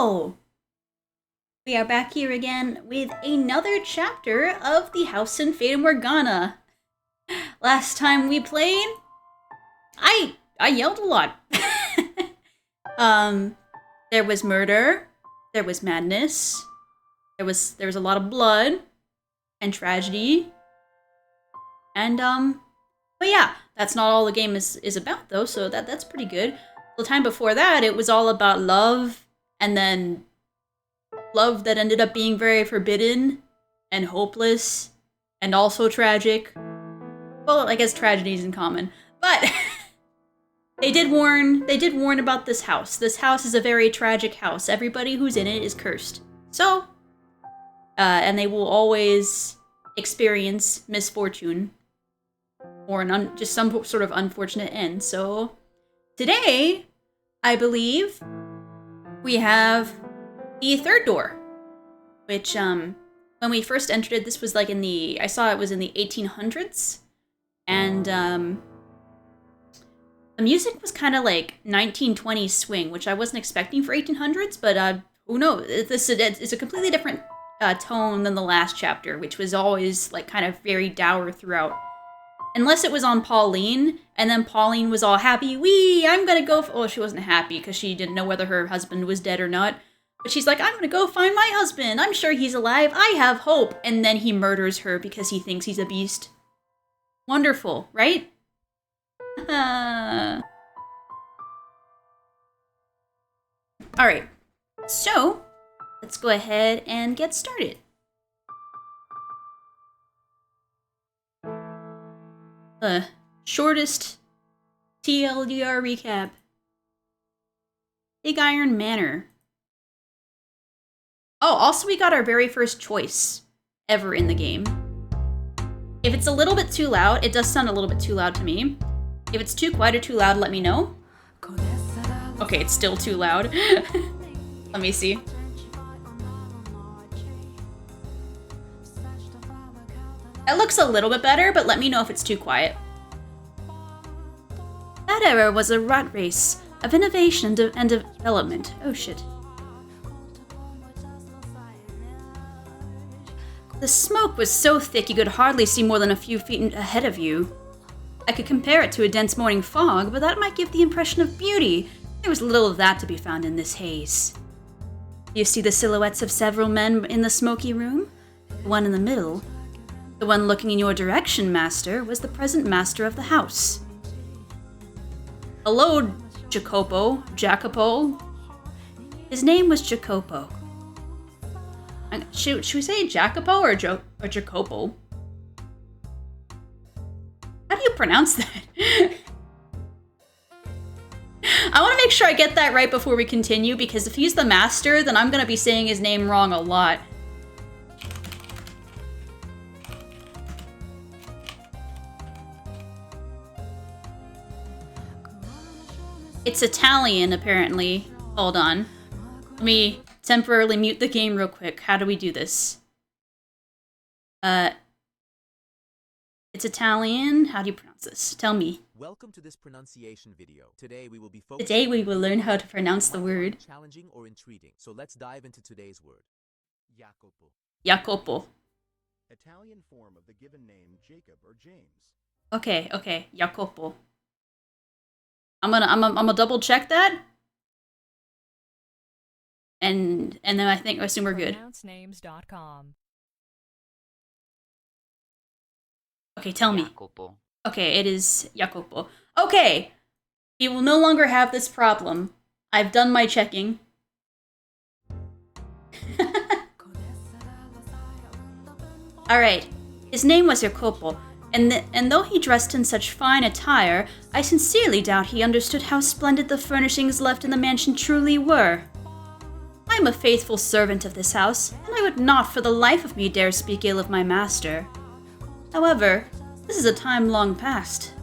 Hello! We are back here again with another chapter of the House in Fata Morgana. Last time we played, I yelled a lot. There was murder, there was madness, there was a lot of blood and tragedy. And but yeah, that's not all the game is about though, so that's pretty good. The time before that, it was all about love, and then love that ended up being very forbidden and hopeless and also tragic. Well, I guess tragedy is in common, but they did warn about this house. This house is a very tragic house. Everybody who's in it is cursed. So, and they will always experience misfortune or just some sort of unfortunate end. So, today, I believe we have the third door, which, when we first entered it, this was like I saw it was in the 1800s, and, the music was kind of like 1920s swing, which I wasn't expecting for 1800s, but, who knows, it's a completely different, tone than the last chapter, which was always, like, kind of very dour throughout. Unless it was on Pauline, and then Pauline was all happy, wee, I'm gonna go, well, she wasn't happy, because she didn't know whether her husband was dead or not. But she's like, I'm gonna go find my husband. I'm sure he's alive. I have hope. And then he murders her because he thinks he's a beast. Wonderful, right? Alright. So, let's go ahead and get started. Shortest TLDR recap. Big Iron Manor. Oh, also we got our very first choice ever in the game. If it's a little bit too loud, it does sound a little bit too loud to me. If it's too quiet or too loud, let me know. Okay, it's still too loud. Let me see. It looks a little bit better, but let me know if it's too quiet. That era was a rat race of innovation and development. Oh shit. The smoke was so thick you could hardly see more than a few feet ahead of you. I could compare it to a dense morning fog, but that might give the impression of beauty. There was little of that to be found in this haze. You see the silhouettes of several men in the smoky room? The one in the middle, the one looking in your direction, Master, was the present master of the house. Hello, Jacopo. His name was Jacopo. Should we say Jacopo or Jacopo? How do you pronounce that? I want to make sure I get that right before we continue, because if he's the master, then I'm going to be saying his name wrong a lot. It's Italian, apparently. Hold on. Let me temporarily mute the game real quick. How do we do this? It's Italian. How do you pronounce this? Tell me. Welcome to this pronunciation video. Today we will learn how to pronounce the word. Challenging or intriguing. So let's dive into today's word. Jacopo. Italian form of the given name Jacob or James. Okay, Jacopo. I'm gonna double check that. And then I assume we're good. Pronouncenames.com. Okay, tell me. Jacopo. Okay, it is Jacopo. Okay! He will no longer have this problem. I've done my checking. Alright, his name was Jacopo, and though he dressed in such fine attire, I sincerely doubt he understood how splendid the furnishings left in the mansion truly were. I am a faithful servant of this house, and I would not for the life of me dare speak ill of my master. However, this is a time long past.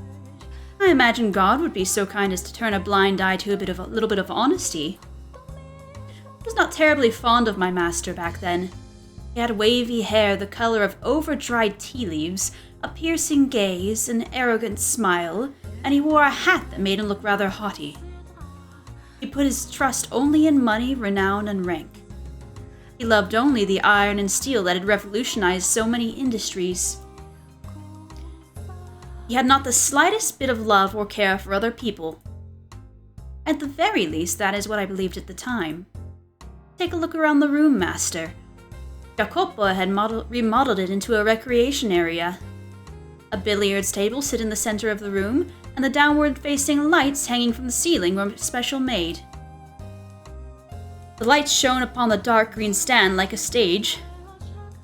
I imagine God would be so kind as to turn a blind eye to a little bit of honesty. I was not terribly fond of my master back then. He had wavy hair the color of over-dried tea leaves, a piercing gaze, an arrogant smile, and he wore a hat that made him look rather haughty. He put his trust only in money, renown, and rank. He loved only the iron and steel that had revolutionized so many industries. He had not the slightest bit of love or care for other people. At the very least, that is what I believed at the time. Take a look around the room, Master. Jacopo had remodeled it into a recreation area. A billiards table sit in the center of the room, and the downward-facing lights hanging from the ceiling were special made. The lights shone upon the dark green stand like a stage.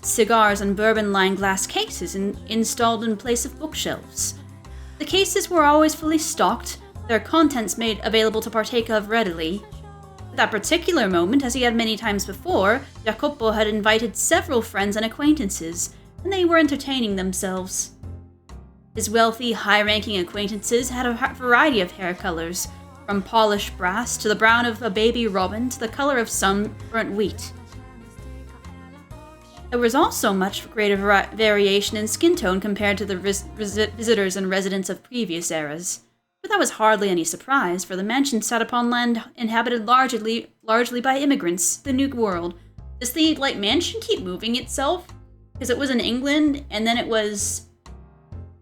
Cigars and bourbon-lined glass cases installed in place of bookshelves. The cases were always fully stocked, their contents made available to partake of readily. At that particular moment, as he had many times before, Jacopo had invited several friends and acquaintances, and they were entertaining themselves. His wealthy, high-ranking acquaintances had a variety of hair colors, from polished brass to the brown of a baby robin to the color of sunburnt wheat. There was also much greater variation in skin tone compared to the visitors and residents of previous eras. But that was hardly any surprise, for the mansion sat upon land inhabited largely by immigrants, the New World. Does the mansion keep moving itself? Because it was in England, and then it was,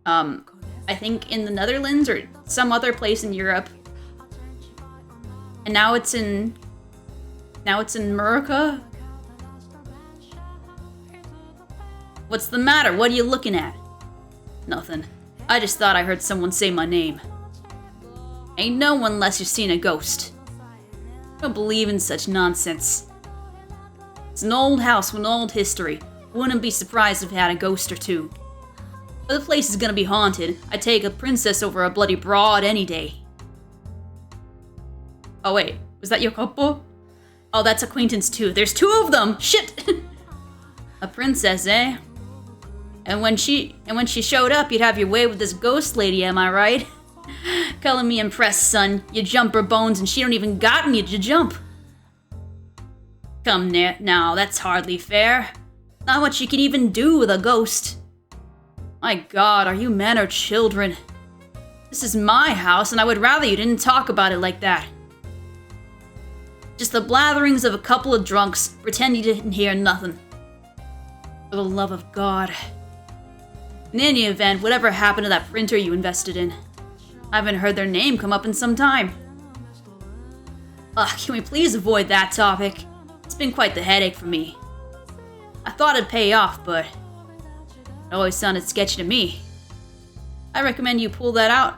I think in the Netherlands or some other place in Europe. And now it's in America? What's the matter? What are you looking at? Nothing. I just thought I heard someone say my name. Ain't no one unless you've seen a ghost. I don't believe in such nonsense. It's an old house with an old history. Wouldn't be surprised if it had a ghost or two. But the place is gonna be haunted. I'd take a princess over a bloody broad any day. Oh wait, was that Jacopo? Oh, that's acquaintance too. There's two of them! Shit! A princess, eh? And when she showed up, you'd have your way with this ghost lady, am I right? Calling me impressed, son. You jumper bones and she don't even gotten you to jump. Come now, that's hardly fair. Not what you can even do with a ghost. My god, are you men or children? This is my house and I would rather you didn't talk about it like that. Just the blatherings of a couple of drunks. Pretend you didn't hear nothing. For the love of God. In any event, whatever happened to that printer you invested in? I haven't heard their name come up in some time. Ugh, can we please avoid that topic? It's been quite the headache for me. I thought it'd pay off, but it always sounded sketchy to me. I recommend you pull that out.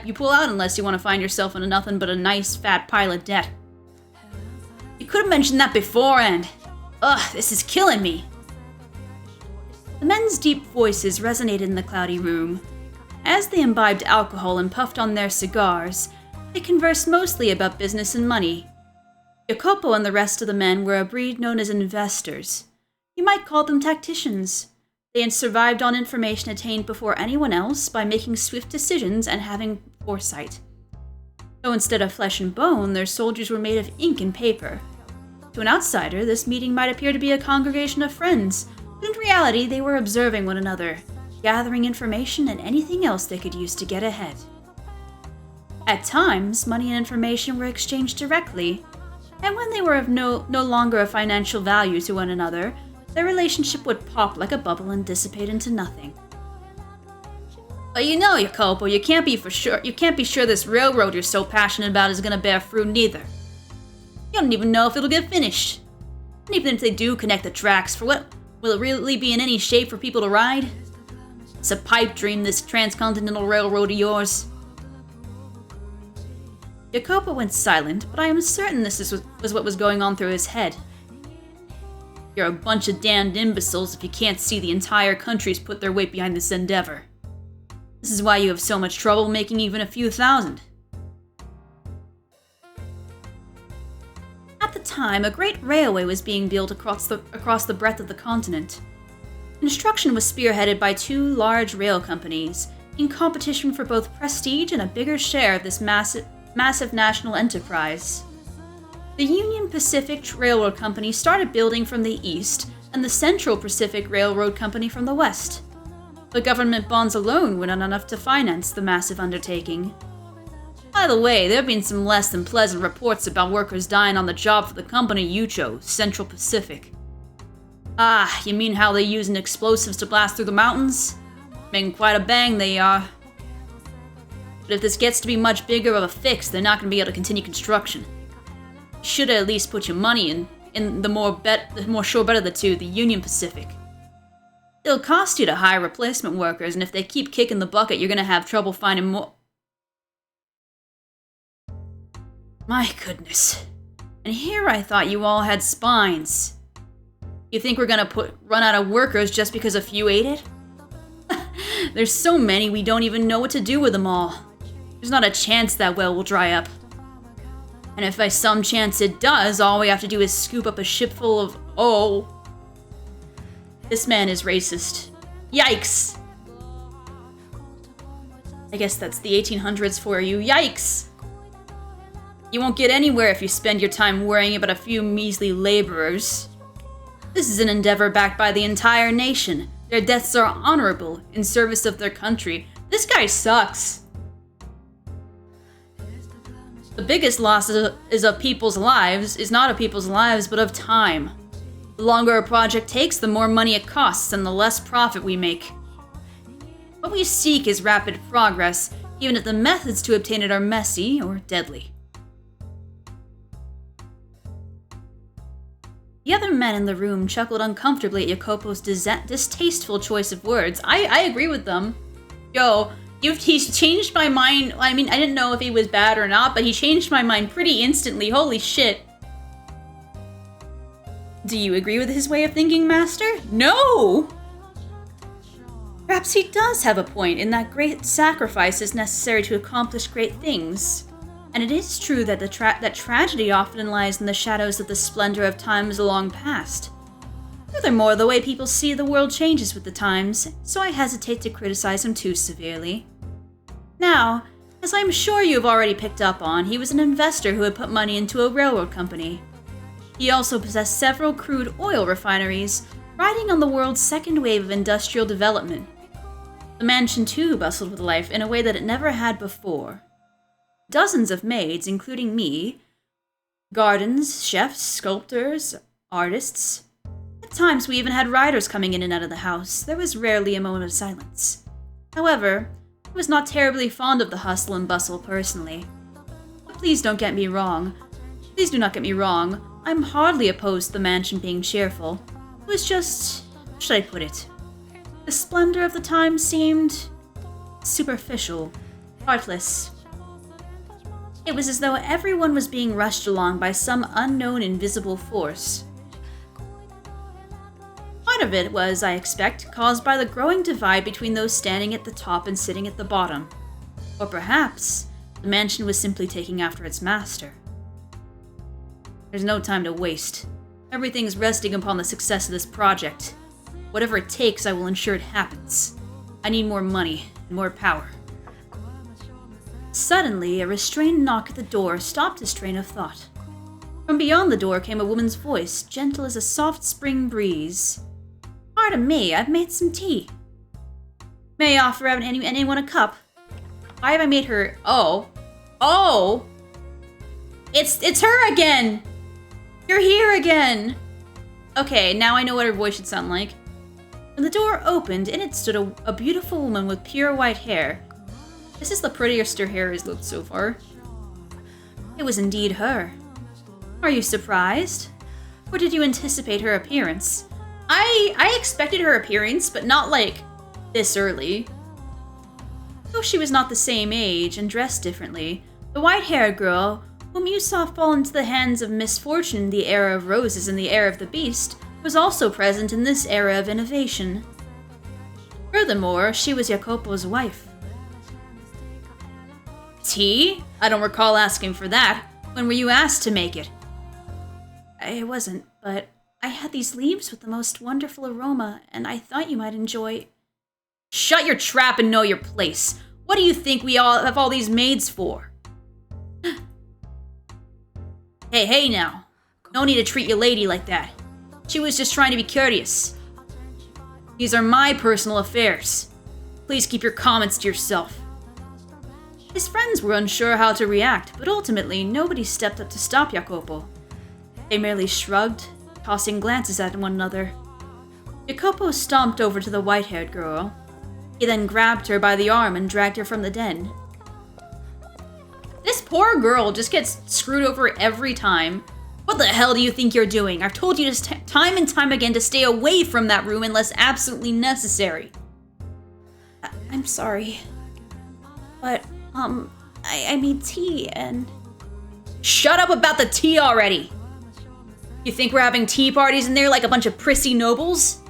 You pull out unless you want to find yourself in nothing but a nice fat pile of debt. You could have mentioned that beforehand. Ugh, this is killing me. The men's deep voices resonated in the cloudy room. As they imbibed alcohol and puffed on their cigars, they conversed mostly about business and money. Jacopo and the rest of the men were a breed known as investors. You might call them tacticians. They had survived on information attained before anyone else by making swift decisions and having foresight. Though instead of flesh and bone, their soldiers were made of ink and paper. To an outsider, this meeting might appear to be a congregation of friends, but in reality they were observing one another, gathering information and anything else they could use to get ahead. At times, money and information were exchanged directly, and when they were of no longer of financial value to one another, their relationship would pop like a bubble and dissipate into nothing. But you know, Jacopo, you can't be sure this railroad you're so passionate about is gonna bear fruit neither. You don't even know if it'll get finished. And even if they do connect the tracks, for what will it really be in any shape for people to ride? It's a pipe dream, this transcontinental railroad of yours. Jacopo went silent, but I am certain this was what was going on through his head. You're a bunch of damned imbeciles if you can't see the entire country's put their weight behind this endeavor. This is why you have so much trouble making even a few thousand. At the time, a great railway was being built across the breadth of the continent. Construction was spearheaded by two large rail companies, in competition for both prestige and a bigger share of this massive national enterprise. The Union Pacific Railroad Company started building from the east, and the Central Pacific Railroad Company from the west. But government bonds alone were not enough to finance the massive undertaking. By the way, there have been some less than pleasant reports about workers dying on the job for the company you chose, Central Pacific. Ah, you mean how they using explosives to blast through the mountains? Making quite a bang they are. But if this gets to be much bigger of a fix, they're not going to be able to continue construction. You should at least put your money in the more sure bet of the two, the Union Pacific. It'll cost you to hire replacement workers, and if they keep kicking the bucket, you're going to have trouble finding more. My goodness. And here I thought you all had spines. You think we're gonna run out of workers just because a few ate it? There's so many we don't even know what to do with them all. There's not a chance that well will dry up. And if by some chance it does, all we have to do is scoop up a ship full of... Oh. This man is racist. Yikes. I guess that's the 1800s for you. Yikes. You won't get anywhere if you spend your time worrying about a few measly laborers. This is an endeavor backed by the entire nation. Their deaths are honorable, in service of their country. This guy sucks. The biggest loss is of people's lives, is not of people's lives, but of time. The longer a project takes, the more money it costs, and the less profit we make. What we seek is rapid progress, even if the methods to obtain it are messy or deadly. The other men in the room chuckled uncomfortably at Jacopo's distasteful choice of words. I agree with them. Yo, he's changed my mind. I mean, I didn't know if he was bad or not, but he changed my mind pretty instantly. Holy shit. Do you agree with his way of thinking, Master? No! Perhaps he does have a point in that great sacrifice is necessary to accomplish great things. And it is true that that tragedy often lies in the shadows of the splendor of times long past. Furthermore, the way people see the world changes with the times, so I hesitate to criticize him too severely. Now, as I'm sure you've already picked up on, he was an investor who had put money into a railroad company. He also possessed several crude oil refineries, riding on the world's second wave of industrial development. The mansion too bustled with life in a way that it never had before. Dozens of maids, including me, gardens, chefs, sculptors, artists. At times we even had riders coming in and out of the house. There was rarely a moment of silence. However, I was not terribly fond of the hustle and bustle personally. But please don't get me wrong. Please do not get me wrong. I'm hardly opposed to the mansion being cheerful. It was just... how should I put it? The splendor of the time seemed... superficial, heartless. It was as though everyone was being rushed along by some unknown invisible force. Part of it was, I expect, caused by the growing divide between those standing at the top and sitting at the bottom. Or perhaps, the mansion was simply taking after its master. There's no time to waste. Everything's resting upon the success of this project. Whatever it takes, I will ensure it happens. I need more money and more power. Suddenly, a restrained knock at the door stopped his train of thought. From beyond the door came a woman's voice, gentle as a soft spring breeze. Pardon me, I've made some tea. May I offer out anyone a cup? Why have I made her... Oh. Oh! It's her again! You're here again! Okay, now I know what her voice should sound like. When the door opened, in it stood a beautiful woman with pure white hair. This is the prettiest her hair has looked so far. It was indeed her. Are you surprised? Or did you anticipate her appearance? I expected her appearance, but not like this early. Though she was not the same age and dressed differently, the white-haired girl, whom you saw fall into the hands of misfortune in the era of roses and the era of the beast, was also present in this era of innovation. Furthermore, she was Jacopo's wife. Tea? I don't recall asking for that. When were you asked to make it? I wasn't, but I had these leaves with the most wonderful aroma, and I thought you might enjoy... Shut your trap and know your place. What do you think we all have all these maids for? Hey now. No need to treat your lady like that. She was just trying to be courteous. These are my personal affairs. Please keep your comments to yourself. His friends were unsure how to react, but ultimately nobody stepped up to stop Jacopo. They merely shrugged, tossing glances at one another. Jacopo stomped over to the white-haired girl. He then grabbed her by the arm and dragged her from the den. This poor girl just gets screwed over every time. What the hell do you think you're doing? I've told you just time and time again to stay away from that room unless absolutely necessary. I'm sorry. But, I made tea and... Shut up about the tea already! You think we're having tea parties in there like a bunch of prissy nobles?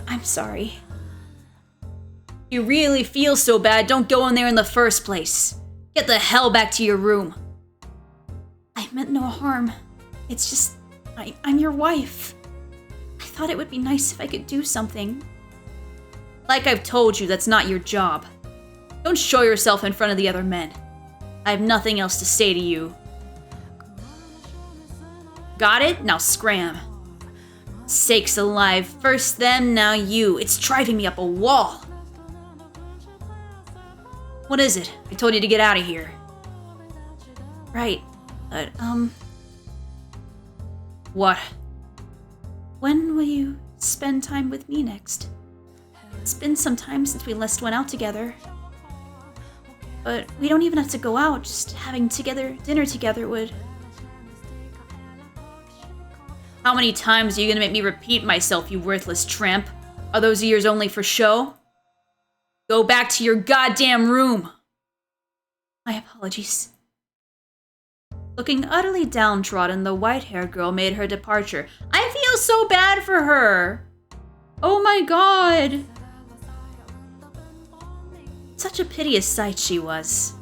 I'm sorry. You really feel so bad, don't go in there in the first place. Get the hell back to your room. I meant no harm. It's just, I'm your wife. I thought it would be nice if I could do something. Like I've told you, that's not your job. Don't show yourself in front of the other men. I have nothing else to say to you. Got it? Now scram. Sakes alive, first them, now you. It's driving me up a wall. What is it? I told you to get out of here. Right, but, What? When will you spend time with me next? It's been some time since we last went out together. But we don't even have to go out, just having dinner together would... How many times are you gonna make me repeat myself, you worthless tramp? Are those ears only for show? Go back to your goddamn room! My apologies. Looking utterly downtrodden, the white-haired girl made her departure. I feel so bad for her! Oh my god! Such a piteous sight she was.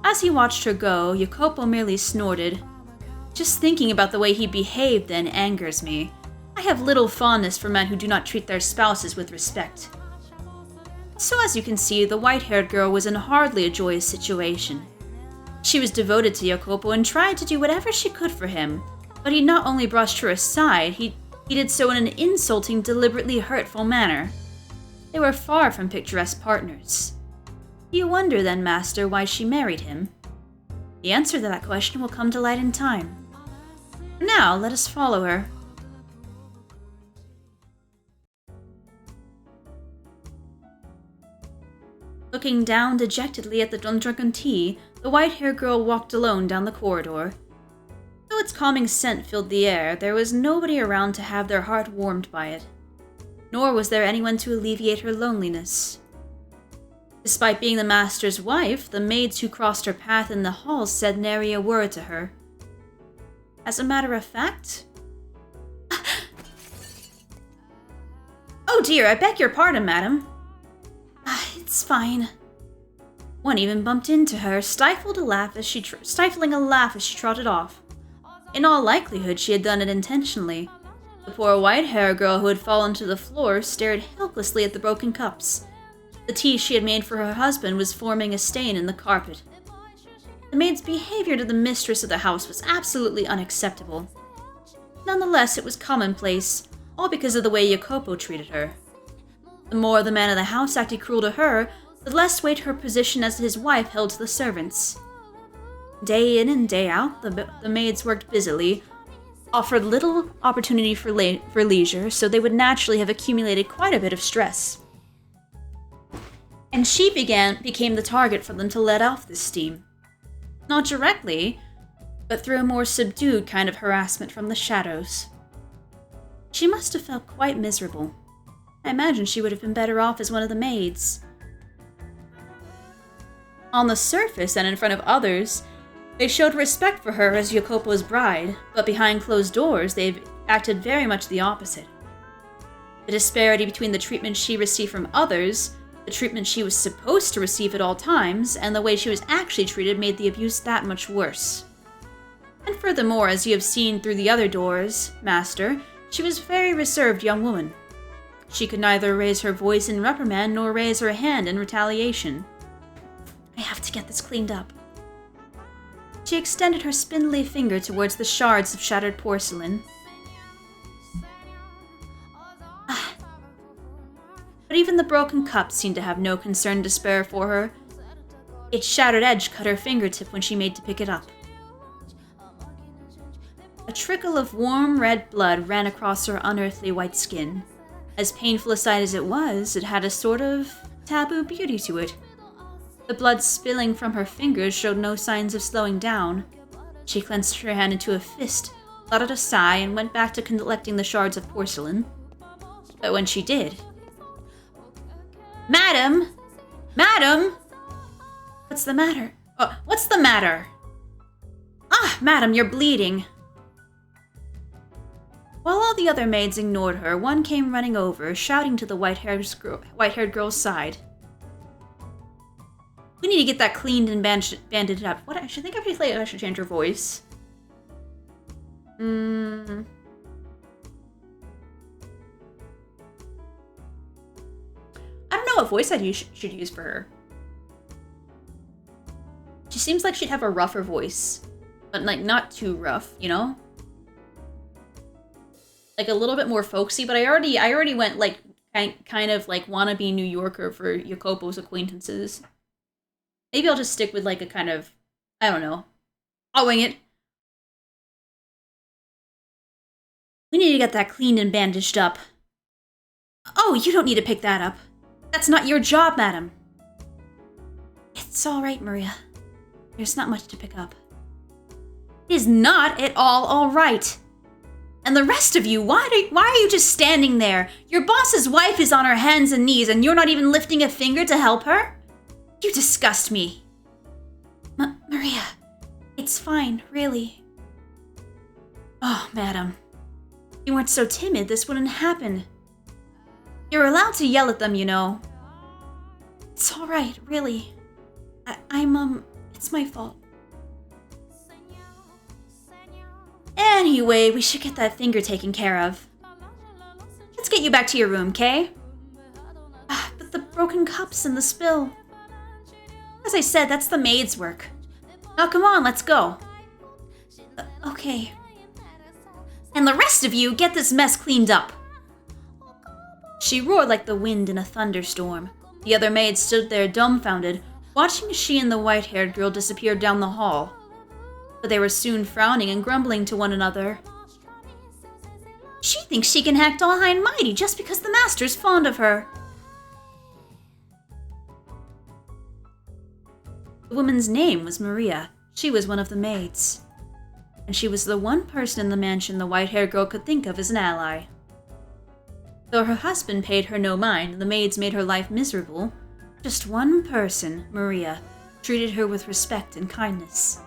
As he watched her go, Jacopo merely snorted. Just thinking about the way he behaved then angers me. I have little fondness for men who do not treat their spouses with respect. So as you can see, the white-haired girl was in hardly a joyous situation. She was devoted to Jacopo and tried to do whatever she could for him, but he not only brushed her aside, he did so in an insulting, deliberately hurtful manner. They were far from picturesque partners. Do you wonder then, Master, why she married him? The answer to that question will come to light in time. Now, let us follow her. Looking down dejectedly at the undrunken tea, the white-haired girl walked alone down the corridor. Though its calming scent filled the air, there was nobody around to have their heart warmed by it. Nor was there anyone to alleviate her loneliness. Despite being the master's wife, the maids who crossed her path in the halls said nary a word to her. As a matter of fact... Oh dear, I beg your pardon, madam. It's fine. One even bumped into her, stifling a laugh as she trotted off. In all likelihood, she had done it intentionally. The poor white-haired girl who had fallen to the floor stared helplessly at the broken cups. The tea she had made for her husband was forming a stain in the carpet. The maid's behavior to the mistress of the house was absolutely unacceptable. Nonetheless, it was commonplace, all because of the way Jacopo treated her. The more the man of the house acted cruel to her, the less weight her position as his wife held to the servants. Day in and day out, the maids worked busily, offered little opportunity for leisure, so they would naturally have accumulated quite a bit of stress. And she became the target for them to let off this steam. Not directly, but through a more subdued kind of harassment from the shadows. She must have felt quite miserable. I imagine she would have been better off as one of the maids. On the surface and in front of others, they showed respect for her as Jacopo's bride, but behind closed doors they acted very much the opposite. The disparity between the treatment she received from others, the treatment she was supposed to receive at all times, and the way she was actually treated made the abuse that much worse. And furthermore, as you have seen through the other doors, Master, she was a very reserved young woman. She could neither raise her voice in reprimand nor raise her hand in retaliation. I have to get this cleaned up. She extended her spindly finger towards the shards of shattered porcelain. But even the broken cups seemed to have no concern to spare for her. Its shattered edge cut her fingertip when she made to pick it up. A trickle of warm red blood ran across her unearthly white skin. As painful a sight as it was, it had a sort of taboo beauty to it. The blood spilling from her fingers showed no signs of slowing down. She clenched her hand into a fist, let out a sigh, and went back to collecting the shards of porcelain. But when she did... Madam! Madam! What's the matter? Oh, what's the matter? Ah, madam, you're bleeding. While all the other maids ignored her, one came running over, shouting to the white-haired girl's side. We need to get that cleaned and bandaged up. What? I think I should change her voice. I don't know what voice I should use for her. She seems like she'd have a rougher voice, but like not too rough, you know? Like a little bit more folksy, but I already went like kind of like wannabe New Yorker for Jacopo's acquaintances. Maybe I'll just stick with like a kind of, I don't know. I'll wing it. We need to get that cleaned and bandaged up. Oh, you don't need to pick that up. That's not your job, madam. It's all right, Maria. There's not much to pick up. It is not at all right. And the rest of you, why are you just standing there? Your boss's wife is on her hands and knees and you're not even lifting a finger to help her? You disgust me. Maria, it's fine, really. Oh, madam. If you weren't so timid, this wouldn't happen. You're allowed to yell at them, you know. It's all right, really. It's my fault. Anyway, we should get that finger taken care of. Let's get you back to your room, Kay? But the broken cups and the spill. As I said, that's the maid's work. Now come on, let's go. Okay. And the rest of you, get this mess cleaned up. She roared like the wind in a thunderstorm. The other maids stood there dumbfounded, watching as she and the white-haired girl disappeared down the hall. But they were soon frowning and grumbling to one another. She thinks she can act all high and mighty just because the master's fond of her. The woman's name was Maria. She was one of the maids. And she was the one person in the mansion the white-haired girl could think of as an ally. Though her husband paid her no mind and the maids made her life miserable, just one person, Maria, treated her with respect and kindness.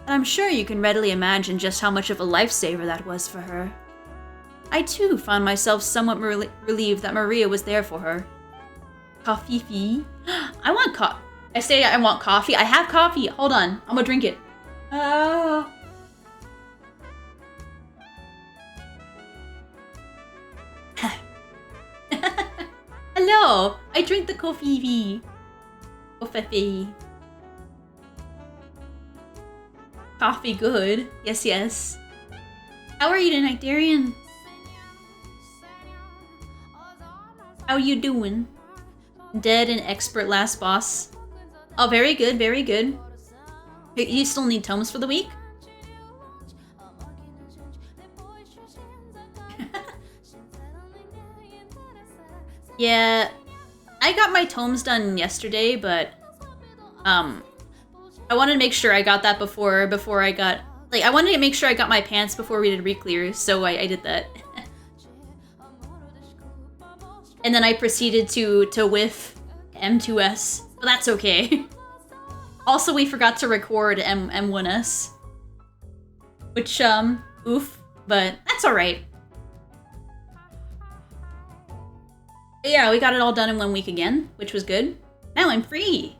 And I'm sure you can readily imagine just how much of a lifesaver that was for her. I too found myself somewhat relieved that Maria was there for her. Coffee. I want coffee. I say I want coffee. I have coffee. Hold on. I'm gonna drink it. Hello. I drink the coffee. Coffee. Coffee good. Yes, yes. How are you tonight, Darian? How you doing? Dead and expert last boss. Oh, very good, very good. You still need tomes for the week? Yeah, I got my tomes done yesterday, but I wanted to make sure I got that before I got, like, I wanted to make sure I got my pants before we did re-clears, so I did that. And then I proceeded to whiff M2S, but that's okay. Also, we forgot to record M1S. Which, oof, but that's alright. Yeah, we got it all done in 1 week again, which was good. Now I'm free!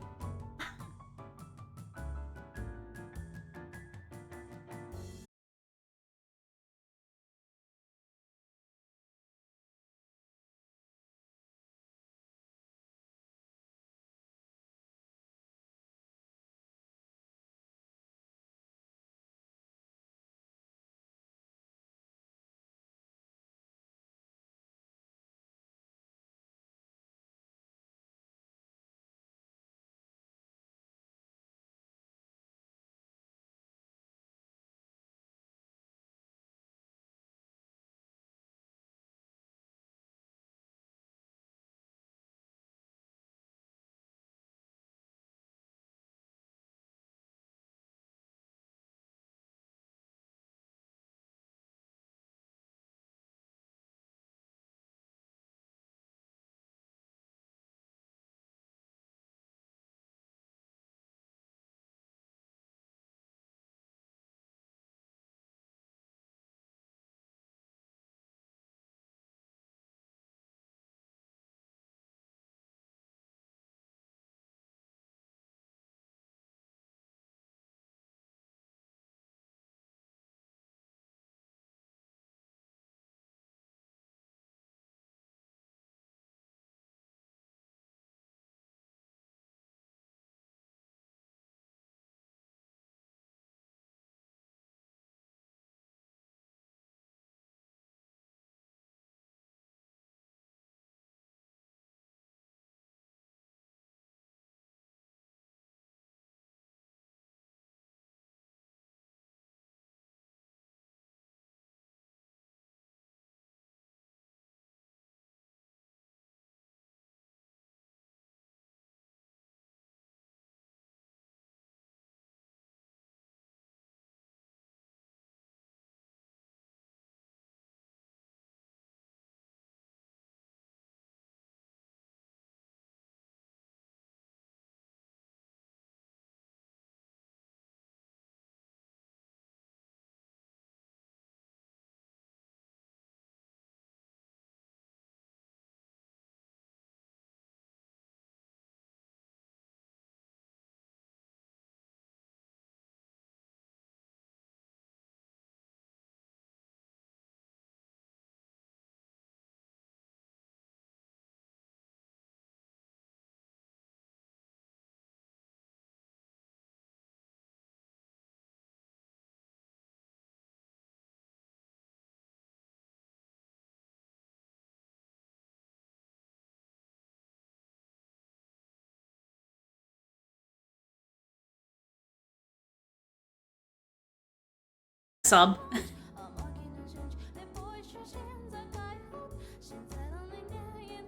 sub.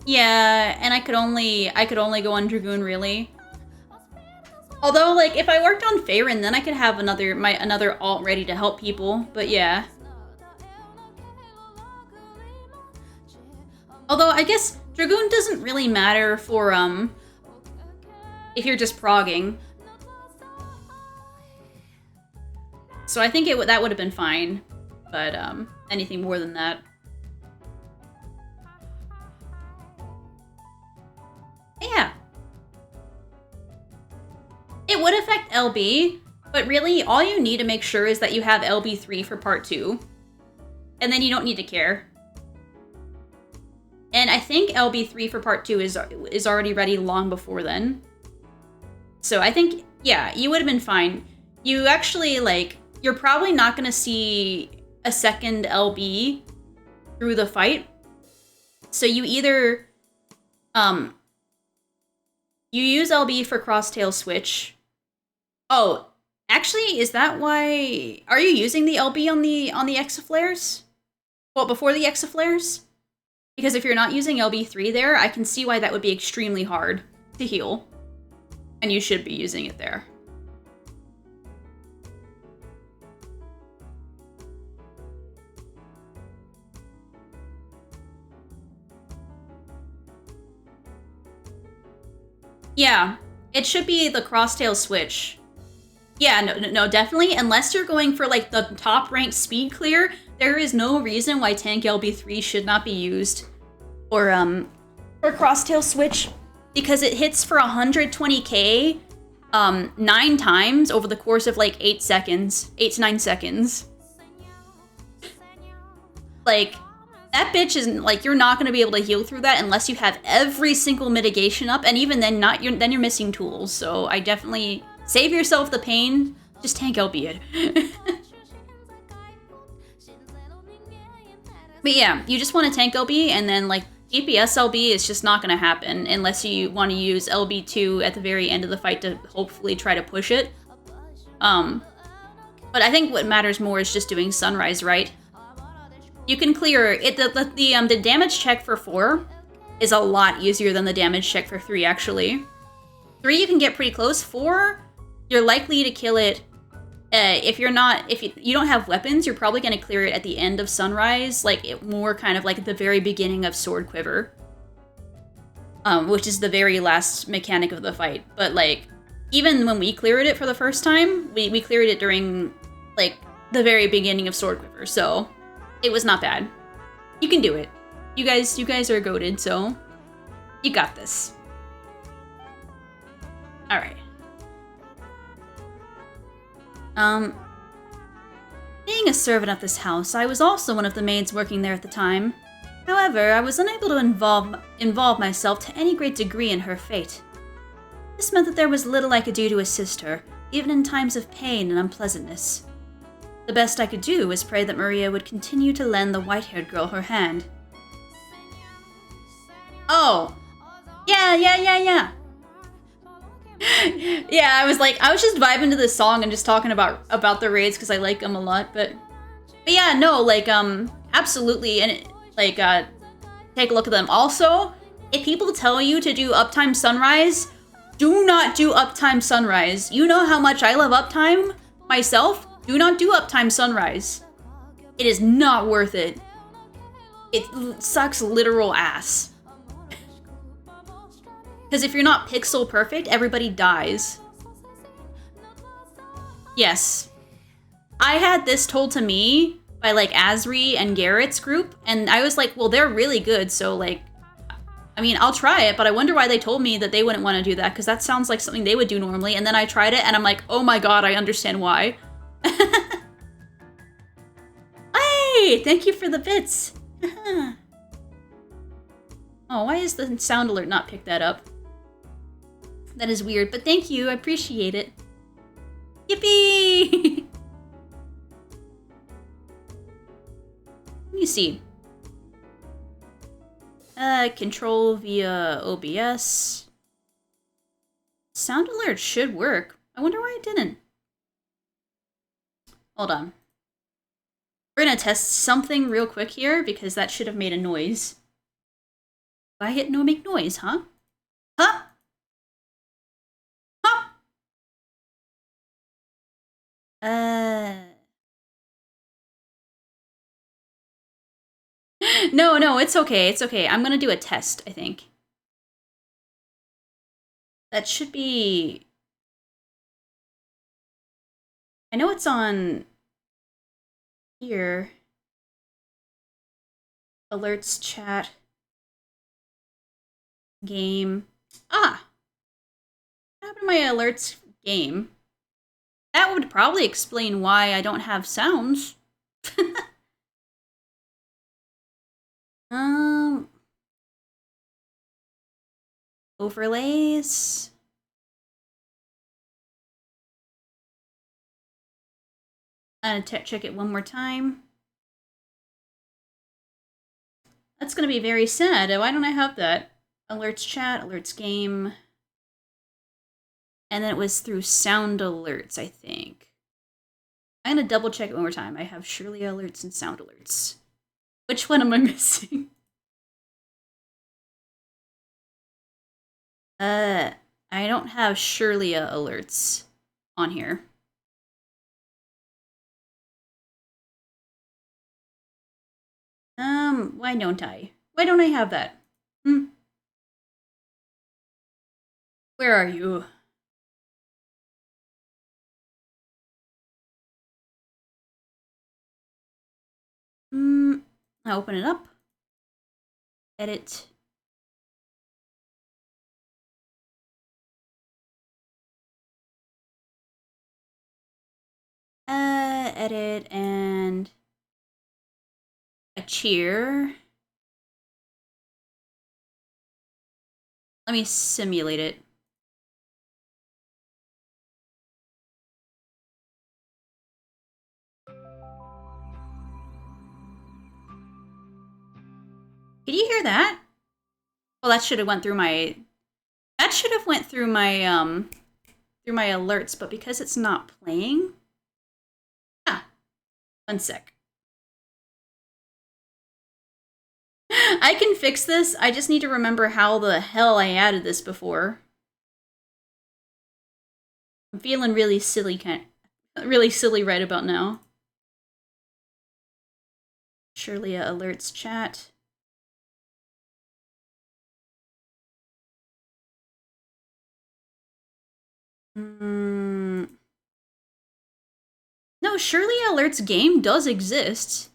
Yeah, and I could only go on Dragoon, really. Although, like, if I worked on Faerun, then I could have another alt ready to help people, but yeah. Although, I guess Dragoon doesn't really matter for, if you're just progging. So I think that would have been fine, but, anything more than that. Yeah. It would affect LB, but really, all you need to make sure is that you have LB3 for part 2. And then you don't need to care. And I think LB3 for part 2 is already ready long before then. So I think, yeah, you would have been fine. You actually, like, you're probably not going to see a second LB through the fight. So you either, you use LB for crosstail switch. Oh, actually, is that why... Are you using the LB on the exaflares? Well, before the exaflares? Because if you're not using LB3 there, I can see why that would be extremely hard to heal. And you should be using it there. Yeah, it should be the crosstail switch. Yeah, no, definitely. Unless you're going for, like, the top-ranked speed clear, there is no reason why tank LB3 should not be used for crosstail switch, because it hits for 120k 9 times over the course of, like, 8 to 9 seconds. Like, that bitch isn't, like, you're not going to be able to heal through that unless you have every single mitigation up, and even then, then you're missing tools, so I definitely... Save yourself the pain, just tank LB it. But yeah, you just want to tank LB, and then, like, DPS LB is just not going to happen unless you want to use LB2 at the very end of the fight to hopefully try to push it. But I think what matters more is just doing Sunrise right. You can clear it. The damage check for 4 is a lot easier than the damage check for 3, actually. 3 you can get pretty close. 4, you're likely to kill it. If you don't have weapons, you're probably going to clear it at the end of Sunrise, like more kind of like at the very beginning of Sword Quiver, which is the very last mechanic of the fight. But like, even when we cleared it for the first time, we cleared it during like the very beginning of Sword Quiver, so it was not bad. You can do it. You guys are goated, so you got this. All right. Being a servant at this house, I was also one of the maids working there at the time. However, I was unable to involve myself to any great degree in her fate. This meant that there was little I could do to assist her, even in times of pain and unpleasantness. The best I could do was pray that Maria would continue to lend the white-haired girl her hand. Oh! Yeah! Yeah, I was just vibing to this song and just talking about the raids because I like them a lot, but yeah, no, like, absolutely, and, like, take a look at them. Also, if people tell you to do Uptime Sunrise, do not do Uptime Sunrise. You know how much I love Uptime myself? Do not do Uptime Sunrise. It is not worth it. It sucks literal ass. Because if you're not pixel perfect, everybody dies. Yes. I had this told to me by, like, Asri and Garrett's group, and I was like, well, they're really good, so, like, I mean, I'll try it, but I wonder why they told me that they wouldn't want to do that, because that sounds like something they would do normally, and then I tried it, and I'm like, oh my god, I understand why. Hey, thank you for the bits. Oh, why is the sound alert not pick that up? That is weird, but thank you, I appreciate it. Yippee! Let me see. Control via OBS. Sound alert should work. I wonder why it didn't. Hold on. We're gonna test something real quick here because that should have made a noise. Why hit no make noise, huh? Huh? Huh? No, it's okay. It's okay. I'm gonna do a test, I think. That should be... I know it's on here. Alerts, chat, game. Ah! What happened to my alerts game? That would probably explain why I don't have sounds. um... Overlays. I'm gonna check it one more time. That's gonna be very sad. Why don't I have that? Alerts chat, alerts game. And then it was through sound alerts, I think. I'm gonna double check it one more time. I have surely alerts and sound alerts. Which one am I missing? I don't have surely alerts on here. Why don't I? Why don't I have that? Where are you? I'll open it up. Edit. Edit and a cheer. Let me simulate it. Can you hear that? Well, that should have went through my... That should have went through my alerts, but because it's not playing... Ah, one sec. I can fix this. I just need to remember how the hell I added this before. I'm feeling really silly, really silly right about now. Surely alerts chat. No, surely alerts game does exist.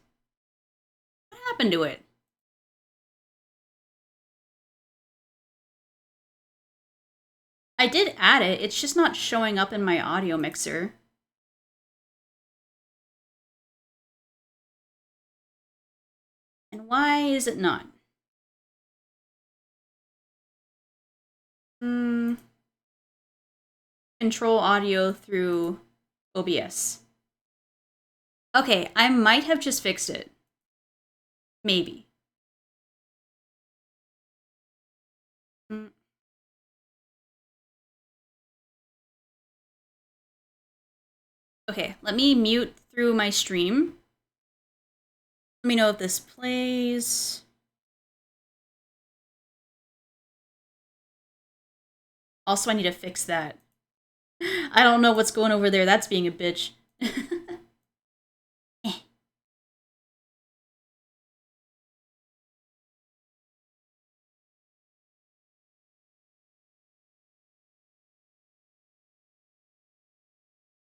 What happened to it? I did add it, it's just not showing up in my audio mixer. And why is it not? Control audio through OBS. Okay, I might have just fixed it. Maybe. Okay, let me mute through my stream. Let me know if this plays. Also, I need to fix that. I don't know what's going over there. That's being a bitch.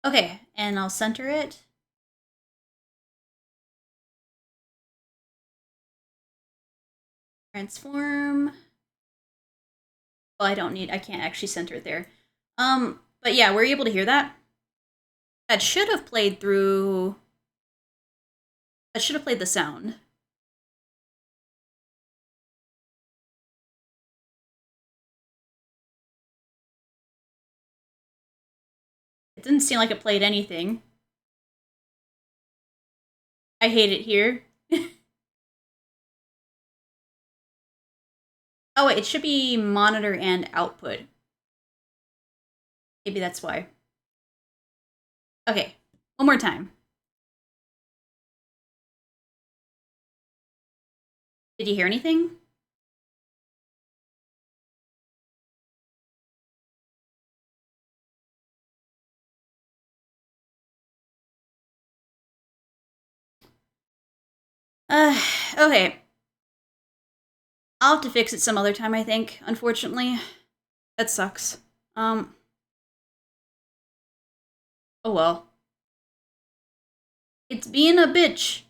Okay, and I'll center it. Transform. Well, I can't actually center it there. But yeah, were you able to hear that? That should have played through... That should have played the sound. It didn't seem like it played anything. I hate it here. Oh, wait, it should be monitor and output. Maybe that's why. Okay, one more time. Did you hear anything? Okay. I'll have to fix it some other time, I think, unfortunately. That sucks. Oh well. It's being a bitch.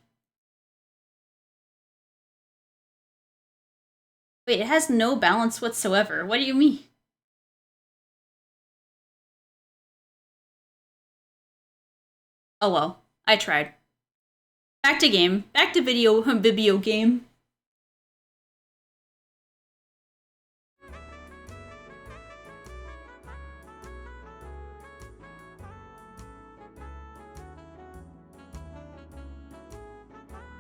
Wait, it has no balance whatsoever. What do you mean? Oh well. I tried. Back to game. Back to video game.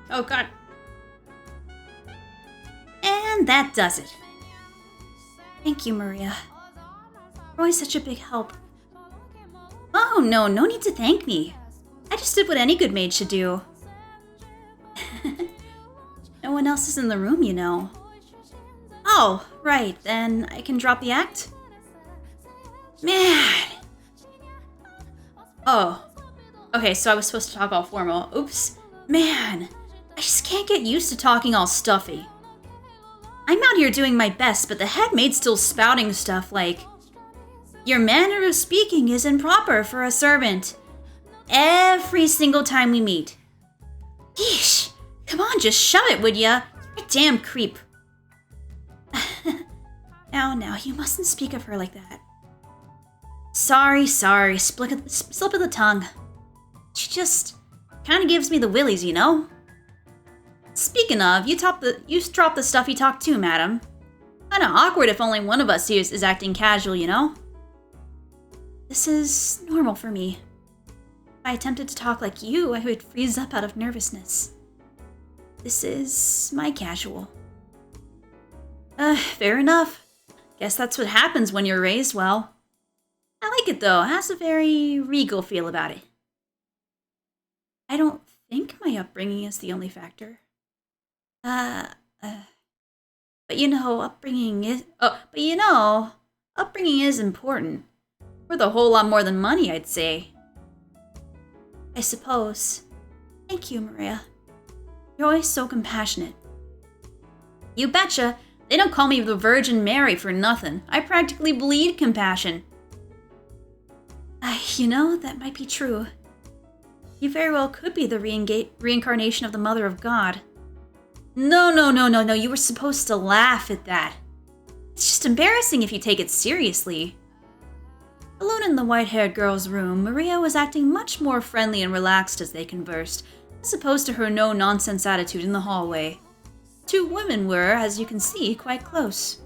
Oh god. And that does it. Thank you, Maria. You're always such a big help. Oh no need to thank me. I just did what any good maid should do. No one else is in the room, you know. Oh, right, then I can drop the act? Man! Oh. Okay, so I was supposed to talk all formal. Oops. Man, I just can't get used to talking all stuffy. I'm out here doing my best, but the head maid's still spouting stuff like, your manner of speaking is improper for a servant. Every single time we meet. Yeesh. Come on, just shove it, would ya? You're a damn creep. Now, you mustn't speak of her like that. Sorry, slip of the tongue. She just kind of gives me the willies, you know? Speaking of, you drop the stuffy talk too, madam. Kinda awkward if only one of us here is acting casual, you know? This is normal for me. If I attempted to talk like you, I would freeze up out of nervousness. This is my casual. Fair enough. Guess that's what happens when you're raised well. I like it though, it has a very regal feel about it. I don't think my upbringing is the only factor. But upbringing is important. Worth a whole lot more than money, I'd say. I suppose. Thank you, Maria. You're always so compassionate. You betcha. They don't call me the Virgin Mary for nothing. I practically bleed compassion. That might be true. You very well could be the reincarnation of the Mother of God. No, you were supposed to laugh at that. It's just embarrassing if you take it seriously. Alone in the white-haired girl's room, Maria was acting much more friendly and relaxed as they conversed, as opposed to her no-nonsense attitude in the hallway. Two women were, as you can see, quite close.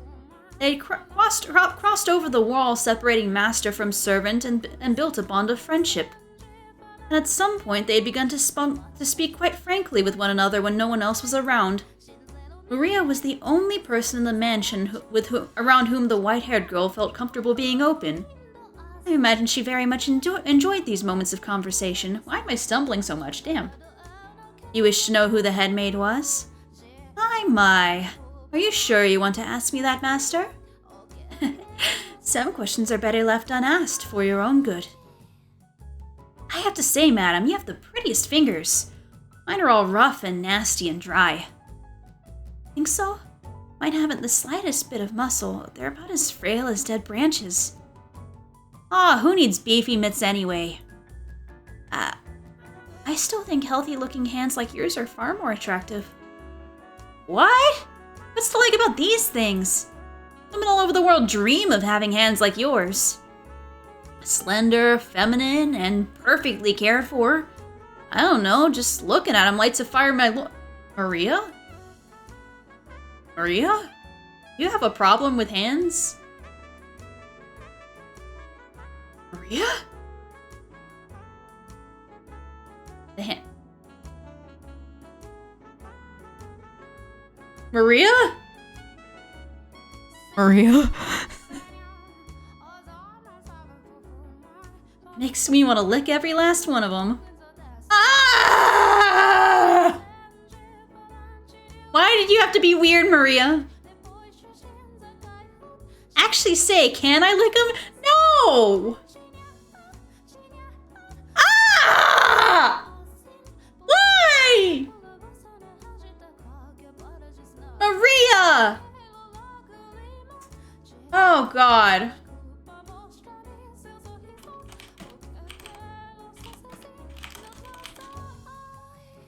They had crossed over the wall separating master from servant and built a bond of friendship. And at some point they had begun to speak quite frankly with one another when no one else was around. Maria was the only person in the mansion around whom the white-haired girl felt comfortable being open. I imagine she very much enjoyed these moments of conversation. Why am I stumbling so much? Damn. You wish to know who the head maid was? My. Are you sure you want to ask me that, master? Some questions are better left unasked for your own good. I have to say, madam, you have the prettiest fingers. Mine are all rough and nasty and dry. Think so? Mine haven't the slightest bit of muscle. They're about as frail as dead branches. Who needs beefy mitts anyway? I still think healthy-looking hands like yours are far more attractive. What? What's to like about these things? Women all over the world dream of having hands like yours. Slender, feminine, and perfectly cared for. I don't know, just looking at them lights a fire in my Maria? Maria? You have a problem with hands? Maria? The hand. Maria? Maria? Makes me want to lick every last one of them. Ah! Why did you have have to be weird, Maria. Actually say, can I lick him? No! Ah! Why? Maria! Oh, God.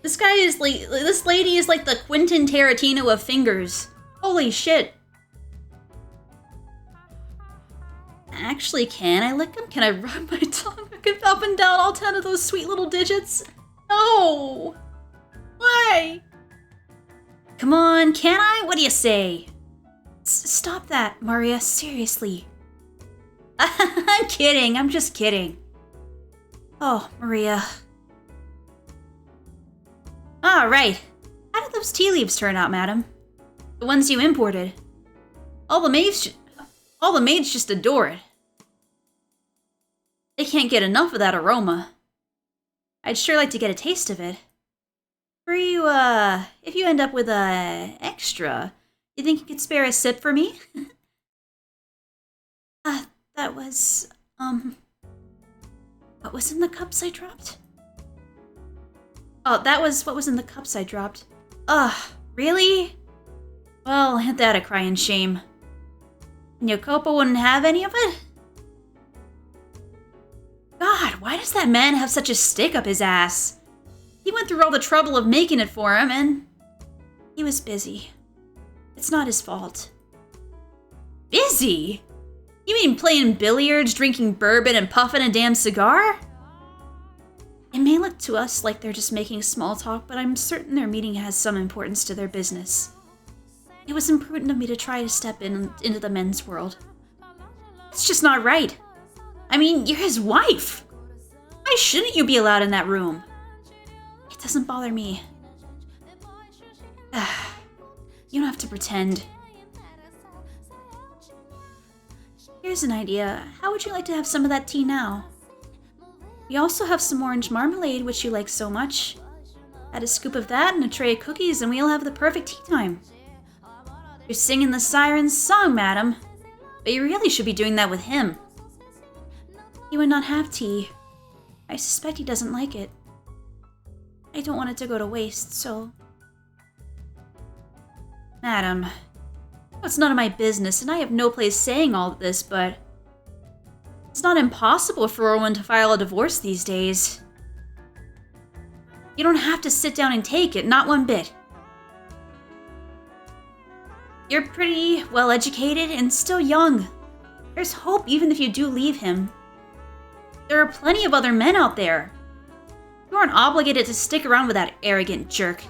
This guy is like, this lady is like the Quentin Tarantino of fingers. Holy shit. Actually, can I lick him? Can I rub my tongue up and down all 10 of those sweet little digits? No. Why? Come on, can I? What do you say? Stop that, Maria, seriously. I'm kidding, I'm just kidding. Oh, Maria. All right. How did those tea leaves turn out, madam? The ones you imported. All the maids just adore it. They can't get enough of that aroma. I'd sure like to get a taste of it. For you, if you end up with a extra, you think you could spare a sip for me? That was, what was in the cups I dropped? Oh, that was what was in the cups I dropped. Ugh, really? Well, ain't that a crying shame? And Yokopo wouldn't have any of it? God, why does that man have such a stick up his ass? He went through all the trouble of making it for him, and he was busy. It's not his fault. Busy? You mean playing billiards, drinking bourbon, and puffing a damn cigar? It may look to us like they're just making small talk, but I'm certain their meeting has some importance to their business. It was imprudent of me to try to step into the men's world. It's just not right. I mean, you're his wife. Why shouldn't you be allowed in that room? It doesn't bother me. You don't have to pretend. Here's an idea. How would you like to have some of that tea now? We also have some orange marmalade, which you like so much. Add a scoop of that and a tray of cookies, and we'll have the perfect tea time. You're singing the siren's song, madam. But you really should be doing that with him. He would not have tea. I suspect he doesn't like it. I don't want it to go to waste, so... Madam, it's none of my business, and I have no place saying all of this, but... It's not impossible for a woman to file a divorce these days. You don't have to sit down and take it, not one bit. You're pretty well educated and still young. There's hope even if you do leave him. There are plenty of other men out there. You aren't obligated to stick around with that arrogant jerk.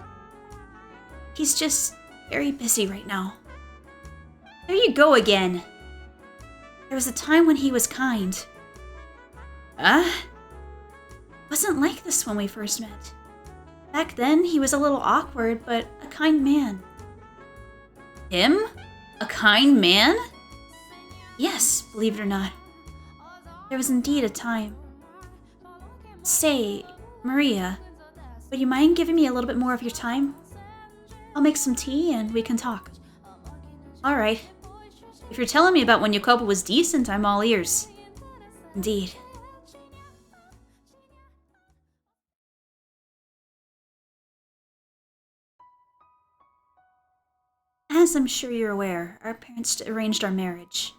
He's just very busy right now. There you go again. There was a time when he was kind. Wasn't like this when we first met. Back then, he was a little awkward, but a kind man. Him? A kind man? Yes, believe it or not. There was indeed a time. Say, Maria, would you mind giving me a little bit more of your time? I'll make some tea and we can talk. All right. If you're telling me about when Yokopo was decent, I'm all ears. Indeed. As I'm sure you're aware, our parents arranged our marriage.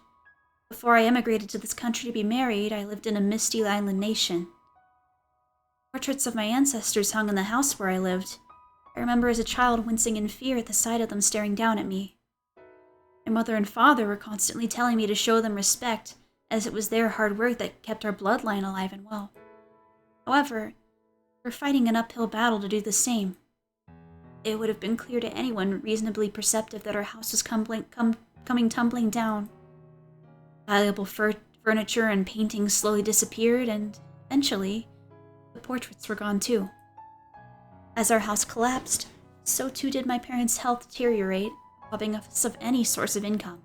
Before I emigrated to this country to be married, I lived in a misty island nation. Portraits of my ancestors hung in the house where I lived. I remember as a child wincing in fear at the sight of them staring down at me. My mother and father were constantly telling me to show them respect, as it was their hard work that kept our bloodline alive and well. However, we're fighting an uphill battle to do the same. It would have been clear to anyone reasonably perceptive that our house was coming tumbling down. Valuable furniture and paintings slowly disappeared, and eventually, the portraits were gone too. As our house collapsed, so too did my parents' health deteriorate, robbing us of any source of income.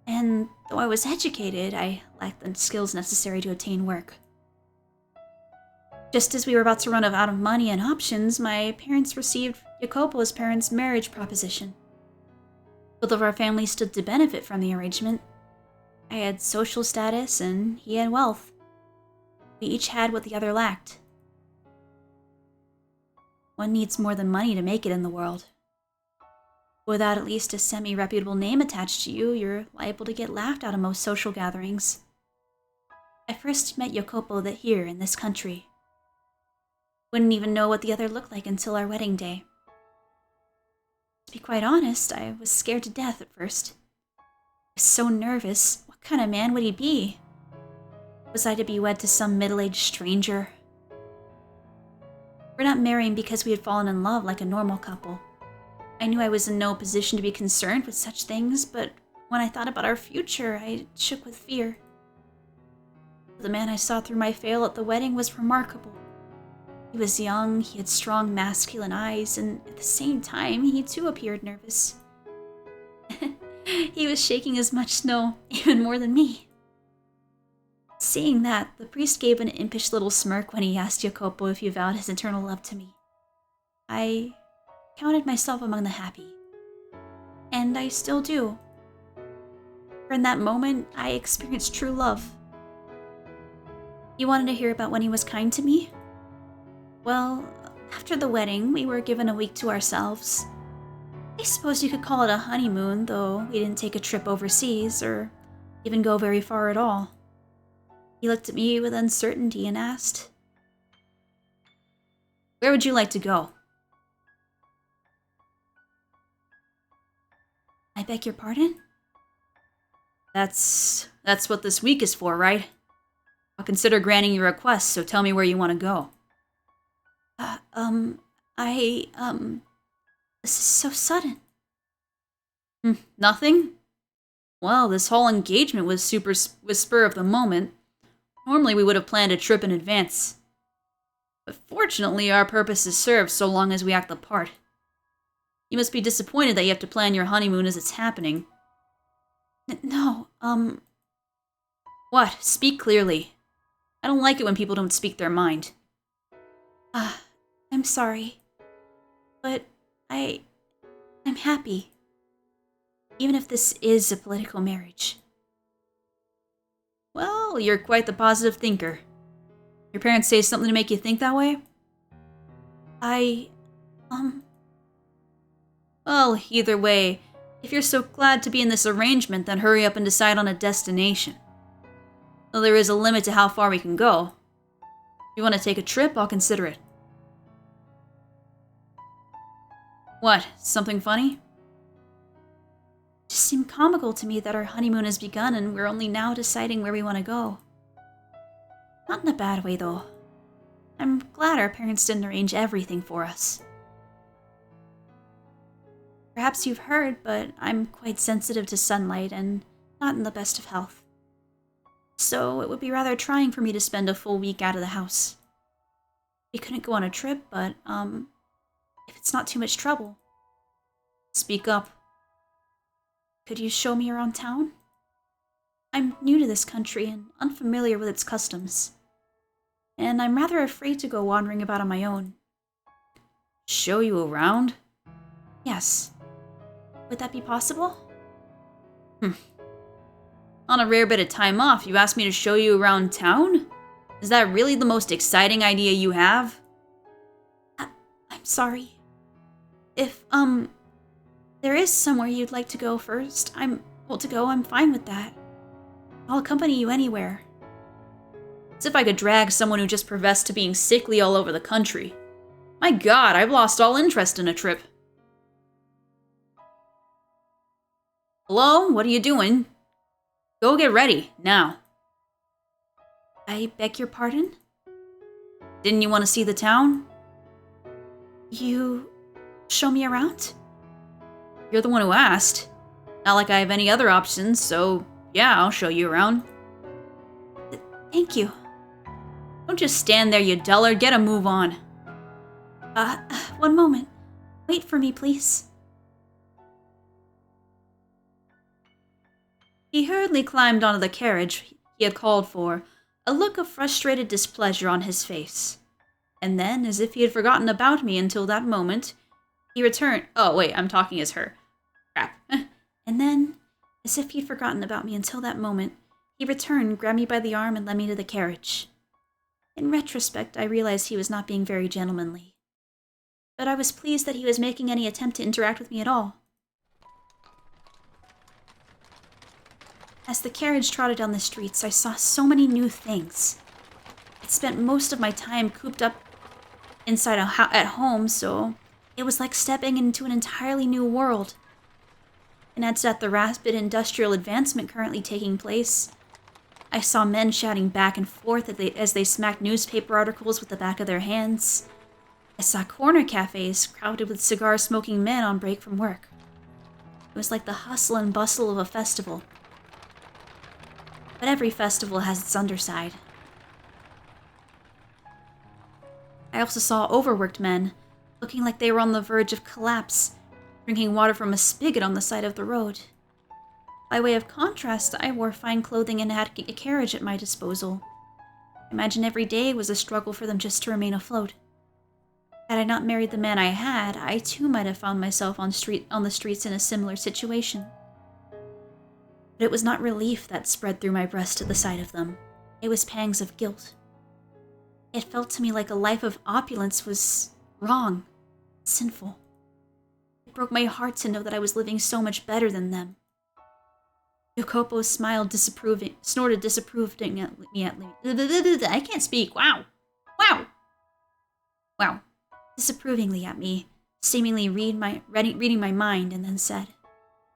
And though I was educated, I lacked the skills necessary to obtain work. Just as we were about to run out of money and options, my parents received Jacopo's parents' marriage proposition. Both of our families stood to benefit from the arrangement. I had social status and he had wealth. We each had what the other lacked. One needs more than money to make it in the world. Without at least a semi-reputable name attached to you, you're liable to get laughed out of most social gatherings. I first met Jacopo here in this country. Wouldn't even know what the other looked like until our wedding day. To be quite honest, I was scared to death at first. I was so nervous. What kind of man would he be? Was I to be wed to some middle-aged stranger? We're not marrying because we had fallen in love like a normal couple. I knew I was in no position to be concerned with such things, but when I thought about our future, I shook with fear. The man I saw through my veil at the wedding was remarkable. He was young, he had strong masculine eyes, and at the same time, he too appeared nervous. He was shaking as much snow, even more than me. Seeing that, the priest gave an impish little smirk when he asked Jacopo if he vowed his eternal love to me. I counted myself among the happy. And I still do. For in that moment, I experienced true love. You wanted to hear about when he was kind to me? Well, after the wedding, we were given a week to ourselves. I suppose you could call it a honeymoon, though we didn't take a trip overseas, or even go very far at all. He looked at me with uncertainty and asked, "Where would you like to go?" I beg your pardon? That's what this week is for, right? I'll consider granting your request, so tell me where you want to go. This is so sudden. Nothing? Well, this whole engagement was spur of the moment. Normally we would have planned a trip in advance. But fortunately, our purpose is served so long as we act the part. You must be disappointed that you have to plan your honeymoon as it's happening. No, What? Speak clearly. I don't like it when people don't speak their mind. I'm sorry. But I'm happy. Even if this is a political marriage. Well, you're quite the positive thinker. Your parents say something to make you think that way? Well, either way, if you're so glad to be in this arrangement, then hurry up and decide on a destination. Though there is a limit to how far we can go. If you want to take a trip, I'll consider it. What? Something funny? It just seemed comical to me that our honeymoon has begun and we're only now deciding where we want to go. Not in a bad way, though. I'm glad our parents didn't arrange everything for us. Perhaps you've heard, but I'm quite sensitive to sunlight and not in the best of health. So it would be rather trying for me to spend a full week out of the house. We couldn't go on a trip, but, if it's not too much trouble. Speak up. Could you show me around town? I'm new to this country and unfamiliar with its customs. And I'm rather afraid to go wandering about on my own. Show you around? Yes. Would that be possible? On a rare bit of time off, you asked me to show you around town? Is that really the most exciting idea you have? I'm sorry. If, there is somewhere you'd like to go first, I'm fine with that. I'll accompany you anywhere. As if I could drag someone who just professed to being sickly all over the country. My God, I've lost all interest in a trip. Hello? What are you doing? Go get ready, now. I beg your pardon? Didn't you want to see the town? You show me around? You're the one who asked. Not like I have any other options, so yeah, I'll show you around. Thank you. Don't just stand there, you dullard. Get a move on. One moment. Wait for me, please. He hurriedly climbed onto the carriage he had called for, a look of frustrated displeasure on his face. And then, as if he had forgotten about me until that moment, He returned. Oh, wait, I'm talking as her. Crap. And then, as if he'd forgotten about me until that moment, he returned, grabbed me by the arm, and led me to the carriage. In retrospect, I realized he was not being very gentlemanly. But I was pleased that he was making any attempt to interact with me at all. As the carriage trotted down the streets, I saw so many new things. I'd spent most of my time cooped up inside at home, so it was like stepping into an entirely new world. And add to that the rapid industrial advancement currently taking place. I saw men shouting back and forth as they smacked newspaper articles with the back of their hands. I saw corner cafes crowded with cigar-smoking men on break from work. It was like the hustle and bustle of a festival. But every festival has its underside. I also saw overworked men, looking like they were on the verge of collapse, drinking water from a spigot on the side of the road. By way of contrast, I wore fine clothing and had a carriage at my disposal. I imagine every day was a struggle for them just to remain afloat. Had I not married the man I had, I too might have found myself on the streets in a similar situation. But it was not relief that spread through my breast at the sight of them. It was pangs of guilt. It felt to me like a life of opulence was wrong, sinful. It broke my heart to know that I was living so much better than them. Jacopo snorted disapprovingly at me. I can't speak. Wow. Disapprovingly at me, seemingly reading my mind, and then said,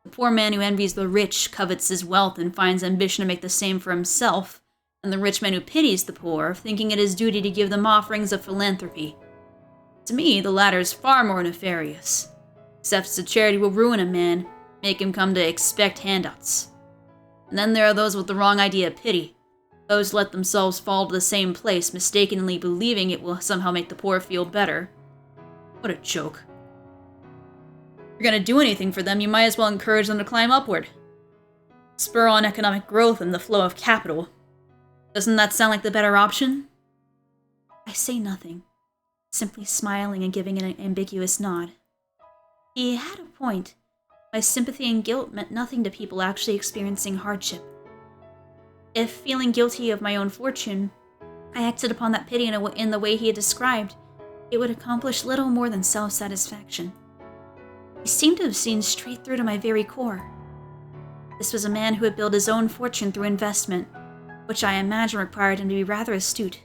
"The poor man who envies the rich covets his wealth and finds ambition to make the same for himself, and the rich man who pities the poor, thinking it his duty to give them offerings of philanthropy. To me, the latter is far more nefarious. Accepts that charity will ruin a man, make him come to expect handouts. And then there are those with the wrong idea of pity. Those who let themselves fall to the same place, mistakenly believing it will somehow make the poor feel better. What a joke. If you're gonna do anything for them, you might as well encourage them to climb upward. Spur on economic growth and the flow of capital. Doesn't that sound like the better option?" I say nothing, simply smiling and giving an ambiguous nod. He had a point. My sympathy and guilt meant nothing to people actually experiencing hardship. If, feeling guilty of my own fortune, I acted upon that pity in the way he had described, it would accomplish little more than self-satisfaction. He seemed to have seen straight through to my very core. This was a man who had built his own fortune through investment, which I imagine required him to be rather astute.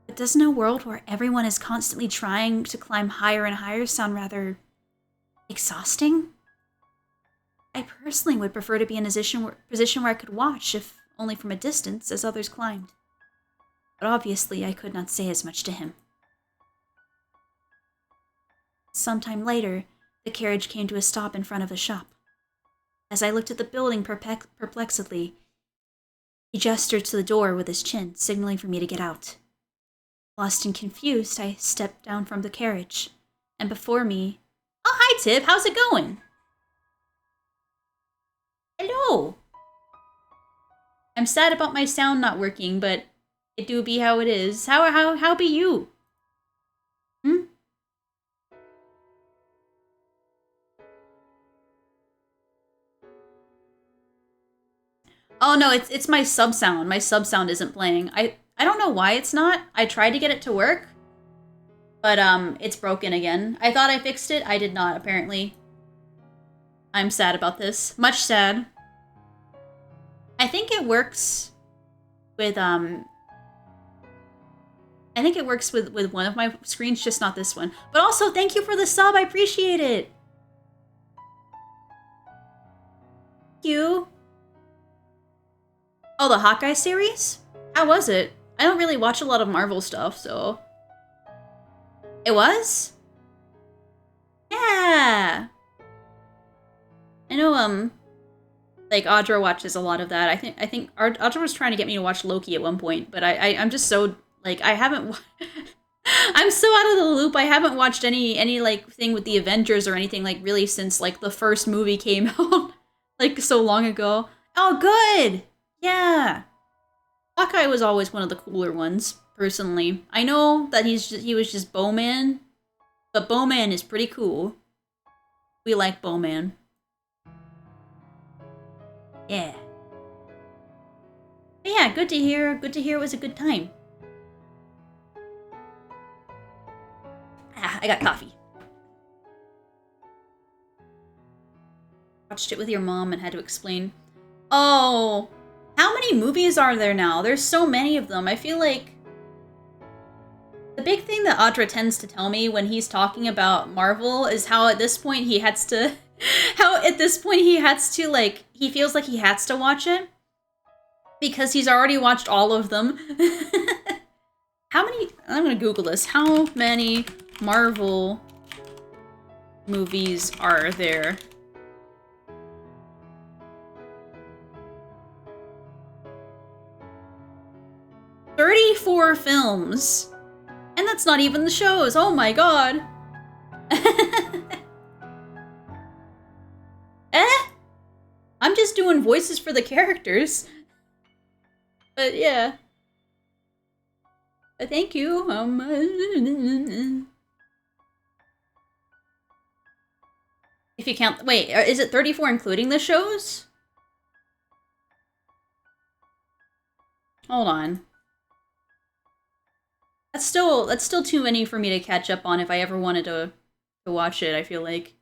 But doesn't a world where everyone is constantly trying to climb higher and higher sound rather exhausting? I personally would prefer to be in a position where I could watch, if only from a distance, as others climbed. But obviously I could not say as much to him. Sometime later, the carriage came to a stop in front of a shop. As I looked at the building perplexedly, he gestured to the door with his chin, signaling for me to get out. Lost and confused, I stepped down from the carriage, and before me... "Oh, hi, Tib! How's it going?" "Hello!" I'm sad about my sound not working, but it do be how it is. How be you? Oh no, it's my sub sound. My sub sound isn't playing. I don't know why it's not. I tried to get it to work, but it's broken again. I thought I fixed it. I did not, apparently. I'm sad about this. Much sad. I think it works with I think it works with one of my screens, just not this one. But also, thank you for the sub. I appreciate it. Thank you. Oh, the Hawkeye series? How was it? I don't really watch a lot of Marvel stuff, so... It was? Yeah! I know, like, Audra watches a lot of that. I think Audra was trying to get me to watch Loki at one point, but I'm just so, like, I haven't... I'm so out of the loop. I haven't watched any, like, thing with the Avengers or anything, like, really since, like, the first movie came out, like, so long ago. Oh, good! Yeah. Hawkeye was always one of the cooler ones, personally. I know that he was just Bowman, But Bowman is pretty cool. We like Bowman. Yeah. But yeah, good to hear. Good to hear it was a good time. Ah, I got coffee. Watched it with your mom and had to explain. Oh, how many movies are there now? There's so many of them. I feel like the big thing that Audra tends to tell me when he's talking about Marvel is how at this point he has to, like, he feels like he has to watch it because he's already watched all of them. How many, I'm gonna Google this, how many Marvel movies are there? "34 films. And that's not even the shows. Oh my god. I'm just doing voices for the characters. But yeah. Thank you. If you count, wait, is it 34 including the shows? Hold on. That's still too many for me to catch up on if I ever wanted to watch it, I feel like.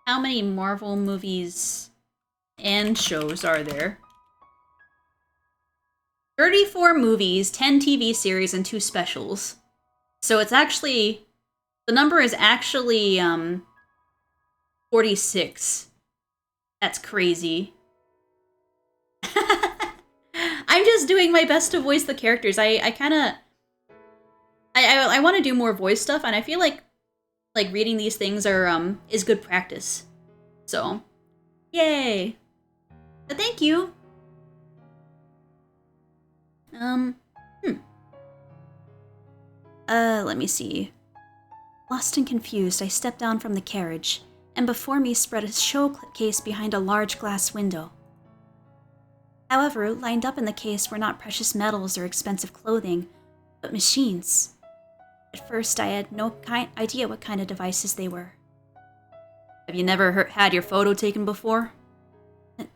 How many Marvel movies and shows are there? 34 movies, 10 TV series, and 2 specials. So it's actually, the number is actually 46. That's crazy. I'm just doing my best to voice the characters. I want to do more voice stuff, and I feel like reading these things are is good practice. So, yay! But thank you. Let me see. Lost and confused, I stepped down from the carriage, and before me spread a showcase behind a large glass window. However, lined up in the case were not precious metals or expensive clothing, but machines. At first, I had no idea what kind of devices they were. Have you never had your photo taken before?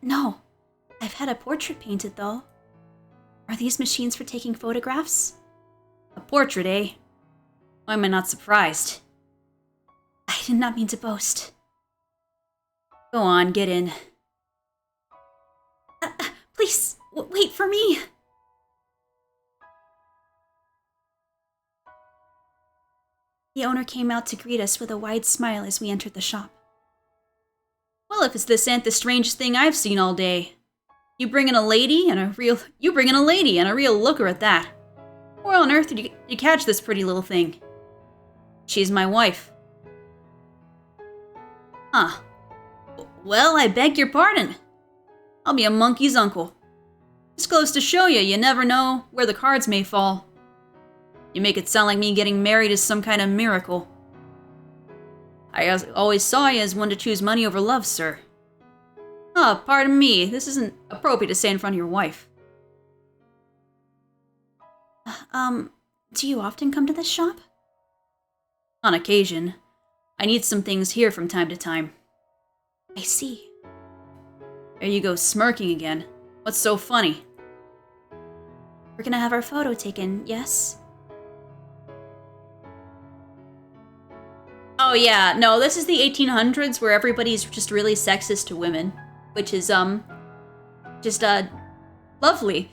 No. I've had a portrait painted, though. Are these machines for taking photographs? A portrait, eh? Why am I not surprised? I did not mean to boast. Go on, get in. Please, wait for me! The owner came out to greet us with a wide smile as we entered the shop. Well, if this ain't the strangest thing I've seen all day. You bringing a lady and a real looker at that. Where on earth did you catch this pretty little thing? She's my wife. Huh. Well, I beg your pardon. I'll be a monkey's uncle. This goes to show you never know where the cards may fall. You make it sound like me getting married is some kind of miracle. I always saw you as one to choose money over love, sir. Oh, pardon me, this isn't appropriate to say in front of your wife. Do you often come to this shop? On occasion. I need some things here from time to time. I see. There you go, smirking again. What's so funny? We're gonna have our photo taken, yes? Oh yeah, no, this is the 1800s where everybody's just really sexist to women. Which is, just, lovely.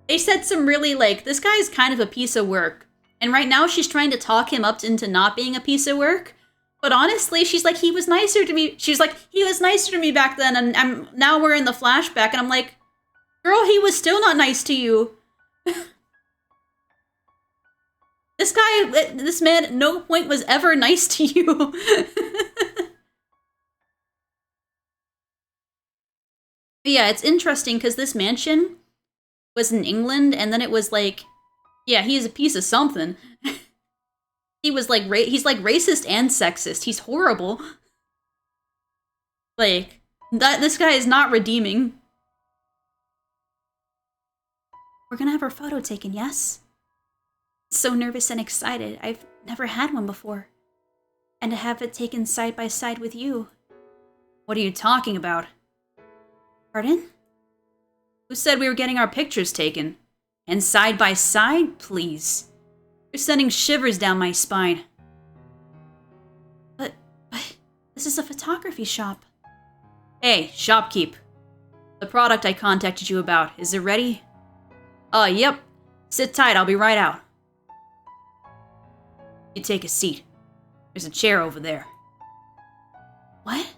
They said some really, like, this guy's kind of a piece of work. And right now she's trying to talk him up into not being a piece of work. But honestly, she's like, he was nicer to me. She's like, he was nicer to me back then, and now we're in the flashback, and I'm like, girl, he was still not nice to you. This man at no point was ever nice to you. Yeah, it's interesting because this mansion was in England, and then it was like, yeah, he's a piece of something. He was like, he's like racist and sexist. He's horrible. Like, this guy is not redeeming. We're gonna have our photo taken, yes? So nervous and excited. I've never had one before. And to have it taken side by side with you. What are you talking about? Pardon? Who said we were getting our pictures taken? And side by side, please. You're sending shivers down my spine. But this is a photography shop. Hey, shopkeep. The product I contacted you about, is it ready? Yep. Sit tight, I'll be right out. You take a seat. There's a chair over there. What?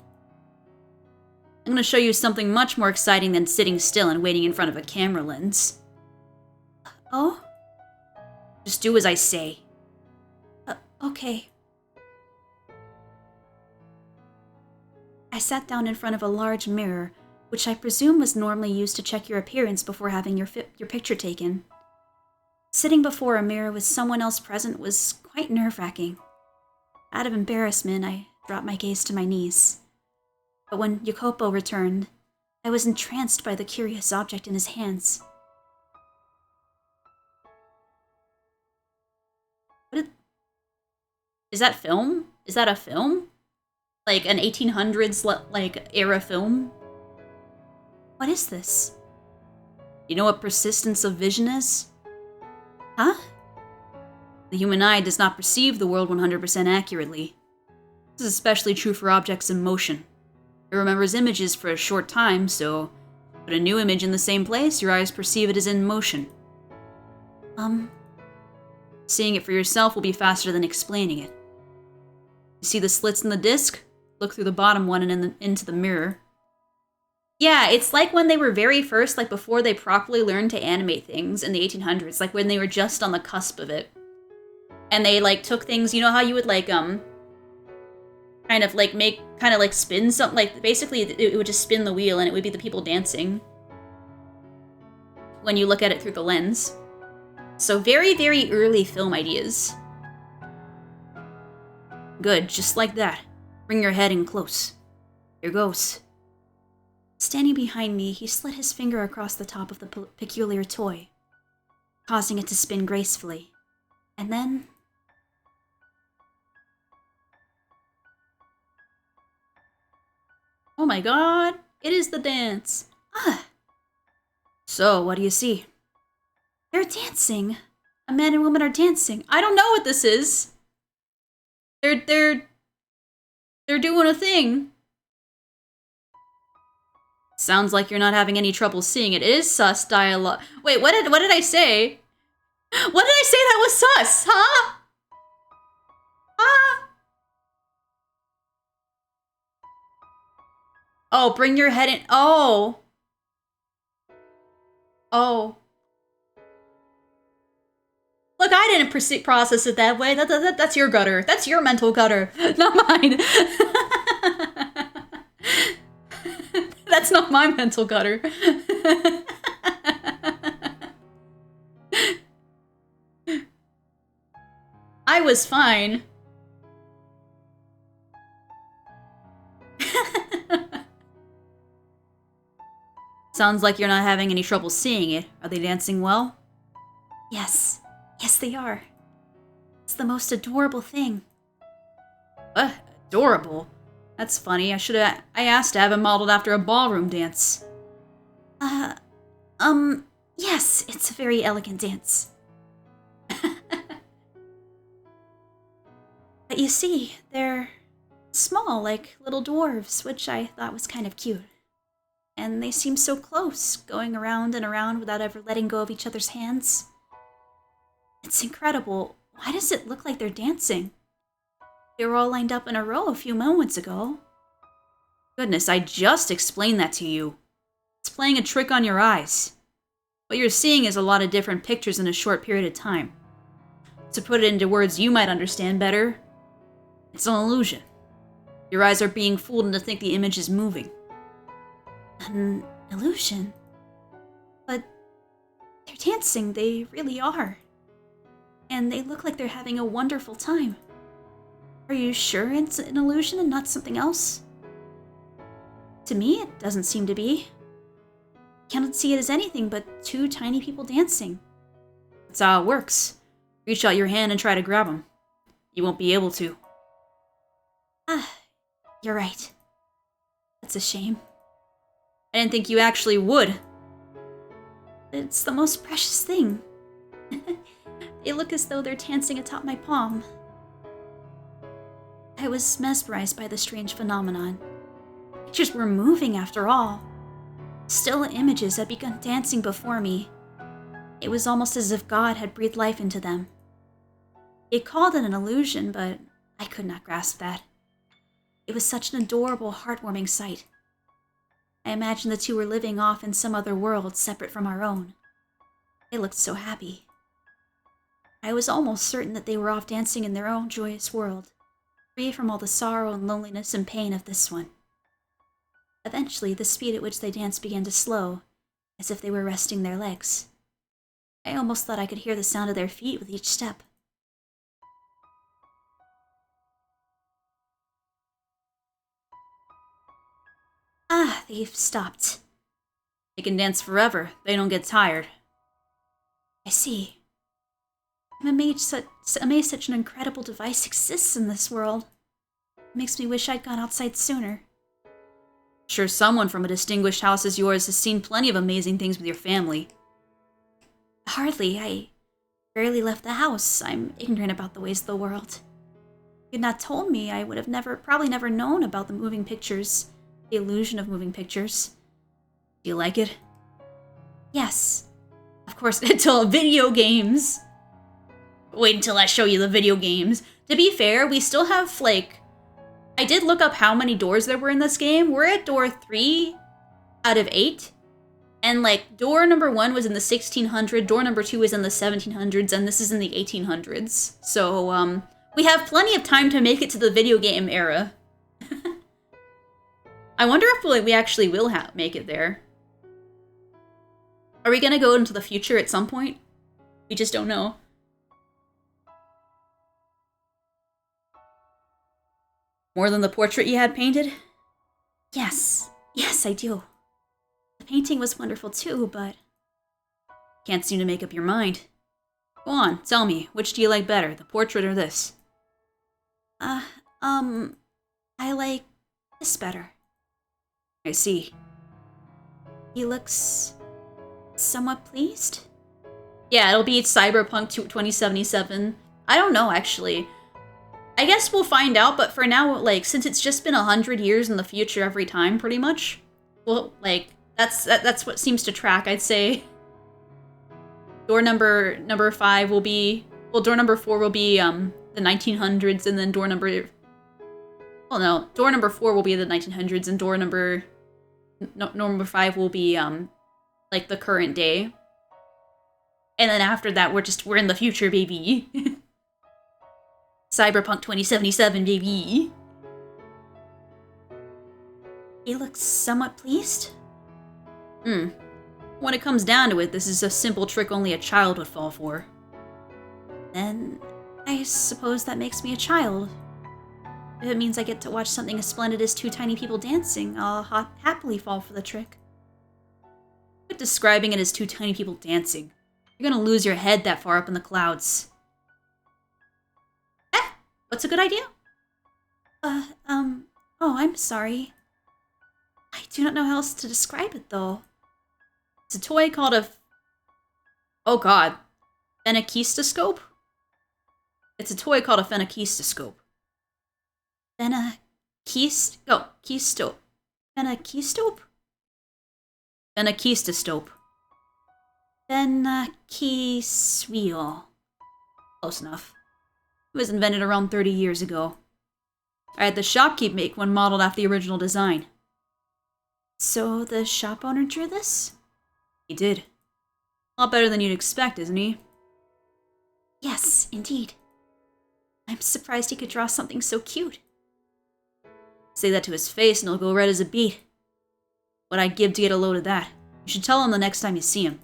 I'm gonna show you something much more exciting than sitting still and waiting in front of a camera lens. Oh? Just do as I say. Okay. I sat down in front of a large mirror, which I presume was normally used to check your appearance before having your picture taken. Sitting before a mirror with someone else present was quite nerve-wracking. Out of embarrassment, I dropped my gaze to my knees. But when Jacopo returned, I was entranced by the curious object in his hands. Is that film? Is that a film? Like an 1800s like era film? What is this? You know what persistence of vision is? Huh? The human eye does not perceive the world 100% accurately. This is especially true for objects in motion. It remembers images for a short time, so put a new image in the same place, your eyes perceive it as in motion. Seeing it for yourself will be faster than explaining it. You see the slits in the disc? Look through the bottom one and into the mirror. Yeah, it's like when they were very first, like before they properly learned to animate things in the 1800s, like when they were just on the cusp of it. And they like took things, you know how you would like kind of like spin something, like basically it would just spin the wheel and it would be the people dancing when you look at it through the lens. So very, very early film ideas. Good, just like that. Bring your head in close. Here goes. Standing behind me, he slid his finger across the top of the peculiar toy, causing it to spin gracefully. And then... oh my god, it is the dance. So, what do you see? They're dancing. A man and woman are dancing. I don't know what this is. They're doing a thing. Sounds like you're not having any trouble seeing it. It is sus dialogue. Wait, what did I say? What did I say that was sus? Huh? Huh? Oh, bring your head in. Oh. Oh. Look, I didn't process it that way. That's your gutter. That's your mental gutter, not mine. That's not my mental gutter. I was fine. Sounds like you're not having any trouble seeing it. Are they dancing well? Yes. Yes, they are. It's the most adorable thing. Adorable? That's funny. I asked to have it modeled after a ballroom dance. Yes, it's a very elegant dance. But you see, they're small, like little dwarves, which I thought was kind of cute. And they seem so close, going around and around without ever letting go of each other's hands. It's incredible. Why does it look like they're dancing? They were all lined up in a row a few moments ago. Goodness, I just explained that to you. It's playing a trick on your eyes. What you're seeing is a lot of different pictures in a short period of time. To put it into words you might understand better, it's an illusion. Your eyes are being fooled into think the image is moving. An illusion? But they're dancing, they really are. And they look like they're having a wonderful time. Are you sure it's an illusion and not something else? To me, it doesn't seem to be. Cannot see it as anything but two tiny people dancing. That's how it works. Reach out your hand and try to grab them. You won't be able to. Ah, you're right. That's a shame. I didn't think you actually would. It's the most precious thing. They look as though they're dancing atop my palm. I was mesmerized by the strange phenomenon. Pictures were moving after all. Still images had begun dancing before me. It was almost as if God had breathed life into them. It called it an illusion, but I could not grasp that. It was such an adorable, heartwarming sight. I imagined the two were living off in some other world separate from our own. They looked so happy. I was almost certain that they were off dancing in their own joyous world, free from all the sorrow and loneliness and pain of this one. Eventually, the speed at which they danced began to slow, as if they were resting their legs. I almost thought I could hear the sound of their feet with each step. Ah, they've stopped. They can dance forever. They don't get tired. I see. I'm amazed such an incredible device exists in this world. It makes me wish I'd gone outside sooner. Sure, someone from a distinguished house as yours has seen plenty of amazing things with your family. Hardly. I barely left the house. I'm ignorant about the ways of the world. If you'd not told me, I would have probably never known about the moving pictures, the illusion of moving pictures. Do you like it? Yes. Of course, until video games. Wait until I show you the video games. To be fair, we still have, like... I did look up how many doors there were in this game. We're at door 3 out of 8. And, like, door number 1 was in the 1600s, door number 2 was in the 1700s, and this is in the 1800s. So, we have plenty of time to make it to the video game era. I wonder if we actually will make it there. Are we gonna go into the future at some point? We just don't know. More than the portrait you had painted? Yes. Yes, I do. The painting was wonderful too, but... Can't seem to make up your mind. Go on, tell me, which do you like better, the portrait or this? I like this better. I see. He looks... somewhat pleased? Yeah, it'll be Cyberpunk 2077. I don't know, actually. I guess we'll find out, but for now, like, since it's just been 100 years in the future every time, pretty much, well, like, that's what seems to track, I'd say. Door number 5 will be... Well, door number 4 will be, the 1900s, and then door number... Well, no, door number 4 will be the 1900s, and door number... number 5 will be, like, the current day. And then after that, we're in the future, baby. Cyberpunk 2077, baby. He looks somewhat pleased? When it comes down to it, this is a simple trick only a child would fall for. Then I suppose that makes me a child. If it means I get to watch something as splendid as two tiny people dancing, I'll happily fall for the trick. Quit describing it as two tiny people dancing. You're gonna lose your head that far up in the clouds. What's a good idea? Oh, I'm sorry. I do not know how else to describe it, though. It's a toy called a... Oh god. Phenakistoscope? It's a toy called a phenakistoscope. Phenakistoscope? Phenakistoscope. Phenakistoscope. Close enough. It was invented around 30 years ago. I had the shopkeep make one modeled after the original design. So the shop owner drew this? He did. A lot better than you'd expect, isn't he? Yes, indeed. I'm surprised he could draw something so cute. Say that to his face and he'll go red as a beet. What I'd give to get a load of that. You should tell him the next time you see him.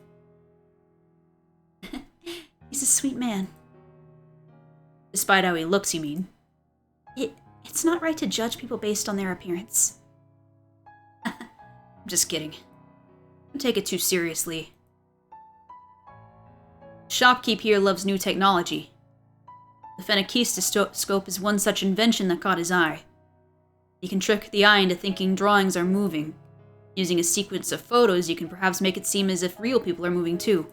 He's a sweet man. Despite how he looks, you mean? It's not right to judge people based on their appearance. I'm just kidding. Don't take it too seriously. Shopkeep here loves new technology. The phenakistoscope is one such invention that caught his eye. You can trick the eye into thinking drawings are moving. Using a sequence of photos, you can perhaps make it seem as if real people are moving too.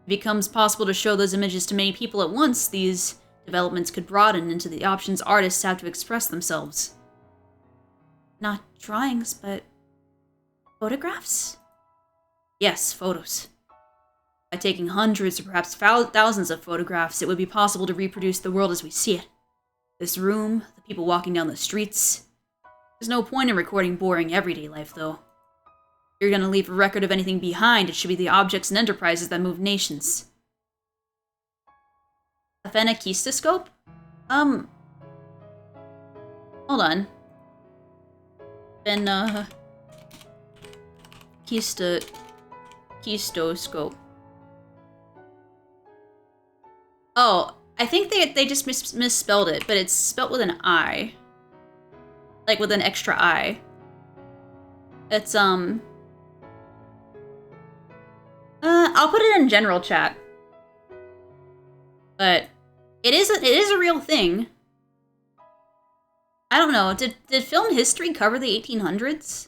If it becomes possible to show those images to many people at once, these developments could broaden into the options artists have to express themselves. Not drawings, but photographs? Yes, photos. By taking hundreds or perhaps thousands of photographs, it would be possible to reproduce the world as we see it. This room, the people walking down the streets. There's no point in recording boring everyday life, though. If you're gonna leave a record of anything behind, it should be the objects and enterprises that move nations. A phenakistoscope? Hold on. Kistoscope. Oh, I think they just misspelled it, but it's spelled with an I. Like with an extra I. It's, I'll put it in general chat. But it is a real thing. I don't know, did film history cover the 1800s?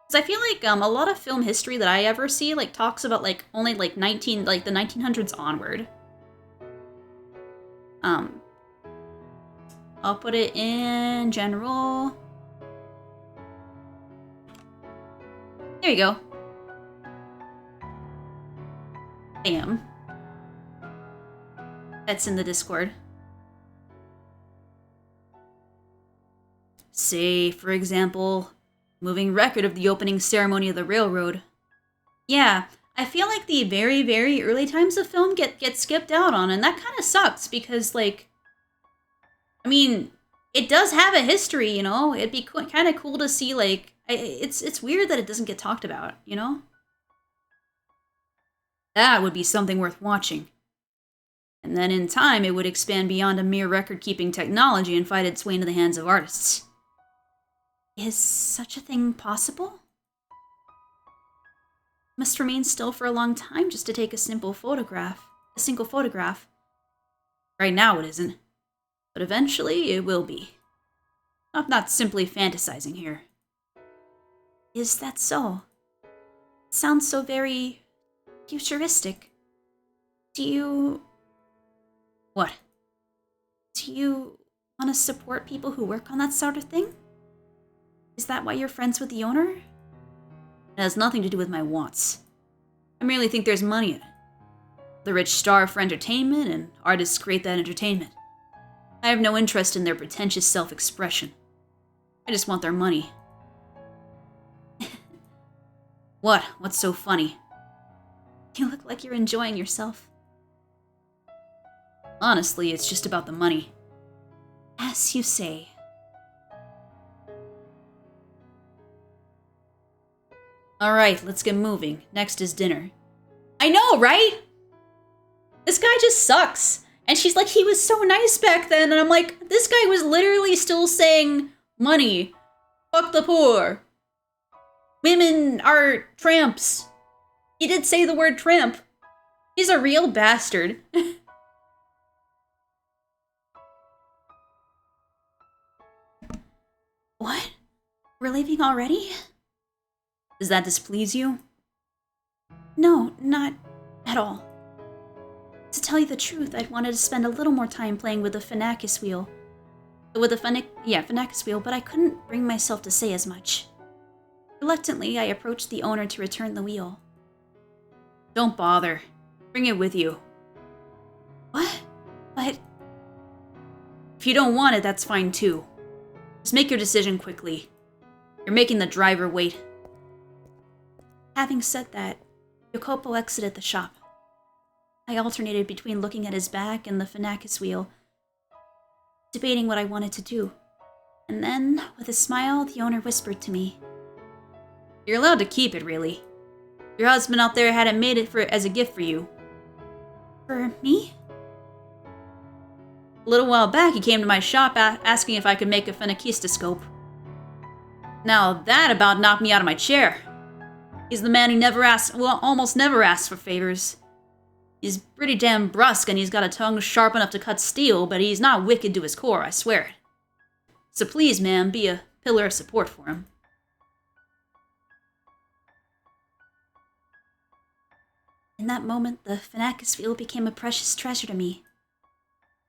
Because I feel like a lot of film history that I ever see like talks about like only like the 1900s onward. I'll put it in general. There you go. Bam. That's in the Discord. Say, for example, moving record of the opening ceremony of the railroad. Yeah, I feel like the very, very early times of film get skipped out on, and that kind of sucks because, like, I mean, it does have a history, you know? It'd be kind of cool to see, like, it's weird that it doesn't get talked about, you know? That would be something worth watching. And then in time, it would expand beyond a mere record-keeping technology and find its way into the hands of artists. Is such a thing possible? Must remain still for a long time just to take a single photograph. Right now it isn't. But eventually it will be. I'm not simply fantasizing here. Is that so? It sounds so very futuristic. Do you... What? Do you want to support people who work on that sort of thing? Is that why you're friends with the owner? It has nothing to do with my wants. I merely think there's money in it. The rich starve for entertainment, and artists create that entertainment. I have no interest in their pretentious self-expression. I just want their money. What? What's so funny? You look like you're enjoying yourself. Honestly, it's just about the money. As you say. Alright, let's get moving. Next is dinner. I know, right? This guy just sucks. And she's like, he was so nice back then. And I'm like, this guy was literally still saying money. Fuck the poor. Women are tramps. He did say the word tramp. He's a real bastard. What? We're leaving already? Does that displease you? No, not at all. To tell you the truth, I'd wanted to spend a little more time playing with the Phenakis wheel. Phenakis wheel, but I couldn't bring myself to say as much. Reluctantly, I approached the owner to return the wheel. Don't bother. Bring it with you. What? But... If you don't want it, that's fine too. Just make your decision quickly. You're making the driver wait. Having said that, Jacopo exited the shop. I alternated between looking at his back and the Phenakis wheel, debating what I wanted to do. And then, with a smile, the owner whispered to me, "You're allowed to keep it, really. Your husband out there hadn't made it as a gift for you." For me? A little while back, he came to my shop asking if I could make a phenakistoscope. Now that about knocked me out of my chair. He's the man who never asks, well, almost never asks for favors. He's pretty damn brusque and he's got a tongue sharp enough to cut steel, but he's not wicked to his core, I swear it. So please, ma'am, be a pillar of support for him. In that moment, the Fanakis field became a precious treasure to me.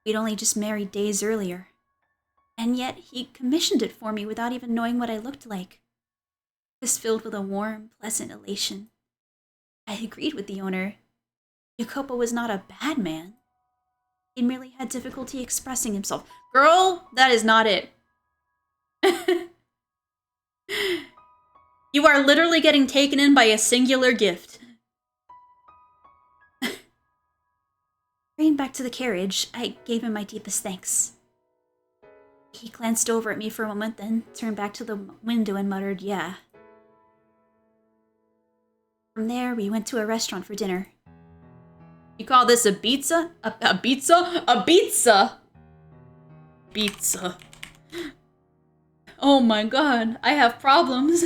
We'd only just married days earlier. And yet, he commissioned it for me without even knowing what I looked like. I was filled with a warm, pleasant elation. I agreed with the owner. Jacopo was not a bad man. He merely had difficulty expressing himself. Girl, that is not it. You are literally getting taken in by a singular gift. Hurrying back to the carriage, I gave him my deepest thanks. He glanced over at me for a moment, then turned back to the window and muttered, "Yeah." From there, we went to a restaurant for dinner. You call this a pizza? A pizza? A pizza? Pizza. Oh my god, I have problems.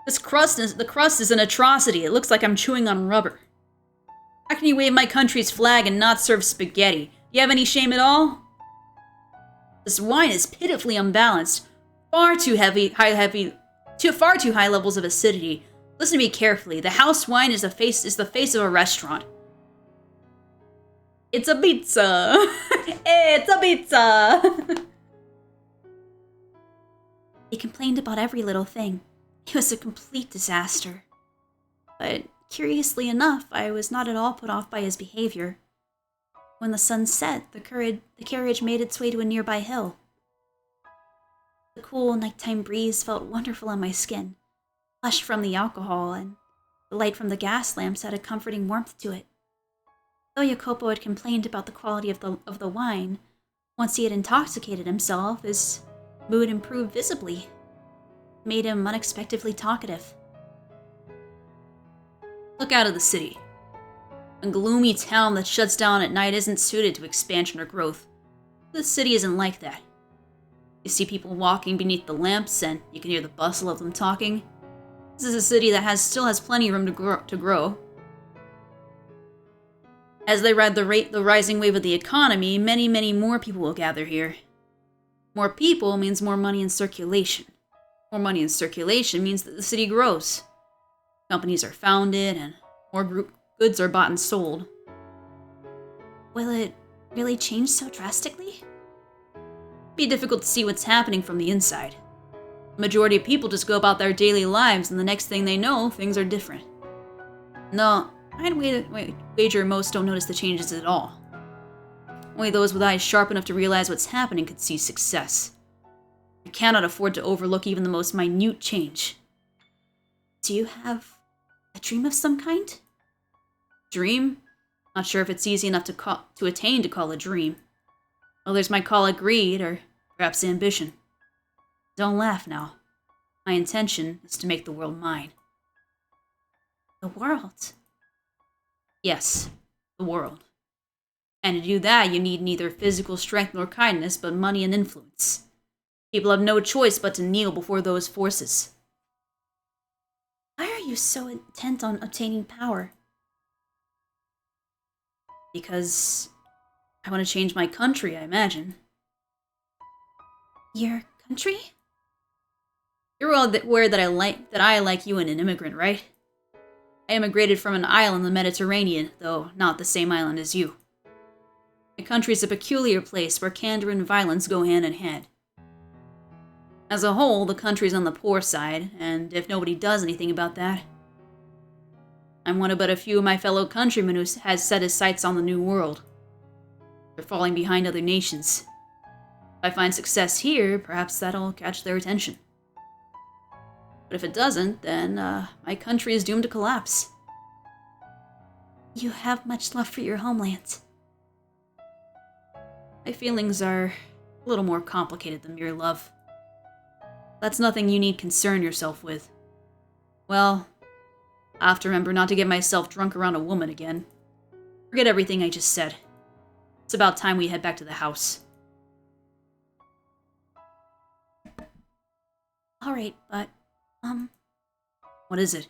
The crust is an atrocity. It looks like I'm chewing on rubber. How can you wave my country's flag and not serve spaghetti? Do you have any shame at all? This wine is pitifully unbalanced. Far too high levels of acidity. Listen to me carefully. The house wine is the face of a restaurant. It's a pizza. It's a pizza. He complained about every little thing. It was a complete disaster. But curiously enough, I was not at all put off by his behavior. When the sun set, the carriage made its way to a nearby hill. The cool nighttime breeze felt wonderful on my skin, flushed from the alcohol, and the light from the gas lamps had a comforting warmth to it. Though Jacopo had complained about the quality of the wine, once he had intoxicated himself, his mood improved visibly. It made him unexpectedly talkative. Look out of the city. A gloomy town that shuts down at night isn't suited to expansion or growth. This city isn't like that. You see people walking beneath the lamps, and you can hear the bustle of them talking. This is a city that still has plenty of room to grow. As they ride the rising wave of the economy, many, many more people will gather here. More people means more money in circulation. More money in circulation means that the city grows. Companies are founded, and more goods are bought and sold. Will it really change so drastically? It'd be difficult to see what's happening from the inside. The majority of people just go about their daily lives, and the next thing they know, things are different. No, I'd wager most don't notice the changes at all. Only those with eyes sharp enough to realize what's happening could see success. I cannot afford to overlook even the most minute change. Do you have a dream of some kind? Dream? Not sure if it's easy enough to attain to call a dream. Others might call it greed, or perhaps ambition. Don't laugh now. My intention is to make the world mine. The world? Yes, the world. And to do that, you need neither physical strength nor kindness, but money and influence. People have no choice but to kneel before those forces. Why are you so intent on obtaining power? Because I want to change my country, I imagine. Your country? You're well aware that I, like you, am an immigrant, right? I immigrated from an island in the Mediterranean, though not the same island as you. My country is a peculiar place where candor and violence go hand in hand. As a whole, the country's on the poor side, and if nobody does anything about that, I'm one of but a few of my fellow countrymen who has set his sights on the New World. They're falling behind other nations. If I find success here, perhaps that'll catch their attention. But if it doesn't, then my country is doomed to collapse. You have much love for your homeland. My feelings are a little more complicated than mere love. That's nothing you need concern yourself with. Well, I have to remember not to get myself drunk around a woman again. Forget everything I just said. It's about time we head back to the house. Alright, but What is it?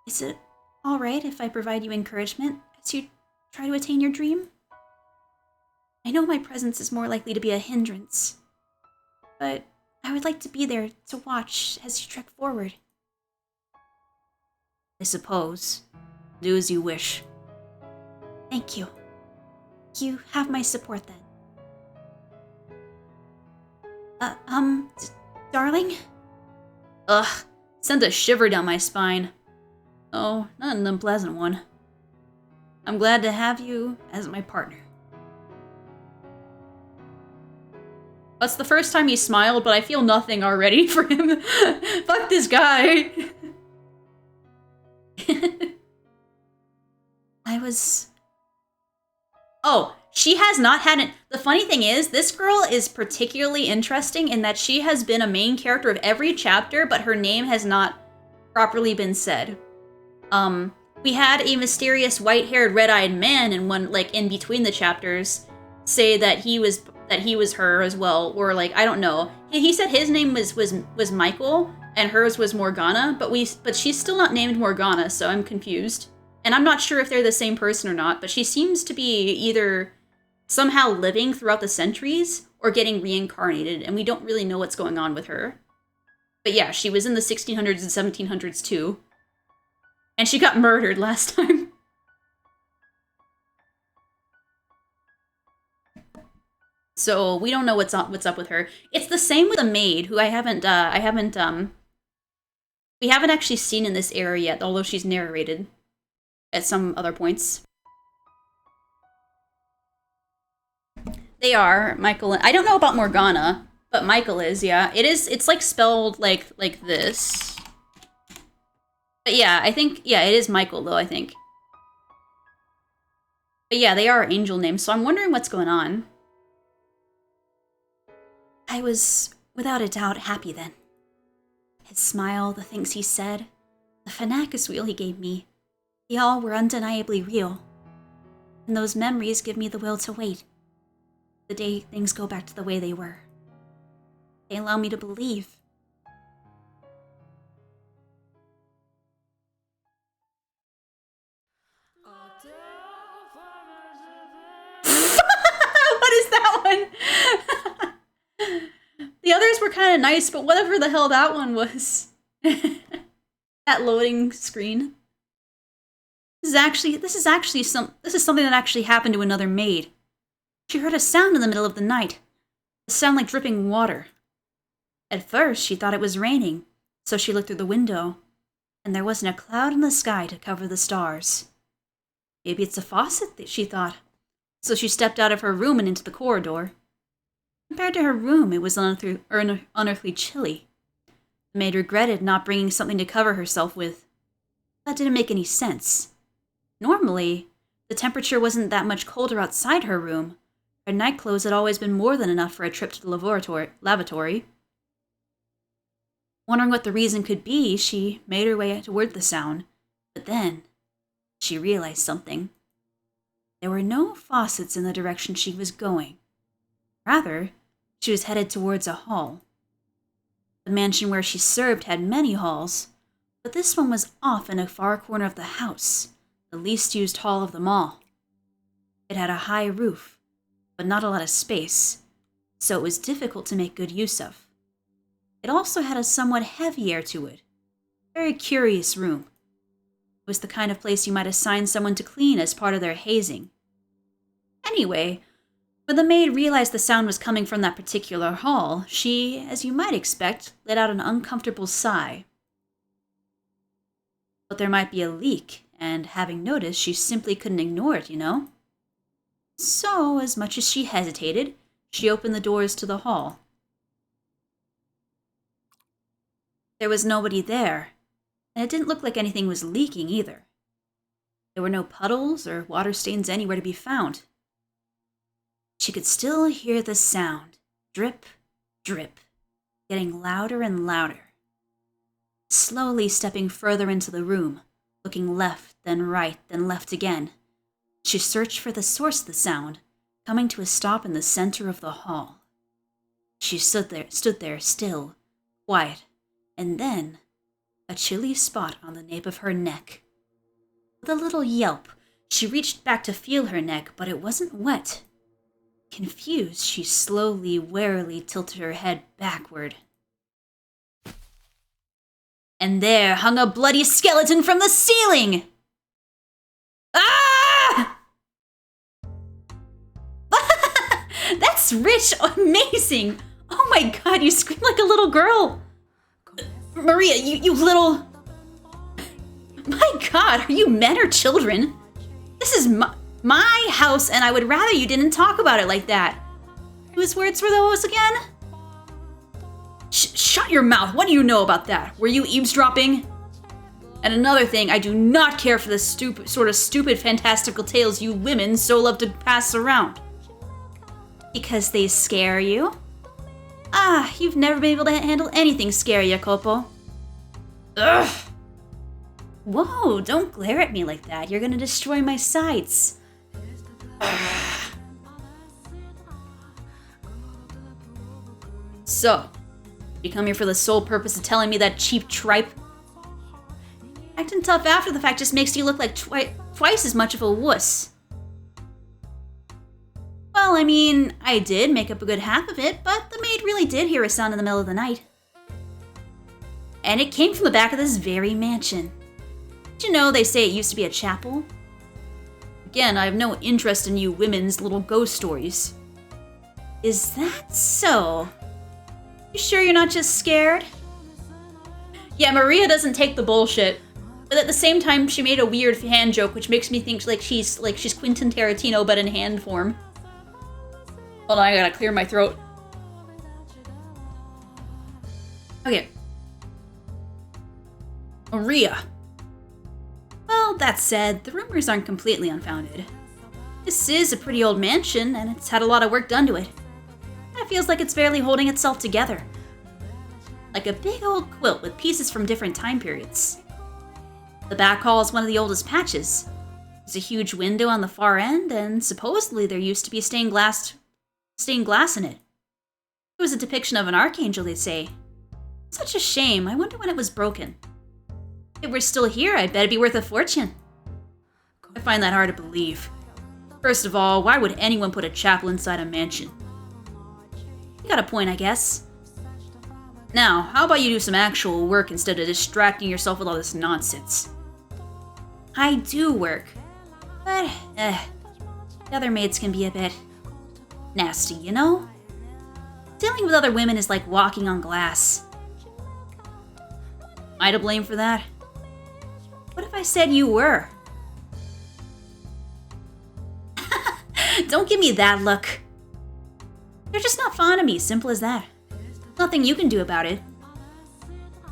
Is it alright if I provide you encouragement as you try to attain your dream? I know my presence is more likely to be a hindrance, but I would like to be there to watch as you trek forward. I suppose. Do as you wish. Thank you. You have my support then. Darling? Ugh, sent a shiver down my spine. Oh, not an unpleasant one. I'm glad to have you as my partner. That's the first time he smiled, but I feel nothing already for him. Fuck this guy. Oh, she has not had it. The funny thing is, this girl is particularly interesting in that she has been a main character of every chapter, but her name has not properly been said. We had a mysterious white-haired, red-eyed man in one, like, in between the chapters say that he was her as well, or like, I don't know. He said his name was Michael and hers was Morgana, but she's still not named Morgana, so I'm confused. And I'm not sure if they're the same person or not, but she seems to be either somehow living throughout the centuries or getting reincarnated, and we don't really know what's going on with her. But yeah, she was in the 1600s and 1700s too. And she got murdered last time. So we don't know what's up with her. It's the same with the maid, who we haven't actually seen in this area yet, although she's narrated at some other points. They are Michael. I don't know about Morgana, but Michael is. Yeah, it is. It's like spelled like this. But yeah, I think it is Michael though. I think. But yeah, they are angel names, so I'm wondering what's going on. I was, without a doubt, happy then. His smile, the things he said, the Fanacus wheel he gave me, they all were undeniably real. And those memories give me the will to wait. The day things go back to the way they were. They allow me to believe. What is that one? The others were kind of nice, but whatever the hell that one was. That loading screen. This is something that actually happened to another maid. She heard a sound in the middle of the night. A sound like dripping water. At first, she thought it was raining, so she looked through the window, and there wasn't a cloud in the sky to cover the stars. Maybe it's a faucet, she thought. So she stepped out of her room and into the corridor. Compared to her room, it was unearthly chilly. The maid regretted not bringing something to cover herself with. That didn't make any sense. Normally, the temperature wasn't that much colder outside her room. Her night clothes had always been more than enough for a trip to the lavatory. Wondering what the reason could be, she made her way toward the sound, but then she realized something. There were no faucets in the direction she was going. Rather, she was headed towards a hall. The mansion where she served had many halls, but this one was off in a far corner of the house, the least used hall of them all. It had a high roof, but not a lot of space, so it was difficult to make good use of. It also had a somewhat heavy air to it. Very curious room. It was the kind of place you might assign someone to clean as part of their hazing. Anyway, when the maid realized the sound was coming from that particular hall, she, as you might expect, let out an uncomfortable sigh. But there might be a leak, and having noticed, she simply couldn't ignore it, you know? So, as much as she hesitated, she opened the doors to the hall. There was nobody there, and it didn't look like anything was leaking either. There were no puddles or water stains anywhere to be found. She could still hear the sound, drip, drip, getting louder and louder. Slowly stepping further into the room, looking left, then right, then left again, she searched for the source of the sound, coming to a stop in the center of the hall. She stood there still, quiet, and then a chilly spot on the nape of her neck. With a little yelp, she reached back to feel her neck, but it wasn't wet. Confused, she slowly, warily tilted her head backward. And there hung a bloody skeleton from the ceiling! Ah! That's rich, amazing! Oh my god, you scream like a little girl! Maria, you little... My god, are you men or children? This is my house, and I would rather you didn't talk about it like that. Whose words were those again? Shut your mouth. What do you know about that? Were you eavesdropping? And another thing, I do not care for the stupid fantastical tales you women so love to pass around. Because they scare you? Ah, you've never been able to handle anything scary, Jacopo. Ugh. Whoa, don't glare at me like that. You're gonna destroy my sights. So, you come here for the sole purpose of telling me that cheap tripe? Acting tough after the fact just makes you look like twice as much of a wuss. Well, I mean, I did make up a good half of it, but the maid really did hear a sound in the middle of the night. And it came from the back of this very mansion. Did you know they say it used to be a chapel? Again, I have no interest in you women's little ghost stories. Is that so? You sure you're not just scared? Yeah, Maria doesn't take the bullshit. But at the same time, she made a weird hand joke, which makes me think she's Quentin Tarantino, but in hand form. Hold on, I gotta clear my throat. Okay. Maria. Well, that said, the rumors aren't completely unfounded. This is a pretty old mansion, and it's had a lot of work done to it. It feels like it's barely holding itself together. Like a big old quilt with pieces from different time periods. The back hall is one of the oldest patches. There's a huge window on the far end, and supposedly there used to be stained glass in it. It was a depiction of an archangel, they say. Such a shame. I wonder when it was broken. If we're still here, I bet it'd be worth a fortune. I find that hard to believe. First of all, why would anyone put a chapel inside a mansion? You got a point, I guess. Now, how about you do some actual work instead of distracting yourself with all this nonsense? I do work. But, the other maids can be a bit nasty, you know? Dealing with other women is like walking on glass. Am I to blame for that? What if I said you were? Don't give me that look. They're just not fond of me, simple as that. Nothing you can do about it.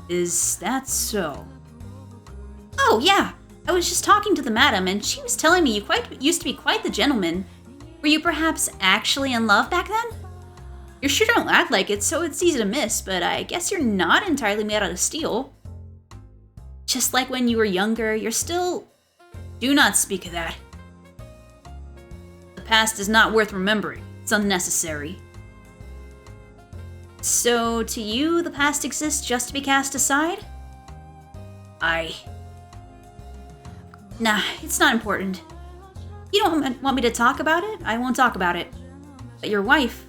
Is that so? Oh, yeah. I was just talking to the madam, and she was telling me you used to be quite the gentleman. Were you perhaps actually in love back then? You sure don't act like it, so it's easy to miss, but I guess you're not entirely made out of steel. Just like when you were younger, you're still... Do not speak of that. The past is not worth remembering. It's unnecessary. So, to you, the past exists just to be cast aside? Nah, it's not important. You don't want me to talk about it? I won't talk about it. But your wife...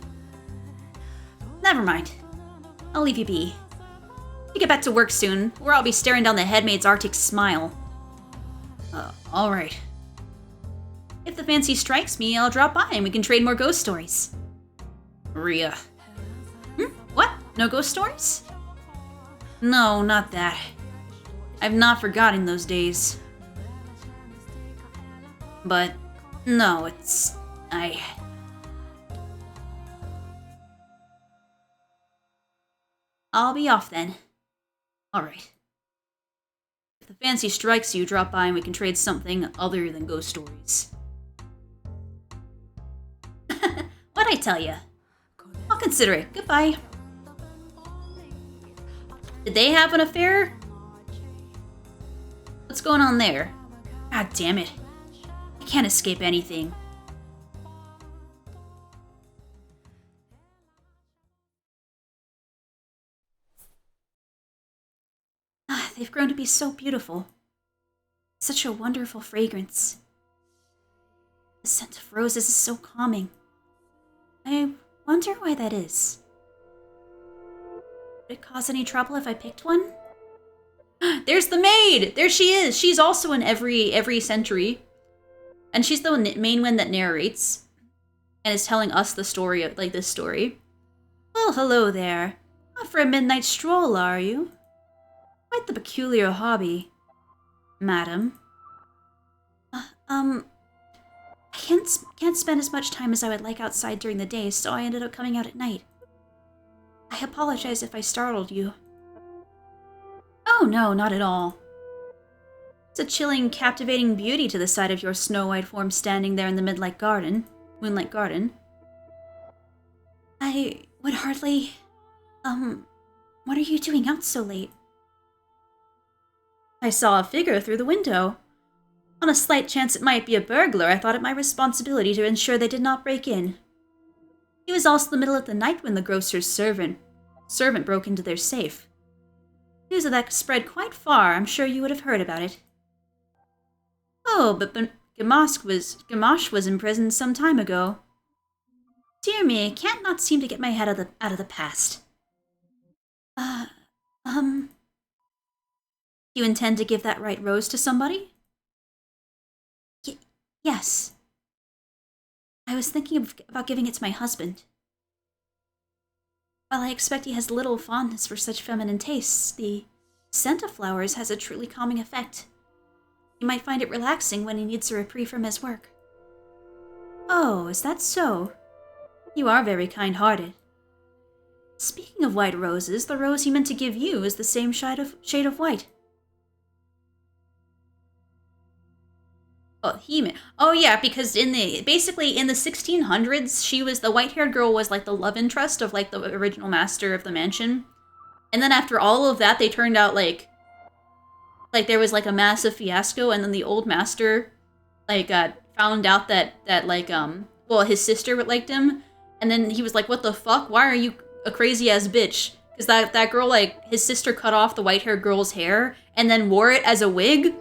Never mind. I'll leave you be. You get back to work soon, or I'll be staring down the headmaid's Arctic smile. Alright. If the fancy strikes me, I'll drop by and we can trade more ghost stories. Maria. What? No ghost stories? No, not that. I've not forgotten those days. But, no, I'll be off then. Alright. If the fancy strikes you, drop by and we can trade something other than ghost stories. What'd I tell ya? I'll consider it. Goodbye. Did they have an affair? What's going on there? God damn it. I can't escape anything. grown to be so beautiful. Such a wonderful fragrance. The scent of roses is so calming. I wonder why that is. Would it cause any trouble if I picked one? There's the maid! There she is! She's also in every century. And she's the main one that narrates. And is telling us the story of, like, this story. Well, hello there. Out for a midnight stroll, are you? Quite the peculiar hobby, madam. I can't spend as much time as I would like outside during the day, so I ended up coming out at night. I apologize if I startled you. Oh no, not at all. It's a chilling, captivating beauty to the sight of your snow-white form standing there in the moonlight garden. I would hardly... what are you doing out so late? I saw a figure through the window. On a slight chance it might be a burglar, I thought it my responsibility to ensure they did not break in. It was also the middle of the night when the grocer's servant broke into their safe. News of that spread quite far. I'm sure you would have heard about it. Oh, but Gamash was imprisoned some time ago. Dear me, I can't not seem to get my head out of the past. You intend to give that white rose to somebody? Yes. I was thinking about giving it to my husband. While I expect he has little fondness for such feminine tastes, the scent of flowers has a truly calming effect. He might find it relaxing when he needs a reprieve from his work. Oh, is that so? You are very kind-hearted. Speaking of white roses, the rose he meant to give you is the same shade of white. Oh yeah, because basically in the 1600s, she was the white-haired girl was like the love interest of like the original master of the mansion, and then after all of that, they turned out like there was like a massive fiasco, and then the old master like found out that his sister liked him, and then he was like, what the fuck? Why are you a crazy ass bitch? Because that girl, like, his sister cut off the white-haired girl's hair and then wore it as a wig.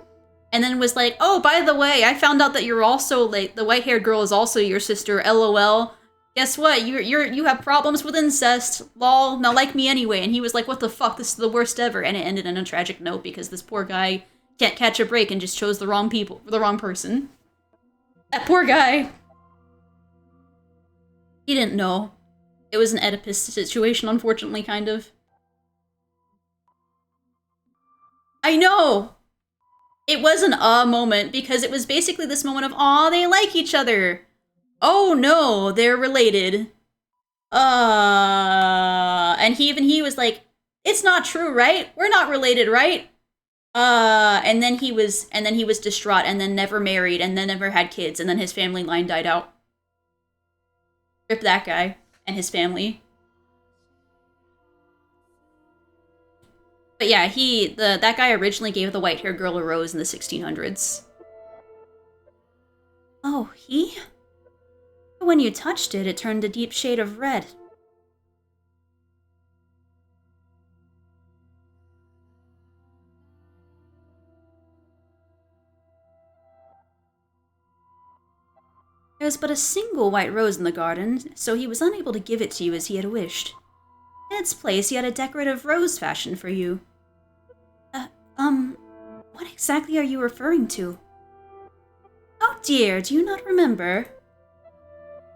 And then was like, oh, by the way, I found out that you're also, like, the white-haired girl is also your sister, LOL. Guess what? You have problems with incest, lol, now like me anyway. And he was like, what the fuck, this is the worst ever. And it ended on a tragic note because this poor guy can't catch a break and just chose the wrong person. That poor guy. He didn't know. It was an Oedipus situation, unfortunately, kind of. I know! It wasn't a moment, because it was basically this moment of, aw, they like each other. Oh no, they're related. And he was like, it's not true, right? We're not related, right? And then he was distraught, and then never married, and then never had kids, and then his family line died out. Rip that guy and his family. But yeah, that guy originally gave the white-haired girl a rose in the 1600s. Oh, he? When you touched it, it turned a deep shade of red. There was but a single white rose in the garden, so he was unable to give it to you as he had wished. In its place, he had a decorative rose fashioned for you. What exactly are you referring to? Oh dear, do you not remember?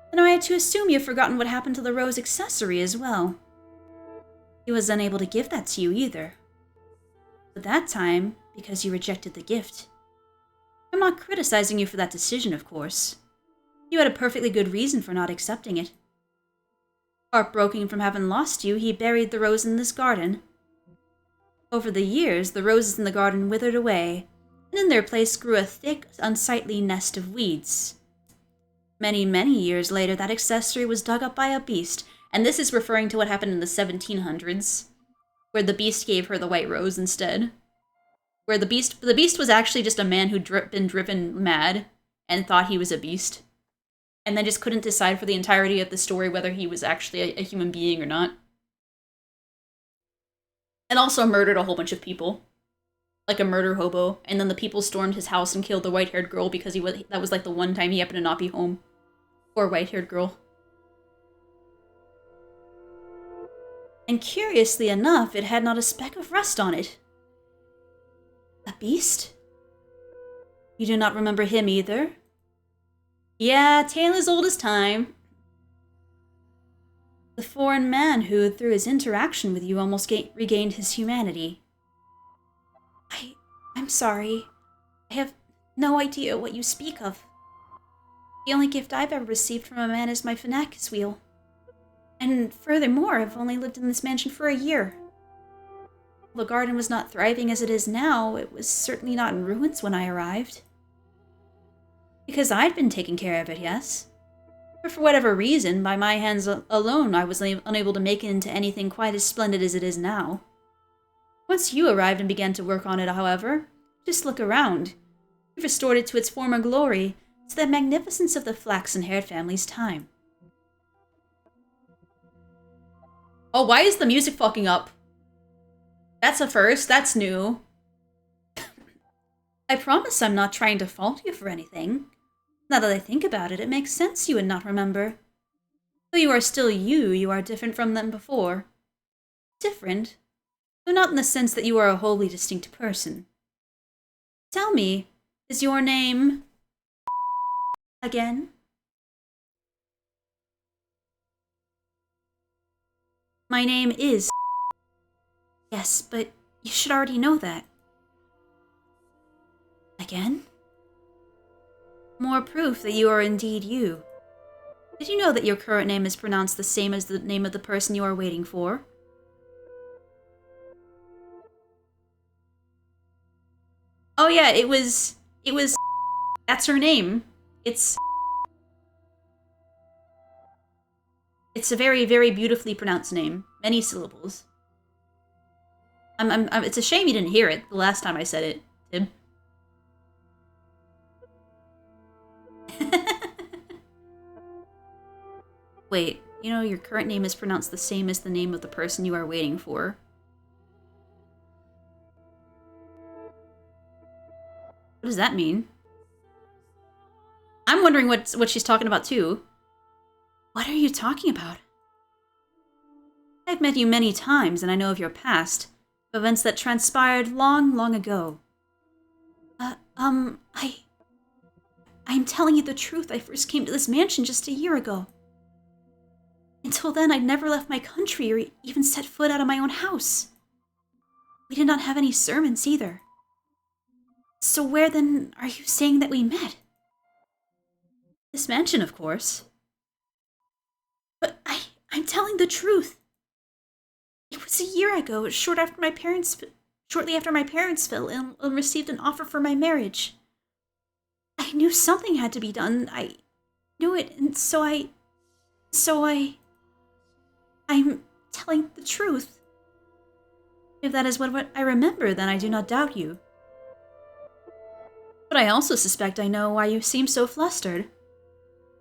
Then I had to assume you've forgotten what happened to the rose accessory as well. He was unable to give that to you either. But that time, because you rejected the gift. I'm not criticizing you for that decision, of course. You had a perfectly good reason for not accepting it. Heartbroken from having lost you, he buried the rose in this garden. Over the years, the roses in the garden withered away, and in their place grew a thick, unsightly nest of weeds. Many, many years later, that accessory was dug up by a beast, and this is referring to what happened in the 1700s, where the beast gave her the white rose instead. Where the beast was actually just a man who'd been driven mad and thought he was a beast, and then just couldn't decide for the entirety of the story whether he was actually a human being or not. And also murdered a whole bunch of people. like a murder hobo, and then the people stormed his house and killed the white-haired girl because that was like the one time he happened to not be home. Poor white-haired girl. And curiously enough, it had not a speck of rust on it. A beast? You do not remember him either? Yeah, tale as old as time. The foreign man who, through his interaction with you, almost regained his humanity. I'm sorry. I have no idea what you speak of. The only gift I've ever received from a man is my Phenacus wheel. And furthermore, I've only lived in this mansion for a year. The garden was not thriving as it is now. It was certainly not in ruins when I arrived. Because I'd been taking care of it, yes. But for whatever reason, by my hands alone, I was unable to make it into anything quite as splendid as it is now. Once you arrived and began to work on it, however, just look around. You've restored it to its former glory, to the magnificence of the flaxen-haired family's time. Oh, why is the music fucking up? That's a first, that's new. I promise I'm not trying to fault you for anything. Now that I think about it, it makes sense you would not remember. Though you are still you, you are different from them before. Different, though not in the sense that you are a wholly distinct person. Tell me, is your name... again? My name is... Yes, but you should already know that. Again? More proof that you are indeed you. Did you know that your current name is pronounced the same as the name of the person you are waiting for? Oh yeah, it was... That's her name. It's a very, very beautifully pronounced name. Many syllables. It's a shame you didn't hear it the last time I said it, Tim. Wait, you know your current name is pronounced the same as the name of the person you are waiting for. What does that mean? I'm wondering what she's talking about too. What are you talking about? I've met you many times and I know of your past, events that transpired long, long ago. I'm telling you the truth. I first came to this mansion just a year ago. Until then, I'd never left my country or even set foot out of my own house. We did not have any servants either. So where then are you saying that we met? This mansion, of course. But I'm telling the truth. It was a year ago, shortly after my parents fell ill and received an offer for my marriage. I knew something had to be done. I knew it, and I'm telling the truth. If that is what I remember, then I do not doubt you. But I also suspect I know why you seem so flustered.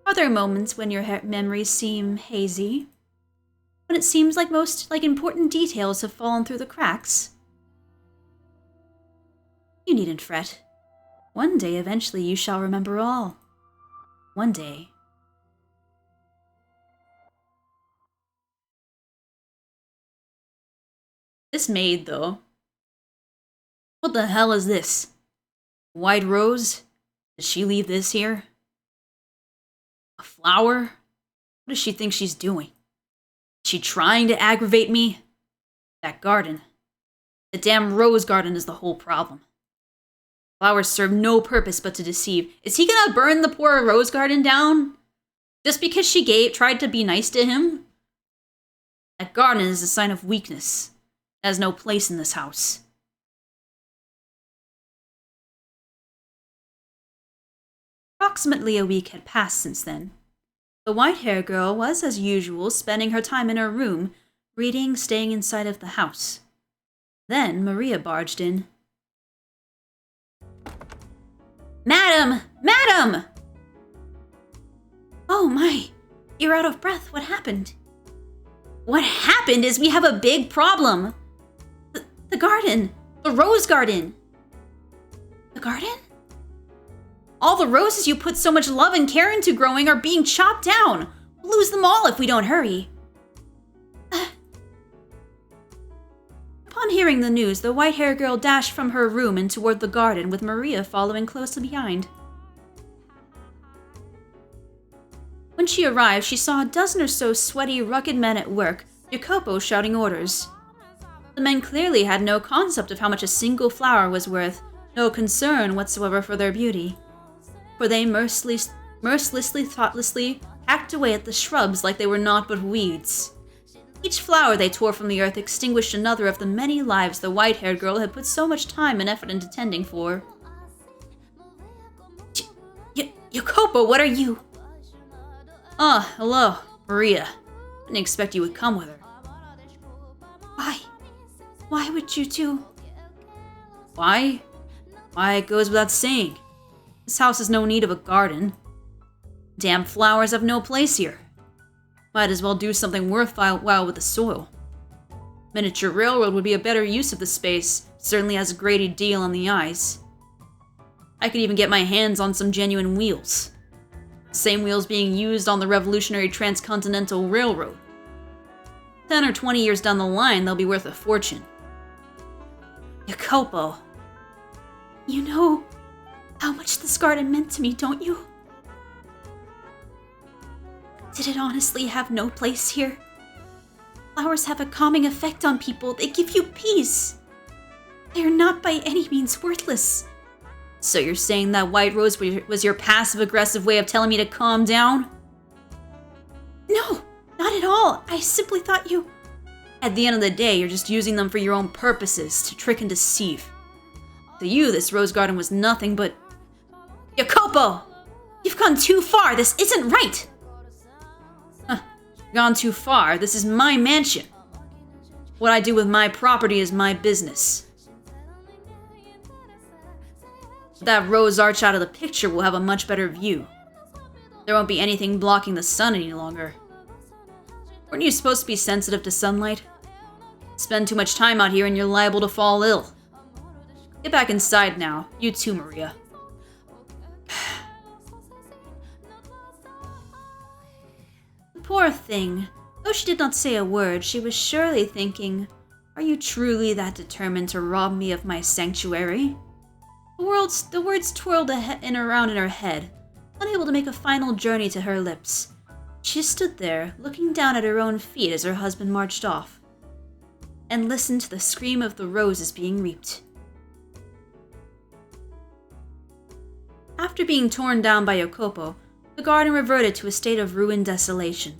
Are there moments when your memories seem hazy? When it seems like most important details have fallen through the cracks? You needn't fret. One day, eventually, you shall remember all. One day. This maid, though. What the hell is this? White rose? Did she leave this here? A flower? What does she think she's doing? Is she trying to aggravate me? That garden. The damn rose garden is the whole problem. Flowers serve no purpose but to deceive. Is he gonna burn the poor rose garden down? Just because she tried to be nice to him? That garden is a sign of weakness. It has no place in this house. Approximately a week had passed since then. The white-haired girl was, as usual, spending her time in her room, reading, staying inside of the house. Then Maria barged in. Madam! Madam! Oh my, you're out of breath. What happened? What happened is we have a big problem. The garden. The rose garden. The garden? All the roses you put so much love and care into growing are being chopped down. We'll lose them all if we don't hurry. Upon hearing the news, the white-haired girl dashed from her room and toward the garden, with Maria following closely behind. When she arrived, she saw a dozen or so sweaty, rugged men at work, Jacopo shouting orders. The men clearly had no concept of how much a single flower was worth, no concern whatsoever for their beauty. For they mercilessly, thoughtlessly hacked away at the shrubs like they were naught but weeds. Each flower they tore from the earth extinguished another of the many lives the white-haired girl had put so much time and effort into tending for. Jacopo, what are you? Ah, hello, Maria. Didn't expect you would come with her. Why? Why would you two? Why? Why, it goes without saying. This house has no need of a garden. Damn flowers have no place here. Might as well do something worthwhile with the soil. Miniature railroad would be a better use of the space. Certainly has a great deal on the eyes. I could even get my hands on some genuine wheels. Same wheels being used on the revolutionary transcontinental railroad. 10 or 20 years down the line, they'll be worth a fortune. Jacopo. You know how much this garden meant to me, don't you? Did it honestly have no place here? Flowers have a calming effect on people. They give you peace. They are not by any means worthless. So you're saying that white rose was your passive-aggressive way of telling me to calm down? No, not at all. I simply thought you... At the end of the day, you're just using them for your own purposes, to trick and deceive. To you, this rose garden was nothing but... Jacopo! You've gone too far. This isn't right. Gone too far. This is my mansion. What I do with my property is my business. With that rose arch out of the picture, we'll have a much better view. There won't be anything blocking the sun any longer. Weren't you supposed to be sensitive to sunlight? Spend too much time out here and you're liable to fall ill. Get back inside now. You too, Maria. Poor thing. Though she did not say a word, she was surely thinking, are you truly that determined to rob me of my sanctuary? The words twirled around in her head, unable to make a final journey to her lips. She stood there, looking down at her own feet as her husband marched off, and listened to the scream of the roses being reaped. After being torn down by Jacopo, the garden reverted to a state of ruined desolation.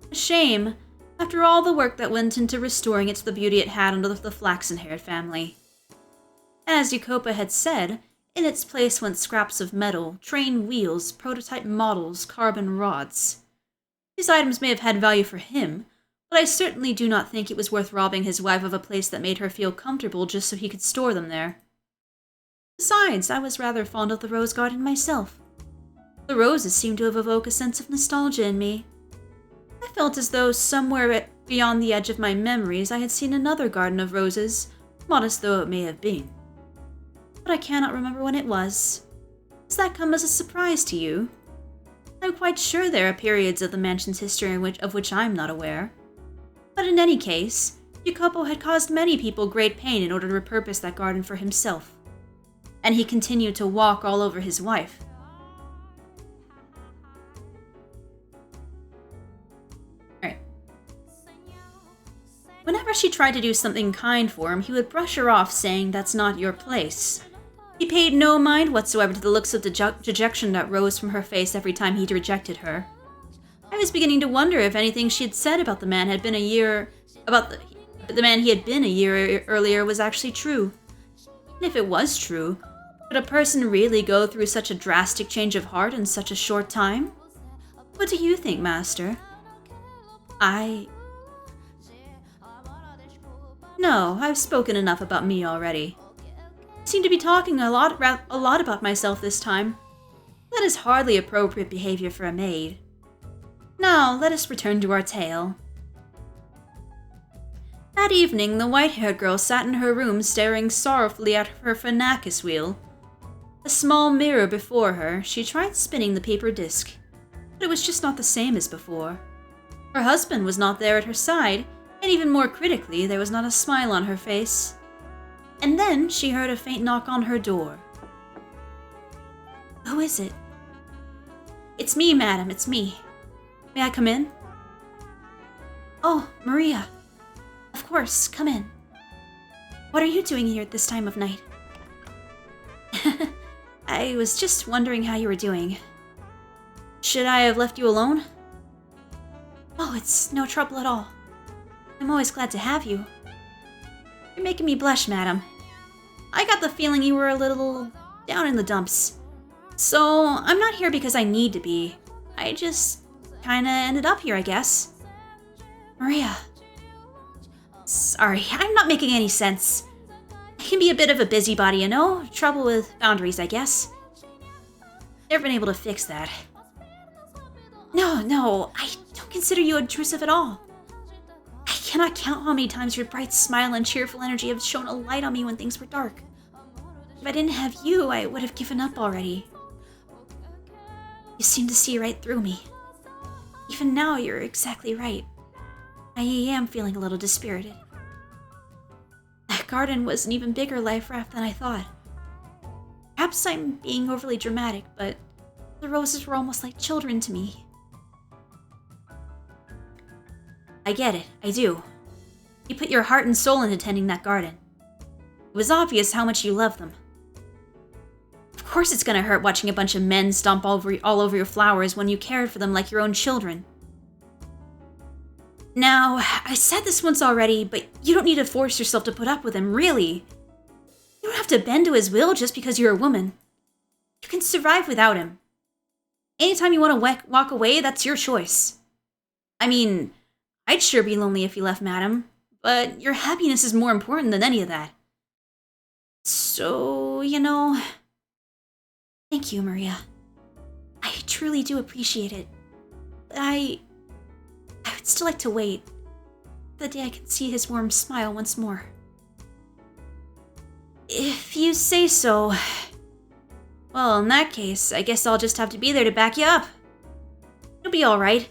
A shame, after all the work that went into restoring it to the beauty it had under the flaxen-haired family. As Jacopo had said, in its place went scraps of metal, train wheels, prototype models, carbon rods. These items may have had value for him, but I certainly do not think it was worth robbing his wife of a place that made her feel comfortable just so he could store them there. Besides, I was rather fond of the rose garden myself. The roses seemed to have evoked a sense of nostalgia in me. I felt as though somewhere beyond the edge of my memories I had seen another garden of roses, modest though it may have been. But I cannot remember when it was. Does that come as a surprise to you? I'm quite sure there are periods of the mansion's history of which I am not aware. But in any case, Jacopo had caused many people great pain in order to repurpose that garden for himself. And he continued to walk all over his wife. Whenever she tried to do something kind for him, he would brush her off, saying, "That's not your place." He paid no mind whatsoever to the looks of dejection that rose from her face every time he rejected her. I was beginning to wonder if anything she had said about the man he had been a year earlier was actually true. And if it was true, could a person really go through such a drastic change of heart in such a short time? What do you think, Master? No, I've spoken enough about me already. I seem to be talking a lot about myself this time. That is hardly appropriate behavior for a maid. Now, let us return to our tale. That evening, the white-haired girl sat in her room staring sorrowfully at her Phenacus wheel. A small mirror before her, she tried spinning the paper disc, but it was just not the same as before. Her husband was not there at her side, and even more critically, there was not a smile on her face. And then she heard a faint knock on her door. Who is it? It's me, madam, it's me. May I come in? Oh, Maria. Of course, come in. What are you doing here at this time of night? I was just wondering how you were doing. Should I have left you alone? Oh, it's no trouble at all. I'm always glad to have you. You're making me blush, madam. I got the feeling you were a little down in the dumps. So, I'm not here because I need to be. I just kinda ended up here, I guess. Maria. Sorry, I'm not making any sense. I can be a bit of a busybody, you know? Trouble with boundaries, I guess. Never been able to fix that. No, I don't consider you intrusive at all. I cannot count how many times your bright smile and cheerful energy have shone a light on me when things were dark. If I didn't have you, I would have given up already. You seem to see right through me. Even now, you're exactly right. I am feeling a little dispirited. That garden was an even bigger life raft than I thought. Perhaps I'm being overly dramatic, but the roses were almost like children to me. I get it, I do. You put your heart and soul into tending that garden. It was obvious how much you love them. Of course it's gonna hurt watching a bunch of men stomp all over your flowers when you cared for them like your own children. Now, I said this once already, but you don't need to force yourself to put up with him, really. You don't have to bend to his will just because you're a woman. You can survive without him. Anytime you want to walk away, that's your choice. I mean, I'd sure be lonely if you left, madam, but your happiness is more important than any of that. So, you know... Thank you, Maria. I truly do appreciate it. But I would still like to wait. The day I can see his warm smile once more. If you say so. Well, in that case, I guess I'll just have to be there to back you up. It'll be alright.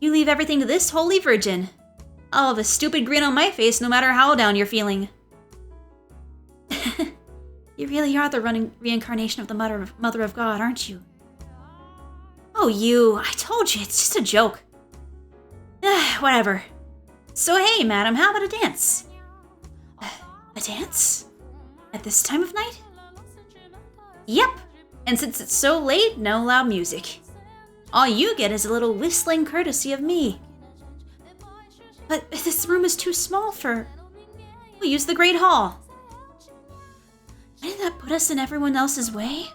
You leave everything to this holy virgin. I'll have a stupid grin on my face no matter how down you're feeling. You really are the running reincarnation of the Mother of God, aren't you? Oh, you. I told you, it's just a joke. Whatever. So hey, madam, how about a dance? A dance? At this time of night? Yep. And since it's so late, no loud music. All you get is a little whistling courtesy of me. But this room is too small for... We'll use the Great Hall. Didn't that put us in everyone else's way?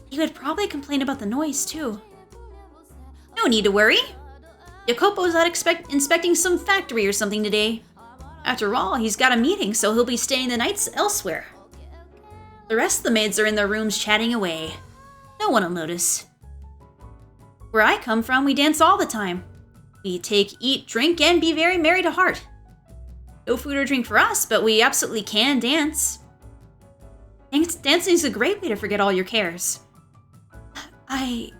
You would probably complain about the noise, too. No need to worry. Jacopo's out inspecting some factory or something today. After all, he's got a meeting, so he'll be staying the nights elsewhere. The rest of the maids are in their rooms chatting away. No one will notice. Where I come from, we dance all the time. We take, eat, drink, and be very merry to heart. No food or drink for us, but we absolutely can dance. Dancing is a great way to forget all your cares. I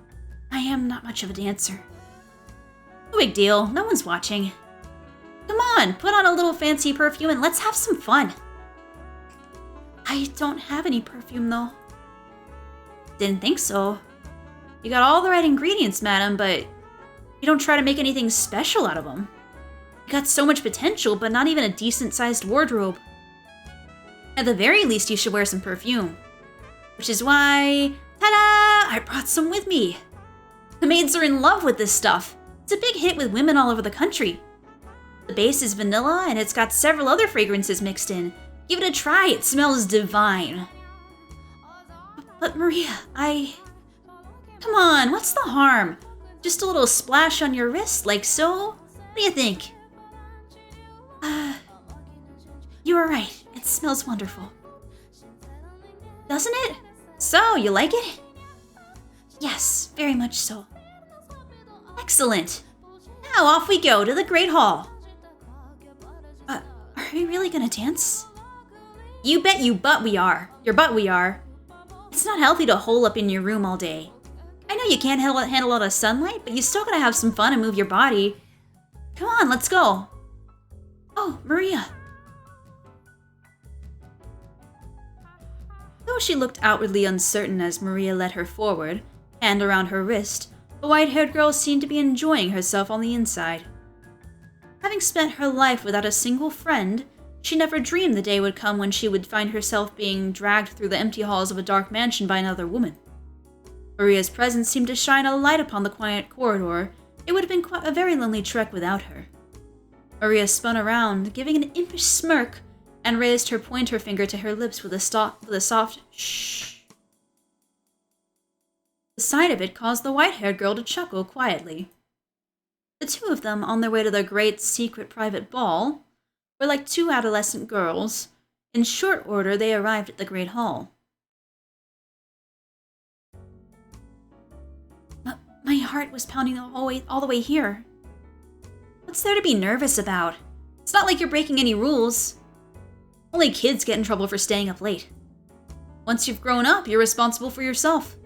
am not much of a dancer. No big deal, no one's watching. Come on, put on a little fancy perfume and let's have some fun. I don't have any perfume, though. Didn't think so. You got all the right ingredients, madam, but you don't try to make anything special out of them. You got so much potential, but not even a decent-sized wardrobe. At the very least, you should wear some perfume. Which is why, ta-da! I brought some with me. The maids are in love with this stuff. It's a big hit with women all over the country. The base is vanilla, and it's got several other fragrances mixed in. Give it a try, it smells divine. But Maria, Come on, what's the harm? Just a little splash on your wrist, like so? What do you think? You were right. It smells wonderful. Doesn't it? So, you like it? Yes, very much so. Excellent. Now off we go to the Great Hall. Are we really gonna dance? You bet we are. Your butt we are. It's not healthy to hole up in your room all day. I know you can't handle a lot of sunlight, but you still gotta have some fun and move your body. Come on, let's go. Oh, Maria. Though she looked outwardly uncertain as Maria led her forward, hand around her wrist, the white-haired girl seemed to be enjoying herself on the inside. Having spent her life without a single friend, she never dreamed the day would come when she would find herself being dragged through the empty halls of a dark mansion by another woman. Maria's presence seemed to shine a light upon the quiet corridor. It would have been quite a very lonely trek without her. Maria spun around, giving an impish smirk, and raised her pointer finger to her lips with a soft shh. The sight of it caused the white-haired girl to chuckle quietly. The two of them, on their way to their great secret private ball, were like two adolescent girls. In short order, they arrived at the great hall. My heart was pounding all the way here. What's there to be nervous about? It's not like you're breaking any rules. Only kids get in trouble for staying up late. Once you've grown up, you're responsible for yourself.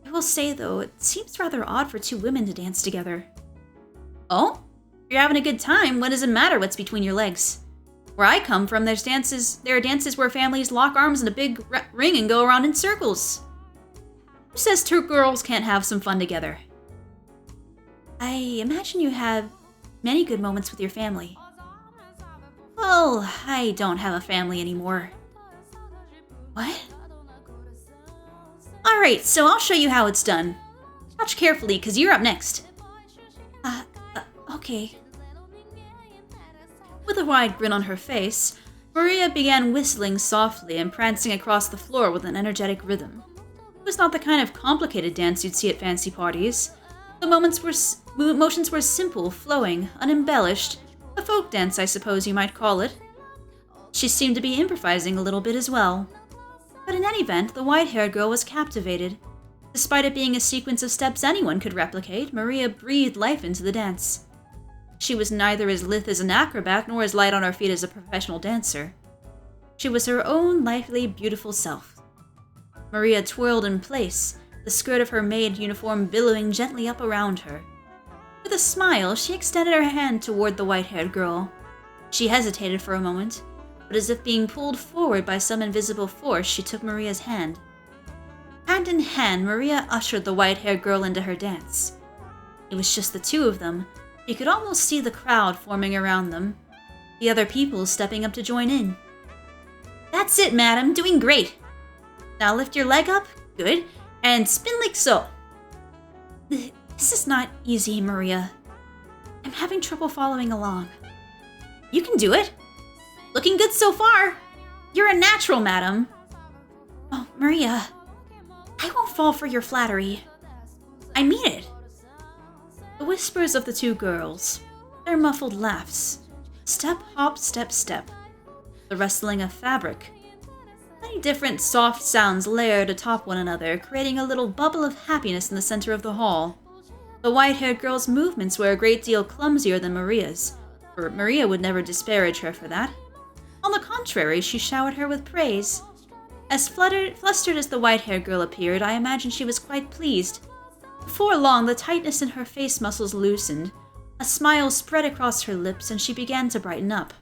I will say, though, it seems rather odd for two women to dance together. Oh? If you're having a good time, what does it matter what's between your legs? Where I come from, there are dances where families lock arms in a big ring and go around in circles. Who says two girls can't have some fun together? I imagine you have many good moments with your family. Well, I don't have a family anymore. What? Alright, so I'll show you how it's done. Watch carefully, because you're up next. Okay. With a wide grin on her face, Maria began whistling softly and prancing across the floor with an energetic rhythm. It was not the kind of complicated dance you'd see at fancy parties. The motions were simple, flowing, unembellished, a folk dance, I suppose you might call it. She seemed to be improvising a little bit as well. But in any event, the white-haired girl was captivated. Despite it being a sequence of steps anyone could replicate, Maria breathed life into the dance. She was neither as lithe as an acrobat nor as light on her feet as a professional dancer. She was her own lively, beautiful self. Maria twirled in place, the skirt of her maid uniform billowing gently up around her. With a smile, she extended her hand toward the white-haired girl. She hesitated for a moment, but as if being pulled forward by some invisible force, she took Maria's hand. Hand in hand, Maria ushered the white-haired girl into her dance. It was just the two of them. You could almost see the crowd forming around them, the other people stepping up to join in. That's it, madam, doing great. Now lift your leg up, good, and spin like so. This is not easy, Maria. I'm having trouble following along. You can do it. Looking good so far. You're a natural, madam. Oh, Maria, I won't fall for your flattery. I mean it. The whispers of the two girls, their muffled laughs, step, hop, step, step, the rustling of fabric. Many different soft sounds layered atop one another, creating a little bubble of happiness in the center of the hall. The white-haired girl's movements were a great deal clumsier than Maria's, for Maria would never disparage her for that. On the contrary, she showered her with praise. As flustered as the white-haired girl appeared, I imagine she was quite pleased. Before long, the tightness in her face muscles loosened, a smile spread across her lips, and she began to brighten up.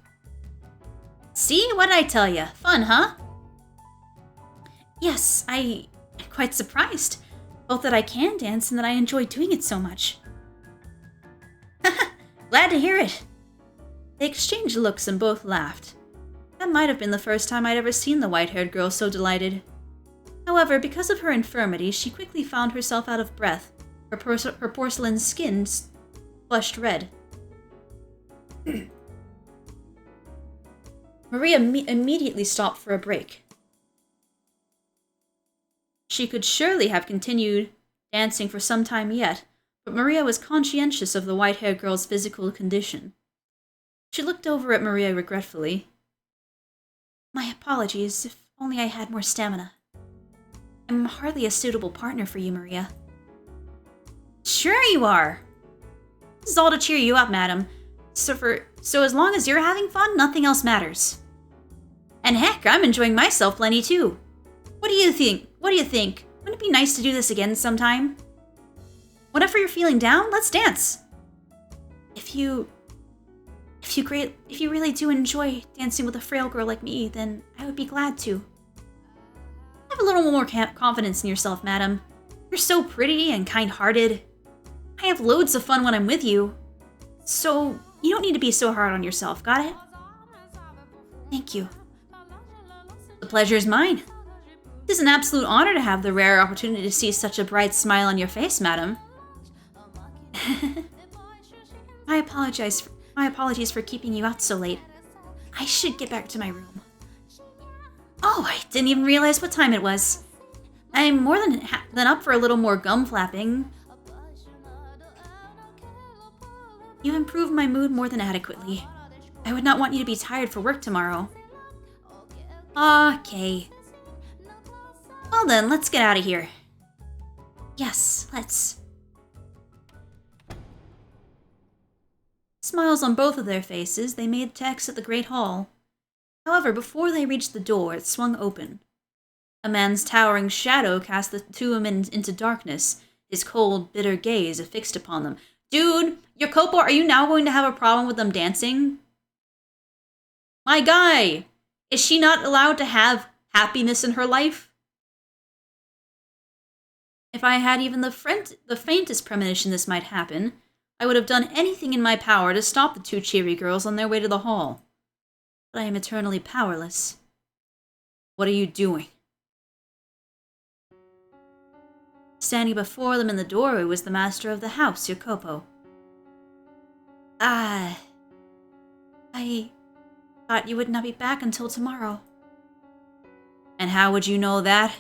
See? What did I tell you? Fun, huh? Yes, I'm quite surprised, both that I can dance and that I enjoy doing it so much. Glad to hear it. They exchanged looks and both laughed. That might have been the first time I'd ever seen the white-haired girl so delighted. However, because of her infirmity, she quickly found herself out of breath, her porcelain skin flushed red. Maria immediately stopped for a break. She could surely have continued dancing for some time yet, but Maria was conscientious of the white-haired girl's physical condition. She looked over at Maria regretfully. My apologies, if only I had more stamina. I'm hardly a suitable partner for you, Maria. Sure you are! This is all to cheer you up, madam. So as long as you're having fun, nothing else matters. And heck, I'm enjoying myself plenty too. What do you think? Wouldn't it be nice to do this again sometime? Whenever you're feeling down, let's dance. If you really do enjoy dancing with a frail girl like me, then I would be glad to. Have a little more confidence in yourself, madam. You're so pretty and kind-hearted. I have loads of fun when I'm with you. So, you don't need to be so hard on yourself, got it? Thank you. The pleasure is mine. It is an absolute honor to have the rare opportunity to see such a bright smile on your face, madam. My apologies for keeping you out so late. I should get back to my room. Oh, I didn't even realize what time it was. I'm more than up for a little more gum flapping. You improved my mood more than adequately. I would not want you to be tired for work tomorrow. Okay. Well then, let's get out of here. Yes, let's. Smiles on both of their faces, they made to exit the Great Hall. However, before they reached the door, it swung open. A man's towering shadow cast the two women into darkness, his cold, bitter gaze affixed upon them. Dude, Jacopo, are you now going to have a problem with them dancing? My guy! Is she not allowed to have happiness in her life? If I had even the faintest premonition this might happen, I would have done anything in my power to stop the two cheery girls on their way to the hall. But I am eternally powerless. What are you doing? Standing before them in the doorway was the master of the house, Jacopo. I thought you would not be back until tomorrow. And how would you know that?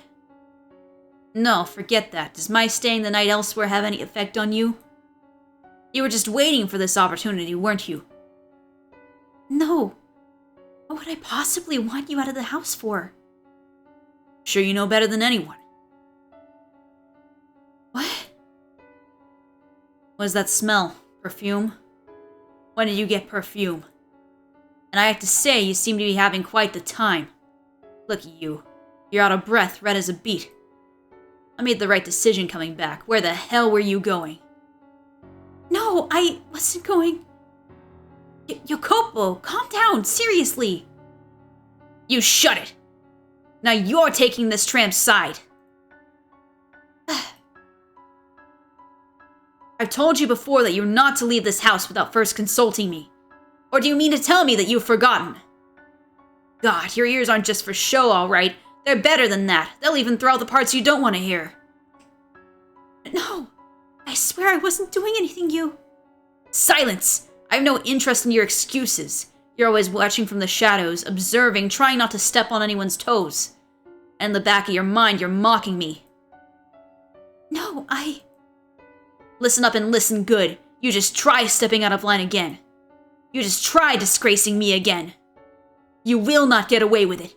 No, forget that. Does my staying the night elsewhere have any effect on you? You were just waiting for this opportunity, weren't you? No. What would I possibly want you out of the house for? Sure you know better than anyone. What? What is that smell? Perfume? When did you get perfume? And I have to say, you seem to be having quite the time. Look at you. You're out of breath, red as a beet. I made the right decision coming back. Where the hell were you going? No, I wasn't going. Jacopo, calm down, seriously. You shut it. Now you're taking this tramp's side. I've told you before that you're not to leave this house without first consulting me. Or do you mean to tell me that you've forgotten? God, your ears aren't just for show, all right. They're better than that. They'll even throw out the parts you don't want to hear. No, I swear I wasn't doing anything you... Silence! I have no interest in your excuses. You're always watching from the shadows, observing, trying not to step on anyone's toes. And in the back of your mind, you're mocking me. No, Listen up and listen good. You just try stepping out of line again. You just try disgracing me again. You will not get away with it.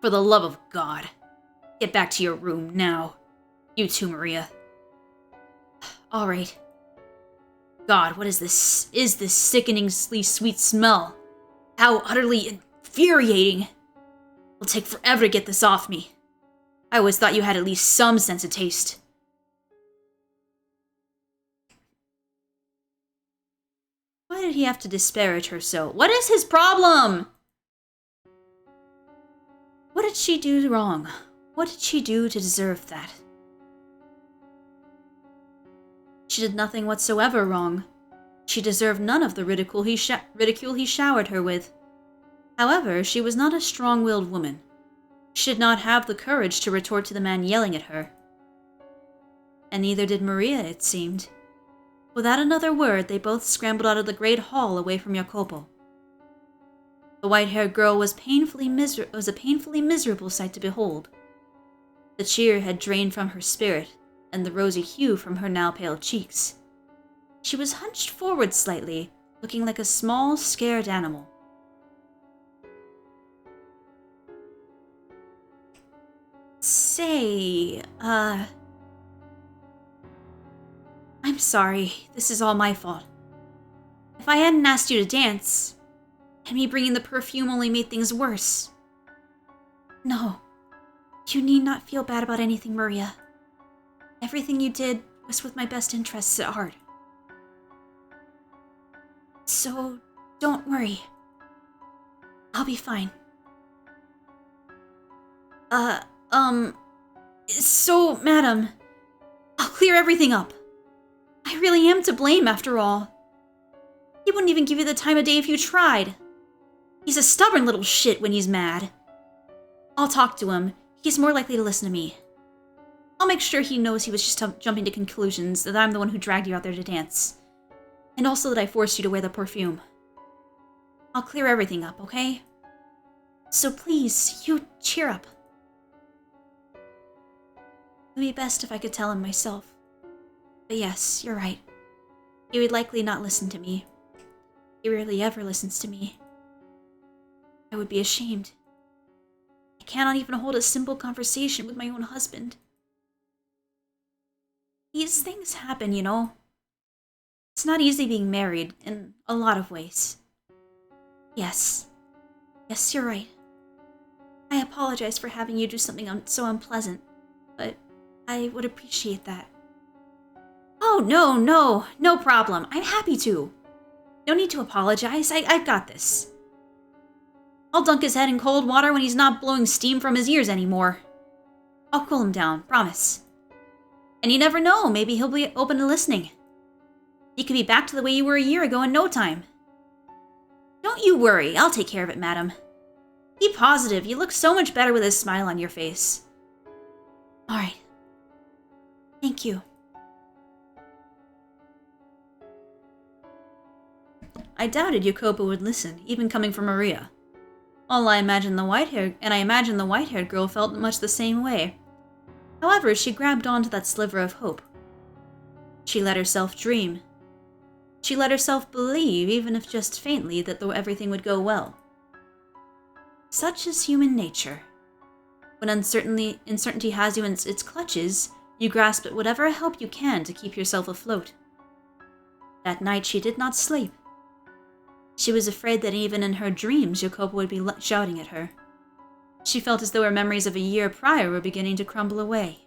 For the love of God. Get back to your room now. You too, Maria. All right. God, what is this? Is this sickeningly sweet smell? How utterly infuriating. It'll take forever to get this off me. I always thought you had at least some sense of taste. Why did he have to disparage her so? What is his problem? What did she do wrong? What did she do to deserve that? She did nothing whatsoever wrong. She deserved none of the ridicule he showered her with. However, she was not a strong-willed woman. She did not have the courage to retort to the man yelling at her. And neither did Maria, it seemed. Without another word, they both scrambled out of the great hall away from Jacopo. The white-haired girl was a painfully miserable sight to behold. The cheer had drained from her spirit, and the rosy hue from her now pale cheeks. She was hunched forward slightly, looking like a small, scared animal. Say, I'm sorry. This is all my fault. If I hadn't asked you to dance, And me bringing the perfume only made things worse. No. You need not feel bad about anything, Maria. Everything you did was with my best interests at heart. So, don't worry. I'll be fine. So, madam, I'll clear everything up. I really am to blame, after all. He wouldn't even give you the time of day if you tried. He's a stubborn little shit when he's mad. I'll talk to him. He's more likely to listen to me. I'll make sure he knows he was just jumping to conclusions, that I'm the one who dragged you out there to dance. And also that I forced you to wear the perfume. I'll clear everything up, okay? So please, you cheer up. It would be best if I could tell him myself. But yes, you're right. He would likely not listen to me. He rarely ever listens to me. I would be ashamed. I cannot even hold a simple conversation with my own husband. These things happen, you know. It's not easy being married, in a lot of ways. Yes. Yes, you're right. I apologize for having you do something so unpleasant, but I would appreciate that. Oh, no problem. I'm happy to. No need to apologize. I've got this. I'll dunk his head in cold water when he's not blowing steam from his ears anymore. I'll cool him down, promise. And you never know, maybe he'll be open to listening. You could be back to the way you were a year ago in no time. Don't you worry, I'll take care of it, madam. Be positive, you look so much better with a smile on your face. Alright. Thank you. I doubted Jacopo would listen, even coming from Maria. I imagine the white-haired girl felt much the same way. However, she grabbed onto that sliver of hope. She let herself dream. She let herself believe, even if just faintly, that everything would go well. Such is human nature. When uncertainty has you in its clutches, you grasp at whatever help you can to keep yourself afloat. That night she did not sleep. She was afraid that even in her dreams, Jacopo would be shouting at her. She felt as though her memories of a year prior were beginning to crumble away.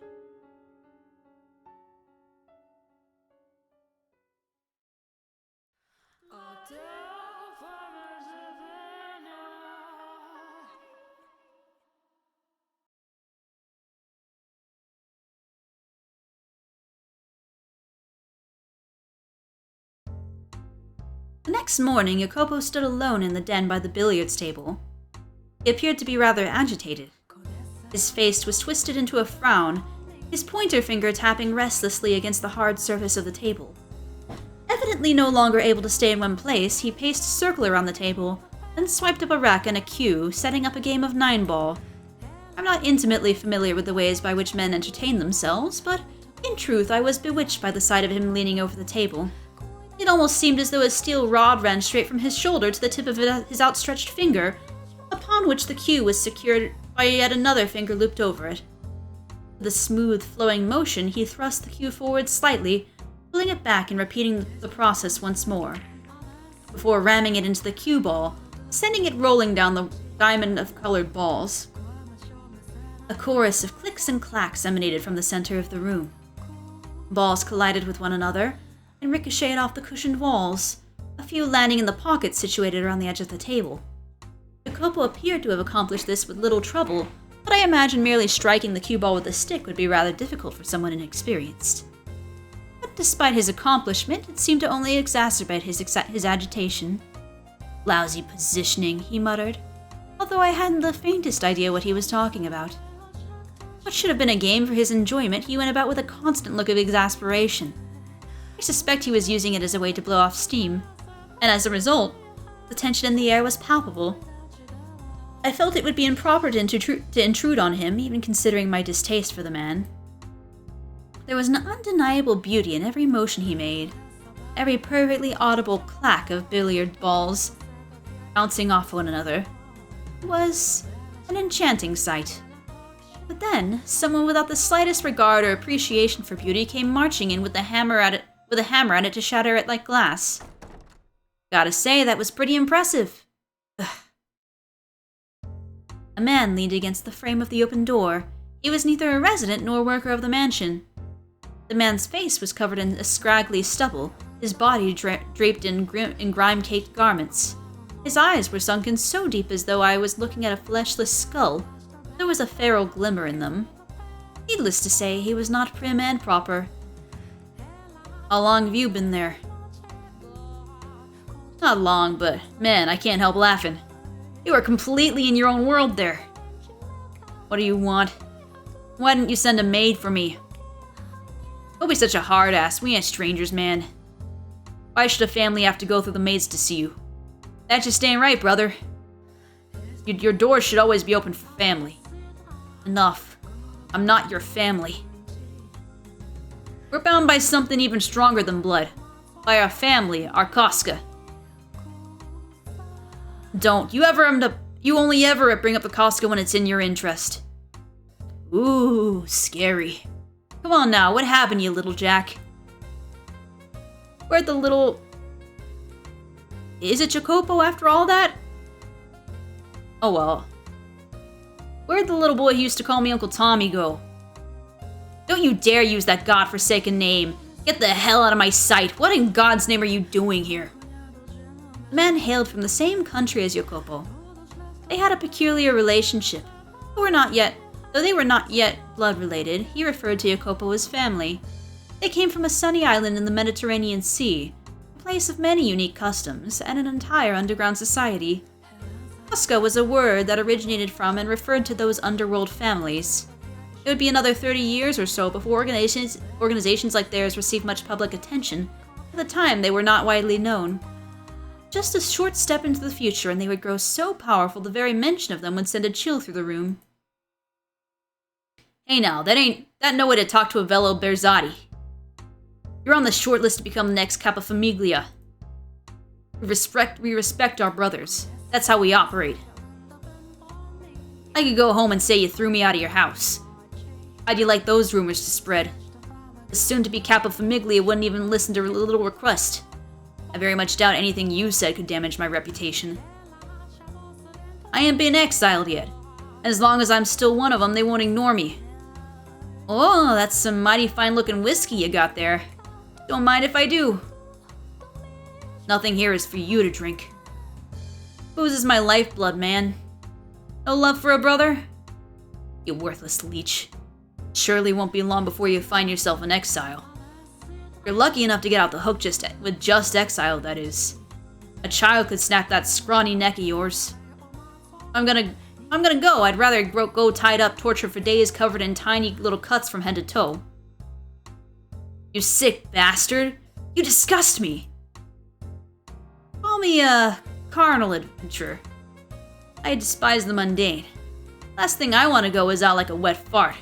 The next morning, Jacopo stood alone in the den by the billiards table. He appeared to be rather agitated. His face was twisted into a frown, his pointer finger tapping restlessly against the hard surface of the table. Evidently no longer able to stay in one place, he paced a circle around the table, then swiped up a rack and a cue, setting up a game of 9-ball. I'm not intimately familiar with the ways by which men entertain themselves, but in truth I was bewitched by the sight of him leaning over the table. It almost seemed as though a steel rod ran straight from his shoulder to the tip of his outstretched finger, upon which the cue was secured by yet another finger looped over it. With a smooth, flowing motion, he thrust the cue forward slightly, pulling it back and repeating the process once more, before ramming it into the cue ball, sending it rolling down the diamond of colored balls. A chorus of clicks and clacks emanated from the center of the room. Balls collided with one another, and ricocheted off the cushioned walls, a few landing in the pockets situated around the edge of the table. Jacopo appeared to have accomplished this with little trouble, but I imagine merely striking the cue ball with a stick would be rather difficult for someone inexperienced. But despite his accomplishment, it seemed to only exacerbate his agitation. Lousy positioning, he muttered, although I hadn't the faintest idea what he was talking about. What should have been a game for his enjoyment, he went about with a constant look of exasperation. I suspect he was using it as a way to blow off steam, and as a result, the tension in the air was palpable. I felt it would be improper to intrude on him, even considering my distaste for the man. There was an undeniable beauty in every motion he made, every perfectly audible clack of billiard balls bouncing off one another. It was an enchanting sight. But then, someone without the slightest regard or appreciation for beauty came marching in with a hammer at it to shatter it like glass. Gotta say, that was pretty impressive. A man leaned against the frame of the open door. He was neither a resident nor a worker of the mansion. The man's face was covered in a scraggly stubble, his body draped in grime-caked garments. His eyes were sunken so deep as though I was looking at a fleshless skull. There was a feral glimmer in them. Needless to say, he was not prim and proper. How long have you been there? Not long, but man, I can't help laughing. You are completely in your own world there. What do you want? Why didn't you send a maid for me? Don't be such a hard ass. We ain't strangers, man. Why should a family have to go through the maids to see you? That just ain't right, brother. Your doors should always be open for family. Enough. I'm not your family. We're bound by something even stronger than blood. By our family, our Koska. Don't. You only ever bring up the Koska when it's in your interest. Ooh, scary. Come on now, what happened, you little Jack? Where'd the little... Is it Jacopo after all that? Oh well. Where'd the little boy who used to call me Uncle Tommy go? Don't you dare use that godforsaken name. Get the hell out of my sight. What in God's name are you doing here? The man hailed from the same country as Jacopo. They had a peculiar relationship. Though they were not yet blood-related, he referred to Jacopo as family. They came from a sunny island in the Mediterranean Sea, a place of many unique customs, and an entire underground society. Koska was a word that originated from and referred to those underworld families. It would be another 30 years or so before organizations like theirs received much public attention. At the time, they were not widely known. Just a short step into the future, and they would grow so powerful the very mention of them would send a chill through the room. Hey now, that no way to talk to a fellow Berzati. You're on the short list to become the next Capofamiglia. We respect our brothers. That's how we operate. I could go home and say you threw me out of your house. How'd you like those rumors to spread? The soon-to-be Capofamiglia wouldn't even listen to a little request. I very much doubt anything you said could damage my reputation. I ain't been exiled yet, and as long as I'm still one of them, they won't ignore me. Oh, that's some mighty fine-looking whiskey you got there. Don't mind if I do. Nothing here is for you to drink. Booze is my lifeblood, man. No love for a brother? You worthless leech. Surely won't be long before you find yourself in exile. You're lucky enough to get out the hook with just exile, that is. A child could snap that scrawny neck of yours. I'm gonna go. I'd rather go tied up, tortured for days, covered in tiny little cuts from head to toe. You sick bastard! You disgust me! Call me a carnal adventurer. I despise the mundane. Last thing I want to go is out like a wet fart.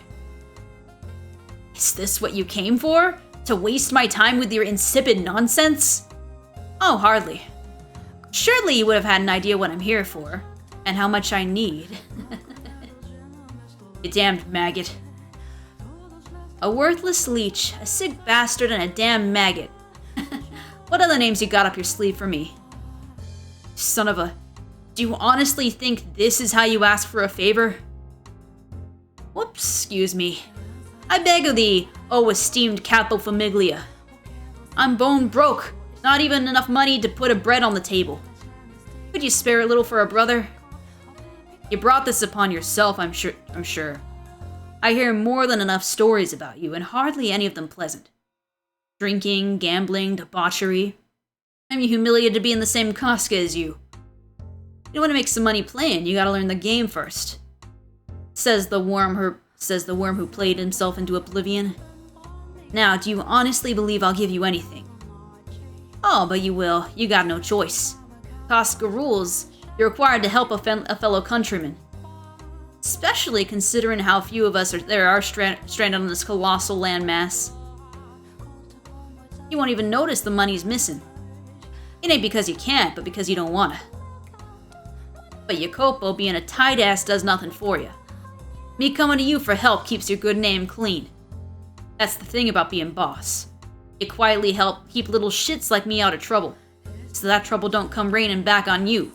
Is this what you came for? To waste my time with your insipid nonsense? Oh, hardly. Surely you would have had an idea what I'm here for, and how much I need. You damned maggot. A worthless leech, a sick bastard, and a damn maggot. What other names you got up your sleeve for me? Son of a... Do you honestly think this is how you ask for a favor? Whoops, excuse me. I beg of thee, O esteemed Capofamiglia. I'm bone broke, not even enough money to put a bread on the table. Could you spare a little for a brother? You brought this upon yourself, I'm sure. I hear more than enough stories about you, and hardly any of them pleasant. Drinking, gambling, debauchery. I'm humiliated to be in the same Koska as you. You want to make some money playing, you gotta learn the game first. Says the worm who played himself into oblivion. Now, do you honestly believe I'll give you anything? Oh, but you will. You got no choice. Koska rules. You're required to help a fellow countryman. Especially considering how few of us there are stranded on this colossal landmass. You won't even notice the money's missing. It ain't because you can't, but because you don't wanna. But Jacopo being a tight ass does nothing for you. Me coming to you for help keeps your good name clean. That's the thing about being boss. You quietly help keep little shits like me out of trouble, so that trouble don't come raining back on you.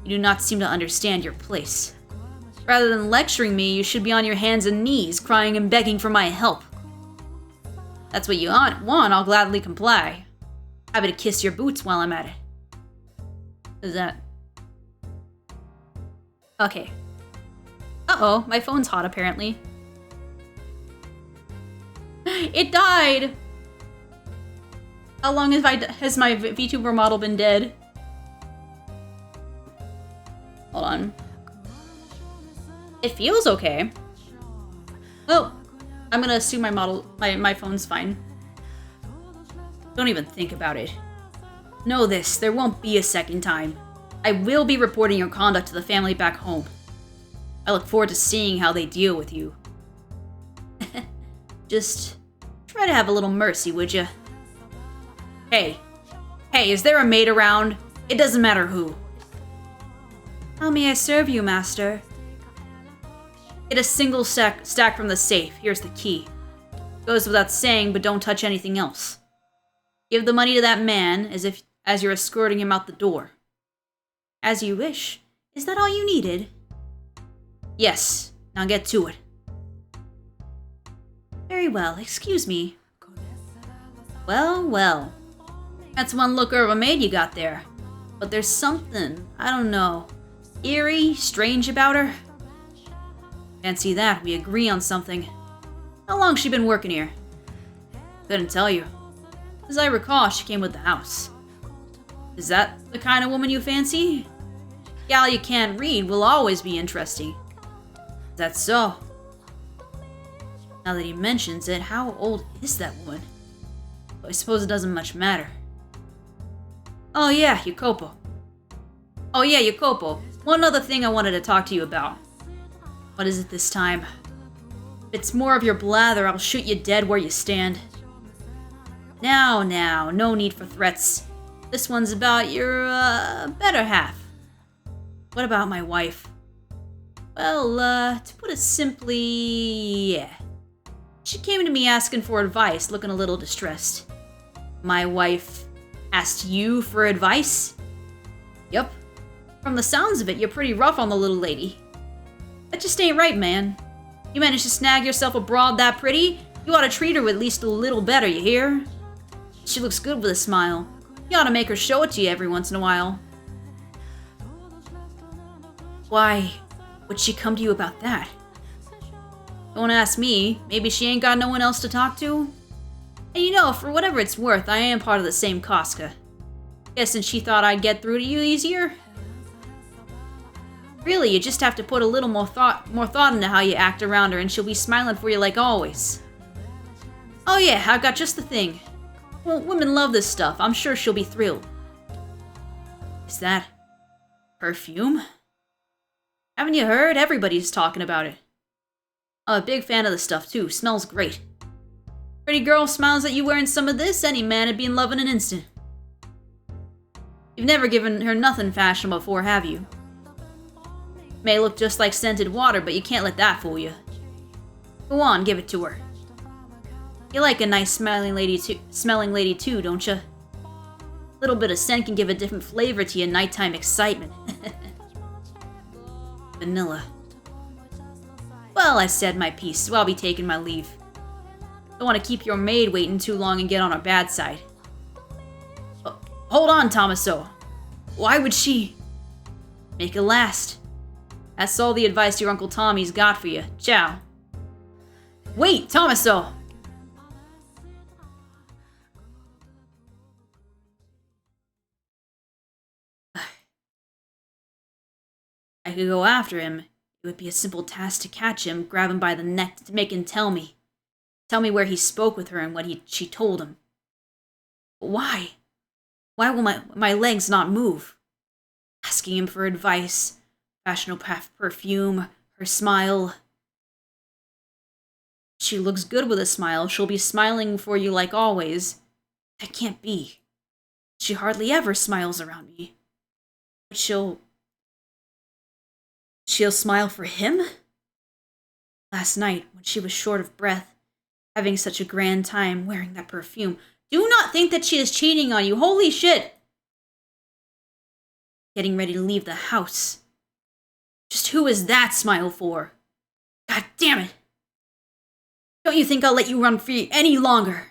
You do not seem to understand your place. Rather than lecturing me, you should be on your hands and knees, crying and begging for my help. That's what you want, I'll gladly comply. Happy to kiss your boots while I'm at it. Is that... Okay. Uh-oh, my phone's hot apparently. It died! How long has my VTuber model been dead? Hold on. It feels okay. Well, I'm gonna assume my phone's fine. Don't even think about it. Know this, there won't be a second time. I will be reporting your conduct to the family back home. I look forward to seeing how they deal with you. Just try to have a little mercy, would you? Hey, is there a maid around? It doesn't matter who. How may I serve you, master? Get a single stack from the safe. Here's the key. Goes without saying, but don't touch anything else. Give the money to that man as you're escorting him out the door. As you wish. Is that all you needed? Yes. Now get to it. Very well. Excuse me. Well. That's one looker of a maid you got there. But there's something, I don't know, eerie, strange about her. Can't see that. We agree on something. How long's she been working here? Couldn't tell you. As I recall, she came with the house. Is that the kind of woman you fancy? Gal you can't read will always be interesting. That's so. Now that he mentions it, how old is that woman? Well, I suppose it doesn't much matter. Oh yeah, Jacopo. One other thing I wanted to talk to you about. What is it this time? If it's more of your blather, I'll shoot you dead where you stand. Now, no need for threats. This one's about your, better half. What about my wife? Well, to put it simply, yeah. She came to me asking for advice, looking a little distressed. My wife asked you for advice? Yup. From the sounds of it, you're pretty rough on the little lady. That just ain't right, man. You managed to snag yourself a broad that pretty? You ought to treat her at least a little better, you hear? She looks good with a smile. You ought to make her show it to you every once in a while. Why would she come to you about that? Don't ask me. Maybe she ain't got no one else to talk to? And you know, for whatever it's worth, I am part of the same Casca. Guessing she thought I'd get through to you easier? Really, you just have to put a little more thought into how you act around her and she'll be smiling for you like always. Oh yeah, I've got just the thing. Well, women love this stuff. I'm sure she'll be thrilled. Is that perfume? Haven't you heard? Everybody's talking about it. I'm a big fan of the stuff too. Smells great. Pretty girl smiles at you wearing some of this, any man would be in love in an instant. You've never given her nothing fashionable before, have you? May look just like scented water, but you can't let that fool you. Go on, give it to her. You like a nice smelling lady too, don't you? A little bit of scent can give a different flavor to your nighttime excitement. Vanilla. Well, I said my piece, so I'll be taking my leave. Don't want to keep your maid waiting too long and get on our bad side. Hold on, Tommaso. Why would she... Make it last. That's all the advice your Uncle Tommy's got for you. Ciao. Wait, Tommaso! I could go after him. It would be a simple task to catch him, grab him by the neck to make him tell me. Tell me where he spoke with her and what she told him. But why? Why will my legs not move? Asking him for advice, fashionable perfume, her smile. She looks good with a smile. She'll be smiling for you like always. That can't be. She hardly ever smiles around me. But she'll smile for him? Last night, when she was short of breath, having such a grand time wearing that perfume. Do not think that she is cheating on you. Holy shit! getting ready to leave the house. Just who is that smile for? God damn it! Don't you think I'll let you run free any longer?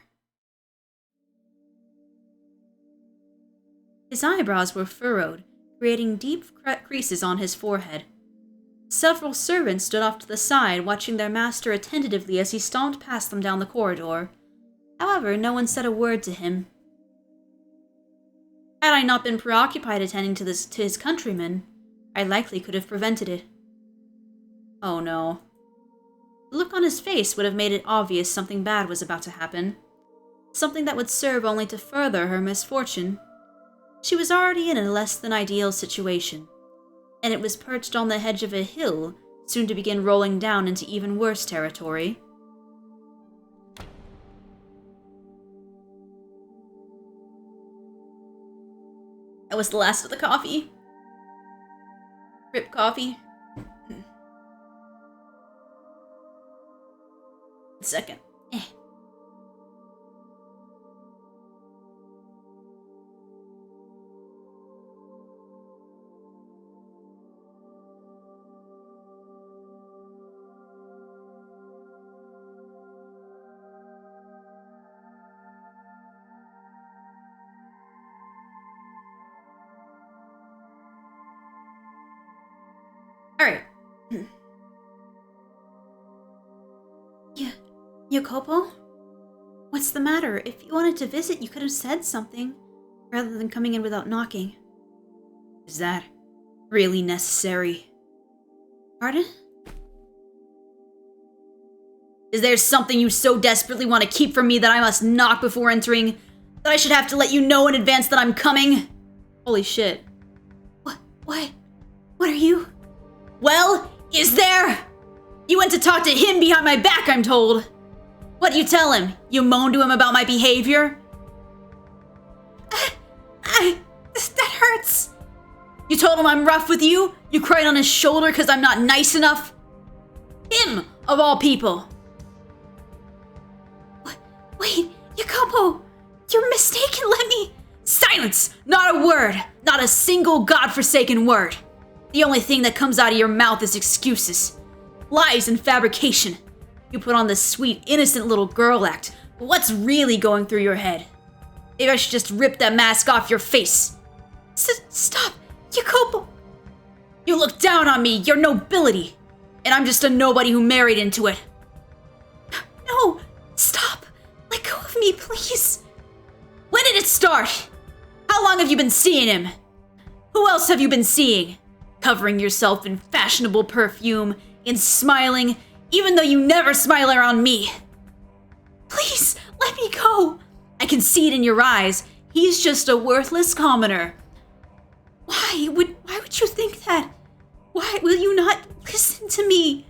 His eyebrows were furrowed, creating deep creases on his forehead. Several servants stood off to the side, watching their master attentively as he stomped past them down the corridor. However, no one said a word to him. Had I not been preoccupied attending to his countrymen, I likely could have prevented it. Oh no. The look on his face would have made it obvious something bad was about to happen. Something that would serve only to further her misfortune. She was already in a less than ideal situation, and it was perched on the edge of a hill, soon to begin rolling down into even worse territory. That was the last of the coffee. Rip coffee. Second. Alright. Jacopo? What's the matter? If you wanted to visit, you could have said something, rather than coming in without knocking. Is that really necessary? Pardon? Is there something you so desperately want to keep from me that I must knock before entering? That I should have to let you know in advance that I'm coming? Holy shit. What are you? Well, is there? You went to talk to him behind my back, I'm told. What'd you tell him? You moaned to him about my behavior? That hurts. You told him I'm rough with you? You cried on his shoulder because I'm not nice enough? Him, of all people. What? Wait, Jacopo, you're mistaken, let me... Silence! Not a word! Not a single godforsaken word! The only thing that comes out of your mouth is excuses. Lies and fabrication. You put on this sweet, innocent little girl act, but what's really going through your head? Maybe I should just rip that mask off your face. Stop, Jacopo. You look down on me, your nobility, and I'm just a nobody who married into it. No, stop. Let go of me, please. When did it start? How long have you been seeing him? Who else have you been seeing? Covering yourself in fashionable perfume and smiling, even though you never smile around me. Please, let me go. I can see it in your eyes. He's just a worthless commoner. Why would you think that? Why will you not listen to me?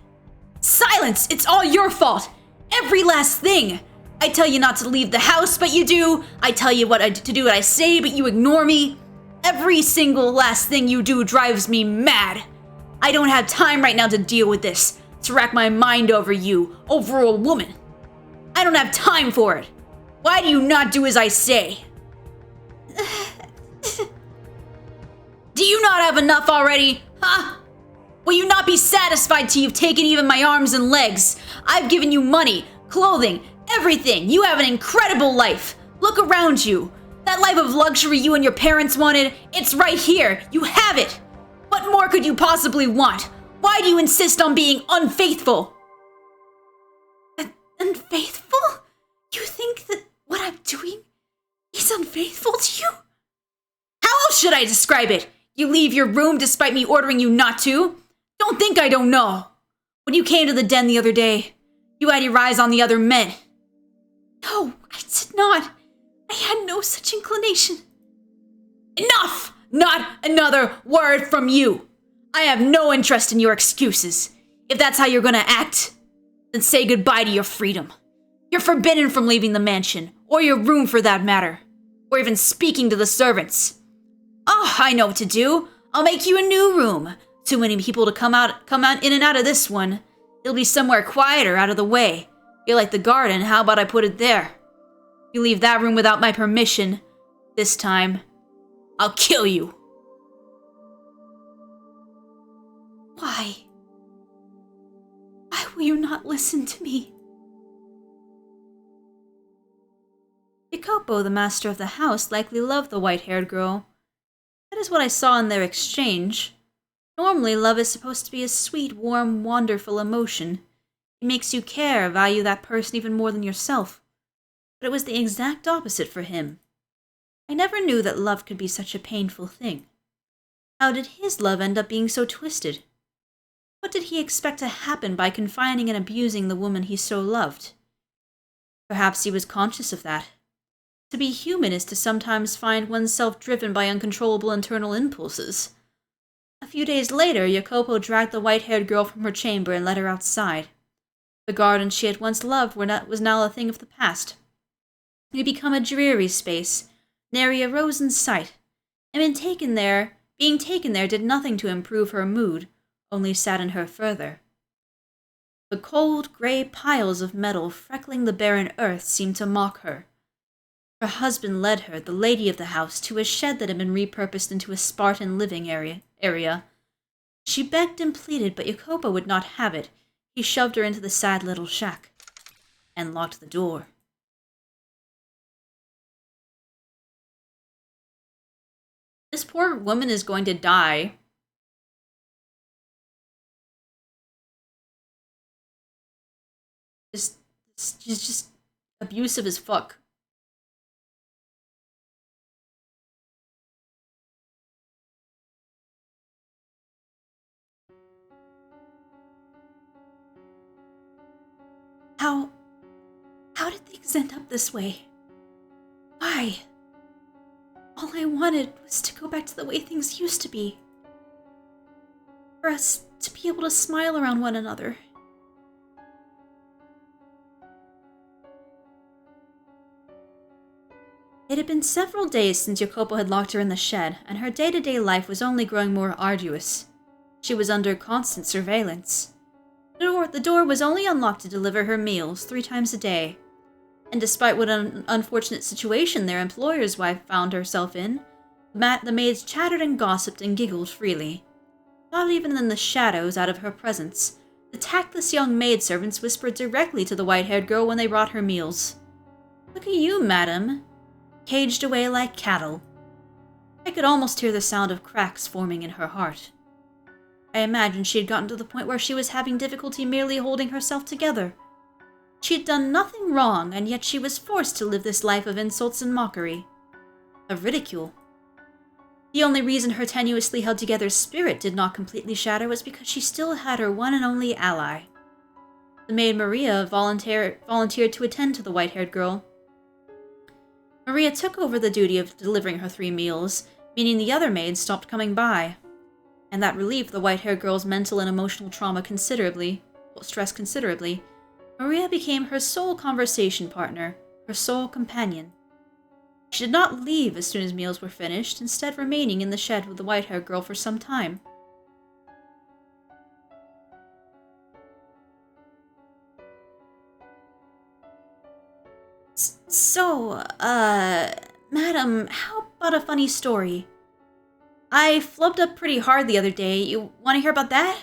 Silence! It's all your fault! Every last thing! I tell you not to leave the house, but you do. I tell you to do what I say, but you ignore me. Every single last thing you do drives me mad. I don't have time right now to deal with this, to rack my mind over you, over a woman. I don't have time for it. Why do you not do as I say? Do you not have enough already, huh? Will you not be satisfied till you've taken even my arms and legs? I've given you money, clothing, everything. You have an incredible life. Look around you. That life of luxury you and your parents wanted, it's right here. You have it. What more could you possibly want? Why do you insist on being unfaithful? Unfaithful? You think that what I'm doing is unfaithful to you? How else should I describe it? You leave your room despite me ordering you not to? Don't think I don't know. When you came to the den the other day, you had your eyes on the other men. No, I did not. I had no such inclination. Enough! Not another word from you. I have no interest in your excuses. If that's how you're gonna act, then say goodbye to your freedom. You're forbidden from leaving the mansion, or your room for that matter, or even speaking to the servants. Oh, I know what to do. I'll make you a new room. Too many people to come out in and out of this one. It'll be somewhere quieter, out of the way. You like the garden, how about I put it there? You leave that room without my permission, this time, I'll kill you. Why? Why will you not listen to me? Jacopo, the master of the house, likely loved the white-haired girl. That is what I saw in their exchange. Normally, love is supposed to be a sweet, warm, wonderful emotion. It makes you care, value that person even more than yourself. But it was the exact opposite for him. I never knew that love could be such a painful thing. How did his love end up being so twisted? What did he expect to happen by confining and abusing the woman he so loved? Perhaps he was conscious of that. To be human is to sometimes find oneself driven by uncontrollable internal impulses. A few days later, Jacopo dragged the white-haired girl from her chamber and led her outside. The garden she had once loved was now a thing of the past. It had become a dreary space, nary a rose in sight, and being taken there did nothing to improve her mood, only saddened her further. The cold, grey piles of metal freckling the barren earth seemed to mock her. Her husband led her, the lady of the house, to a shed that had been repurposed into a Spartan living area. She begged and pleaded, but Jacopo would not have it. He shoved her into the sad little shack and locked the door. This poor woman is going to die. She's just abusive as fuck. How did things end up this way? Why? All I wanted was to go back to the way things used to be. For us to be able to smile around one another. It had been several days since Jacopo had locked her in the shed, and her day-to-day life was only growing more arduous. She was under constant surveillance. The door was only unlocked to deliver her meals 3 times a day. And despite what an unfortunate situation their employer's wife found herself in, the maids chattered and gossiped and giggled freely. Not even in the shadows, out of her presence, the tactless young maidservants whispered directly to the white-haired girl when they brought her meals. "Look at you, madam. Caged away like cattle." I could almost hear the sound of cracks forming in her heart. I imagined she had gotten to the point where she was having difficulty merely holding herself together. She had done nothing wrong, and yet she was forced to live this life of insults and mockery. Of ridicule. The only reason her tenuously held together spirit did not completely shatter was because she still had her one and only ally. The maid Maria volunteered to attend to the white-haired girl. Maria took over the duty of delivering her 3 meals, meaning the other maids stopped coming by. And that relieved the white-haired girl's mental and emotional stress considerably. Maria became her sole conversation partner, her sole companion. She did not leave as soon as meals were finished, instead remaining in the shed with the white-haired girl for some time. Madam, how about a funny story? I flubbed up pretty hard the other day. You want to hear about that?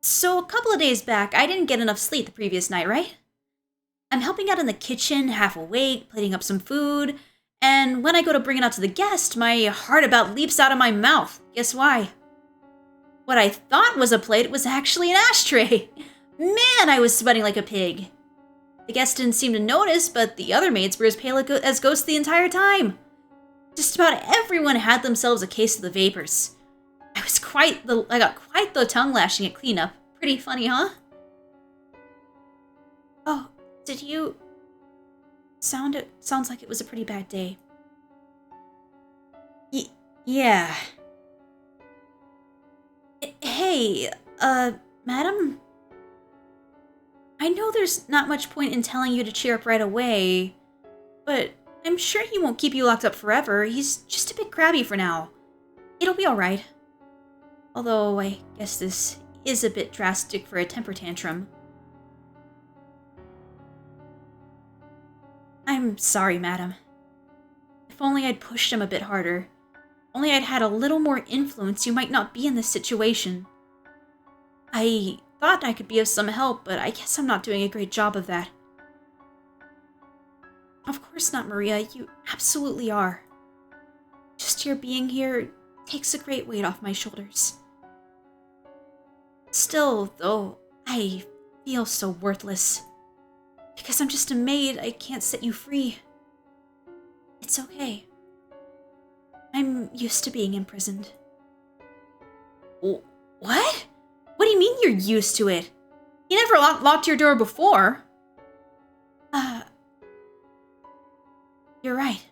So, a couple of days back, I didn't get enough sleep the previous night, right? I'm helping out in the kitchen, half awake, plating up some food, and when I go to bring it out to the guest, my heart about leaps out of my mouth. Guess why? What I thought was a plate was actually an ashtray. Man, I was sweating like a pig. The guest didn't seem to notice, but the other maids were as pale as ghosts the entire time. Just about everyone had themselves a case of the vapors. I got quite the tongue lashing at cleanup. Pretty funny, huh? Oh, did you... Sounds like it was a pretty bad day. Yeah. Hey, madam? I know there's not much point in telling you to cheer up right away, but I'm sure he won't keep you locked up forever. He's just a bit crabby for now. It'll be alright. Although, I guess this is a bit drastic for a temper tantrum. I'm sorry, madam. If only I'd pushed him a bit harder. only I'd had a little more influence, you might not be in this situation. I thought I could be of some help, but I guess I'm not doing a great job of that. Of course not, Maria. You absolutely are. Just your being here takes a great weight off my shoulders. Still, though, I feel so worthless. Because I'm just a maid, I can't set you free. It's okay. I'm used to being imprisoned. What? What do you mean you're used to it? You never locked your door before. You're right.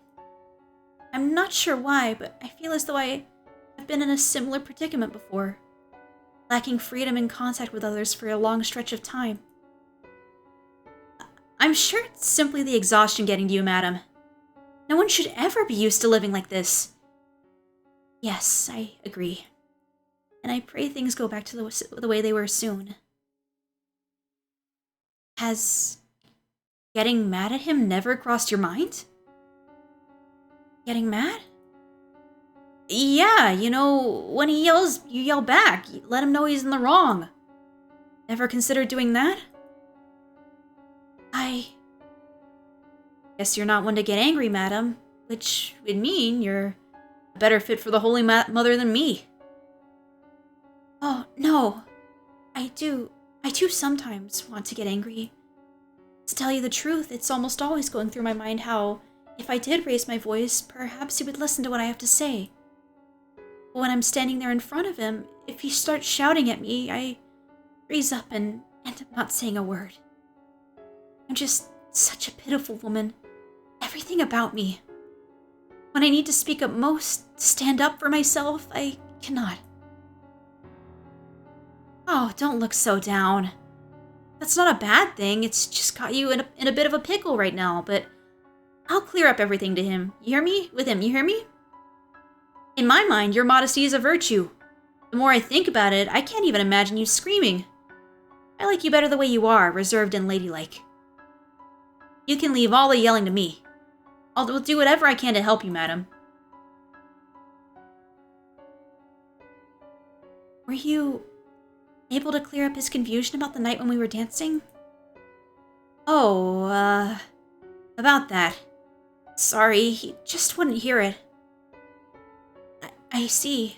I'm not sure why, but I feel as though I have been in a similar predicament before. Lacking freedom and contact with others for a long stretch of time. I'm sure it's simply the exhaustion getting to you, madam. No one should ever be used to living like this. Yes, I agree. And I pray things go back to the way they were soon. Has getting mad at him never crossed your mind? Getting mad? Yeah, when he yells, you yell back. You let him know he's in the wrong. Never considered doing that? I guess you're not one to get angry, madam, which would mean you're a better fit for the Holy Mother than me. Oh, no. I do sometimes want to get angry. To tell you the truth, it's almost always going through my mind how, if I did raise my voice, perhaps he would listen to what I have to say. But when I'm standing there in front of him, if he starts shouting at me, I freeze up and end up not saying a word. I'm just such a pitiful woman. Everything about me. When I need to speak up most, to stand up for myself, I cannot. Oh, don't look so down. That's not a bad thing, it's just got you in a bit of a pickle right now, but I'll clear up everything to him. You hear me? With him, you hear me? In my mind, your modesty is a virtue. The more I think about it, I can't even imagine you screaming. I like you better the way you are, reserved and ladylike. You can leave all the yelling to me. I'll do whatever I can to help you, madam. Were you able to clear up his confusion about the night when we were dancing? Oh, about that. Sorry, he just wouldn't hear it. I see.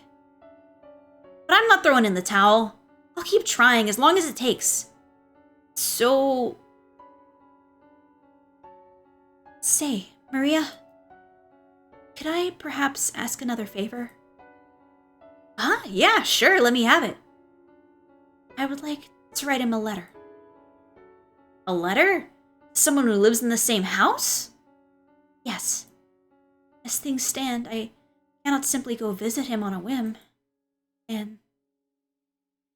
But I'm not throwing in the towel. I'll keep trying as long as it takes. So... Say, Maria, could I perhaps ask another favor? Yeah, sure, let me have it. I would like to write him a letter. A letter? Someone who lives in the same house? Yes. As things stand, I cannot simply go visit him on a whim. And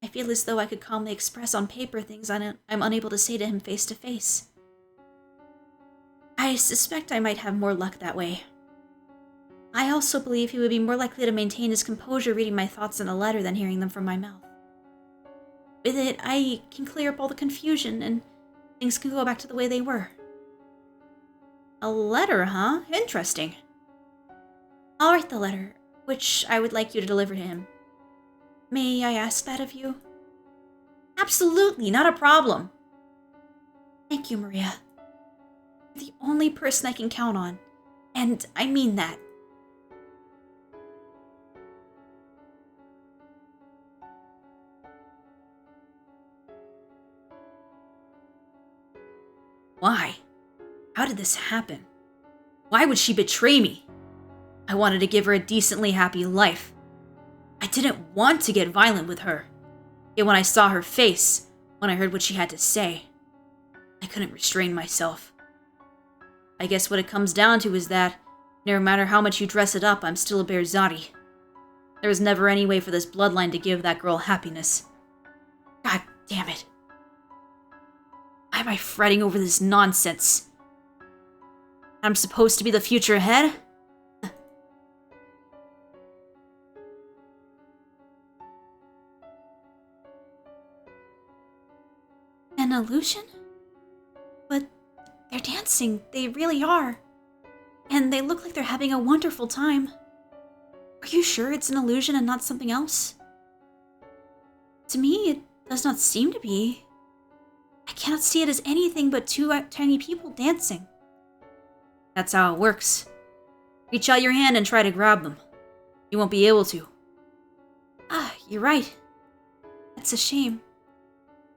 I feel as though I could calmly express on paper things I'm unable to say to him face to face. I suspect I might have more luck that way. I also believe he would be more likely to maintain his composure reading my thoughts in a letter than hearing them from my mouth. With it, I can clear up all the confusion and things can go back to the way they were. A letter, huh? Interesting. I'll write the letter, which I would like you to deliver to him. May I ask that of you? Absolutely, not a problem. Thank you, Maria. You're the only person I can count on, and I mean that. Why? How did this happen? Why would she betray me? I wanted to give her a decently happy life. I didn't want to get violent with her. Yet when I saw her face, when I heard what she had to say, I couldn't restrain myself. I guess what it comes down to is that, no matter how much you dress it up, I'm still a Berzati. There was never any way for this bloodline to give that girl happiness. God damn it. Why am I fretting over this nonsense? I'm supposed to be the future head? An illusion? But they're dancing, they really are. And they look like they're having a wonderful time. Are Are you sure it's an illusion and not something else? To me, it does not seem to be. I cannot see it as anything but two tiny people dancing. That's how it works. Reach out your hand and try to grab them. You won't be able to. Ah, you're right. That's a shame.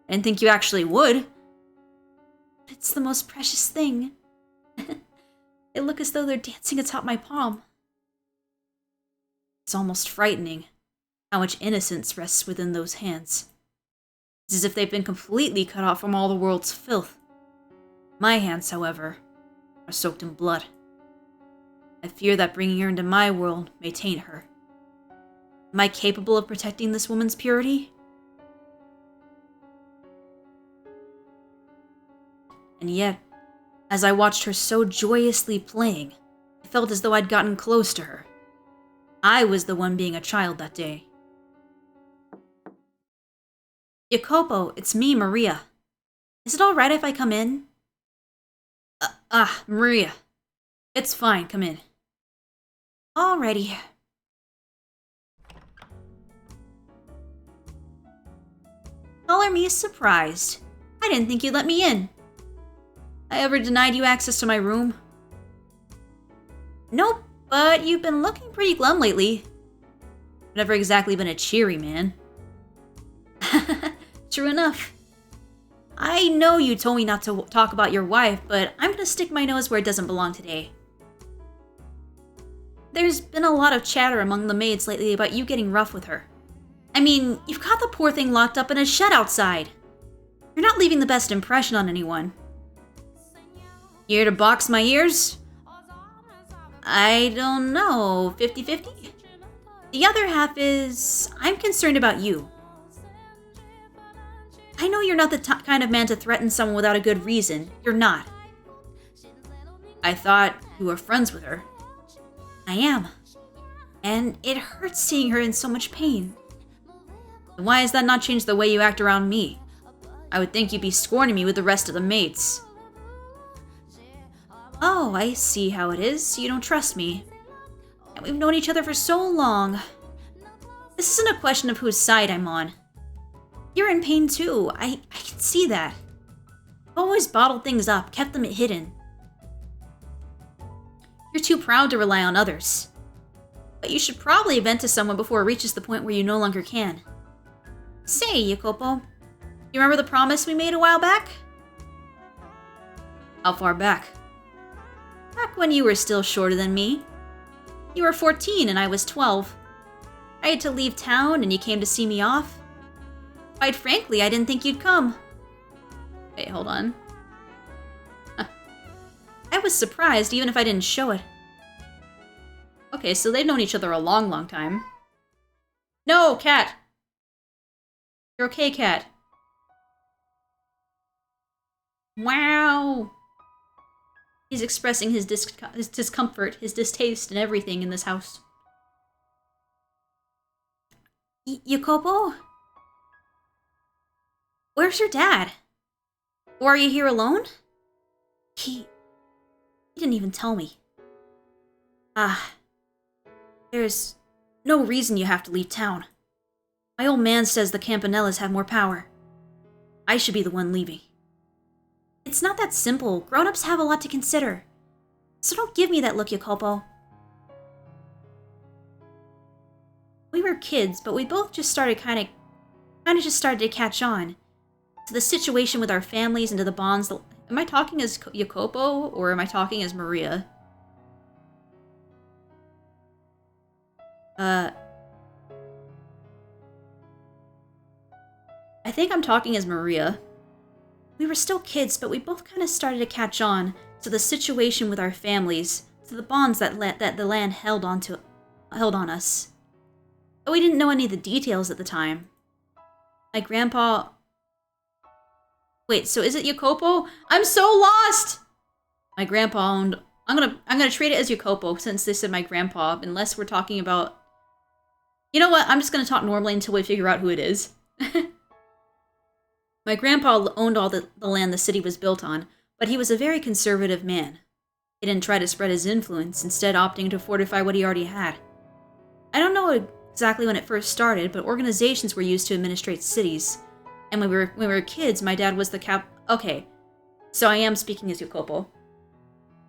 I didn't think you actually would. But it's the most precious thing. They look as though they're dancing atop my palm. It's almost frightening how much innocence rests within those hands. It's as if they've been completely cut off from all the world's filth. My hands, however, are soaked in blood. I fear that bringing her into my world may taint her. Am I capable of protecting this woman's purity? And yet, as I watched her so joyously playing, I felt as though I'd gotten close to her. I was the one being a child that day. Jacopo, it's me, Maria. Is it alright if I come in? Maria. It's fine, come in. Alrighty. Color me surprised. I didn't think you'd let me in. I ever denied you access to my room? Nope, but you've been looking pretty glum lately. Never exactly been a cheery man. True enough. I know you told me not to talk about your wife, but I'm gonna stick my nose where it doesn't belong today. There's been a lot of chatter among the maids lately about you getting rough with her. I mean, you've got the poor thing locked up in a shed outside. You're not leaving the best impression on anyone. You here to box my ears? I don't know, 50-50? The other half is, I'm concerned about you. I know you're not the kind of man to threaten someone without a good reason. You're not. I thought you were friends with her. I am. And it hurts seeing her in so much pain. And why has that not changed the way you act around me? I would think you'd be scorning me with the rest of the mates. Oh, I see how it is. You don't trust me. And we've known each other for so long. This isn't a question of whose side I'm on. You're in pain too. I can see that. I've always bottled things up, kept them hidden. You're too proud to rely on others. But you should probably vent to someone before it reaches the point where you no longer can. Say, Jacopo, you remember the promise we made a while back? How far back? Back when you were still shorter than me. You were 14 and I was 12. I had to leave town and you came to see me off. Quite frankly, I didn't think you'd come. Wait, hold on. I was surprised even if I didn't show it. Okay, so they've known each other a long, long time. No, Cat! You're okay, Cat. Wow! He's expressing his discomfort, his distaste, and everything in this house. Jacopo? Where's your dad? Or are you here alone? He didn't even tell me. There's no reason you have to leave town. My old man says the Campanellas have more power. I should be the one leaving. It's not that simple. Grown-ups have a lot to consider. So don't give me that look, Jacopo. We were kids, but we both just started kind of started to catch on. To the situation with our families and to the bonds. Am I talking as Jacopo or am I talking as Maria? I think I'm talking as Maria. We were still kids, but we both kind of started to catch on to the situation with our families, to the bonds that the land held on us. But we didn't know any of the details at the time. My grandpa... Wait, so is it Jacopo? I'm so lost! My grandpa owned... I'm gonna treat it as Jacopo since they said my grandpa, unless we're talking about... You know what? I'm just gonna talk normally until we figure out who it is. My grandpa owned all the land the city was built on, but he was a very conservative man. He didn't try to spread his influence, instead opting to fortify what he already had. I don't know exactly when it first started, but organizations were used to administrate cities. And when we were kids, my dad was the Okay, so I am speaking as Jacopo.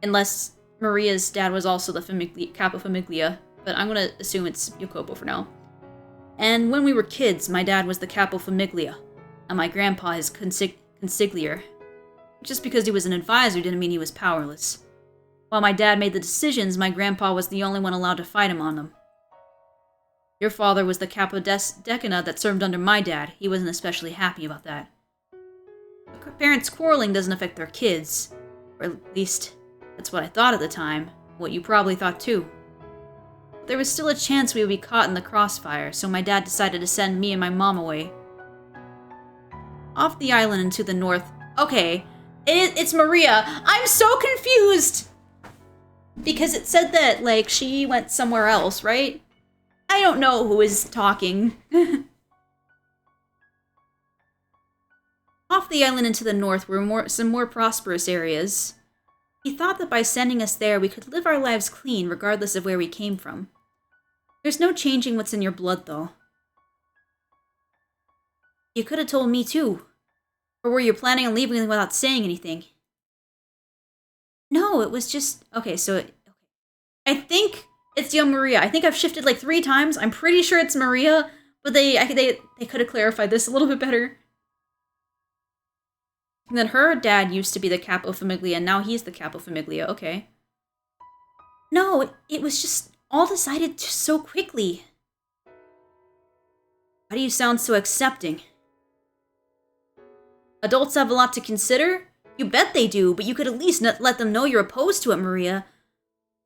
Unless Maria's dad was also the Capo Famiglia, but I'm gonna assume it's Jacopo for now. And when we were kids, my dad was the Capo Famiglia, and my grandpa his consigliere. Just because he was an advisor didn't mean he was powerless. While my dad made the decisions, my grandpa was the only one allowed to fight him on them. Your father was the Capo Decana that served under my dad. He wasn't especially happy about that. But parents quarreling doesn't affect their kids. Or at least, that's what I thought at the time. What you probably thought too. There was still a chance we would be caught in the crossfire, so my dad decided to send me and my mom away. Off the island and to the north. Okay, it's Maria. I'm so confused! Because it said that, like, she went somewhere else, right? I don't know who is talking. Off the island and to the north were some more prosperous areas. He thought that by sending us there, we could live our lives clean regardless of where we came from. There's no changing what's in your blood, though. You could have told me, too. Or were you planning on leaving without saying anything? No, it was just... Okay, so... I think it's young Maria. I think I've shifted like 3 times. I'm pretty sure it's Maria, but they could have clarified this a little bit better. And then her dad used to be the Capo Famiglia, and now he's the Capo Famiglia. Okay. No, it was just all decided just so quickly. Why do you sound so accepting? Adults have a lot to consider? You bet they do, but you could at least let them know you're opposed to it, Maria.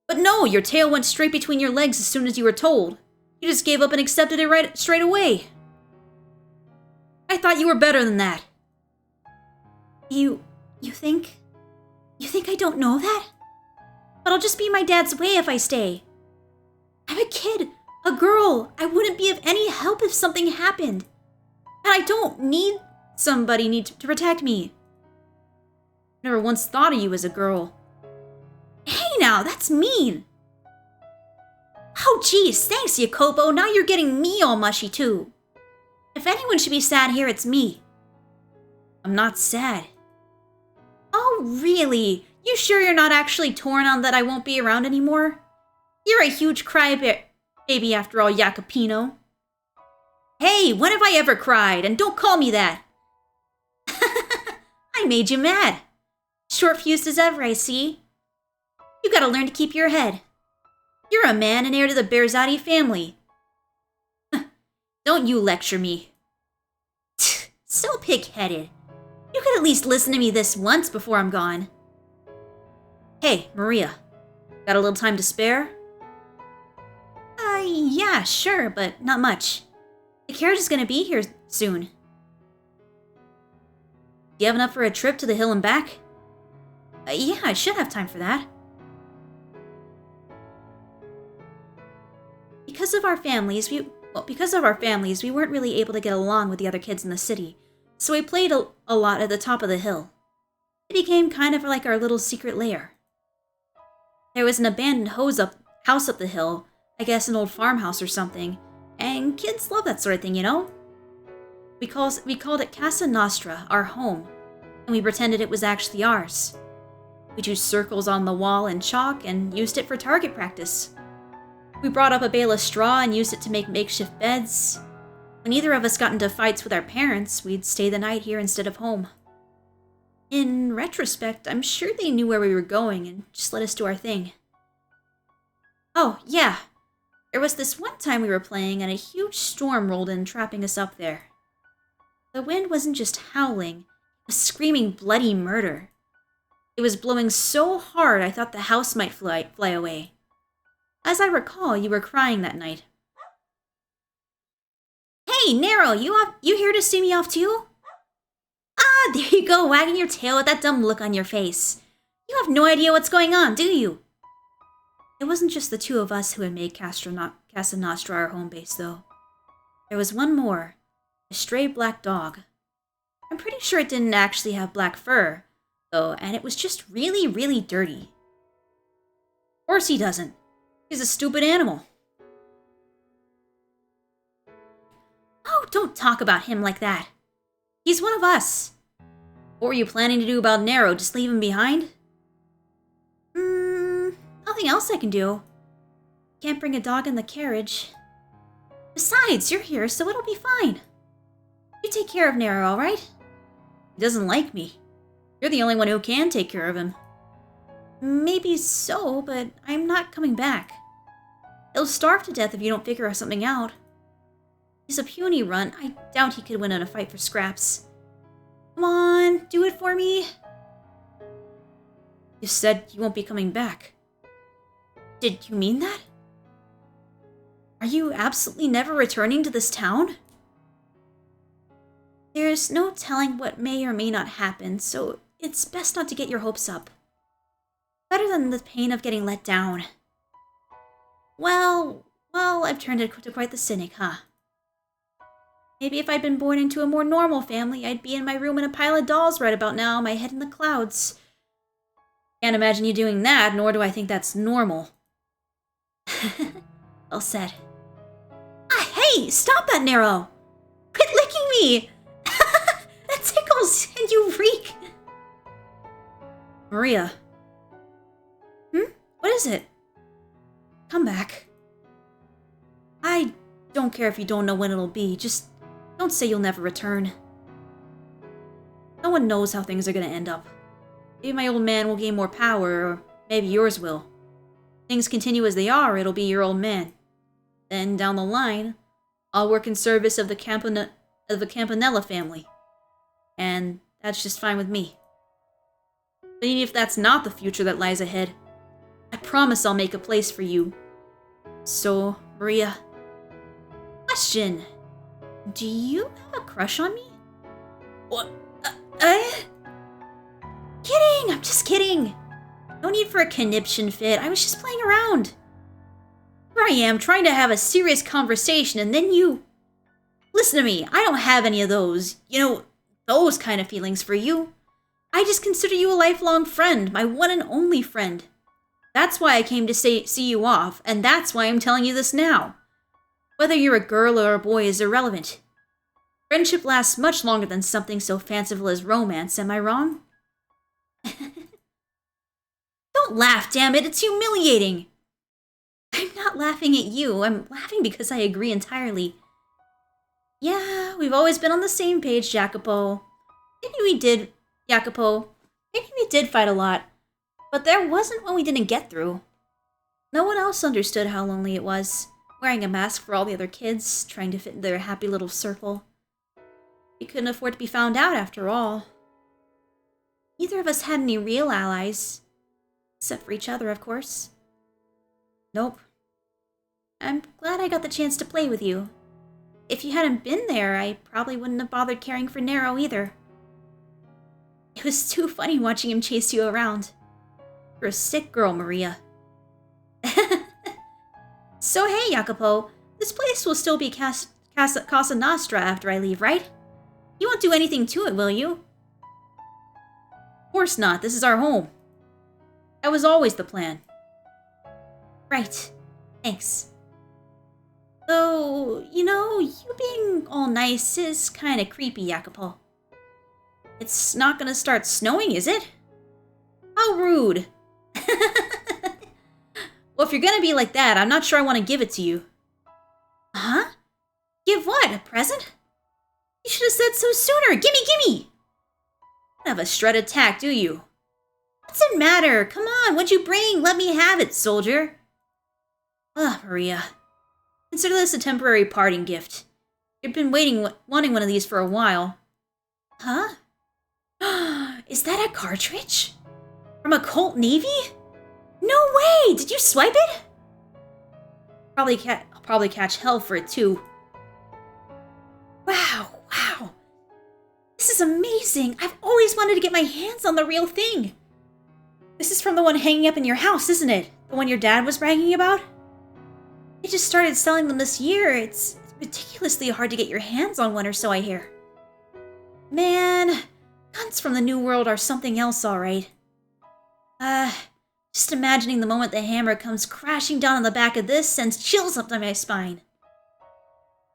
But no, your tail went straight between your legs as soon as you were told. You just gave up and accepted it right straight away. I thought you were better than that. You think? You think I don't know that? But I'll just be my dad's way if I stay. I'm a kid, a girl. I wouldn't be of any help if something happened. And I don't need somebody to protect me. Never once thought of you as a girl. Hey now, that's mean. Oh geez, thanks Jacopo, now you're getting me all mushy too. If anyone should be sad here, it's me. I'm not sad. Oh really? You sure you're not actually torn on that I won't be around anymore? You're a huge crybaby after all, Jacopino. Hey, when have I ever cried? And don't call me that. I made you mad. Short-fused as ever, I see. You gotta learn to keep your head. You're a man and heir to the Berzati family. Don't you lecture me. So pig-headed. You could at least listen to me this once before I'm gone. Hey, Maria. Got a little time to spare? Yeah, sure, but not much. The carriage is gonna be here soon. Do you have enough for a trip to the hill and back? Yeah, I should have time for that. Because of our families, we weren't really able to get along with the other kids in the city, so we played a lot at the top of the hill. It became kind of like our little secret lair. There was an abandoned house up the hill, I guess an old farmhouse or something, and kids love that sort of thing, you know? We called it Casa Nostra, our home, and we pretended it was actually ours. We drew circles on the wall in chalk and used it for target practice. We brought up a bale of straw and used it to make makeshift beds. When either of us got into fights with our parents, we'd stay the night here instead of home. In retrospect, I'm sure they knew where we were going and just let us do our thing. Oh, yeah. There was this one time we were playing and a huge storm rolled in, trapping us up there. The wind wasn't just howling, it was screaming bloody murder. It was blowing so hard I thought the house might fly away. As I recall, you were crying that night. Hey, Nero, you here to see me off too? Ah, there you go, wagging your tail with that dumb look on your face. You have no idea what's going on, do you? It wasn't just the two of us who had made Casa Nostra our home base, though. There was one more, a stray black dog. I'm pretty sure it didn't actually have black fur, though, and it was just really, really dirty. Of course he doesn't. He's a stupid animal. don't talk about him like that. He's one of us. What were you planning to do about Nero? Just leave him behind? Nothing else I can do. Can't bring a dog in the carriage. Besides, you're here, so it'll be fine. You take care of Nero, alright? He doesn't like me. You're the only one who can take care of him. Maybe so, but I'm not coming back. He'll starve to death if you don't figure something out. He's a puny runt. I doubt he could win in a fight for scraps. Come on, do it for me. You said you won't be coming back. Did you mean that? Are you absolutely never returning to this town? There's no telling what may or may not happen, so it's best not to get your hopes up. Better than the pain of getting let down. Well, I've turned into quite the cynic, huh? Maybe if I'd been born into a more normal family, I'd be in my room in a pile of dolls right about now, my head in the clouds. Can't imagine you doing that, nor do I think that's normal. Well said. Ah, hey! Stop that, Nero! Quit licking me! That tickles, and you reek! Maria. What is it? Come back. I don't care if you don't know when it'll be, just don't say you'll never return. No one knows how things are gonna end up. Maybe my old man will gain more power, or maybe yours will. Things continue as they are, it'll be your old man. Then, down the line, I'll work in service of the Campanella family. And that's just fine with me. But even if that's not the future that lies ahead, I promise I'll make a place for you. So, Maria... Question. Do you have a crush on me? What? Kidding! I'm just kidding! No need for a conniption fit. I was just playing around. Here I am, trying to have a serious conversation, and then you... Listen to me, I don't have any of those, those kind of feelings for you. I just consider you a lifelong friend, my one and only friend. That's why I came to see you off, and that's why I'm telling you this now. Whether you're a girl or a boy is irrelevant. Friendship lasts much longer than something so fanciful as romance, am I wrong? Don't laugh, damn it, it's humiliating! I'm not laughing at you, I'm laughing because I agree entirely. Yeah, we've always been on the same page, Jacopo. Maybe we did fight a lot, but there wasn't one we didn't get through. No one else understood how lonely it was, wearing a mask for all the other kids, trying to fit in their happy little circle. We couldn't afford to be found out after all. Neither of us had any real allies. Except for each other, of course. Nope. I'm glad I got the chance to play with you. If you hadn't been there, I probably wouldn't have bothered caring for Nero either. It was too funny watching him chase you around. You're a sick girl, Maria. So hey, Jacopo, this place will still be Casa Nostra after I leave, right? You won't do anything to it, will you? Of course not, this is our home. That was always the plan. Right. Thanks. Though, you being all nice is kinda creepy, Jacopo. It's not gonna start snowing, is it? How rude. Well, if you're gonna be like that, I'm not sure I want to give it to you. Huh? Give what? A present? You should have said so sooner! Gimme! You don't have a shred of tact, do you? What's it matter? Come on, what'd you bring? Let me have it, soldier. Ah, Maria. Consider this a temporary parting gift. You've been wanting one of these for a while. Huh? Is that a cartridge? From a Colt Navy? No way! Did you swipe it? I'll probably catch hell for it too. Wow. This is amazing. I've always wanted to get my hands on the real thing. This is from the one hanging up in your house, isn't it? The one your dad was bragging about? They just started selling them this year. It's ridiculously hard to get your hands on one, or so I hear. Man, guns from the New World are something else, alright. Just imagining the moment the hammer comes crashing down on the back of this sends chills up my spine.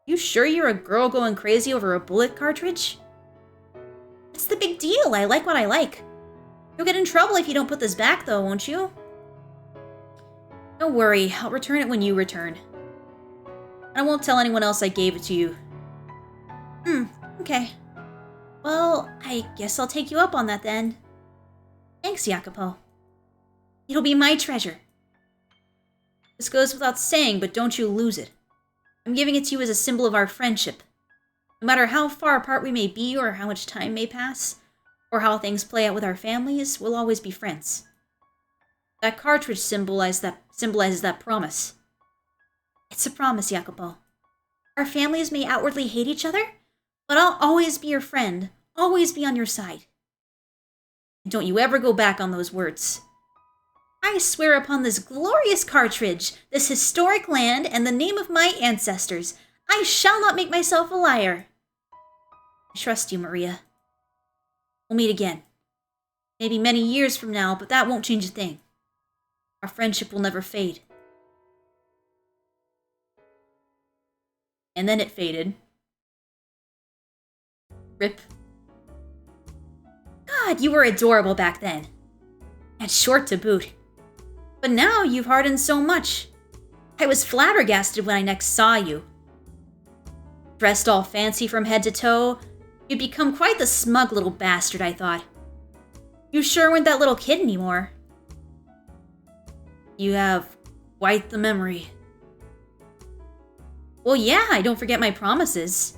You sure you're a girl going crazy over a bullet cartridge? What's the big deal? I like what I like. You'll get in trouble if you don't put this back, though, won't you? Don't worry, I'll return it when you return. I won't tell anyone else I gave it to you. Okay. Well, I guess I'll take you up on that then. Thanks, Jacopo. It'll be my treasure. This goes without saying, but don't you lose it. I'm giving it to you as a symbol of our friendship. No matter how far apart we may be, or how much time may pass, or how things play out with our families, we'll always be friends. That cartridge symbolizes that promise. It's a promise, Jacopo. Our families may outwardly hate each other, but I'll always be your friend, always be on your side. And don't you ever go back on those words. I swear upon this glorious cartridge, this historic land, and the name of my ancestors, I shall not make myself a liar. I trust you, Maria. We'll meet again. Maybe many years from now, but that won't change a thing. Our friendship will never fade. And then it faded. Rip. God, you were adorable back then. And short to boot. But now you've hardened so much. I was flabbergasted when I next saw you. Dressed all fancy from head to toe, you'd become quite the smug little bastard, I thought. You sure weren't that little kid anymore. You have quite the memory. Well, yeah, I don't forget my promises.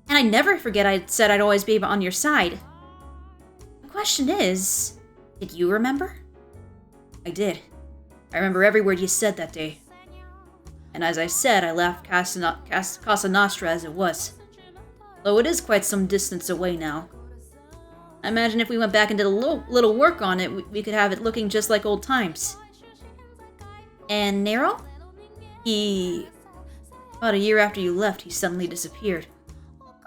And I never forget I said I'd always be on your side. The question is, did you remember? I did. I remember every word you said that day. And as I said, I left Casa Nostra as it was. Though it is quite some distance away now. I imagine if we went back and did a little work on it, we could have it looking just like old times. And Nero? About a year after you left, he suddenly disappeared.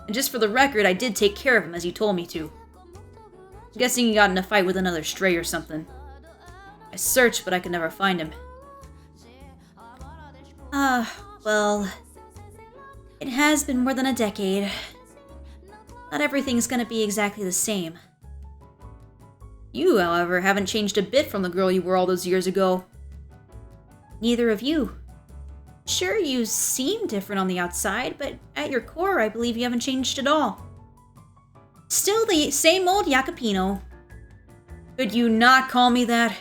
And just for the record, I did take care of him as you told me to. I'm guessing he got in a fight with another stray or something. I searched, but I could never find him. Well, it has been more than a decade. Not everything's gonna be exactly the same. You, however, haven't changed a bit from the girl you were all those years ago. Neither of you. Sure, you seem different on the outside, but at your core, I believe you haven't changed at all. Still the same old Jacopino. Could you not call me that?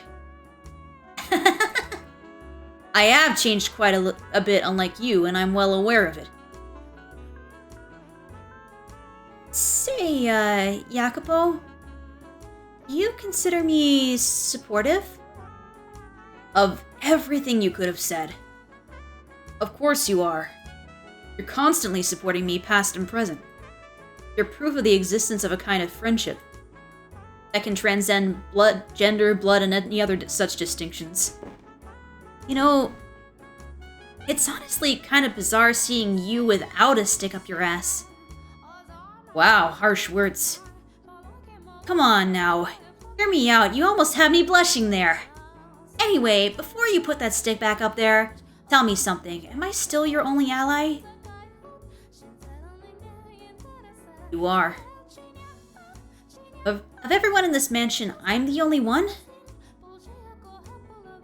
I have changed quite a bit, unlike you, and I'm well aware of it. Say, Jacopo, do you consider me supportive? Of everything you could have said. Of course you are. You're constantly supporting me, past and present. You're proof of the existence of a kind of friendship that can transcend gender, blood, and any other such distinctions. You know, it's honestly kind of bizarre seeing you without a stick up your ass. Wow, harsh words. Come on now, hear me out, you almost had me blushing there. Anyway, before you put that stick back up there, tell me something, am I still your only ally? You are. Of everyone in this mansion, I'm the only one?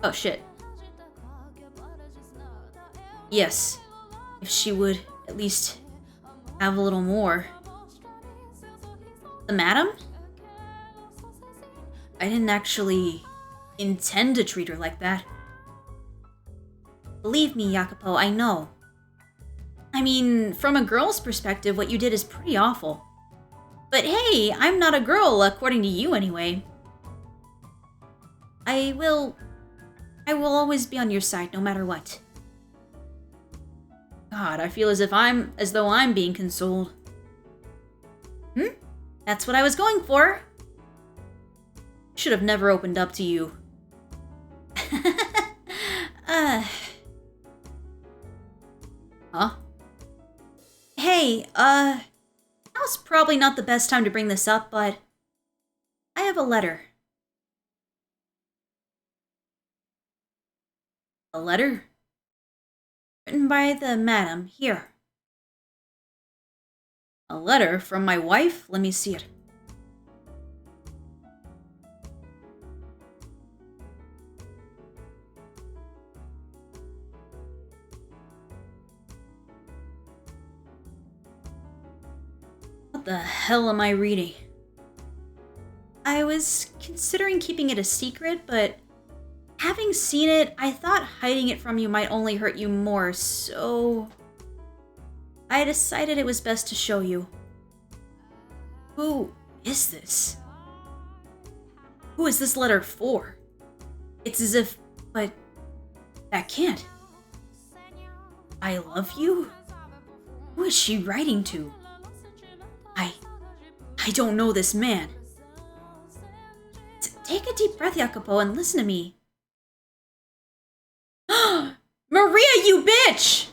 Oh shit. Yes, if she would at least have a little more. The madam? I didn't actually intend to treat her like that. Believe me, Jacopo, I know. I mean, from a girl's perspective, what you did is pretty awful. But hey, I'm not a girl, according to you anyway. I will always be on your side, no matter what. God, I feel as though I'm being consoled. That's what I was going for. Should have never opened up to you. Huh? Hey, now's probably not the best time to bring this up, but I have a letter. A letter? Written by the madam, here. A letter from my wife? Let me see it. What the hell am I reading? I was considering keeping it a secret, but having seen it, I thought hiding it from you might only hurt you more, so I decided it was best to show you. Who is this? Who is this letter for? It's as if, but that can't. I love you? Who is she writing to? I don't know this man. Take a deep breath, Jacopo, and listen to me. Maria, you bitch!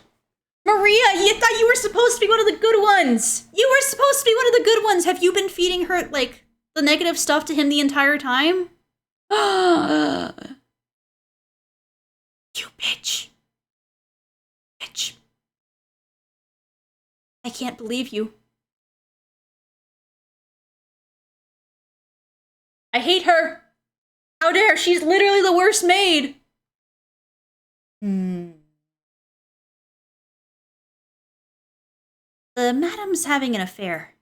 Maria, you thought you were supposed to be one of the good ones! You were supposed to be one of the good ones! Have you been feeding her, like, the negative stuff to him the entire time? You bitch. Bitch. I can't believe you. I hate her! How dare! She's literally the worst maid! The madam's having an affair.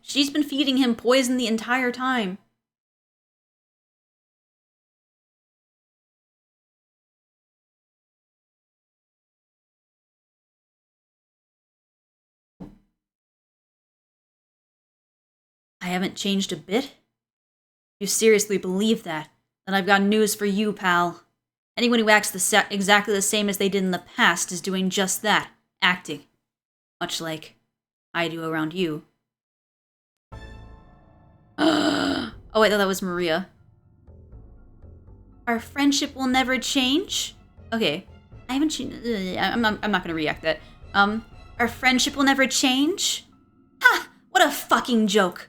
She's been feeding him poison the entire time. I haven't changed a bit? You seriously believe that? Then I've got news for you, pal. Anyone who acts exactly the same as they did in the past is doing just that, acting. Much like I do around you. Oh wait, that was Maria. Our friendship will never change? Okay, I haven't changed. I'm not gonna react that. Our friendship will never change? Ha! What a fucking joke.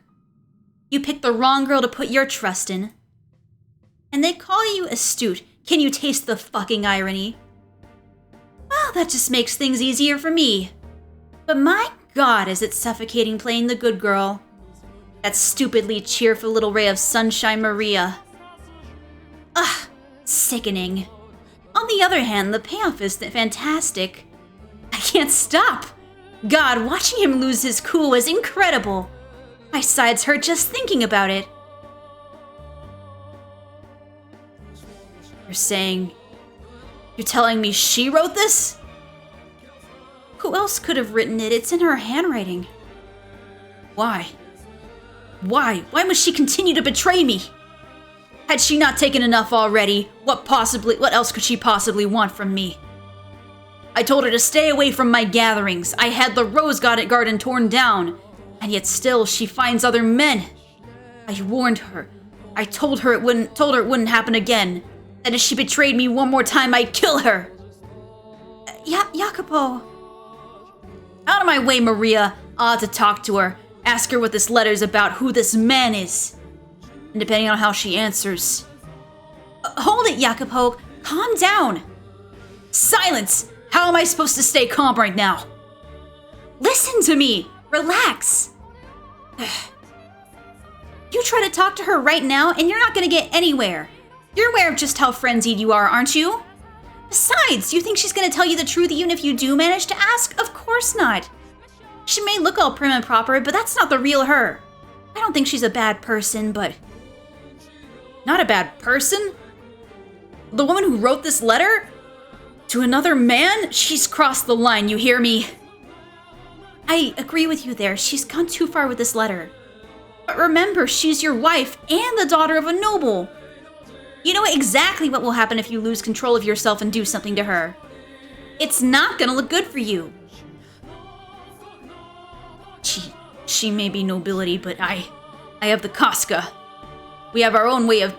You picked the wrong girl to put your trust in. And they call you astute. Can you taste the fucking irony? Well, that just makes things easier for me. But my god, is it suffocating playing the good girl. That stupidly cheerful little ray of sunshine, Maria. Ugh, sickening. On the other hand, the payoff is fantastic. I can't stop. God, watching him lose his cool was incredible. My sides hurt just thinking about it. You're telling me she wrote this? Who else could have written it? It's in her handwriting. Why? Why? Why must she continue to betray me? Had she not taken enough already, what else could she possibly want from me? I told her to stay away from my gatherings. I had the rose garden torn down. And yet still she finds other men. I warned her. I told her it wouldn't happen again. That if she betrayed me one more time, I'd kill her. Jacopo. Out of my way, Maria. I'll have to talk to her. Ask her what this letter's about, who this man is. And depending on how she answers. Hold it, Jacopo. Calm down. Silence. How am I supposed to stay calm right now? Listen to me. Relax. You try to talk to her right now, and you're not gonna get anywhere. You're aware of just how frenzied you are, aren't you? Besides, you think she's gonna tell you the truth even if you do manage to ask? Of course not. She may look all prim and proper, but that's not the real her. I don't think she's a bad person, but... Not a bad person? The woman who wrote this letter? To another man? She's crossed the line, you hear me? I agree with you there. She's gone too far with this letter. But remember, she's your wife and the daughter of a noble. You know exactly what will happen if you lose control of yourself and do something to her. It's not gonna look good for you. She may be nobility, but I have the Casca. We have our own way of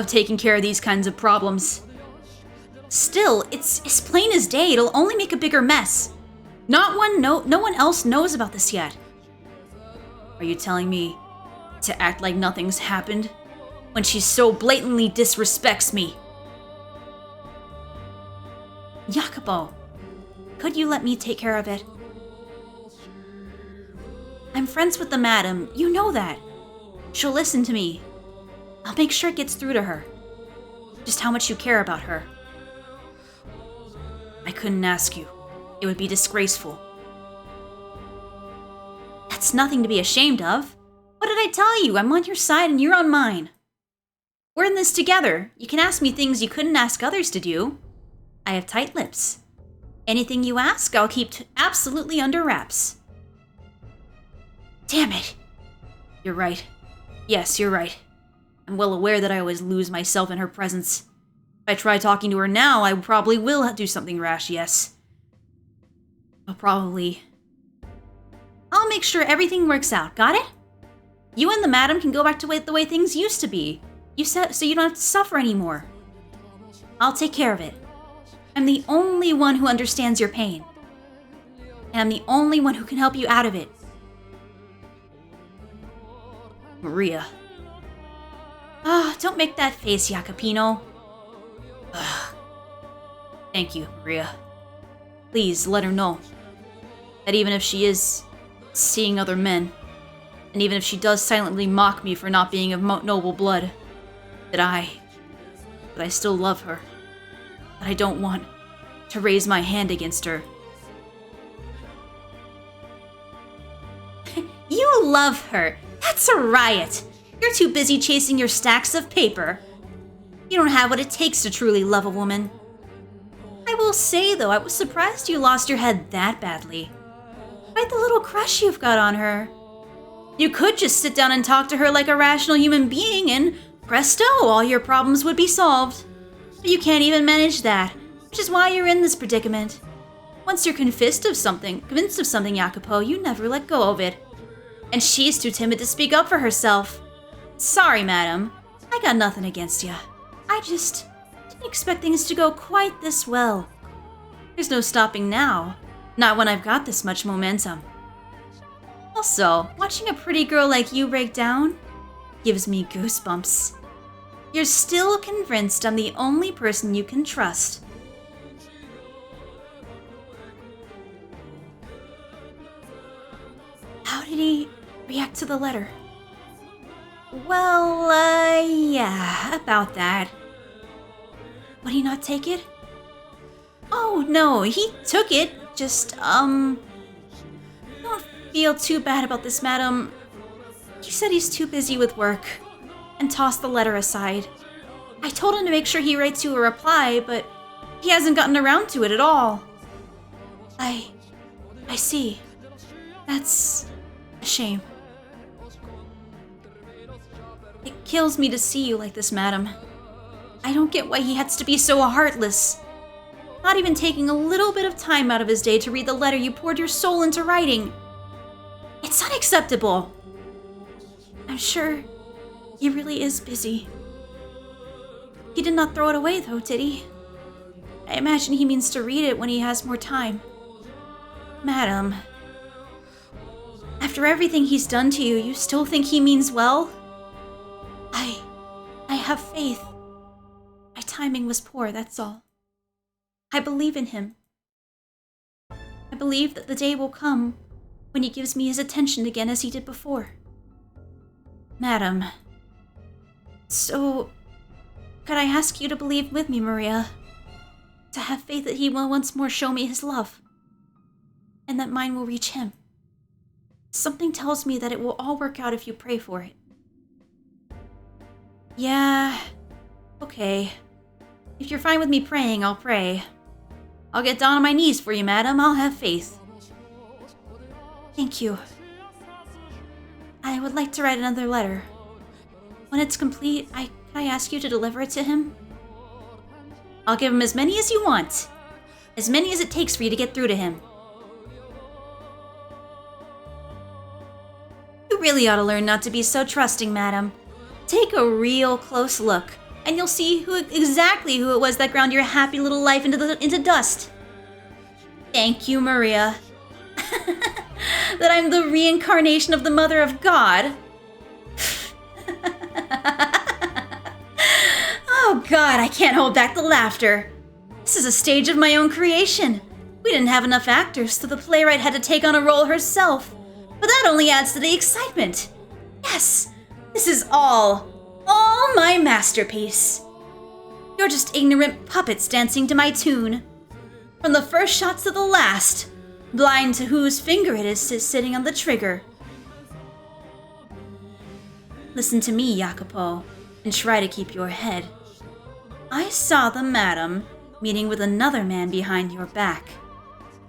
taking care of these kinds of problems. Still, it's as plain as day. It'll only make a bigger mess. No one else knows about this yet. Are you telling me to act like nothing's happened when she so blatantly disrespects me? Jacopo, could you let me take care of it? I'm friends with the madam, you know that. She'll listen to me. I'll make sure it gets through to her. Just how much you care about her. I couldn't ask you. It would be disgraceful. That's nothing to be ashamed of. What did I tell you? I'm on your side and you're on mine. We're in this together. You can ask me things you couldn't ask others to do. I have tight lips. Anything you ask, I'll keep absolutely under wraps. Damn it. You're right. Yes, you're right. I'm well aware that I always lose myself in her presence. If I try talking to her now, I probably will do something rash, yes. I'll make sure everything works out, got it? You and the madam can go back to the way things used to be. You said so you don't have to suffer anymore. I'll take care of it. I'm the only one who understands your pain. And I'm the only one who can help you out of it. Maria. Don't make that face, Jacopino. Thank you, Maria. Please let her know that even if she is seeing other men, and even if she does silently mock me for not being of noble blood, that I still love her. That I don't want to raise my hand against her. You love her. That's a riot. You're too busy chasing your stacks of paper. You don't have what it takes to truly love a woman. I will say, though, I was surprised you lost your head that badly. Despite the little crush you've got on her. You could just sit down and talk to her like a rational human being, and presto, all your problems would be solved. But you can't even manage that, which is why you're in this predicament. Once you're convinced of something, Jacopo, you never let go of it. And she's too timid to speak up for herself. Sorry, madam. I got nothing against you. I just didn't expect things to go quite this well. There's no stopping now. Not when I've got this much momentum. Also, watching a pretty girl like you break down gives me goosebumps. You're still convinced I'm the only person you can trust. How did he react to the letter? Well, yeah, about that. Would he not take it? Oh, no, he took it. Just, don't feel too bad about this, madam. He said he's too busy with work and tossed the letter aside. I told him to make sure he writes you a reply, but he hasn't gotten around to it at all. I see. That's a shame. It kills me to see you like this, madam. I don't get why he has to be so heartless. Not even taking a little bit of time out of his day to read the letter you poured your soul into writing. It's unacceptable. I'm sure he really is busy. He did not throw it away, though, did he? I imagine he means to read it when he has more time. Madam, after everything he's done to you, you still think he means well? I have faith. My timing was poor, that's all. I believe in him. I believe that the day will come when he gives me his attention again as he did before. Madam, so could I ask you to believe with me, Maria? To have faith that he will once more show me his love, and that mine will reach him. Something tells me that it will all work out if you pray for it. Yeah, okay. If you're fine with me praying, I'll pray. I'll get down on my knees for you, madam. I'll have faith. Thank you. I would like to write another letter. When it's complete, can I ask you to deliver it to him? I'll give him as many as you want. As many as it takes for you to get through to him. You really ought to learn not to be so trusting, madam. Take a real close look, and you'll see exactly who it was that ground your happy little life into dust. Thank you, Maria. That I'm the reincarnation of the Mother of God. Oh God, I can't hold back the laughter. This is a stage of my own creation. We didn't have enough actors, so the playwright had to take on a role herself. But that only adds to the excitement. Yes, this is all my masterpiece. You're just ignorant puppets dancing to my tune. From the first shot to the last, blind to whose finger it is sitting on the trigger. Listen to me, Jacopo, and try to keep your head. I saw the madam meeting with another man behind your back.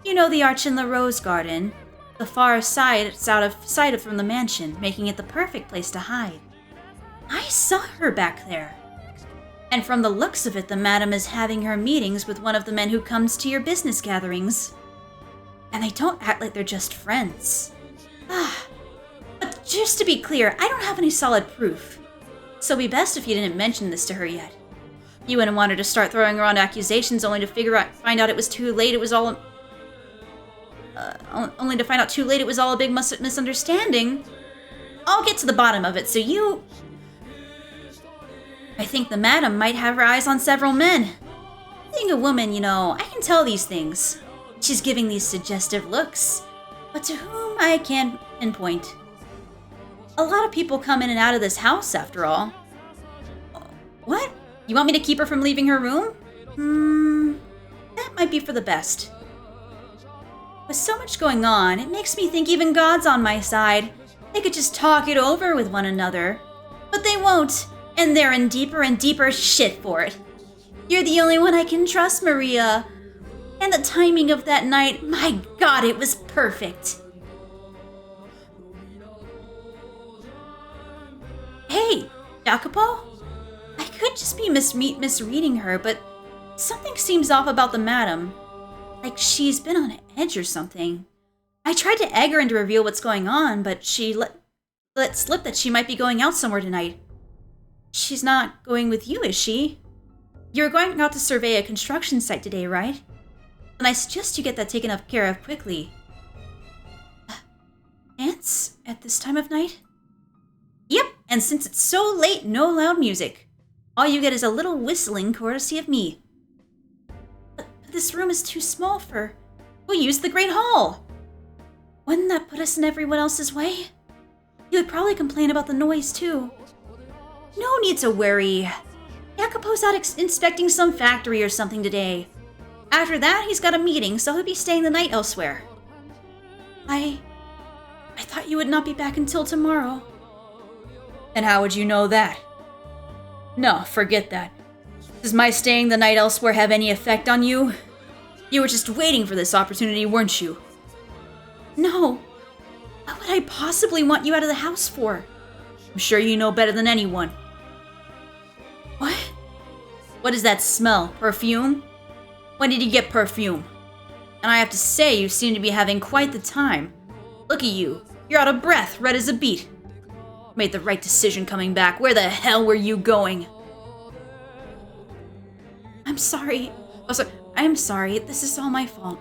You know the arch in the rose garden? The far side, it's out of sight from the mansion, making it the perfect place to hide. I saw her back there. And from the looks of it, the madam is having her meetings with one of the men who comes to your business gatherings. And they don't act like they're just friends. But just to be clear, I don't have any solid proof. So it'd be best if you didn't mention this to her yet. You wouldn't want her to start throwing around accusations only to find out it was too late. It was all only to find out too late it was all a big misunderstanding. I'll get to the bottom of it, so you... I think the madam might have her eyes on several men. Being a woman, you know, I can tell these things. She's giving these suggestive looks, but to whom I can't pinpoint. A lot of people come in and out of this house, after all. What? You want me to keep her from leaving her room? That might be for the best. With so much going on, it makes me think even God's on my side. They could just talk it over with one another. But they won't, and they're in deeper and deeper shit for it. You're the only one I can trust, Maria. And the timing of that night, my God, it was perfect. Hey, Jacopo? I could just be misreading her, but something seems off about the madam. Like she's been on edge or something. I tried to egg her and to reveal what's going on, but she let slip that she might be going out somewhere tonight. She's not going with you, is she? You're going out to survey a construction site today, right? And I suggest you get that taken care of quickly. Dance at this time of night? Yep, and since it's so late, no loud music. All you get is a little whistling courtesy of me. But this room is too small for... We'll use the Great Hall. Wouldn't that put us in everyone else's way? He would probably complain about the noise, too. No need to worry. Jacopo's out inspecting some factory or something today. After that, he's got a meeting, so he'll be staying the night elsewhere. I thought you would not be back until tomorrow. And how would you know that? No, forget that. Does my staying the night elsewhere have any effect on you? You were just waiting for this opportunity, weren't you? No. What would I possibly want you out of the house for? I'm sure you know better than anyone. What? What is that smell? Perfume? When did you get perfume? And I have to say, you seem to be having quite the time. Look at you. You're out of breath, red as a beet. Made the right decision coming back. Where the hell were you going? I'm sorry. I'm sorry. This is all my fault.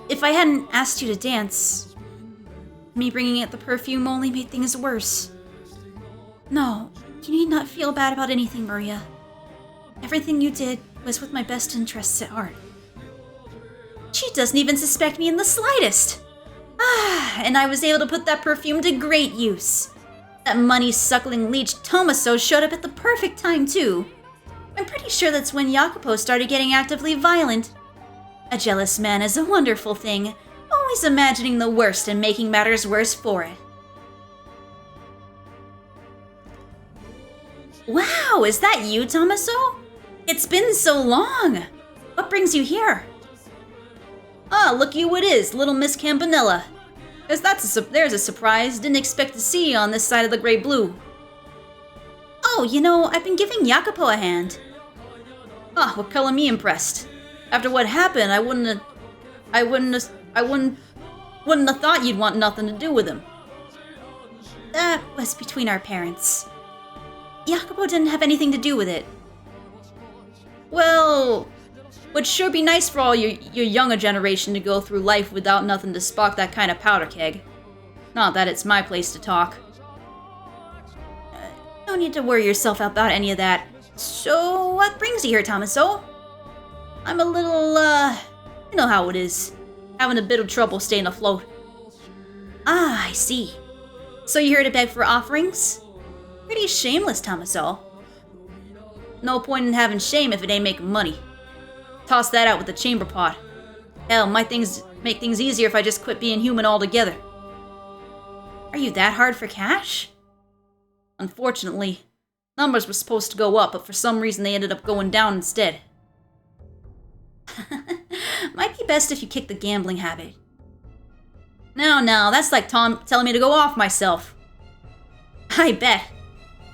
If I hadn't asked you to dance, me bringing out the perfume only made things worse. No, you need not feel bad about anything, Maria. Everything you did was with my best interests at heart. She doesn't even suspect me in the slightest. And I was able to put that perfume to great use. That money-suckling leech Tommaso showed up at the perfect time, too. I'm pretty sure that's when Jacopo started getting actively violent. A jealous man is a wonderful thing, always imagining the worst and making matters worse for it. Wow, is that you, Tommaso? It's been so long. What brings you here? Ah, look you it is, little Miss Campanella. There's a surprise. Didn't expect to see you on this side of the Great Blue. Oh, you know, I've been giving Jacopo a hand. Ah, what color me impressed. After what happened, I wouldn't have thought you'd want nothing to do with him. That was between our parents. Jacopo didn't have anything to do with it. Well, would sure be nice for all your younger generation to go through life without nothing to spark that kind of powder keg. Not that it's my place to talk. No need to worry yourself about any of that. So, what brings you here, Tommaso? I'm a little, You know how it is. Having a bit of trouble staying afloat. Ah, I see. So you're here to beg for offerings? Pretty shameless, Tomaso. No point in having shame if it ain't making money. Toss that out with the chamber pot. Hell, might make things easier if I just quit being human altogether. Are you that hard for cash? Unfortunately, numbers were supposed to go up, but for some reason they ended up going down instead. Might be best if you kick the gambling habit. Now, that's like Tom telling me to go off myself. I bet.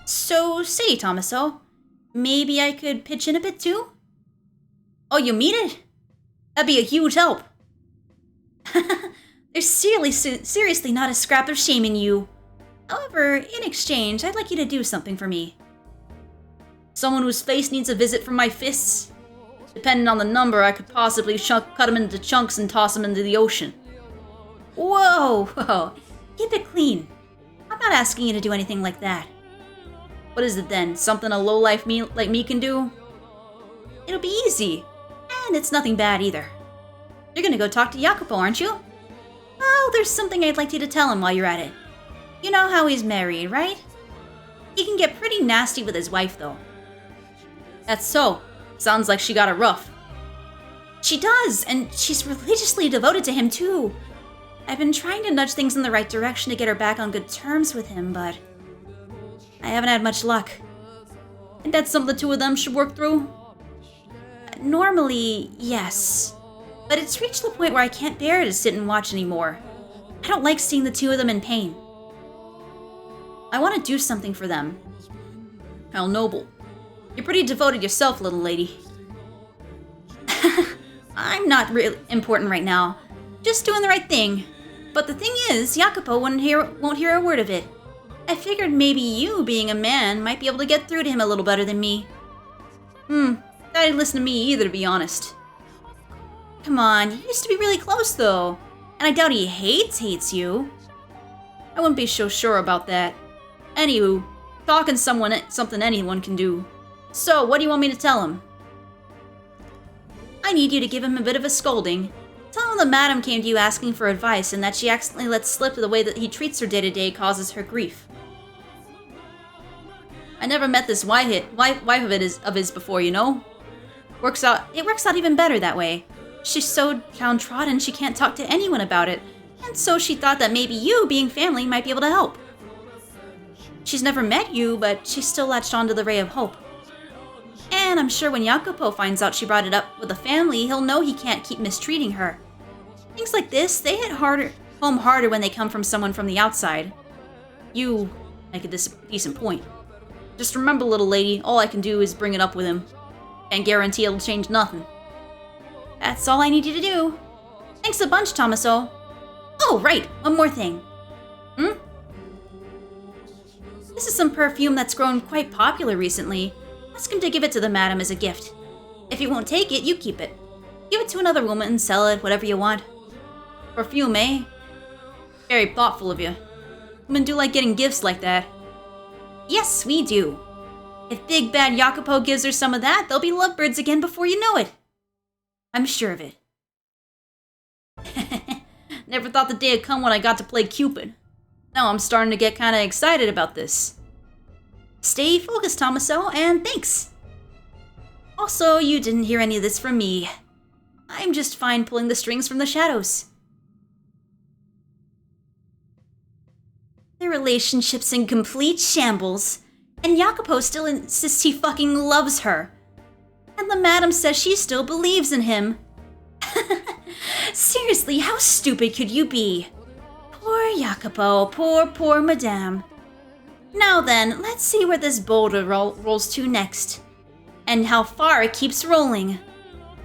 So, say, Tomaso, maybe I could pitch in a bit too? Oh, you mean it? That'd be a huge help. There's seriously not a scrap of shame in you. However, in exchange, I'd like you to do something for me. Someone whose face needs a visit from my fists? Depending on the number, I could possibly cut him into chunks and toss him into the ocean. Whoa! Keep it clean. I'm not asking you to do anything like that. What is it then? Something a lowlife like me can do? It'll be easy. And it's nothing bad either. You're gonna go talk to Jacopo, aren't you? Well, there's something I'd like you to tell him while you're at it. You know how he's married, right? He can get pretty nasty with his wife, though. That's so. Sounds like she got it rough. She does, and she's religiously devoted to him, too. I've been trying to nudge things in the right direction to get her back on good terms with him, but I haven't had much luck. And that's something the two of them should work through? Normally, yes. But it's reached the point where I can't bear to sit and watch anymore. I don't like seeing the two of them in pain. I want to do something for them. How noble. You're pretty devoted yourself, little lady. I'm not really important right now. Just doing the right thing. But the thing is, Jacopo won't hear a word of it. I figured maybe you, being a man, might be able to get through to him a little better than me. That didn't listen to me either, to be honest. Come on, you used to be really close, though. And I doubt he hates you. I wouldn't be so sure about that. Anywho, talking something anyone can do. So, what do you want me to tell him? I need you to give him a bit of a scolding. Tell him the madam came to you asking for advice and that she accidentally let slip the way that he treats her day-to-day causes her grief. I never met this wife of his before, you know? It works out even better that way. She's so downtrodden she can't talk to anyone about it, and so she thought that maybe you, being family, might be able to help. She's never met you, but she's still latched onto the ray of hope. And I'm sure when Jacopo finds out she brought it up with the family, he'll know he can't keep mistreating her. Things like this, they hit home harder when they come from someone from the outside. You make a decent point. Just remember, little lady, all I can do is bring it up with him. Can't guarantee it'll change nothing. That's all I need you to do. Thanks a bunch, Tomaso. Oh, right, one more thing. This is some perfume that's grown quite popular recently. Ask him to give it to the madam as a gift. If he won't take it, you keep it. Give it to another woman and sell it, whatever you want. Perfume, eh? Very thoughtful of you. Women do like getting gifts like that. Yes, we do. If Big Bad Jacopo gives her some of that, they'll be lovebirds again before you know it. I'm sure of it. Never thought the day would come when I got to play Cupid. Now I'm starting to get kind of excited about this. Stay focused, Tomaso, and thanks. Also, you didn't hear any of this from me. I'm just fine pulling the strings from the shadows. Their relationship's in complete shambles, and Jacopo still insists he fucking loves her. And the madam says she still believes in him. Seriously, how stupid could you be? Poor Jacopo, poor madame. Now then, let's see where this boulder rolls to next, and how far it keeps rolling.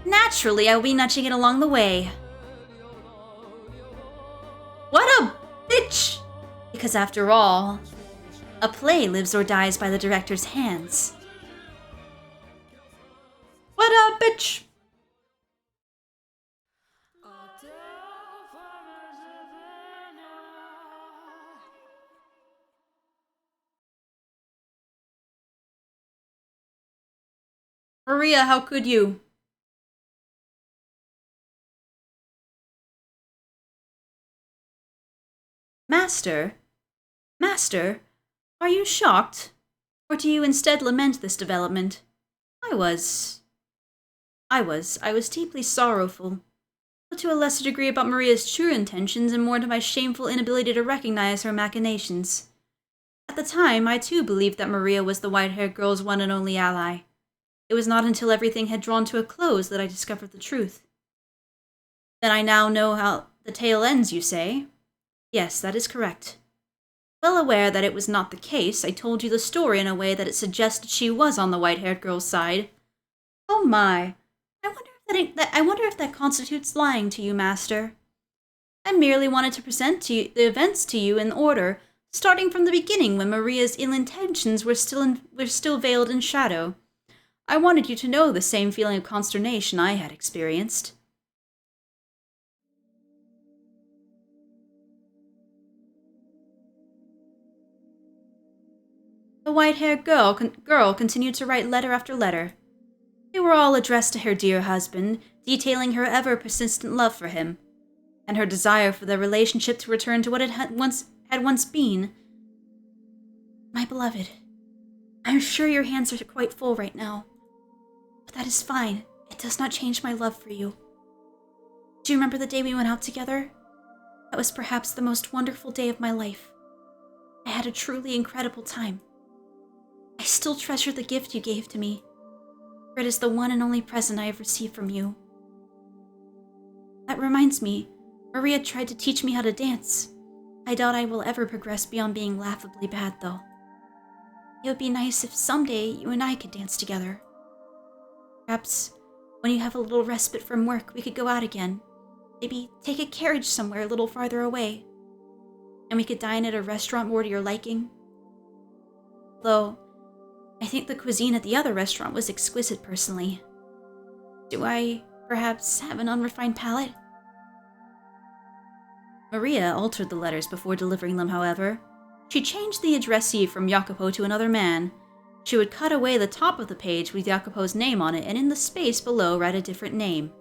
Naturally, I will be nudging it along the way. What a bitch! Because after all, a play lives or dies by the director's hands. What a bitch! Maria, how could you? Master? Master? Are you shocked? Or do you instead lament this development? I was deeply sorrowful, but to a lesser degree about Maria's true intentions and more to my shameful inability to recognize her machinations. At the time, I too believed that Maria was the white-haired girl's one and only ally. It was not until everything had drawn to a close that I discovered the truth. Then I now know how the tale ends, you say? Yes, that is correct. Well aware that it was not the case, I told you the story in a way that it suggested she was on the white-haired girl's side. Oh my! I wonder if that constitutes lying to you, Master. I merely wanted to present the events to you in order, starting from the beginning when Maria's ill intentions were still veiled in shadow. I wanted you to know the same feeling of consternation I had experienced. The white-haired girl continued to write letter after letter. They were all addressed to her dear husband, detailing her ever-persistent love for him, and her desire for their relationship to return to what it had once been. My beloved, I'm sure your hands are quite full right now, but that is fine. It does not change my love for you. Do you remember the day we went out together? That was perhaps the most wonderful day of my life. I had a truly incredible time. I still treasure the gift you gave to me, for it is the one and only present I have received from you. That reminds me, Maria tried to teach me how to dance. I doubt I will ever progress beyond being laughably bad, though. It would be nice if someday you and I could dance together. Perhaps when you have a little respite from work, we could go out again. Maybe take a carriage somewhere a little farther away. And we could dine at a restaurant more to your liking. Though, I think the cuisine at the other restaurant was exquisite personally. Do I, perhaps, have an unrefined palate? Maria altered the letters before delivering them, however. She changed the addressee from Jacopo to another man. She would cut away the top of the page with Jacopo's name on it, and in the space below write a different name.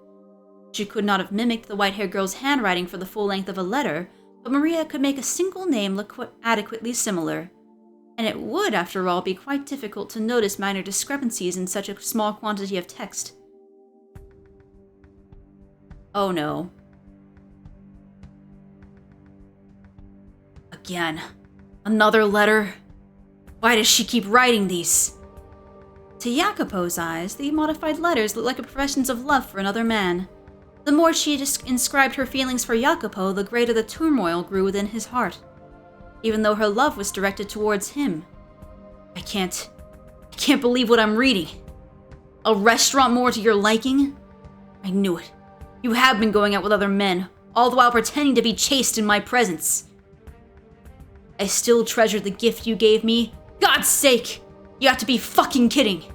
She could not have mimicked the white-haired girl's handwriting for the full length of a letter, but Maria could make a single name look adequately similar. And it would, after all, be quite difficult to notice minor discrepancies in such a small quantity of text. Oh no. Again. Another letter? Why does she keep writing these? To Jacopo's eyes, the modified letters looked like professions of love for another man. The more she inscribed her feelings for Jacopo, the greater the turmoil grew within his heart. Even though her love was directed towards him. I can't believe what I'm reading. A restaurant more to your liking? I knew it. You have been going out with other men, all the while pretending to be chaste in my presence. I still treasure the gift you gave me. God's sake! You have to be fucking kidding.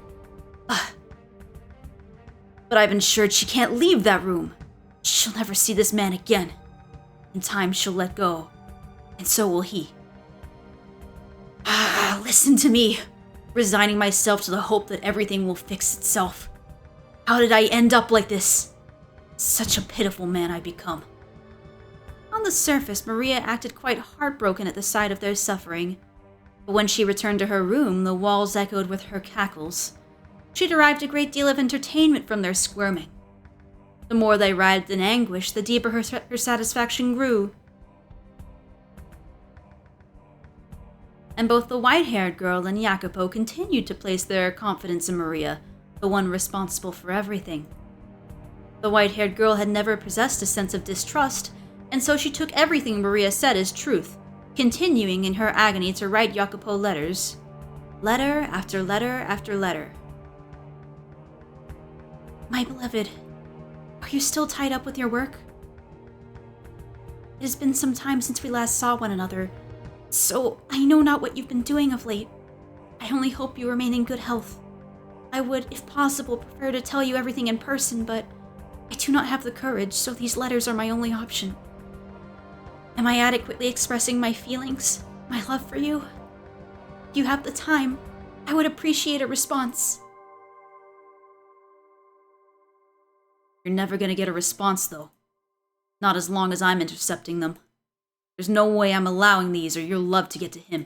But I've ensured she can't leave that room. She'll never see this man again. In time, she'll let go. And so will he. Listen to me. Resigning myself to the hope that everything will fix itself. How did I end up like this? Such a pitiful man I become. On the surface, Maria acted quite heartbroken at the sight of their suffering. But when she returned to her room, the walls echoed with her cackles. She derived a great deal of entertainment from their squirming. The more they writhed in anguish, the deeper her satisfaction grew. And both the white-haired girl and Jacopo continued to place their confidence in Maria, the one responsible for everything. The white-haired girl had never possessed a sense of distrust, and so she took everything Maria said as truth, continuing in her agony to write Jacopo letters. Letter after letter after letter. My beloved, are you still tied up with your work? It has been some time since we last saw one another, so I know not what you've been doing of late. I only hope you remain in good health. I would, if possible, prefer to tell you everything in person, but I do not have the courage, so these letters are my only option. Am I adequately expressing my feelings, my love for you? If you have the time, I would appreciate a response. You're never gonna get a response, though. Not as long as I'm intercepting them. There's no way I'm allowing these or your love to get to him.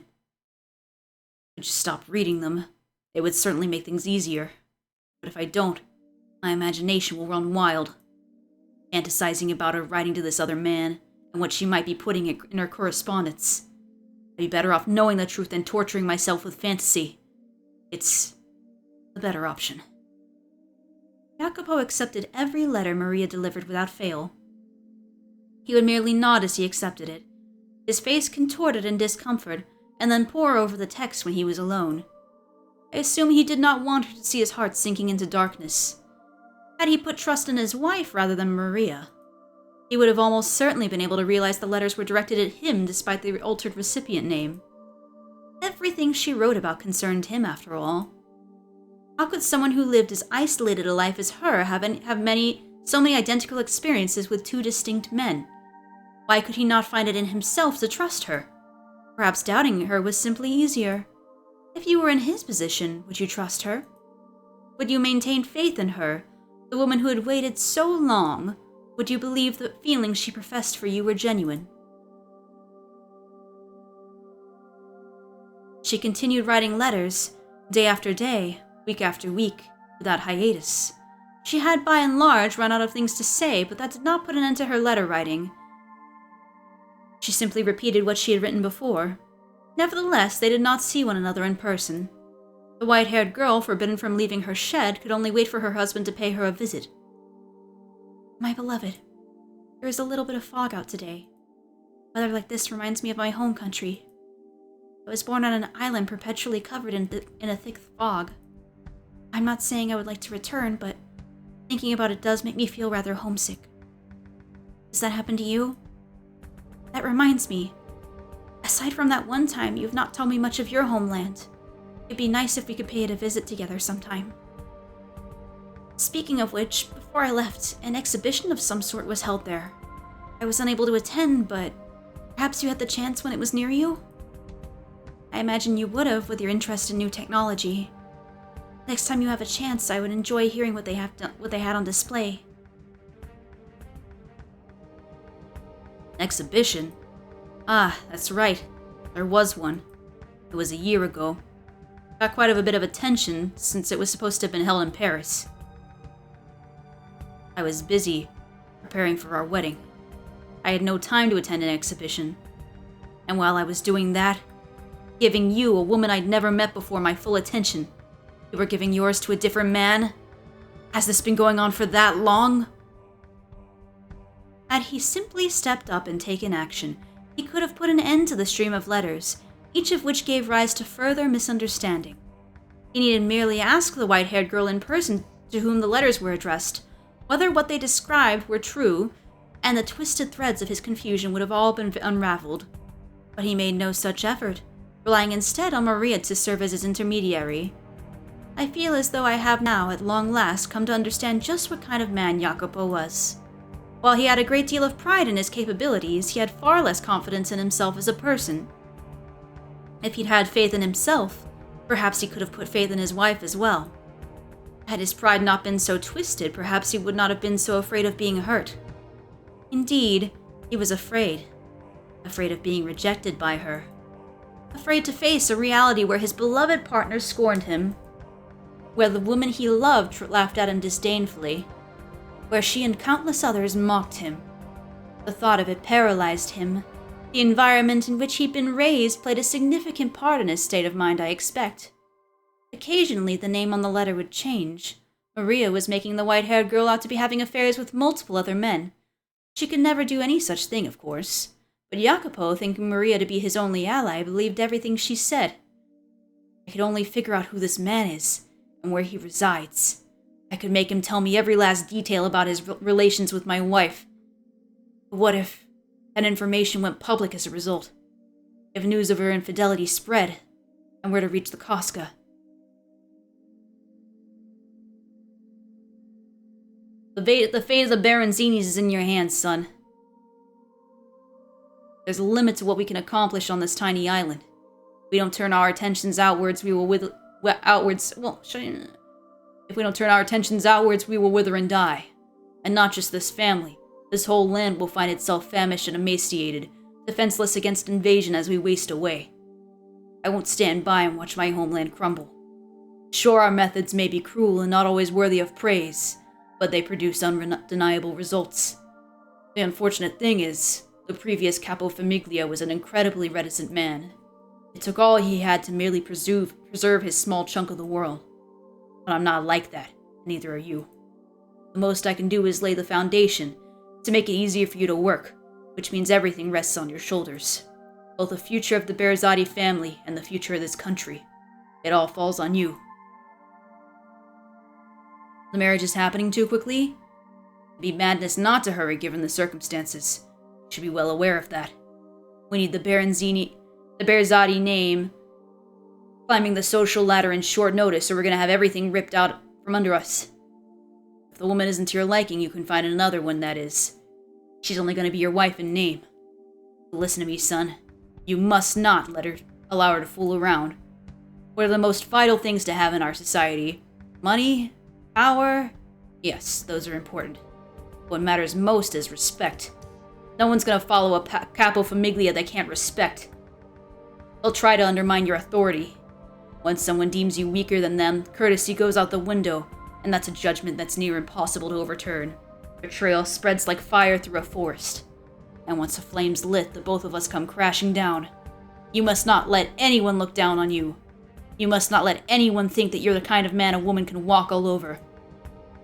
Could you stop reading them? It would certainly make things easier. But if I don't, my imagination will run wild, fantasizing about her writing to this other man and what she might be putting in her correspondence. I'd be better off knowing the truth than torturing myself with fantasy. It's the better option. Jacopo accepted every letter Maria delivered without fail. He would merely nod as he accepted it, his face contorted in discomfort, and then pore over the text when he was alone. I assume he did not want her to see his heart sinking into darkness. Had he put trust in his wife rather than Maria, he would have almost certainly been able to realize the letters were directed at him despite the altered recipient name. Everything she wrote about concerned him, after all. How could someone who lived as isolated a life as her have so many identical experiences with two distinct men? Why could he not find it in himself to trust her? Perhaps doubting her was simply easier. If you were in his position, would you trust her? Would you maintain faith in her, the woman who had waited so long? Would you believe the feelings she professed for you were genuine? She continued writing letters, day after day, week after week, without hiatus. She had by and large run out of things to say, but that did not put an end to her letter writing. She simply repeated what she had written before. Nevertheless, they did not see one another in person. The white-haired girl, forbidden from leaving her shed, could only wait for her husband to pay her a visit. My beloved, there is a little bit of fog out today. Weather like this reminds me of my home country. I was born on an island perpetually covered in a thick fog. I'm not saying I would like to return, but thinking about it does make me feel rather homesick. Does that happen to you? That reminds me. Aside from that one time, you've not told me much of your homeland. It'd be nice if we could pay it a visit together sometime. Speaking of which, before I left, an exhibition of some sort was held there. I was unable to attend, but perhaps you had the chance when it was near you? I imagine you would have with your interest in new technology. Next time you have a chance, I would enjoy hearing what they had on display. Exhibition? Ah, that's right. There was one. It was a year ago. Got quite a bit of attention, since it was supposed to have been held in Paris. I was busy, preparing for our wedding. I had no time to attend an exhibition. And while I was doing that, giving you, a woman I'd never met before, my full attention, you were giving yours to a different man? Has this been going on for that long? Had he simply stepped up and taken action, he could have put an end to the stream of letters, each of which gave rise to further misunderstanding. He needed merely ask the white-haired girl in person to whom the letters were addressed, whether what they described were true, and the twisted threads of his confusion would have all been unraveled. But he made no such effort, relying instead on Maria to serve as his intermediary. I feel as though I have now, at long last, come to understand just what kind of man Jacopo was. While he had a great deal of pride in his capabilities, he had far less confidence in himself as a person. If he'd had faith in himself, perhaps he could have put faith in his wife as well. Had his pride not been so twisted, perhaps he would not have been so afraid of being hurt. Indeed, he was afraid. Afraid of being rejected by her. Afraid to face a reality where his beloved partner scorned him, where the woman he loved laughed at him disdainfully, where she and countless others mocked him. The thought of it paralyzed him. The environment in which he'd been raised played a significant part in his state of mind, I expect. Occasionally, the name on the letter would change. Maria was making the white-haired girl out to be having affairs with multiple other men. She could never do any such thing, of course. But Jacopo, thinking Maria to be his only ally, believed everything she said. I could only figure out who this man is, and where he resides. I could make him tell me every last detail about his relations with my wife. But what if that information went public as a result? If news of her infidelity spread, and were to reach the Cosca? The fate of the Baronzinis is in your hands, son. There's a limit to what we can accomplish on this tiny island. If we don't turn our attentions outwards, we will wither and die. And not just this family. This whole land will find itself famished and emaciated, defenseless against invasion as we waste away. I won't stand by and watch my homeland crumble. Sure, our methods may be cruel and not always worthy of praise, but they produce undeniable results. The unfortunate thing is, the previous Capo Famiglia was an incredibly reticent man. It took all he had to merely preserve his small chunk of the world. But I'm not like that, neither are you. The most I can do is lay the foundation, to make it easier for you to work, which means everything rests on your shoulders. Both the future of the Berzati family and the future of this country. It all falls on you. The marriage is happening too quickly? It'd be madness not to hurry given the circumstances. You should be well aware of that. We need the Berzati name climbing the social ladder in short notice, or we're gonna have everything ripped out from under us. If the woman isn't to your liking, you can find another one that is. She's only gonna be your wife in name. Listen to me, son. You must not allow her to fool around. What are the most vital things to have in our society? Money? Power? Yes, those are important. What matters most is respect. No one's gonna follow a Capo Famiglia they can't respect. They'll try to undermine your authority. Once someone deems you weaker than them, courtesy goes out the window, and that's a judgment that's near impossible to overturn. Betrayal spreads like fire through a forest. And once the flame's lit, the both of us come crashing down. You must not let anyone look down on you. You must not let anyone think that you're the kind of man a woman can walk all over.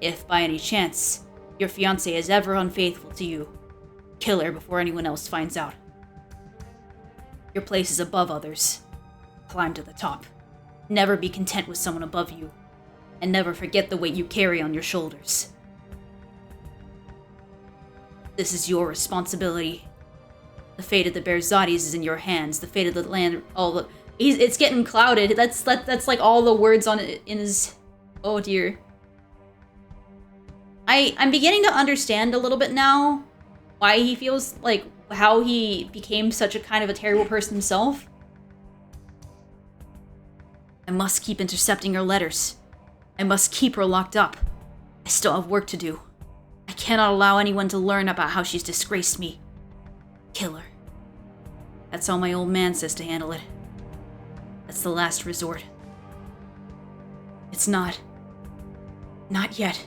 If, by any chance, your fiancé is ever unfaithful to you, kill her before anyone else finds out. Your place is above others. Climb to the top. Never be content with someone above you. And never forget the weight you carry on your shoulders. This is your responsibility. The fate of the Berzatis is in your hands. The fate of the land, it's getting clouded. That's like all the words on it in his. Oh dear. I'm beginning to understand a little bit now why he feels like how he became such a kind of a terrible person himself. I must keep intercepting her letters. I must keep her locked up. I still have work to do. I cannot allow anyone to learn about how she's disgraced me. Kill her. That's how my old man says to handle it. That's the last resort. It's not. Not yet.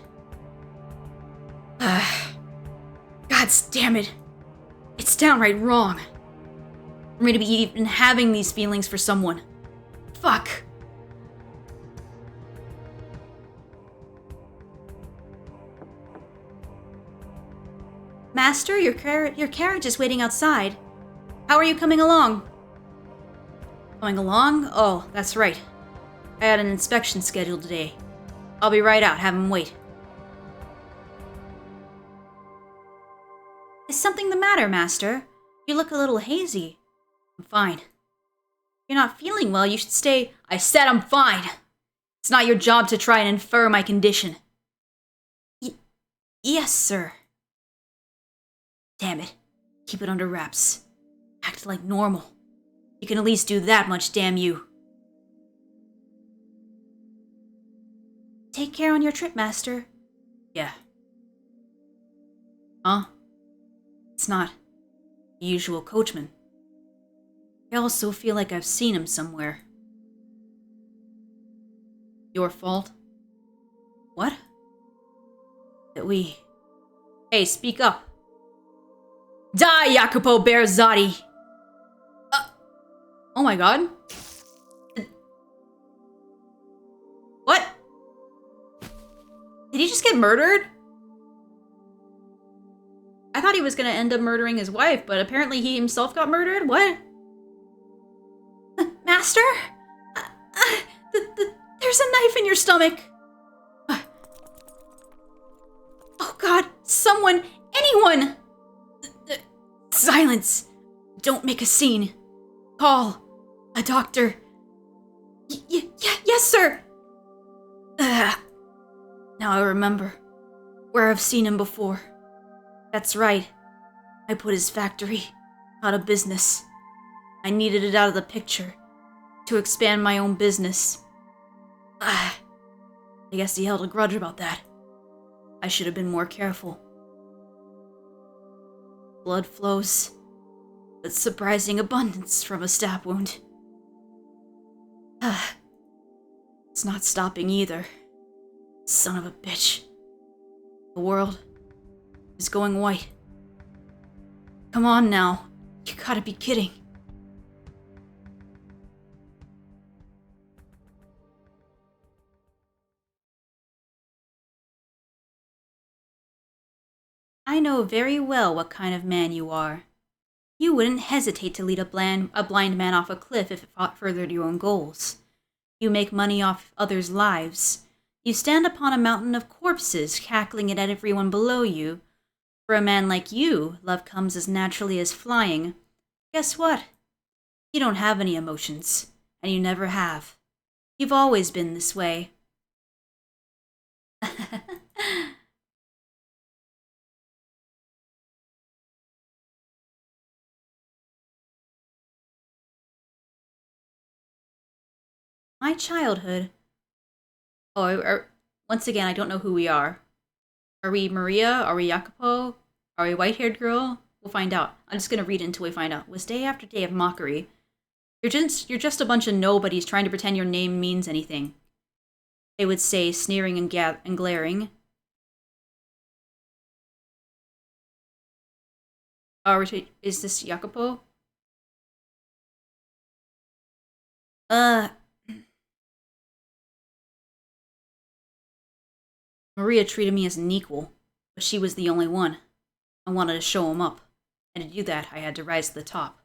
God damn it. It's downright wrong. For me to be even having these feelings for someone. Fuck. Master, your carriage is waiting outside. How are you coming along? Coming along? Oh, that's right. I had an inspection scheduled today. I'll be right out. Have him wait. Is something the matter, Master? You look a little hazy. I'm fine. If you're not feeling well, you should stay. I said I'm fine. It's not your job to try and infer my condition. Yes, sir. Damn it. Keep it under wraps. Act like normal. You can at least do that much, damn you. Take care on your trip, Master. Yeah. Huh? It's not the usual coachman. I also feel like I've seen him somewhere. Your fault? What? That we... Hey, speak up. Die, Jacopo Berzati! Oh my god. What? Did he just get murdered? I thought he was gonna end up murdering his wife, but apparently he himself got murdered? What? Master? There's a knife in your stomach! Oh god, someone, anyone! Silence! Don't make a scene. Call a doctor. Yes, sir! Now I remember where I've seen him before. That's right. I put his factory out of business. I needed it out of the picture to expand my own business. I guess he held a grudge about that. I should have been more careful. Blood flows. but surprising abundance from a stab wound. It's not stopping either. Son of a bitch. The world is going white. Come on now. You gotta be kidding. I know very well what kind of man you are. You wouldn't hesitate to lead a blind man off a cliff if it furthered your own goals. You make money off others' lives. You stand upon a mountain of corpses, cackling at everyone below you. For a man like you, love comes as naturally as flying. Guess what? You don't have any emotions, and you never have. You've always been this way. My childhood. Once again, I don't know who we are. Are we Maria? Are we Jacopo? Are we white-haired girl? We'll find out. I'm just gonna read until we find out. Was day after day of mockery. You're just a bunch of nobodies trying to pretend your name means anything. They would say, sneering and glaring. Is this Jacopo? Maria treated me as an equal, but she was the only one. I wanted to show him up, and to do that I had to rise to the top.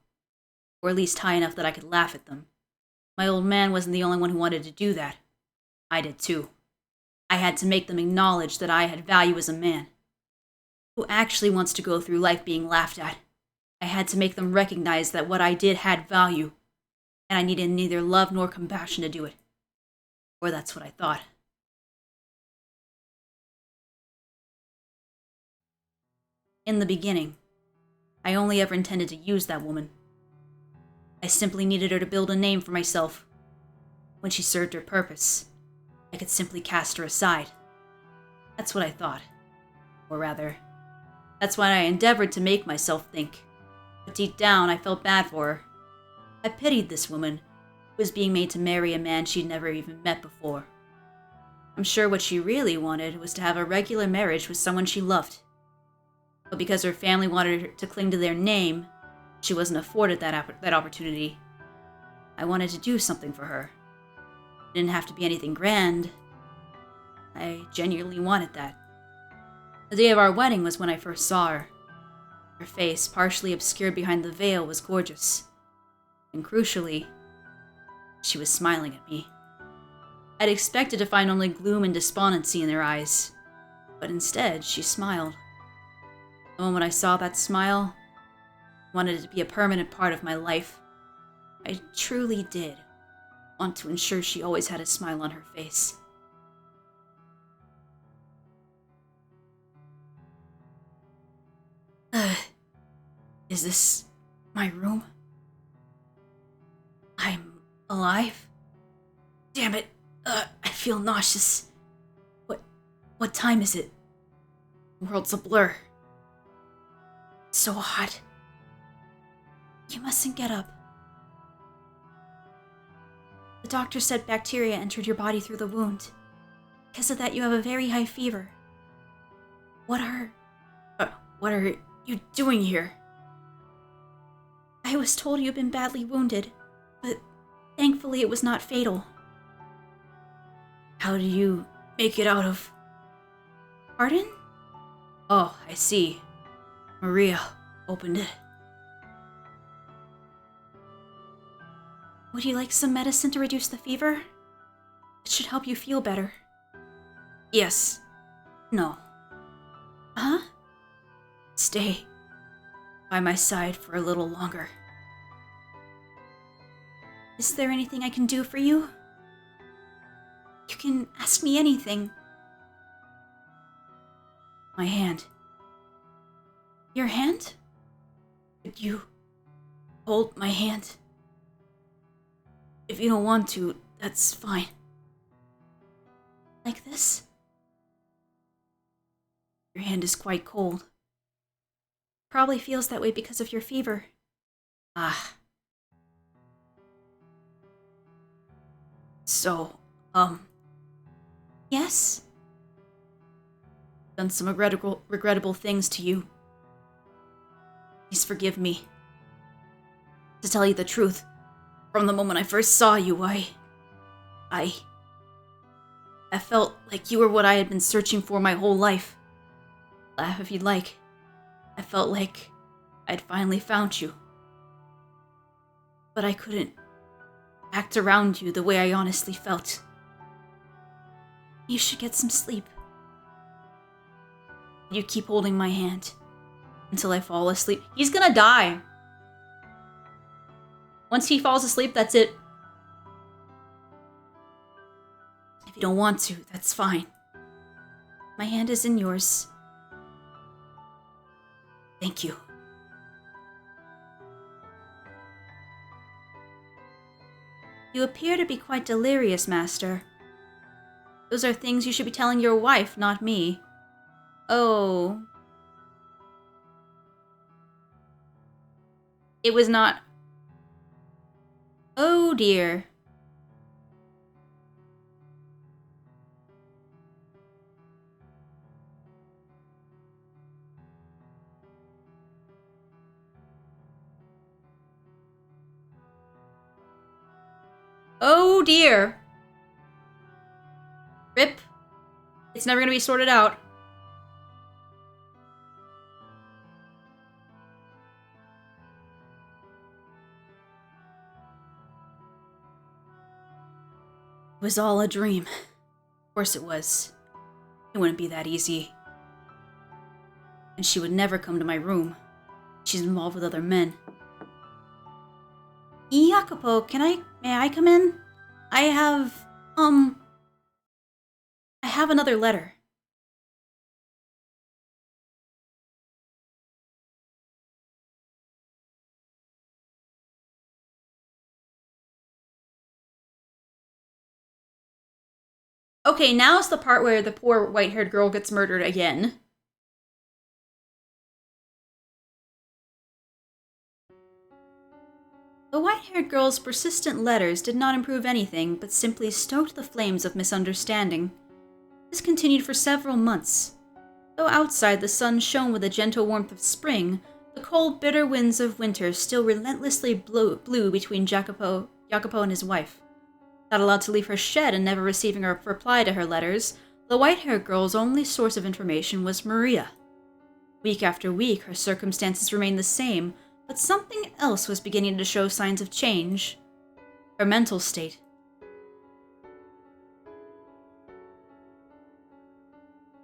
Or at least high enough that I could laugh at them. My old man wasn't the only one who wanted to do that. I did too. I had to make them acknowledge that I had value as a man. Who actually wants to go through life being laughed at? I had to make them recognize that what I did had value, and I needed neither love nor compassion to do it. Or that's what I thought. In the beginning, I only ever intended to use that woman. I simply needed her to build a name for myself. When she served her purpose, I could simply cast her aside. That's what I thought. Or rather, that's what I endeavored to make myself think. But deep down, I felt bad for her. I pitied this woman, who was being made to marry a man she'd never even met before. I'm sure what she really wanted was to have a regular marriage with someone she loved. But because her family wanted her to cling to their name, she wasn't afforded that opportunity. I wanted to do something for her. It didn't have to be anything grand. I genuinely wanted that. The day of our wedding was when I first saw her. Her face, partially obscured behind the veil, was gorgeous. And crucially, she was smiling at me. I'd expected to find only gloom and despondency in her eyes, but instead she smiled. The moment I saw that smile, I wanted it to be a permanent part of my life. I truly did want to ensure she always had a smile on her face. Is this my room? I'm alive? Damn it, I feel nauseous. What time is it? The world's a blur. It's so hot. You mustn't get up. The doctor said bacteria entered your body through the wound. Because of that, you have a very high fever. What are you doing here? I was told you'd been badly wounded, but thankfully it was not fatal. How do you make it out of... Pardon? Oh, I see. Maria opened it. Would you like some medicine to reduce the fever? It should help you feel better. Yes. No. Huh? Stay by my side for a little longer. Is there anything I can do for you? You can ask me anything. My hand. Your hand? Could you hold my hand? If you don't want to, that's fine. Like this? Your hand is quite cold. Probably feels that way because of your fever. Ah. So, yes? Done some regrettable things to you. Please forgive me. To tell you the truth, from the moment I first saw you, I felt like you were what I had been searching for my whole life. Laugh if you'd like. I felt like I'd finally found you. But I couldn't act around you the way I honestly felt. You should get some sleep. You keep holding my hand until I fall asleep. He's gonna die. Once he falls asleep, that's it. If you don't want to, that's fine. My hand is in yours. Thank you. You appear to be quite delirious, Master. Those are things you should be telling your wife, not me. Oh. It was not... Oh dear. Oh dear. Rip. It's never gonna be sorted out. It was all a dream. Of course it was. It wouldn't be that easy. And she would never come to my room. She's involved with other men. Jacopo, may I come in? I have another letter. Okay, now's the part where the poor white-haired girl gets murdered again. The white-haired girl's persistent letters did not improve anything, but simply stoked the flames of misunderstanding. This continued for several months. Though outside the sun shone with the gentle warmth of spring, the cold, bitter winds of winter still relentlessly blew between Jacopo and his wife. Not allowed to leave her shed and never receiving a reply to her letters, the white-haired girl's only source of information was Maria. Week after week, her circumstances remained the same, but something else was beginning to show signs of change. Her mental state.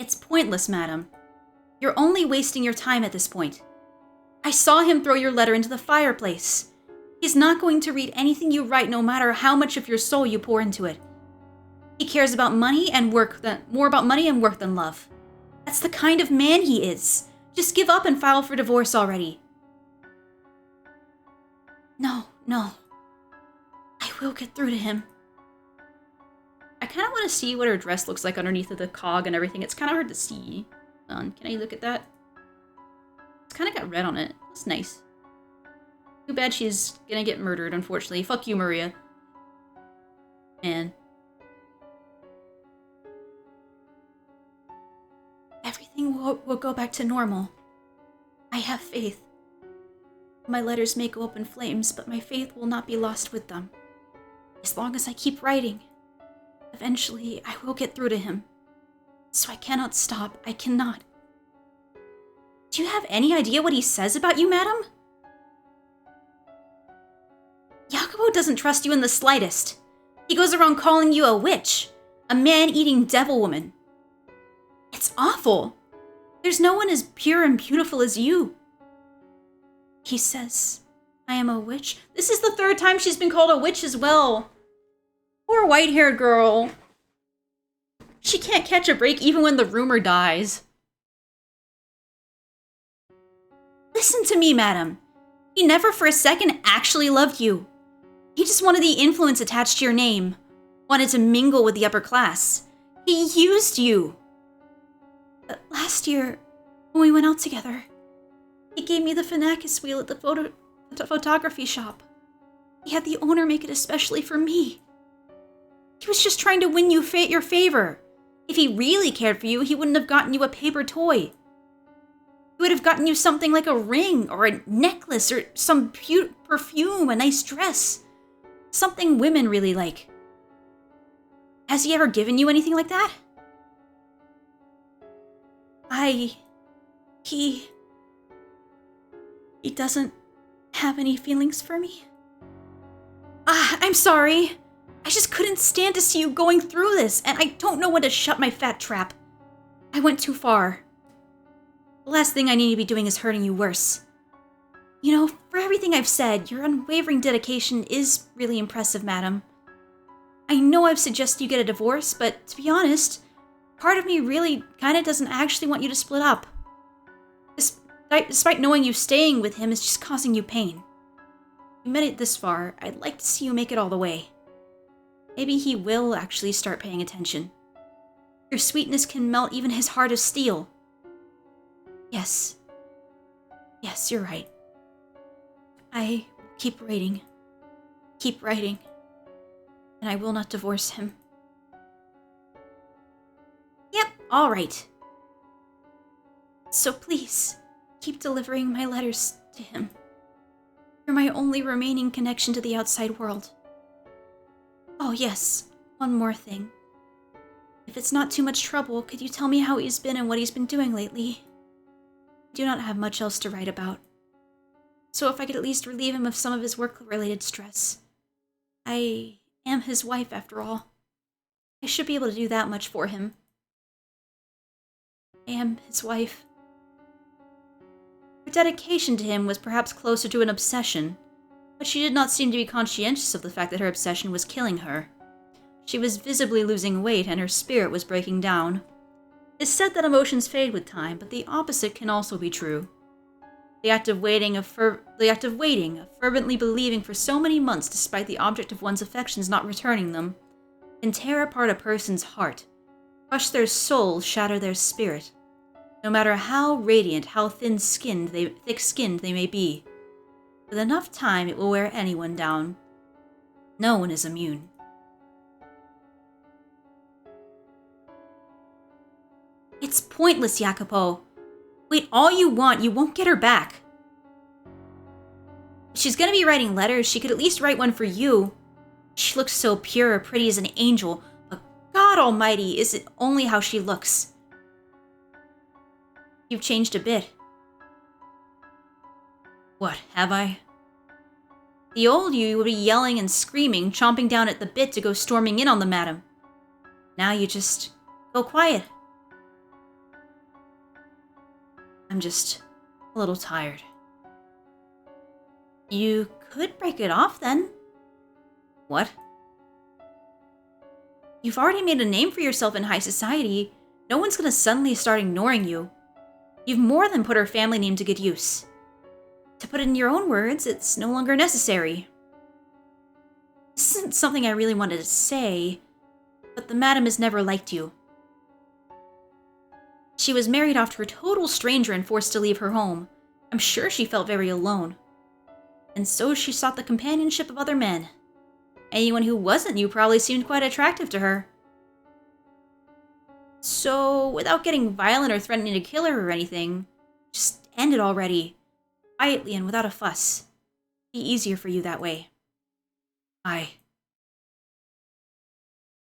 It's pointless, madam. You're only wasting your time at this point. I saw him throw your letter into the fireplace. He's not going to read anything you write no matter how much of your soul you pour into it. He cares about money and more about money and work than love. That's the kind of man he is. Just give up and file for divorce already. No. I will get through to him. I kind of want to see what her dress looks like underneath of the cog and everything. It's kind of hard to see. Hold on, can I look at that? It's kind of got red on it. That's nice. Too bad she's gonna get murdered, unfortunately. Fuck you, Maria. Man. Everything will go back to normal. I have faith. My letters may go up in flames, but my faith will not be lost with them. As long as I keep writing, eventually I will get through to him. So I cannot stop. I cannot. Do you have any idea what he says about you, madam? Jacopo doesn't trust you in the slightest. He goes around calling you a witch, a man-eating devil woman. It's awful. There's no one as pure and beautiful as you. He says, I am a witch. This is the third time she's been called a witch as well. Poor white-haired girl. She can't catch a break even when the rumor dies. Listen to me, madam. He never for a second actually loved you. He just wanted the influence attached to your name. Wanted to mingle with the upper class. He used you. Last year, when we went out together, he gave me the Fanacus wheel at the the photography shop. He had the owner make it especially for me. He was just trying to win you your favor. If he really cared for you, he wouldn't have gotten you a paper toy. He would have gotten you something like a ring or a necklace or some perfume, a nice dress. Something women really like. Has he ever given you anything like that? He doesn't have any feelings for me. I'm sorry. I just couldn't stand to see you going through this, and I don't know when to shut my fat trap. I went too far. The last thing I need to be doing is hurting you worse. You know, for everything I've said, your unwavering dedication is really impressive, madam. I know I've suggested you get a divorce, but to be honest, part of me really kinda doesn't actually want you to split up. Despite knowing you staying with him is just causing you pain. You made it this far, I'd like to see you make it all the way. Maybe he will actually start paying attention. Your sweetness can melt even his heart of steel. Yes. Yes, you're right. I keep writing, and I will not divorce him. Yep, all right. So please, keep delivering my letters to him. You're my only remaining connection to the outside world. Oh yes, one more thing. If it's not too much trouble, could you tell me how he's been and what he's been doing lately? I do not have much else to write about. So if I could at least relieve him of some of his work-related stress. I am his wife, after all. I should be able to do that much for him. I am his wife. Her dedication to him was perhaps closer to an obsession, but she did not seem to be conscientious of the fact that her obsession was killing her. She was visibly losing weight and her spirit was breaking down. It's said that emotions fade with time, but the opposite can also be true. The act of waiting, of fervently believing for so many months despite the object of one's affections not returning them, can tear apart a person's heart, crush their soul, shatter their spirit. No matter how radiant, how thick-skinned they may be. With enough time, it will wear anyone down. No one is immune. It's pointless, Jacopo. Wait all you want, you won't get her back. If she's gonna be writing letters, she could at least write one for you. She looks so pure, pretty as an angel, but God Almighty, is it only how she looks? You've changed a bit. What, have I? The old you would be yelling and screaming, chomping down at the bit to go storming in on the madam. Now you just go quiet. I'm just a little tired. You could break it off then. What? You've already made a name for yourself in high society. No one's gonna suddenly start ignoring you. You've more than put her family name to good use. To put it in your own words, it's no longer necessary. This isn't something I really wanted to say, but the madam has never liked you. She was married off to a total stranger and forced to leave her home. I'm sure she felt very alone. And so she sought the companionship of other men. Anyone who wasn't you probably seemed quite attractive to her. So, without getting violent or threatening to kill her or anything, just end it already. Quietly and without a fuss. Be easier for you that way. I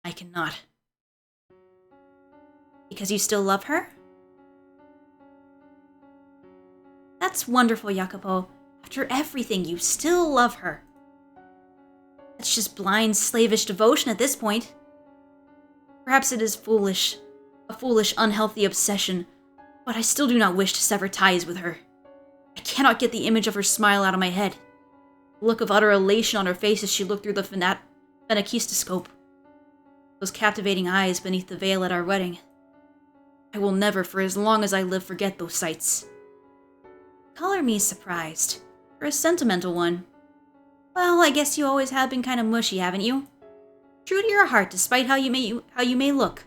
cannot. Because you still love her? That's wonderful, Jacopo. After everything, you still love her. That's just blind, slavish devotion at this point. Perhaps it is foolish. A foolish, unhealthy obsession. But I still do not wish to sever ties with her. I cannot get the image of her smile out of my head. The look of utter elation on her face as she looked through the phenakistoscope. Those captivating eyes beneath the veil at our wedding. I will never, for as long as I live, forget those sights. Color me surprised. You're a sentimental one. Well, I guess you always have been kind of mushy, haven't you? True to your heart, despite how you may look.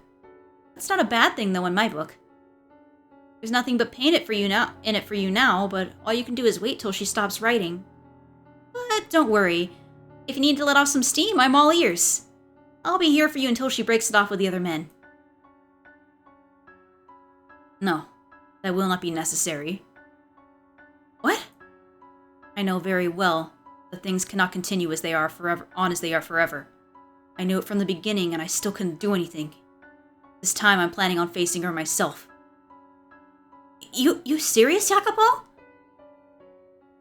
That's not a bad thing, though, in my book. There's nothing but pain in it for you now, but all you can do is wait till she stops writing. But don't worry. If you need to let off some steam, I'm all ears. I'll be here for you until she breaks it off with the other men. No, that will not be necessary. What? I know very well that things cannot continue as they are forever. I knew it from the beginning, and I still couldn't do anything. This time, I'm planning on facing her myself. You serious, Jacopo?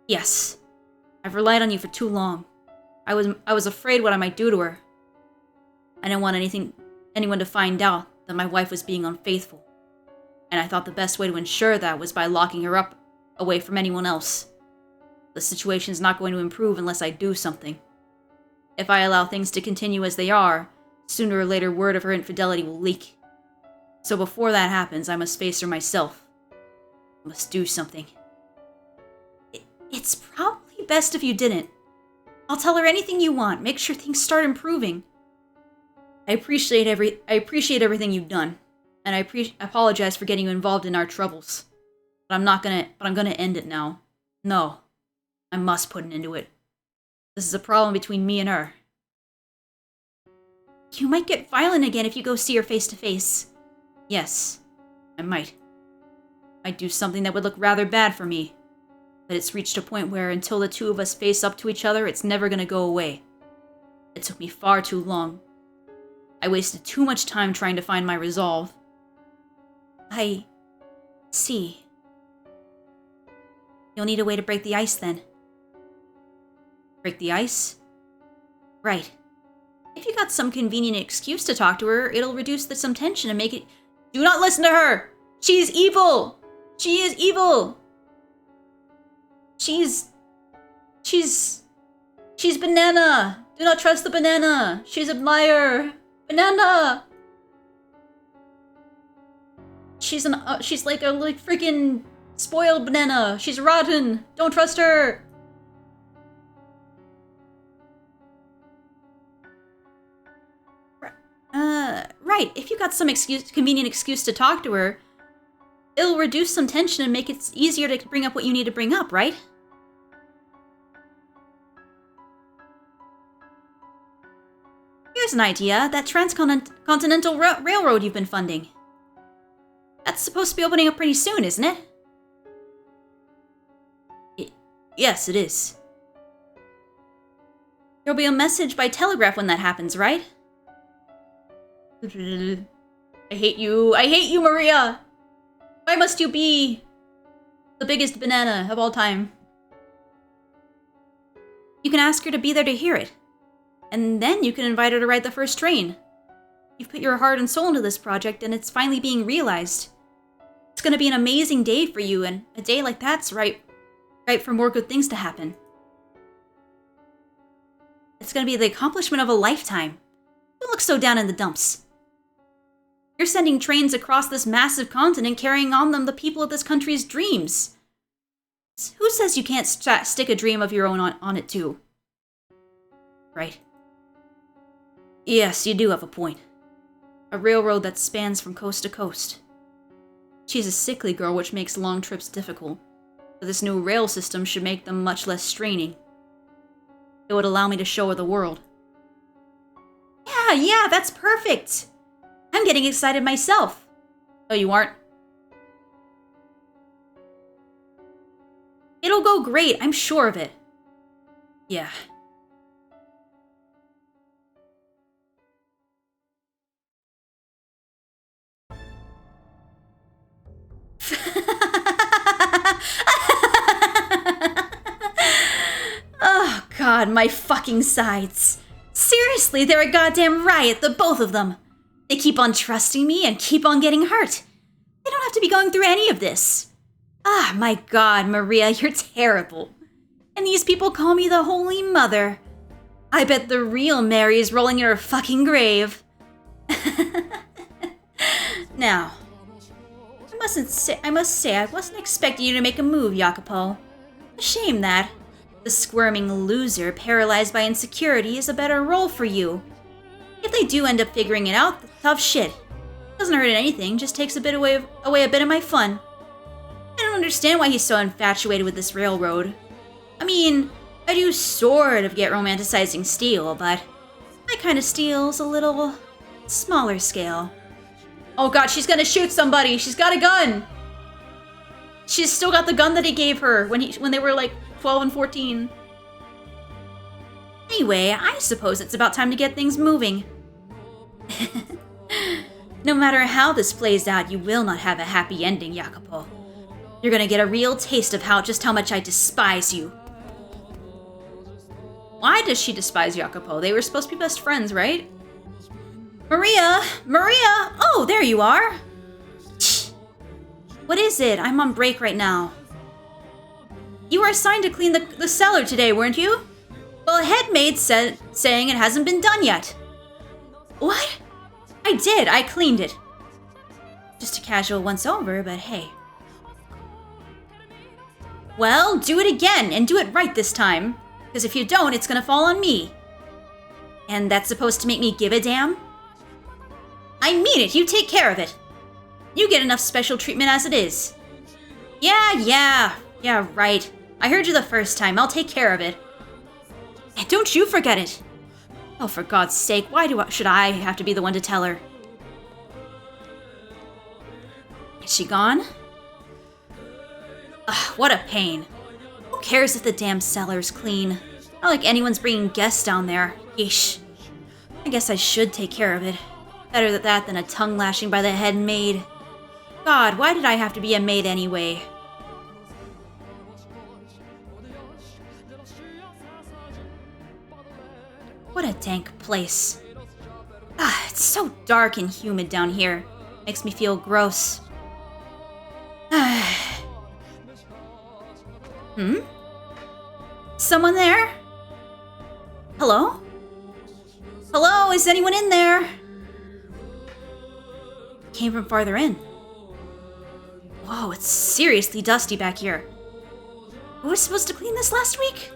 Yes. I've relied on you for too long. I was afraid what I might do to her. I didn't want anyone to find out that my wife was being unfaithful. And I thought the best way to ensure that was by locking her up away from anyone else. The situation is not going to improve unless I do something. If I allow things to continue as they are, sooner or later word of her infidelity will leak. So before that happens, I must face her myself. I must do something. It's probably best if you didn't. I'll tell her anything you want. Make sure things start improving. I appreciate everything you've done, and I apologize for getting you involved in our troubles. But I'm gonna end it now. No, I must put an end to it. This is a problem between me and her. You might get violent again if you go see her face to face. Yes, I might. I'd do something that would look rather bad for me. But it's reached a point where until the two of us face up to each other, it's never gonna go away. It took me far too long. I wasted too much time trying to find my resolve. I see. You'll need a way to break the ice then. Break the ice? Right. If you got some convenient excuse to talk to her, it'll reduce some tension and make it... Do not listen to her! She is evil! She is evil! She's banana! Do not trust the banana! She's a liar! Banana! She's like a freaking spoiled banana! She's rotten! Don't trust her! Right. If you got some convenient excuse to talk to her, it'll reduce some tension and make it easier to bring up what you need to bring up, right? Here's an idea. That transcontinental railroad you've been funding. That's supposed to be opening up pretty soon, isn't it? Yes, it is. There'll be a message by telegraph when that happens, right? I hate you. I hate you, Maria! Why must you be the biggest banana of all time? You can ask her to be there to hear it. And then you can invite her to ride the first train. You've put your heart and soul into this project, and it's finally being realized. It's gonna be an amazing day for you, and a day like that's right for more good things to happen. It's gonna be the accomplishment of a lifetime. Don't look so down in the dumps. You're sending trains across this massive continent, carrying on them the people of this country's dreams. Who says you can't stick a dream of your own on it too? Right. Yes, you do have a point. A railroad that spans from coast to coast. She's a sickly girl, which makes long trips difficult. But this new rail system should make them much less straining. It would allow me to show her the world. Yeah, that's perfect! I'm getting excited myself. Oh, you aren't? It'll go great, I'm sure of it. Yeah. Oh god, my fucking sides. Seriously, they're a goddamn riot, the both of them. They keep on trusting me and keep on getting hurt. They don't have to be going through any of this. Ah, my god, Maria, you're terrible. And these people call me the Holy Mother. I bet the real Mary is rolling in her fucking grave. Now, I must say I wasn't expecting you to make a move, Jacopo. A shame that. The squirming loser paralyzed by insecurity is a better role for you. If they do end up figuring it out, tough shit. Doesn't hurt anything, just takes away a bit of my fun. I don't understand why he's so infatuated with this railroad. I mean, I do sort of get romanticizing steel, but my kind of steel's a little smaller scale. Oh god, she's gonna shoot somebody! She's got a gun! She's still got the gun that he gave her when they were like 12 and 14. Anyway, I suppose it's about time to get things moving. No matter how this plays out, you will not have a happy ending, Jacopo. You're gonna get a real taste of just how much I despise you. Why does she despise Jacopo? They were supposed to be best friends, right? Maria! Maria! Oh, there you are! What is it? I'm on break right now. You were assigned to clean the cellar today, weren't you? Well, a head maid saying it hasn't been done yet. What? I did. I cleaned it. Just a casual once over, but hey. Well, do it again, and do it right this time. Because if you don't, it's gonna fall on me. And that's supposed to make me give a damn? I mean it. You take care of it. You get enough special treatment as it is. Yeah, right. I heard you the first time. I'll take care of it. And don't you forget it. Oh, for God's sake, why should I have to be the one to tell her? Is she gone? Ugh, what a pain. Who cares if the damn cellar's clean? Not like anyone's bringing guests down there. Yeesh. I guess I should take care of it. Better that than a tongue lashing by the head maid. God, why did I have to be a maid anyway? What a dank place. Ah, it's so dark and humid down here. Makes me feel gross. Someone there? Hello? Hello, is anyone in there? Came from farther in. Whoa, it's seriously dusty back here. Who was supposed to clean this last week?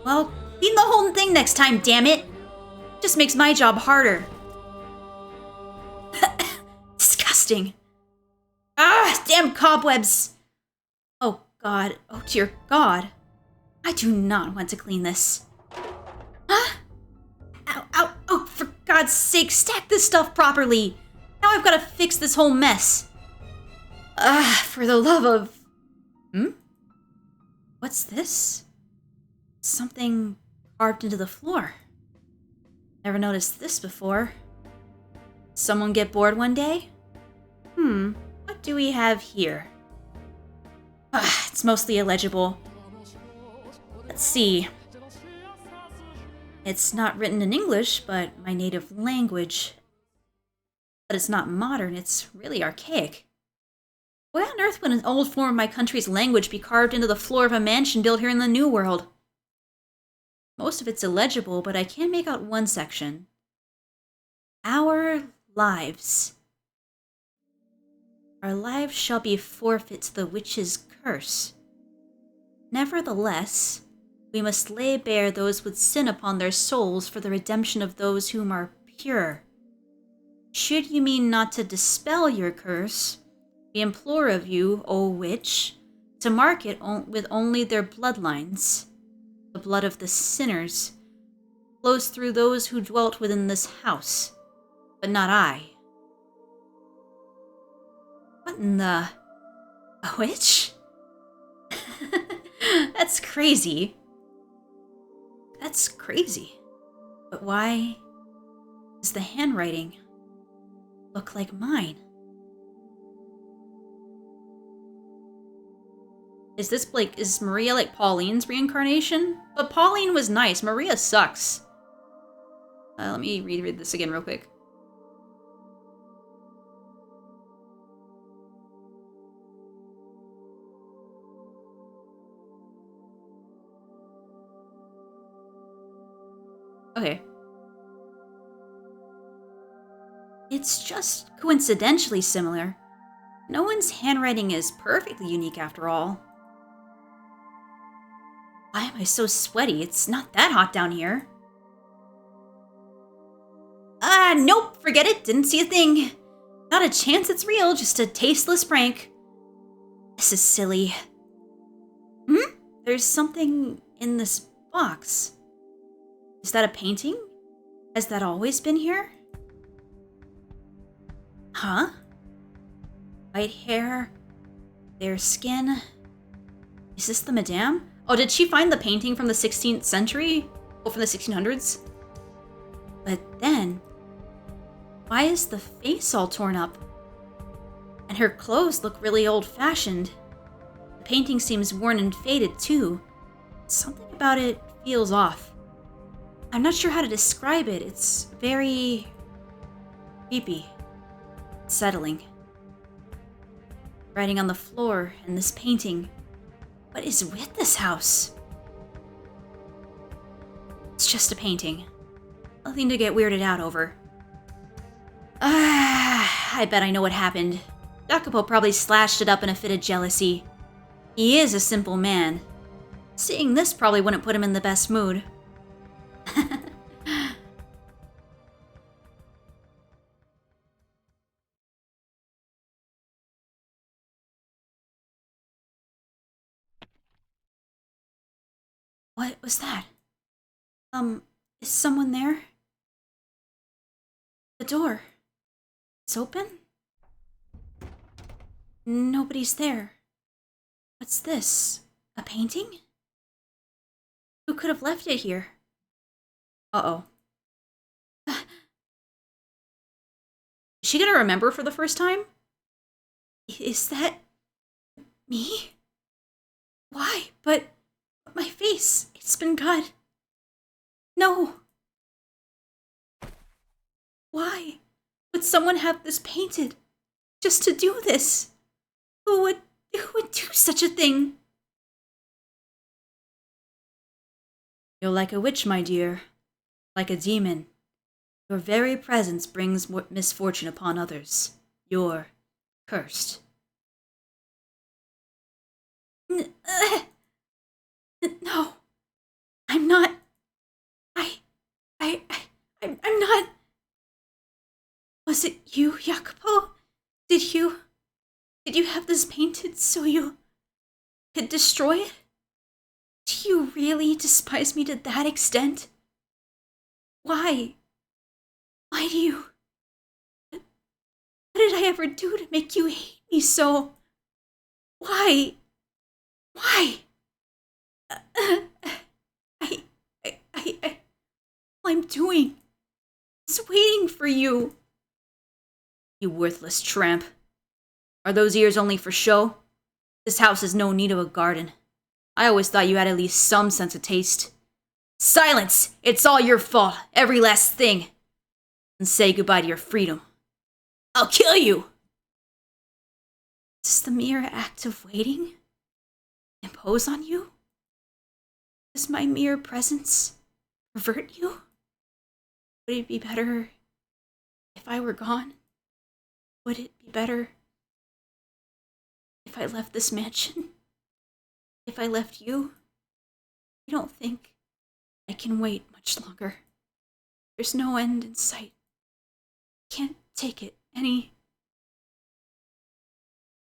Well, clean the whole thing next time, damn it! Just makes my job harder. Disgusting. Ah, damn cobwebs! Oh God, oh dear God. I do not want to clean this. Huh? Ow, ow, oh, for God's sake, stack this stuff properly! Now I've got to fix this whole mess. For the love of... What's this? Something carved into the floor. Never noticed this before. Someone get bored one day? What do we have here? It's mostly illegible. Let's see. It's not written in English, but my native language. But it's not modern, it's really archaic. Why on earth would an old form of my country's language be carved into the floor of a mansion built here in the New World? Most of it's illegible, but I can make out one section. Our lives. Our lives shall be forfeit to the witch's curse. Nevertheless, we must lay bare those with sin upon their souls for the redemption of those whom are pure. Should you mean not to dispel your curse, we implore of you, O witch, to mark it with only their bloodlines. The blood of the sinners flows through those who dwelt within this house, but not I. What in the... A witch? That's crazy. That's crazy. But why does the handwriting look like mine? Is Maria like Pauline's reincarnation? But Pauline was nice. Maria sucks. Let me reread this again real quick. Okay. It's just coincidentally similar. No one's handwriting is perfectly unique after all. Why am I so sweaty? It's not that hot down here. Nope, forget it. Didn't see a thing. Not a chance it's real, just a tasteless prank. This is silly. There's something in this box. Is that a painting? Has that always been here? Huh? White hair, fair skin. Is this the Madame? Oh, did she find the painting from the 16th century? Or from the 1600s? But then, why is the face all torn up? And her clothes look really old-fashioned. The painting seems worn and faded, too. Something about it feels off. I'm not sure how to describe it. It's very creepy, settling. Writing on the floor and this painting. What is with this house? It's just a painting. Nothing to get weirded out over. I bet I know what happened. Jacopo probably slashed it up in a fit of jealousy. He is a simple man. Seeing this probably wouldn't put him in the best mood. What was that? Is someone there? The door. It's open? Nobody's there. What's this? A painting? Who could have left it here? Uh-oh. Is she gonna remember for the first time? Is that me? Why? But my face, it's been cut. No. Why would someone have this painted? Just to do this? Who would do such a thing? You're like a witch, my dear. Like a demon. Your very presence brings misfortune upon others. You're cursed. No. I'm not. I'm not. Was it you, Jacopo? Did you have this painted so you could destroy it? Do you really despise me to that extent? Why? Why do you... What did I ever do to make you hate me so? Why? Why? All I'm doing is waiting for you. You worthless tramp. Are those ears only for show? This house has no need of a garden. I always thought you had at least some sense of taste. Silence! It's all your fault, every last thing. And say goodbye to your freedom. I'll kill you! Does the mere act of waiting impose on you? Does my mere presence pervert you? Would it be better if I were gone? Would it be better if I left this mansion? If I left you? I don't think I can wait much longer. There's no end in sight. I can't take it any.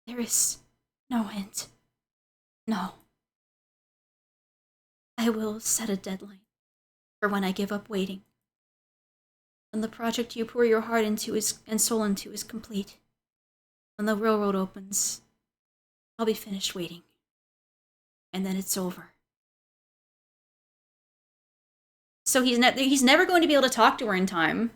There is no end. No. I will set a deadline for when I give up waiting. When the project you pour your heart into and soul into is complete. When the railroad opens, I'll be finished waiting. And then it's over. So he's never going to be able to talk to her in time.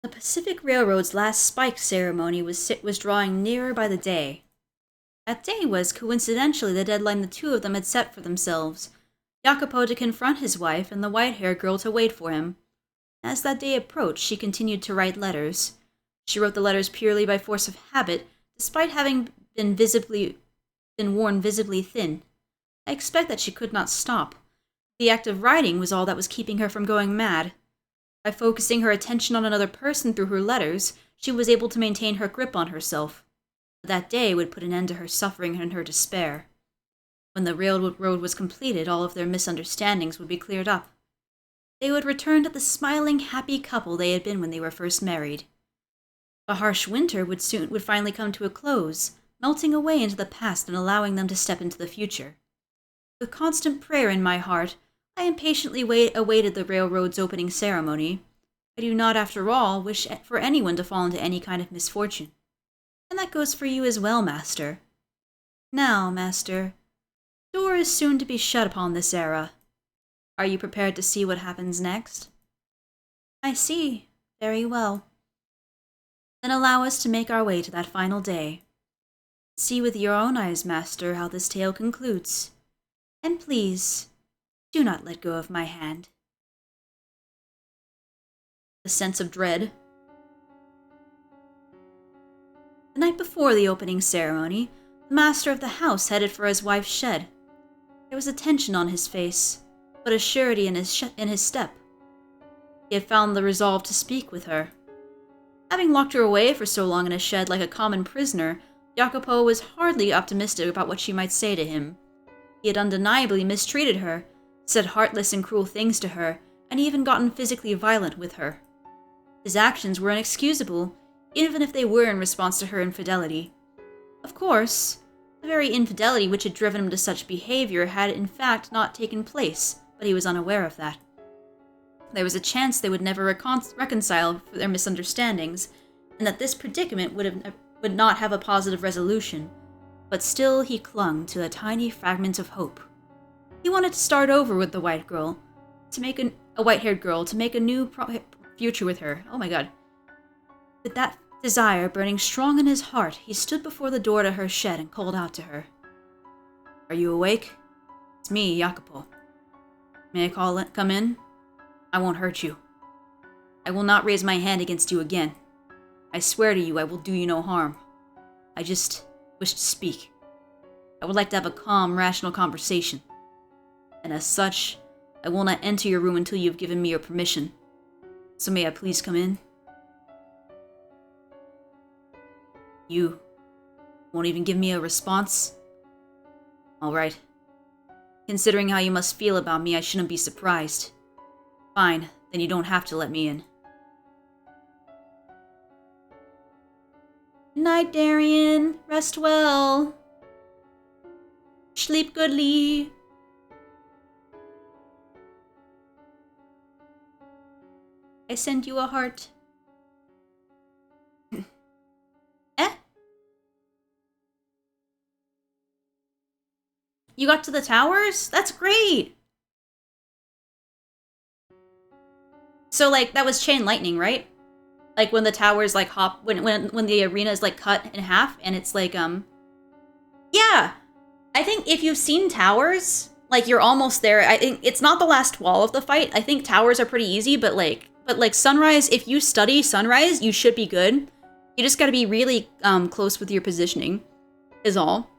The Pacific Railroad's last spike ceremony was drawing nearer by the day. That day was, coincidentally, the deadline the two of them had set for themselves. Jacopo to confront his wife, and the white-haired girl to wait for him. As that day approached, she continued to write letters. She wrote the letters purely by force of habit, despite having been worn visibly thin. I expect that she could not stop. The act of writing was all that was keeping her from going mad. By focusing her attention on another person through her letters, she was able to maintain her grip on herself. That day would put an end to her suffering and her despair. When the railroad was completed, all of their misunderstandings would be cleared up. They would return to the smiling, happy couple they had been when they were first married. The harsh winter would finally come to a close, melting away into the past and allowing them to step into the future. With constant prayer in my heart, I impatiently awaited the railroad's opening ceremony. I do not, after all, wish for anyone to fall into any kind of misfortune. And that goes for you as well, Master. Now, Master, the door is soon to be shut upon this era. Are you prepared to see what happens next? I see. Very well. Then allow us to make our way to that final day. See with your own eyes, Master, how this tale concludes. And please, do not let go of my hand. The sense of dread. The night before the opening ceremony, the master of the house headed for his wife's shed. There was a tension on his face, but a surety in his step. He had found the resolve to speak with her. Having locked her away for so long in a shed like a common prisoner, Jacopo was hardly optimistic about what she might say to him. He had undeniably mistreated her, said heartless and cruel things to her, and even gotten physically violent with her. His actions were inexcusable, even if they were in response to her infidelity. Of course, the very infidelity which had driven him to such behavior had in fact not taken place, but he was unaware of that. There was a chance they would never reconcile for their misunderstandings, and that this predicament would not have a positive resolution, but still he clung to a tiny fragment of hope. He wanted to start over with the white girl, to make a white-haired girl, to make a new future with her. Oh my god. With that desire burning strong in his heart, he stood before the door to her shed and called out to her. Are you awake? It's me, Jacopo. May I come in? I won't hurt you. I will not raise my hand against you again. I swear to you I will do you no harm. I just wish to speak. I would like to have a calm, rational conversation. And as such, I will not enter your room until you have given me your permission. So may I please come in? You won't even give me a response? All right. Considering how you must feel about me, I shouldn't be surprised. Fine, then you don't have to let me in. Good night, Darian. Rest well. Sleep goodly. I sent you a heart. Eh? You got to the towers? That's great! So, like, that was chain lightning, right? Like, when the towers, like, hop... When the arena is, like, cut in half, and it's, like, Yeah! I think if you've seen towers, like, you're almost there. I think it's not the last wall of the fight. I think towers are pretty easy, but, like, Sunrise, if you study Sunrise, you should be good. You just gotta be really, close with your positioning, is all.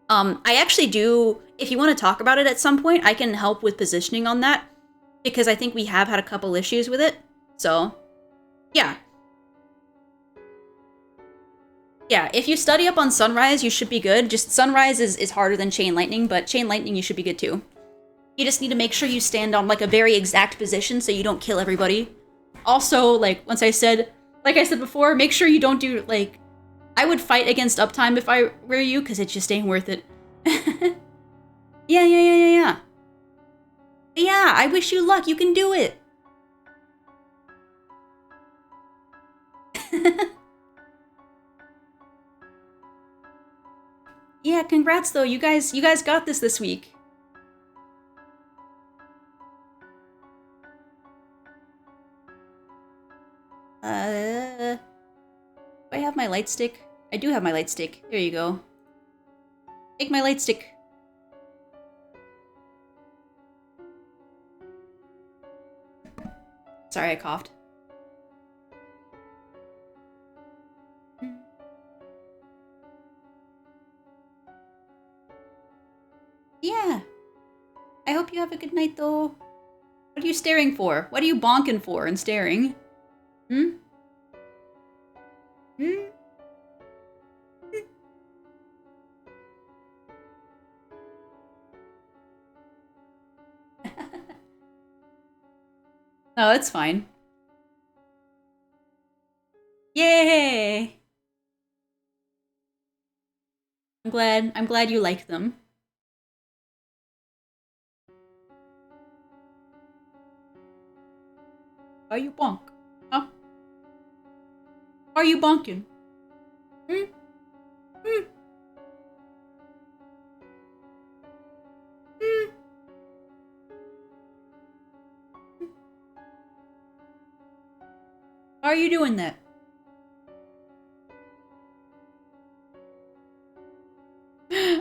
I actually do... If you want to talk about it at some point, I can help with positioning on that. Because I think we have had a couple issues with it. So, yeah. Yeah, if you study up on Sunrise, you should be good. Just Sunrise is harder than Chain Lightning, but Chain Lightning you should be good too. You just need to make sure you stand on, like, a very exact position so you don't kill everybody. Also, like I said before, make sure you don't do, like... I would fight against uptime if I were you, because it just ain't worth it. Yeah. Yeah, I wish you luck. You can do it. Yeah, congrats though. You guys got this week. Do I have my light stick? I do have my light stick. There you go. Take my light stick. Sorry, I coughed. Yeah. I hope you have a good night, though. What are you staring for? What are you bonking for and staring? Hmm? No, it's fine. Yay! I'm glad you like them. Are you bonk? Huh? Are you bonking? Hmm? Hmm? Hmm? Are you doing that?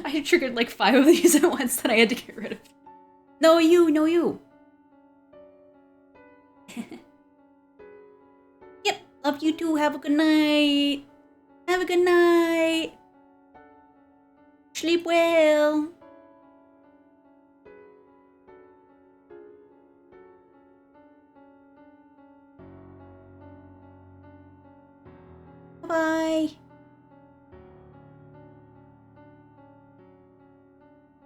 I triggered like 5 of these at once that I had to get rid of. No, you, no, you. Yep, love you too. Have a good night. Have a good night. Sleep well. Bye-bye.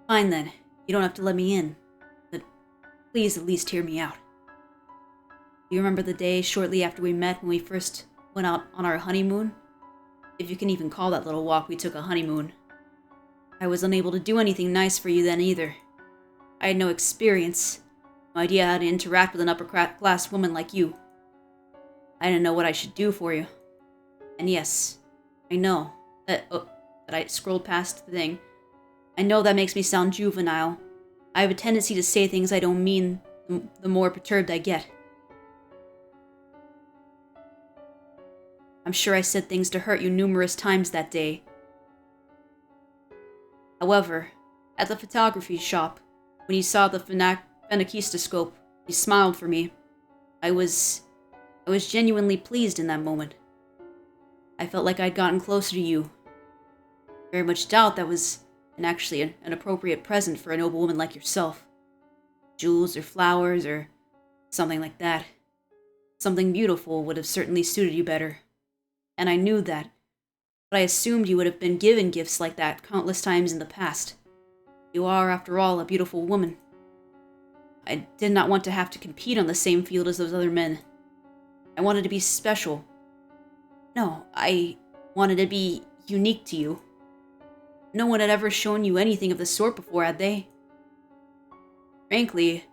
Fine then. You don't have to let me in. But please at least hear me out. Do you remember the day shortly after we met when we first went out on our honeymoon? If you can even call that little walk we took a honeymoon. I was unable to do anything nice for you then either. I had no experience, no idea how to interact with an upper-class woman like you. I didn't know what I should do for you. And yes, I know that I scrolled past the thing. I know that makes me sound juvenile. I have a tendency to say things I don't mean the more perturbed I get. I'm sure I said things to hurt you numerous times that day. However, at the photography shop, when he saw the phenakistoscope, he smiled for me. I was genuinely pleased in that moment. I felt like I'd gotten closer to you. Very much doubt that was actually an appropriate present for a noble woman like yourself. Jewels or flowers or something like that. Something beautiful would have certainly suited you better. And I knew that, but I assumed you would have been given gifts like that countless times in the past. You are, after all, a beautiful woman. I did not want to have to compete on the same field as those other men. I wanted to be special. No, I wanted to be unique to you. No one had ever shown you anything of the sort before, had they? Frankly,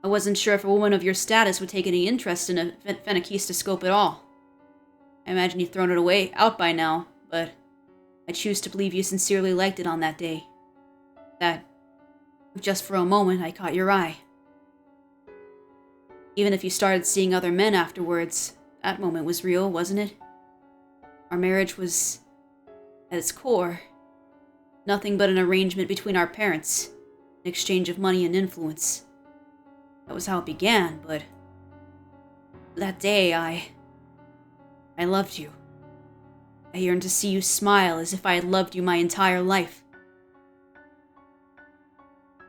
I wasn't sure if a woman of your status would take any interest in a phenakistoscope at all. I imagine you've thrown it out by now, but I choose to believe you sincerely liked it on that day. That, just for a moment, I caught your eye. Even if you started seeing other men afterwards, that moment was real, wasn't it? Our marriage was, at its core, nothing but an arrangement between our parents, an exchange of money and influence. That was how it began, but that day I loved you. I yearned to see you smile as if I had loved you my entire life.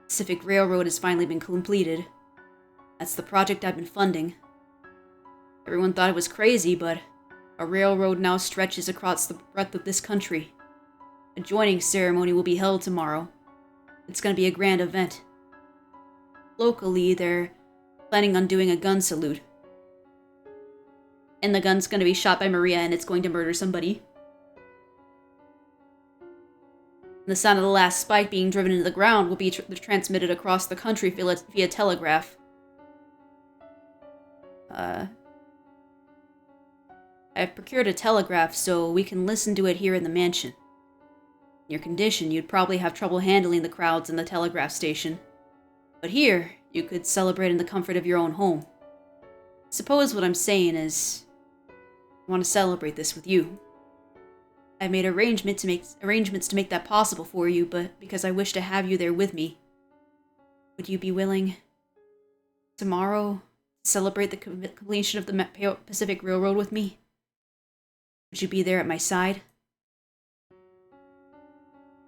Pacific Railroad has finally been completed. That's the project I've been funding. Everyone thought it was crazy, but a railroad now stretches across the breadth of this country. A joining ceremony will be held tomorrow. It's going to be a grand event. Locally, they're planning on doing a gun salute. And the gun's going to be shot by Maria and it's going to murder somebody. And the sound of the last spike being driven into the ground will be transmitted across the country via telegraph. I've procured a telegraph so we can listen to it here in the mansion. In your condition, you'd probably have trouble handling the crowds in the telegraph station. But here, you could celebrate in the comfort of your own home. Suppose what I'm saying is, I want to celebrate this with you. I've made arrangements to make that possible for you, but because I wish to have you there with me. Would you be willing, tomorrow, to celebrate the completion of the Pacific Railroad with me? Would you be there at my side?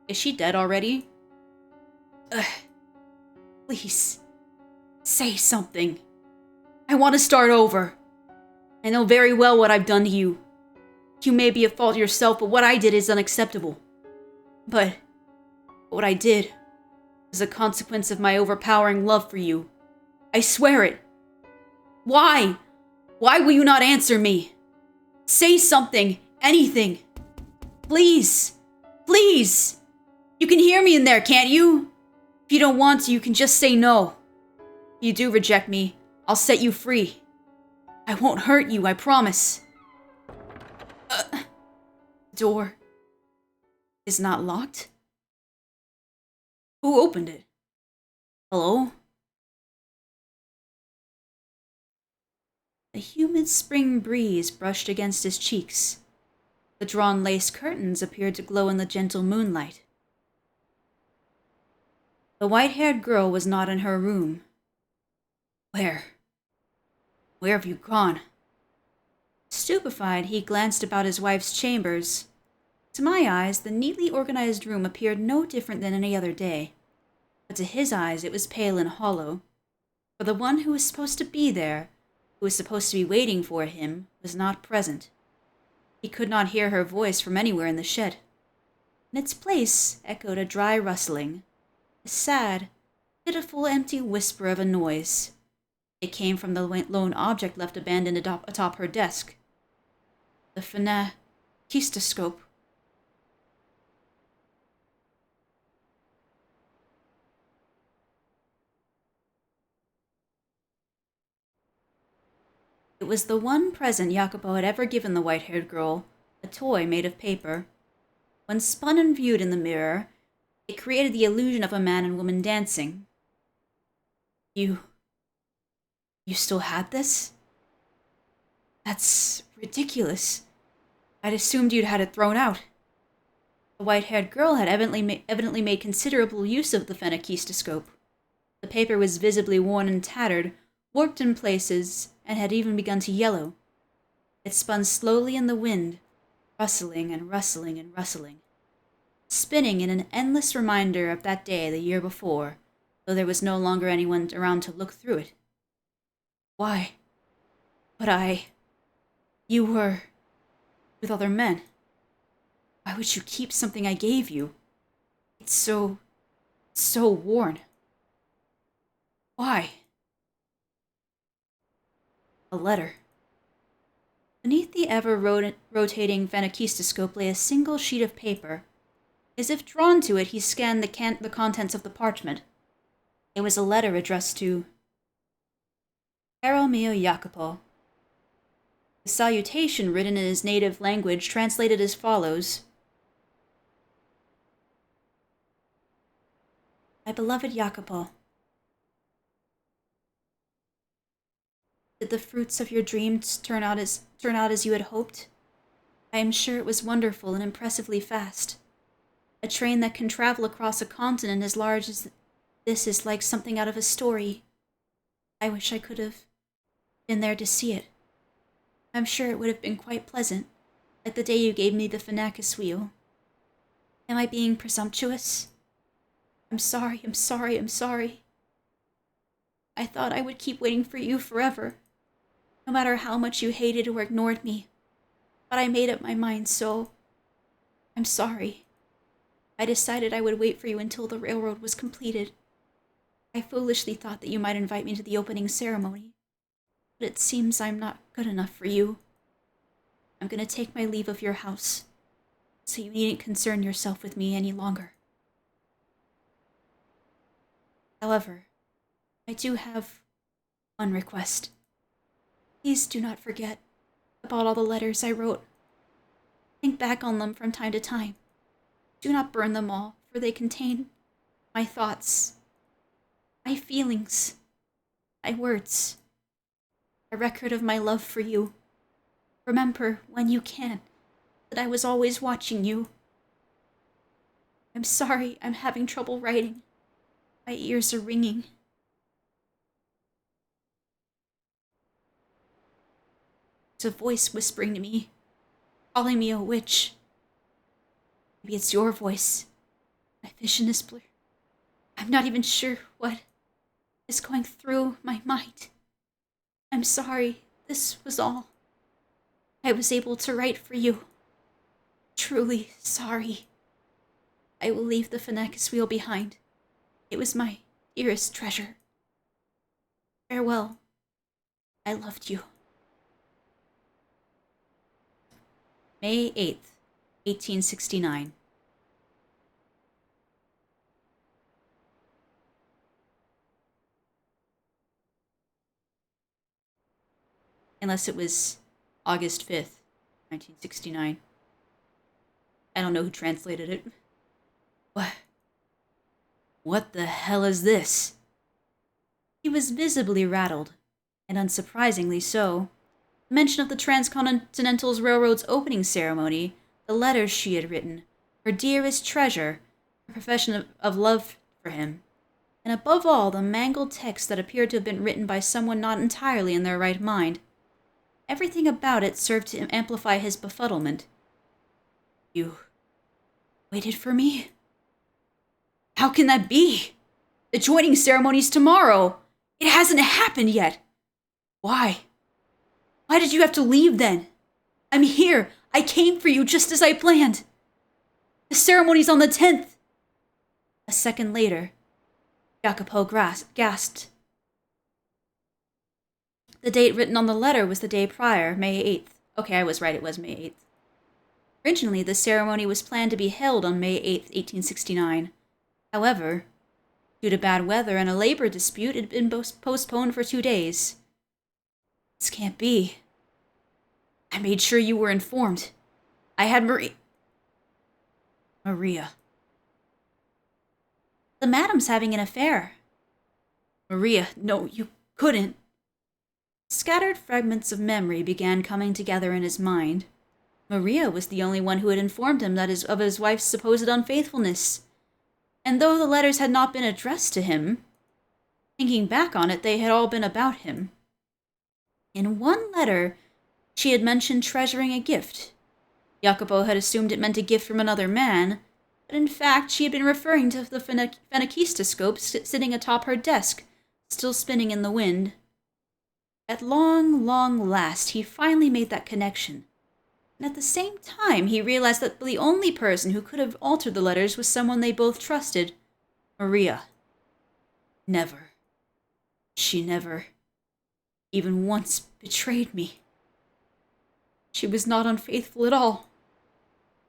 Is she dead already? Ugh. Please, say something. I want to start over. I know very well what I've done to you. You may be at fault yourself, but what I did is unacceptable. But what I did was a consequence of my overpowering love for you. I swear it. Why? Why will you not answer me? Say something, anything. Please, please. You can hear me in there, can't you? If you don't want to, you can just say no. If you do reject me, I'll set you free. I won't hurt you, I promise. The door is not locked? Who opened it? Hello? A humid spring breeze brushed against his cheeks. The drawn lace curtains appeared to glow in the gentle moonlight. The white-haired girl was not in her room. Where? Where have you gone? Stupefied, he glanced about his wife's chambers. To my eyes, the neatly organized room appeared no different than any other day. But to his eyes, it was pale and hollow. For the one who was supposed to be there, who was supposed to be waiting for him, was not present. He could not hear her voice from anywhere in the shed. In its place echoed a dry rustling, a sad, pitiful, empty whisper of a noise. It came from the lone object left abandoned atop her desk. The phenakistoscope. It was the one present Jacopo had ever given the white-haired girl, a toy made of paper. When spun and viewed in the mirror, it created the illusion of a man and woman dancing. You still had this? That's ridiculous. I'd assumed you'd had it thrown out. The white-haired girl had evidently made considerable use of the phenakistoscope. The paper was visibly worn and tattered, warped in places, and had even begun to yellow. It spun slowly in the wind, rustling and rustling and rustling, spinning in an endless reminder of that day the year before, though there was no longer anyone around to look through it. Why? But you were with other men. Why would you keep something I gave you? It's so worn. Why? A letter. Beneath the ever-rotating phenakistoscope lay a single sheet of paper. As if drawn to it, he scanned the contents of the parchment. It was a letter addressed to Caro mio Jacopo. The salutation, written in his native language, translated as follows. My beloved Jacopo, did the fruits of your dreams turn out as you had hoped? I am sure it was wonderful and impressively fast. A train that can travel across a continent as large as this is like something out of a story. I wish I could have been there to see it. I'm sure it would have been quite pleasant, like the day you gave me the Phenakis wheel. Am I being presumptuous? I'm sorry. I thought I would keep waiting for you forever, no matter how much you hated or ignored me. But I made up my mind, so I'm sorry. I decided I would wait for you until the railroad was completed. I foolishly thought that you might invite me to the opening ceremony, but it seems I'm not good enough for you. I'm going to take my leave of your house, so you needn't concern yourself with me any longer. However, I do have one request. Please do not forget about all the letters I wrote. Think back on them from time to time. Do not burn them all, for they contain my thoughts, my feelings, my words, a record of my love for you. Remember, when you can, that I was always watching you. I'm sorry I'm having trouble writing. My ears are ringing. There's a voice whispering to me, calling me a witch. Maybe it's your voice. My vision is blurred. I'm not even sure what is going through my mind. I'm sorry. This was all I was able to write for you. Truly sorry. I will leave the Phenakis wheel behind. It was my dearest treasure. Farewell. I loved you. May 8th, 1869. Unless it was August 5th, 1969. I don't know who translated it. What? What the hell is this? He was visibly rattled, and unsurprisingly so. The mention of the Transcontinental Railroad's opening ceremony, the letters she had written, her dearest treasure, her profession of love for him, and above all, the mangled text that appeared to have been written by someone not entirely in their right mind. Everything about it served to amplify his befuddlement. You waited for me? How can that be? The joining ceremony's tomorrow. It hasn't happened yet. Why? Why did you have to leave then? I'm here. I came for you just as I planned. The ceremony's on the 10th. A second later, Jacopo gasped. The date written on the letter was the day prior, May 8th. Okay, I was right, it was May 8th. Originally, the ceremony was planned to be held on May 8th, 1869. However, due to bad weather and a labor dispute, it had been postponed for 2 days. This can't be. I made sure you were informed. I had Maria. The madam's having an affair. Maria, no, you couldn't. Scattered fragments of memory began coming together in his mind. Maria was the only one who had informed him of his wife's supposed unfaithfulness. And though the letters had not been addressed to him, thinking back on it, they had all been about him. In one letter, she had mentioned treasuring a gift. Jacopo had assumed it meant a gift from another man, but in fact she had been referring to the phenakistoscope sitting atop her desk, still spinning in the wind. At long last, he finally made that connection. And at the same time, he realized that the only person who could have altered the letters was someone they both trusted. Maria. Never. She never even once betrayed me. She was not unfaithful at all.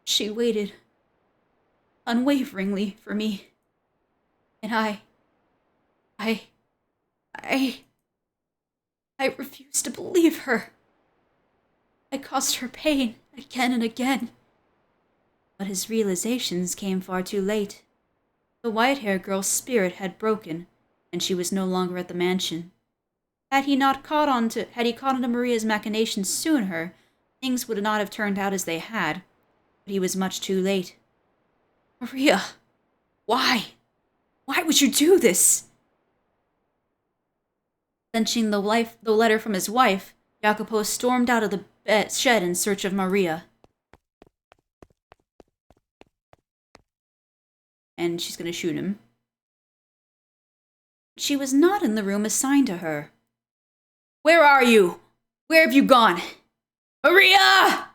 She waited unwaveringly for me. And I refused to believe her. I caused her pain again and again. But his realizations came far too late. The white-haired girl's spirit had broken, and she was no longer at the mansion. Had he caught on to Maria's machinations sooner, things would not have turned out as they had. But he was much too late. Maria, why? Why would you do this? Clenching the letter from his wife, Jacopo stormed out of the shed in search of Maria. And she's gonna shoot him. She was not in the room assigned to her. Where are you? Where have you gone? Maria!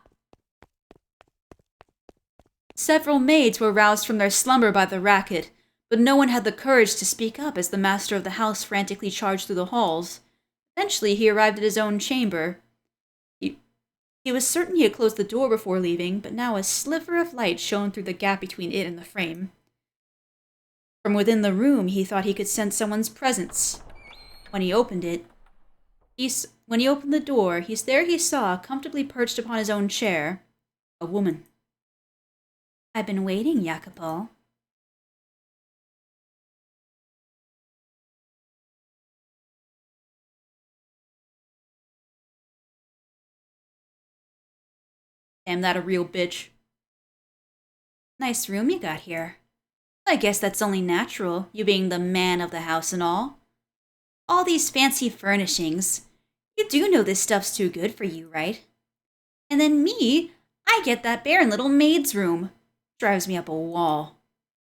Several maids were roused from their slumber by the racket, but no one had the courage to speak up as the master of the house frantically charged through the halls. Eventually, he arrived at his own chamber. He was certain he had closed the door before leaving, but now a sliver of light shone through the gap between it and the frame. From within the room, he thought he could sense someone's presence. When he opened the door, he saw, comfortably perched upon his own chair, a woman. I've been waiting, Jacopo. Damn, that a real bitch. Nice room you got here. I guess that's only natural, you being the man of the house and all. All these fancy furnishings. You do know this stuff's too good for you, right? And then me, I get that barren little maid's room. Drives me up a wall.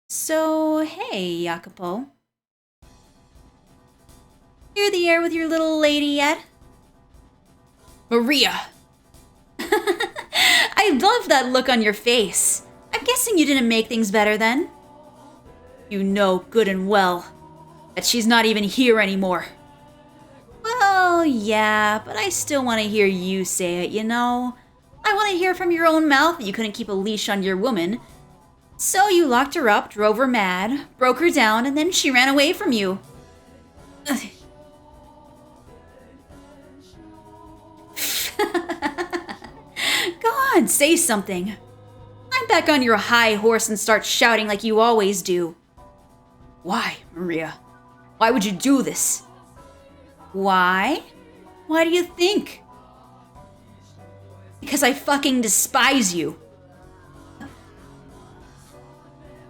So, hey, Jacopo. Clear the air with your little lady yet? Maria! I love that look on your face. I'm guessing you didn't make things better then. You know good and well that she's not even here anymore. Well, Well, yeah, but I still want to hear you say it, you know? I want to hear from your own mouth that you couldn't keep a leash on your woman. So you locked her up, drove her mad, broke her down, and then she ran away from you. Go on, say something. I'm back on your high horse and start shouting like you always do. Why, Maria? Why would you do this? Why? Why do you think? Because I fucking despise you.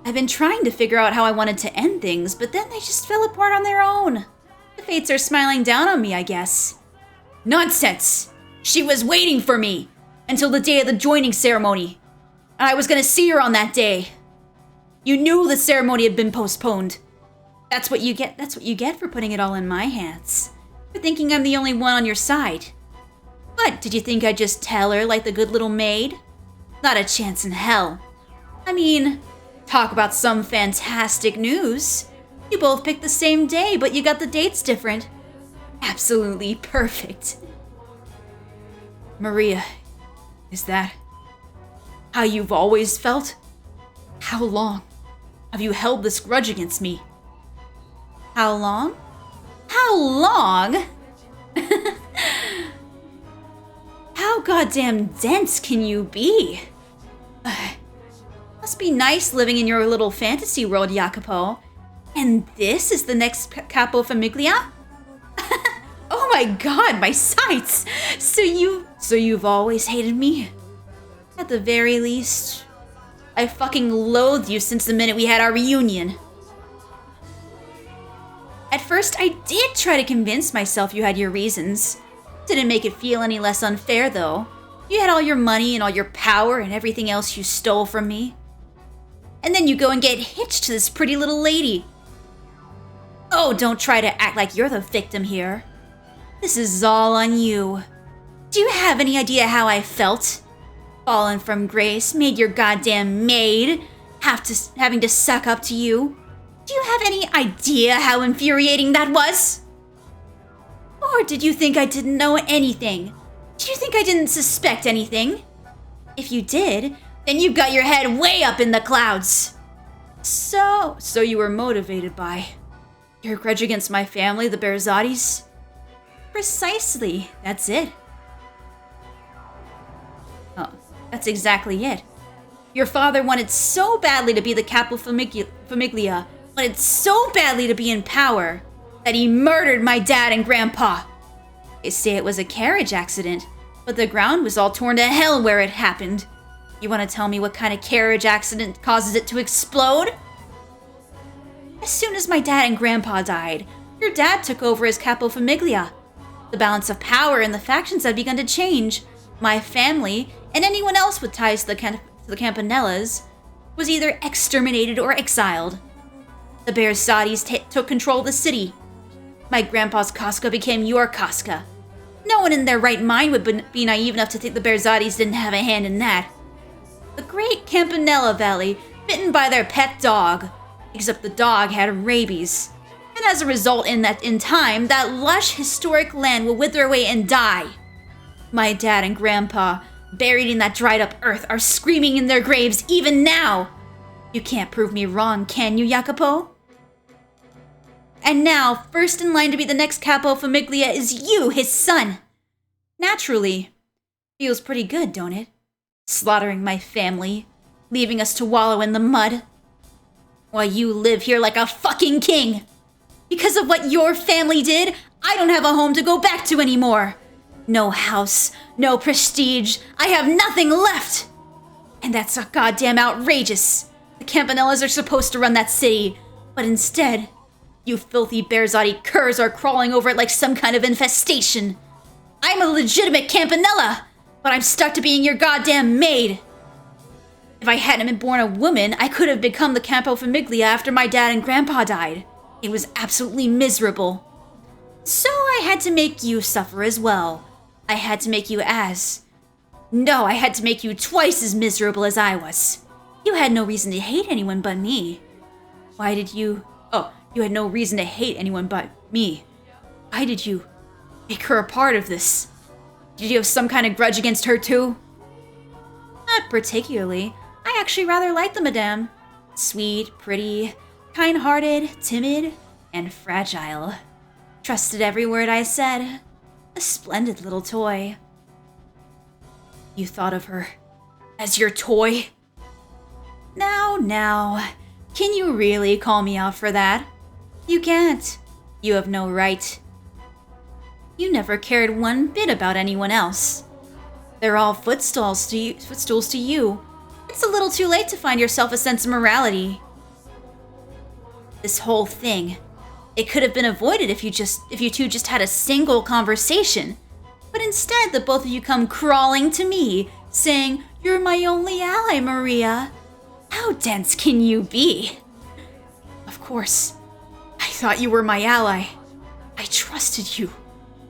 I've been trying to figure out how I wanted to end things, but then they just fell apart on their own. The fates are smiling down on me, I guess. Nonsense! She was waiting for me until the day of the joining ceremony, and I was gonna see her on that day. You knew the ceremony had been postponed. That's what you get for putting it all in my hands. For thinking I'm the only one on your side. What, did you think I'd just tell her like the good little maid? Not a chance in hell. I mean, talk about some fantastic news. You both picked the same day, but you got the dates different. Absolutely perfect. Maria, is that how you've always felt? How long have you held this grudge against me? How long? How long? How goddamn dense can you be? Must be nice living in your little fantasy world, Jacopo. And this is the next capo famiglia? Oh my god, my sights! So you've always hated me? At the very least, I fucking loathed you since the minute we had our reunion. At first, I did try to convince myself you had your reasons. Didn't make it feel any less unfair, though. You had all your money and all your power and everything else you stole from me. And then you go and get hitched to this pretty little lady. Oh, don't try to act like you're the victim here. This is all on you. Do you have any idea how I felt? Fallen from grace, made your goddamn maid, having to suck up to you. Do you have any idea how infuriating that was? Or did you think I didn't know anything? Did you think I didn't suspect anything? If you did, then you've got your head way up in the clouds. So you were motivated by your grudge against my family, the Berzattis? Precisely, that's it. Oh, that's exactly it. Your father wanted so badly to be the capo famiglia, wanted so badly to be in power, that he murdered my dad and grandpa. They say it was a carriage accident, but the ground was all torn to hell where it happened. You want to tell me what kind of carriage accident causes it to explode? As soon as my dad and grandpa died, your dad took over as capo famiglia. The balance of power in the factions had begun to change. My family, and anyone else with ties to the Campanellas, was either exterminated or exiled. The Berzattis took control of the city. My grandpa's Casca became your Casca. No one in their right mind would be naive enough to think the Berzattis didn't have a hand in that. The great Campanella Valley, bitten by their pet dog, except the dog had rabies. And as a result, in time, that lush, historic land will wither away and die. My dad and grandpa, buried in that dried-up earth, are screaming in their graves even now. You can't prove me wrong, can you, Jacopo? And now, first in line to be the next capo famiglia is you, his son. Naturally. Feels pretty good, don't it? Slaughtering my family, leaving us to wallow in the mud. While you live here like a fucking king. Because of what your family did, I don't have a home to go back to anymore. No house, no prestige, I have nothing left. And that's goddamn outrageous. The Campanellas are supposed to run that city, but instead, you filthy Berzatti curs are crawling over it like some kind of infestation. I'm a legitimate Campanella, but I'm stuck to being your goddamn maid. If I hadn't been born a woman, I could have become the capo famiglia after my dad and grandpa died. It was absolutely miserable. So I had to make you suffer as well. I had to make you I had to make you twice as miserable as I was. You had no reason to hate anyone but me. You had no reason to hate anyone but me. Why did you make her a part of this. Did you have some kind of grudge against her too? Not particularly. I actually rather like the Madame. Sweet, pretty, kind-hearted, timid, and fragile. Trusted every word I said. A splendid little toy. You thought of her as your toy? Now, can you really call me out for that? You can't. You have no right. You never cared one bit about anyone else. They're all footstools to you. It's a little too late to find yourself a sense of morality. This whole thing, it could have been avoided if you two just had a single conversation. But instead, the both of you come crawling to me, saying, "You're my only ally, Maria." How dense can you be? Of course, I thought you were my ally. I trusted you,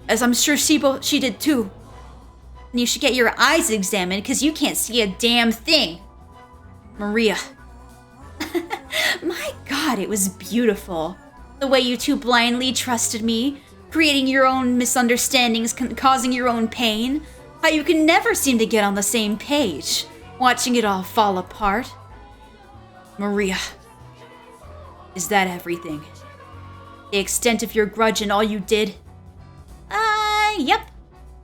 as I'm sure she did too. And you should get your eyes examined, because you can't see a damn thing. Maria. My God, it was beautiful. The way you two blindly trusted me, creating your own misunderstandings, causing your own pain. How you can never seem to get on the same page, watching it all fall apart. Maria, is that everything? The extent of your grudge and all you did? Yep.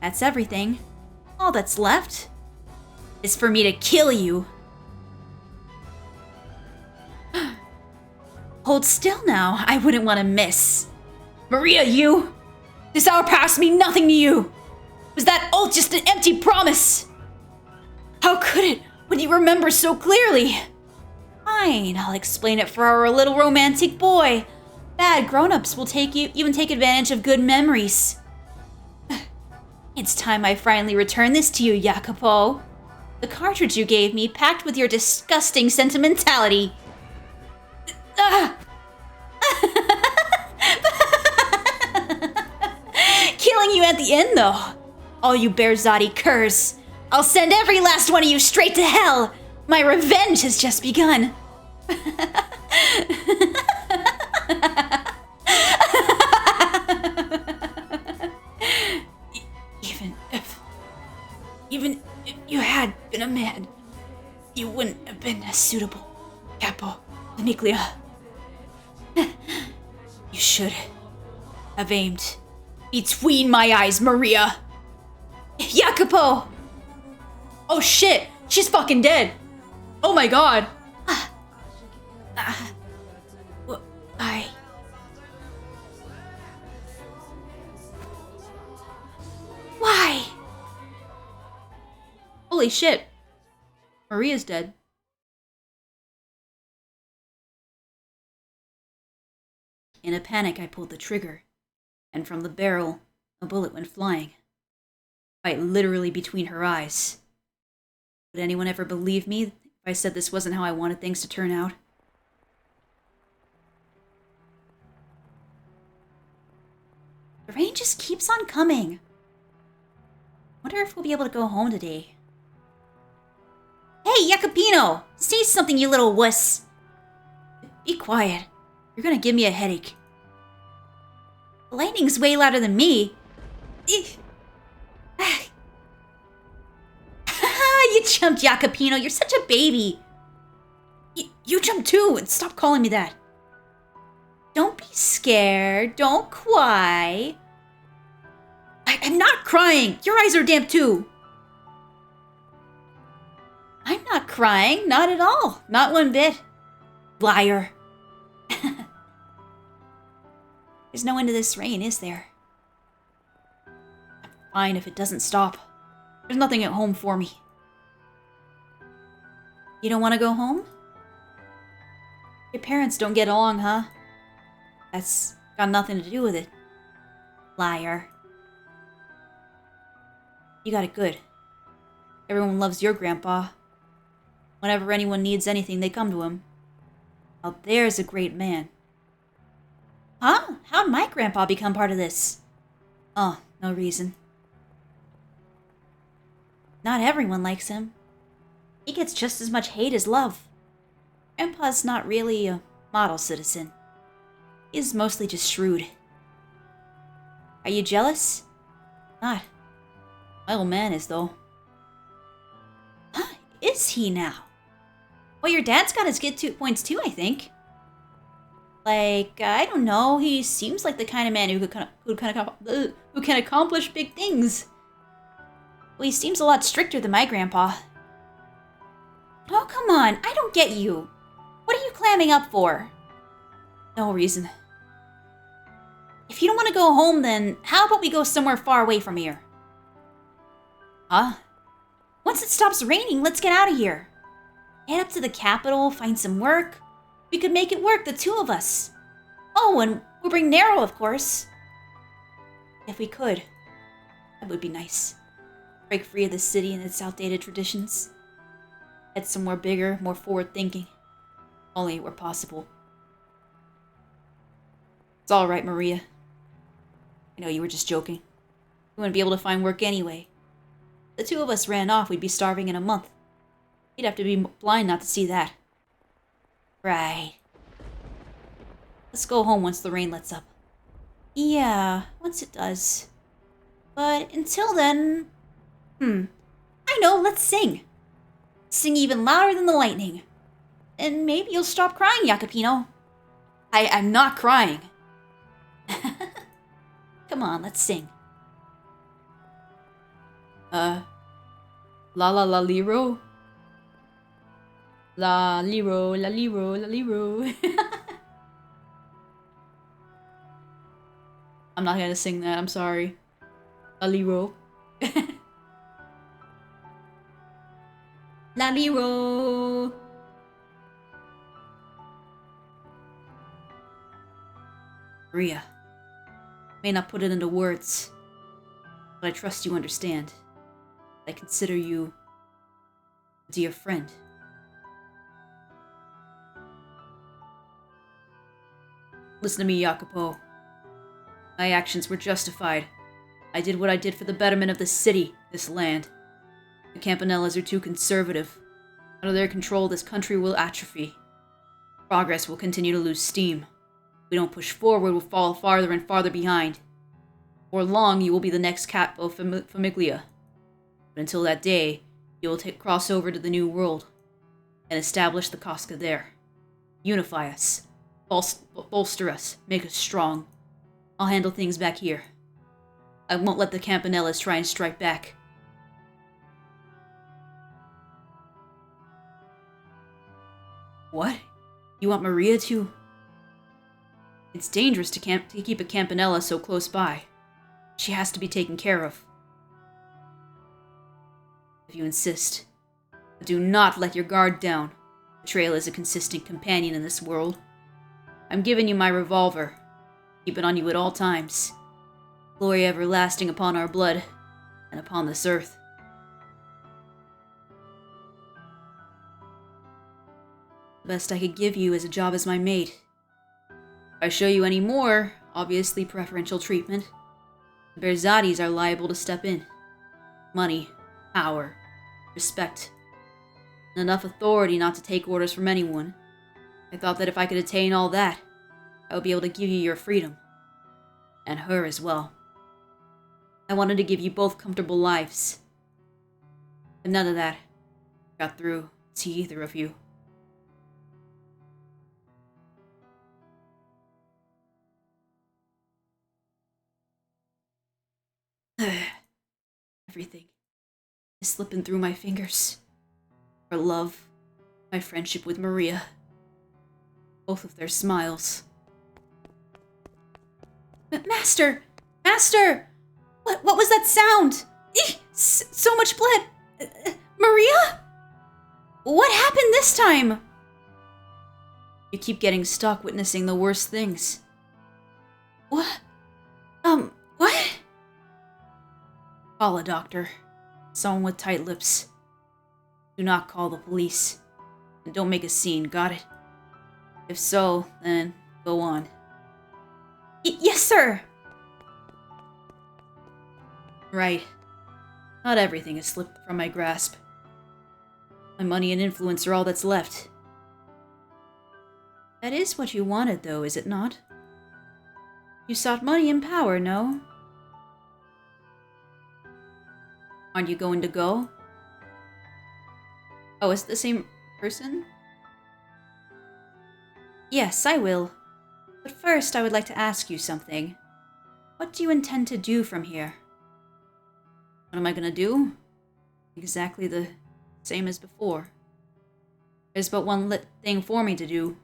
That's everything. All that's left is for me to kill you. Hold still now. I wouldn't want to miss. Maria, you! This hour past mean nothing to you. Was that oath just an empty promise? How could it, when you remember so clearly? Fine, I'll explain it for our little romantic boy. Bad grown-ups will even take advantage of good memories. It's time I finally return this to you, Jacopo. The cartridge you gave me, packed with your disgusting sentimentality. Killing you at the end, though. All you Berzati curs. I'll send every last one of you straight to hell. My revenge has just begun. Even if you had been a man, you wouldn't have been as suitable, Capo Paniclia. You should have aimed between my eyes, Maria. Jacopo! Oh shit, she's fucking dead. Oh my God. Why? Holy shit. Maria's dead. In a panic, I pulled the trigger, and from the barrel, a bullet went flying, right literally between her eyes. Would anyone ever believe me if I said this wasn't how I wanted things to turn out? The rain just keeps on coming. Wonder if we'll be able to go home today. Hey, Jacopino! Say something, you little wuss! Be quiet. You're gonna give me a headache. The lightning's way louder than me. You jumped, Jacopino. You're such a baby. You jumped too, and stop calling me that. Don't be scared. Don't cry. I'm not crying. Your eyes are damp too. I'm not crying. Not at all. Not one bit. Liar. There's no end to this rain, is there? I'm fine if it doesn't stop. There's nothing at home for me. You don't want to go home? Your parents don't get along, huh? That's got nothing to do with it. Liar. You got it good. Everyone loves your grandpa. Whenever anyone needs anything, they come to him. Now there's a great man. Huh? How'd my grandpa become part of this? Oh, no reason. Not everyone likes him. He gets just as much hate as love. Grandpa's not really a model citizen. He's mostly just shrewd. Are you jealous? Not. My old man is, though. Huh? Is he now? Well, your dad's got his good 2 points too, I think. Like, I don't know. He seems like the kind of man who can accomplish big things. Well, he seems a lot stricter than my grandpa. Oh, come on. I don't get you. What are you clamming up for? No reason. If you don't want to go home, then how about we go somewhere far away from here? Huh? Once it stops raining, let's get out of here. Head up to the capital, find some work. We could make it work, the two of us. Oh, and we'll bring Nero, of course. If we could. That would be nice. Break free of the city and its outdated traditions. Head somewhere bigger, more forward-thinking. Only it were possible. It's all right, Maria. I know you were just joking. We wouldn't be able to find work anyway. If the two of us ran off, we'd be starving in a month. You'd have to be blind not to see that. Right. Let's go home once the rain lets up. Yeah, once it does. But until then... I know, let's sing. Sing even louder than the lightning. And maybe you'll stop crying, Jacopino. I'm not crying. Come on, let's sing. La la la liro. La liro, la liro, la liro. I'm not gonna sing that, I'm sorry. La liro. La liro. Maria. May not put it into words, but I trust you understand. I consider you a dear friend. Listen to me, Jacopo. My actions were justified. I did what I did for the betterment of this city, this land. The Campanellas are too conservative. Under their control, this country will atrophy. Progress will continue to lose steam. If we don't push forward, we'll fall farther and farther behind. Before long, you will be the next capo famiglia. But until that day, you will cross over to the New World and establish the Casca there. Unify us. Bolster us. Make us strong. I'll handle things back here. I won't let the Campanellas try and strike back. What? You want Maria to... It's dangerous to keep a Campanella so close by. She has to be taken care of. If you insist. But do not let your guard down. Betrayal is a consistent companion in this world. I'm giving you my revolver. Keep it on you at all times. Glory everlasting upon our blood, and upon this earth. The best I could give you is a job as my mate. If I show you any more, obviously preferential treatment, the Berzattis are liable to step in. Money, power, respect, and enough authority not to take orders from anyone. I thought that if I could attain all that, I would be able to give you your freedom. And her as well. I wanted to give you both comfortable lives. But none of that got through to either of you. Everything is slipping through my fingers. Her love, my friendship with Maria. Both of their smiles. Master! Master! What was that sound? Eek! So much blood! Maria? What happened this time? You keep getting stuck witnessing the worst things. What? What? Call a doctor. Someone with tight lips. Do not call the police. And don't make a scene, got it? If so, then go on. Yes, sir! Right. Not everything has slipped from my grasp. My money and influence are all that's left. That is what you wanted, though, is it not? You sought money and power, no? Aren't you going to go? Oh, is it the same person? Yes, I will. But first, I would like to ask you something. What do you intend to do from here? What am I gonna do? Exactly the same as before. There's but one thing for me to do.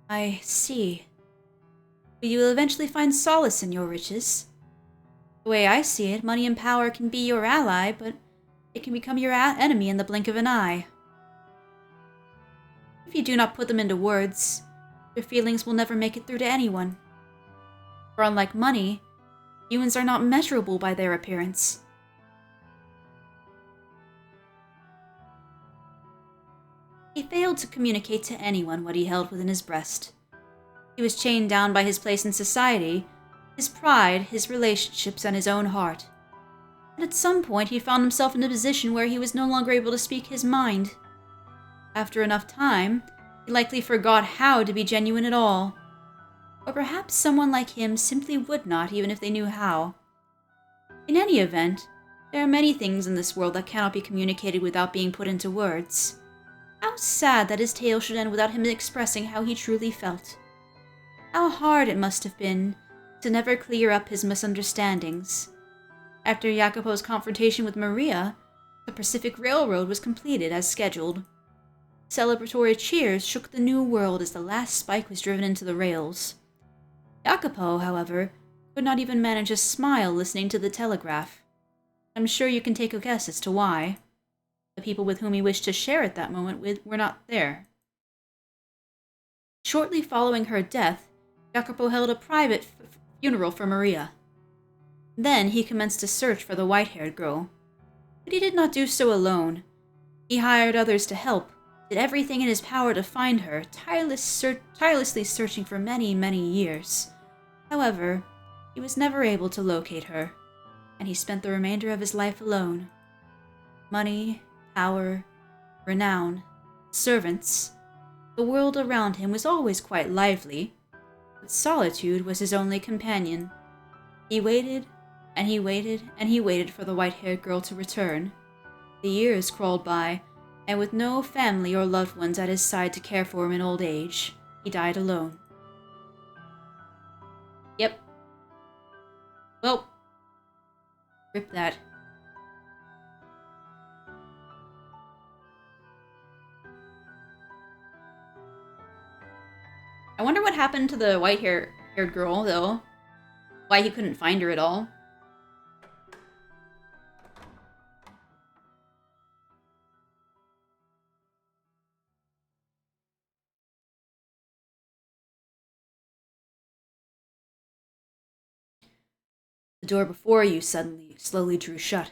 I see. But you will eventually find solace in your riches. The way I see it, money and power can be your ally, but it can become your enemy in the blink of an eye. If you do not put them into words, your feelings will never make it through to anyone. For unlike money, humans are not measurable by their appearance. He failed to communicate to anyone what he held within his breast. He was chained down by his place in society, his pride, his relationships, and his own heart. And at some point he found himself in a position where he was no longer able to speak his mind. After enough time, he likely forgot how to be genuine at all. Or perhaps someone like him simply would not, even if they knew how. In any event, there are many things in this world that cannot be communicated without being put into words. How sad that his tale should end without him expressing how he truly felt. How hard it must have been to never clear up his misunderstandings. After Jacopo's confrontation with Maria, the Pacific Railroad was completed as scheduled. Celebratory cheers shook the new world as the last spike was driven into the rails. Jacopo, however, could not even manage a smile listening to the telegraph. I'm sure you can take a guess as to why. The people with whom he wished to share at that moment were not there. Shortly following her death, Jacopo held a private funeral for Maria. Then he commenced a search for the white-haired girl. But he did not do so alone. He hired others to help, did everything in his power to find her, tirelessly searching for many, many years. However, he was never able to locate her, and he spent the remainder of his life alone. Money, power, renown, servants. The world around him was always quite lively, but solitude was his only companion. He waited, and he waited, and he waited for the white-haired girl to return. The years crawled by, and with no family or loved ones at his side to care for him in old age, he died alone. Yep. Well, rip that. I wonder what happened to the white-haired girl, though. Why he couldn't find her at all. The door before you slowly drew shut.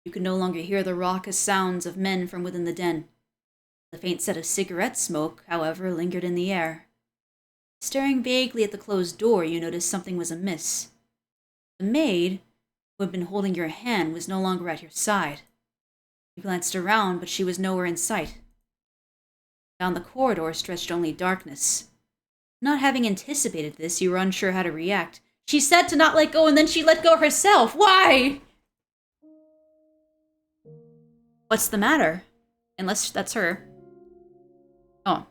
You could no longer hear the raucous sounds of men from within the den. The faint scent of cigarette smoke, however, lingered in the air. Staring vaguely at the closed door, you noticed something was amiss. The maid, who had been holding your hand, was no longer at your side. You glanced around, but she was nowhere in sight. Down the corridor stretched only darkness. Not having anticipated this, you were unsure how to react. She said to not let go, and then she let go herself. Why? What's the matter? Unless that's her. Oh.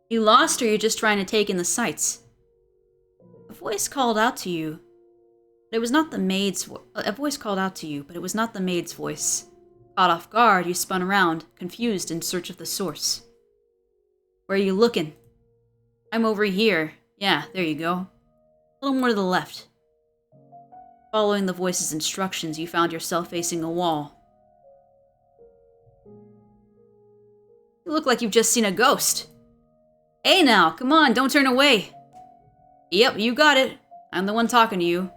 You lost, or you're just trying to take in the sights? A voice called out to you. But it was not the maid's voice. A voice called out to you, but it was not the maid's voice. Caught off guard, you spun around, confused in search of the source. Where are you looking? I'm over here. Yeah, there you go. A little more to the left. Following the voice's instructions, you found yourself facing a wall. You look like you've just seen a ghost. Hey now, come on, don't turn away. Yep, you got it. I'm the one talking to you.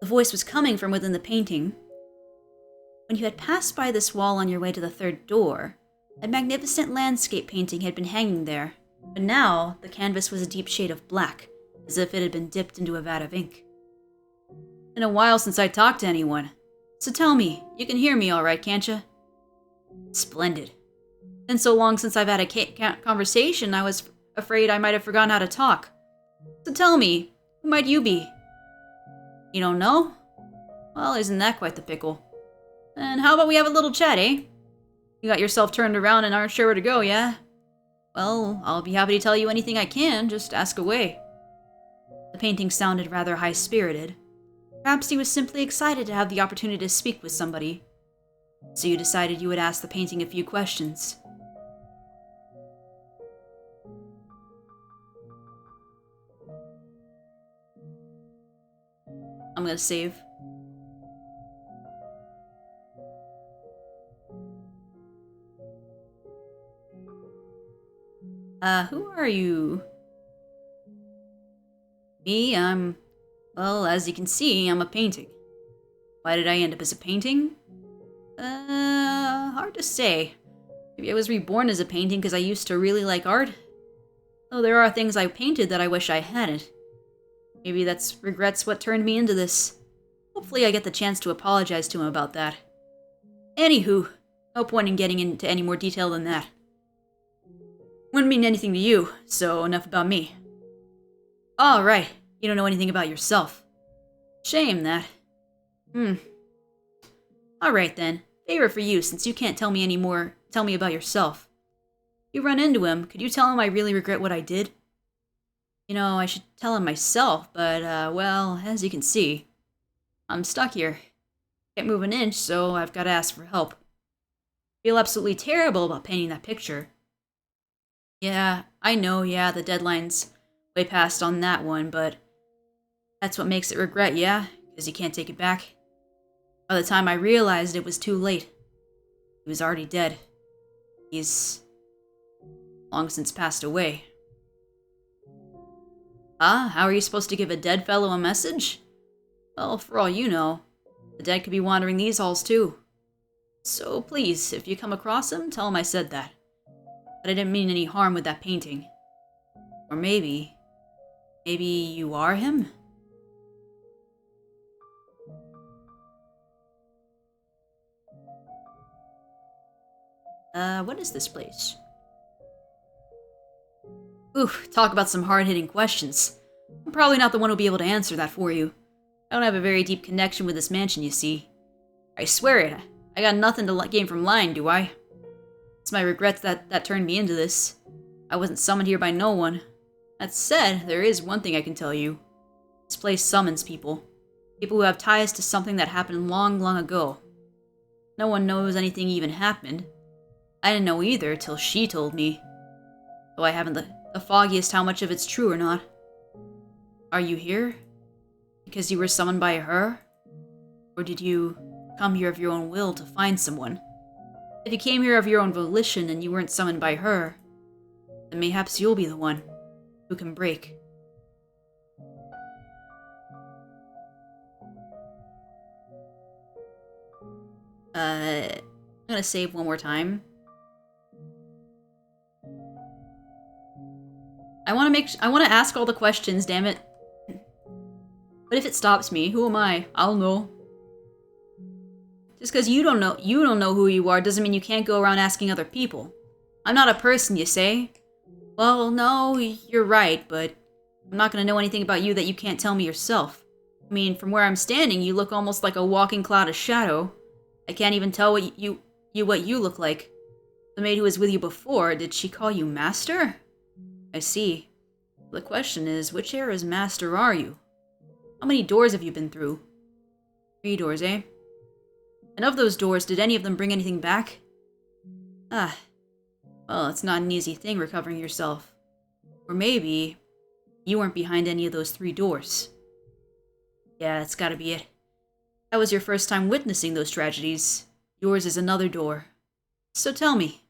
The voice was coming from within the painting. When you had passed by this wall on your way to the third door, a magnificent landscape painting had been hanging there, but now the canvas was a deep shade of black, as if it had been dipped into a vat of ink. Been a while since I talked to anyone, so tell me, you can hear me all right, can't you? Splendid. Been so long since I've had a conversation, I was afraid I might have forgotten how to talk. So tell me, who might you be? You don't know? Well, isn't that quite the pickle? And how about we have a little chat, eh? You got yourself turned around and aren't sure where to go, yeah? Well, I'll be happy to tell you anything I can, just ask away. The painting sounded rather high-spirited. Perhaps he was simply excited to have the opportunity to speak with somebody. So you decided you would ask the painting a few questions. I'm gonna save. Who are you? Me, well, as you can see, I'm a painting. Why did I end up as a painting? Hard to say. Maybe I was reborn as a painting because I used to really like art. Though there are things I painted that I wish I hadn't. Maybe that's regrets what turned me into this. Hopefully I get the chance to apologize to him about that. Anywho, no point in getting into any more detail than that. Wouldn't mean anything to you, so enough about me. Oh, right. You don't know anything about yourself. Shame, that. Alright then. Favor for you, since you can't tell me about yourself. You run into him, could you tell him I really regret what I did? You know, I should tell him myself, but, well, as you can see, I'm stuck here. Can't move an inch, so I've got to ask for help. Feel absolutely terrible about painting that picture. Yeah, I know, the deadline's way past on that one, but that's what makes it regret, yeah? Because you can't take it back. By the time I realized it was too late, he was already dead. He's long since passed away. How are you supposed to give a dead fellow a message? Well, for all you know, the dead could be wandering these halls too. So please, if you come across him, tell him I said that. But I didn't mean any harm with that painting. Or maybe you are him? What is this place? Oof, talk about some hard-hitting questions. I'm probably not the one who'll be able to answer that for you. I don't have a very deep connection with this mansion, you see. I swear it, I got nothing to gain from lying, do I? It's my regrets that turned me into this. I wasn't summoned here by no one. That said, there is one thing I can tell you. This place summons people. People who have ties to something that happened long, long ago. No one knows anything even happened. I didn't know either till she told me. Though I haven't the foggiest how much of it's true or not. Are you here? Because you were summoned by her? Or did you come here of your own will to find someone? If you came here of your own volition and you weren't summoned by her, then mayhaps you'll be the one who can break. I'm gonna save one more time. I want to ask all the questions, damn it. But if it stops me, who am I? I'll know. Just because you don't know who you are doesn't mean you can't go around asking other people. I'm not a person, you say? Well, no, you're right, but I'm not going to know anything about you that you can't tell me yourself. I mean, from where I'm standing, you look almost like a walking cloud of shadow. I can't even tell what you look like. The maid who was with you before, did she call you master? I see. The question is, which era's master are you? How many doors have you been through? 3 doors, eh? And of those doors, did any of them bring anything back? Well, it's not an easy thing recovering yourself. Or maybe you weren't behind any of those 3 doors. Yeah, that's gotta be it. That was your first time witnessing those tragedies. Yours is another door. So tell me,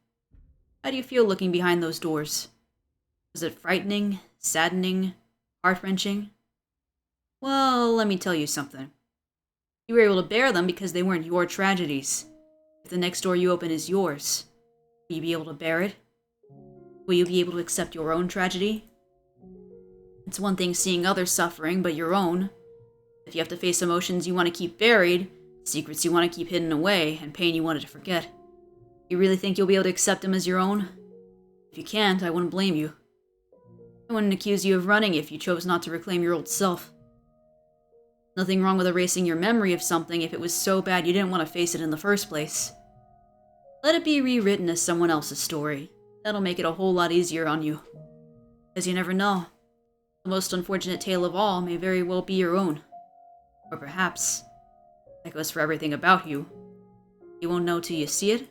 how do you feel looking behind those doors? Was it frightening, saddening, heart-wrenching? Well, let me tell you something. You were able to bear them because they weren't your tragedies. If the next door you open is yours, will you be able to bear it? Will you be able to accept your own tragedy? It's one thing seeing others suffering, but your own. If you have to face emotions you want to keep buried, secrets you want to keep hidden away, and pain you wanted to forget, you really think you'll be able to accept them as your own? If you can't, I wouldn't blame you. I wouldn't accuse you of running if you chose not to reclaim your old self. Nothing wrong with erasing your memory of something if it was so bad you didn't want to face it in the first place. Let it be rewritten as someone else's story. That'll make it a whole lot easier on you. Because you never know. The most unfortunate tale of all may very well be your own. Or perhaps, that goes for everything about you. You won't know till you see it?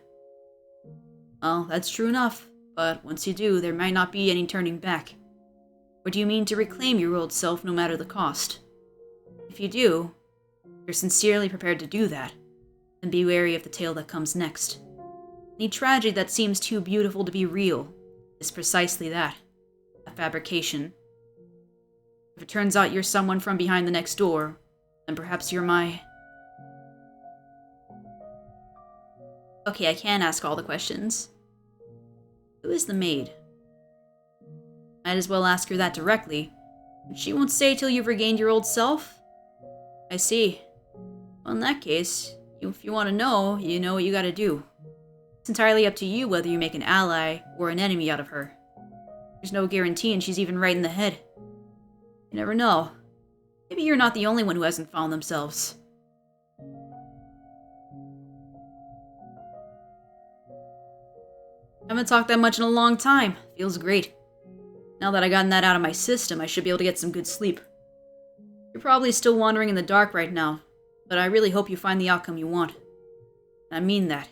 Well, that's true enough, but once you do, there might not be any turning back. Or do you mean to reclaim your old self no matter the cost? If you do, you're sincerely prepared to do that, then be wary of the tale that comes next. Any tragedy that seems too beautiful to be real is precisely that, a fabrication. If it turns out you're someone from behind the next door, then perhaps you're my... Okay, I can ask all the questions. Who is the maid? Might as well ask her that directly. She won't say till you've regained your old self? I see. Well, in that case, if you want to know, you know what you gotta do. It's entirely up to you whether you make an ally or an enemy out of her. There's no guarantee and she's even right in the head. You never know. Maybe you're not the only one who hasn't found themselves. I haven't talked that much in a long time. Feels great. Now that I've gotten that out of my system, I should be able to get some good sleep. You're probably still wandering in the dark right now, but I really hope you find the outcome you want. I mean that.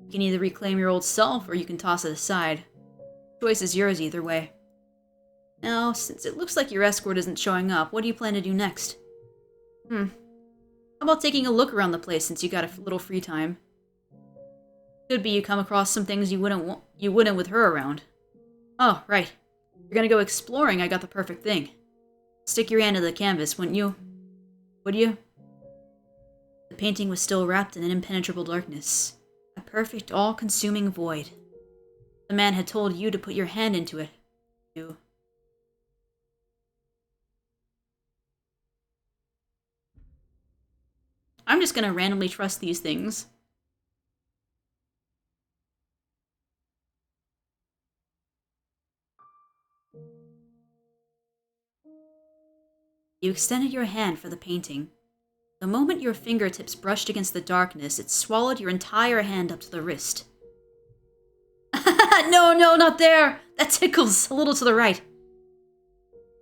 You can either reclaim your old self, or you can toss it aside. The choice is yours either way. Now, since it looks like your escort isn't showing up, what do you plan to do next? How about taking a look around the place since you got a little free time? Could be you come across some things you wouldn't with her around. Oh, right. You're gonna go exploring, I got the perfect thing. Stick your hand to the canvas, wouldn't you? Would you? The painting was still wrapped in an impenetrable darkness. A perfect, all-consuming void. The man had told you to put your hand into it. I'm just gonna randomly trust these things. You extended your hand for the painting. The moment your fingertips brushed against the darkness, it swallowed your entire hand up to the wrist. No, not there! That tickles! A little to the right.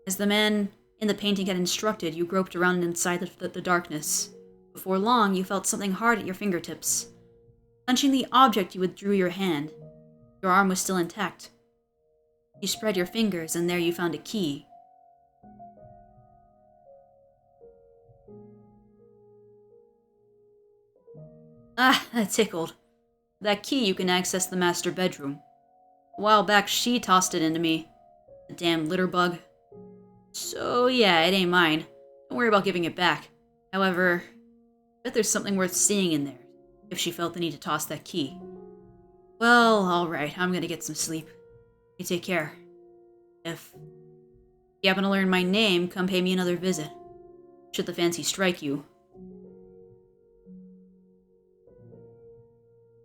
As the man in the painting had instructed, you groped around inside the darkness. Before long, you felt something hard at your fingertips. Clenching the object, you withdrew your hand. Your arm was still intact. You spread your fingers, and there you found a key. Ah, that tickled. With that key, you can access the master bedroom. A while back, she tossed it into me. The damn litter bug. So yeah, it ain't mine. Don't worry about giving it back. However, I bet there's something worth seeing in there, if she felt the need to toss that key. Well, alright, I'm gonna get some sleep. You take care. If you happen to learn my name, come pay me another visit. Should the fancy strike you.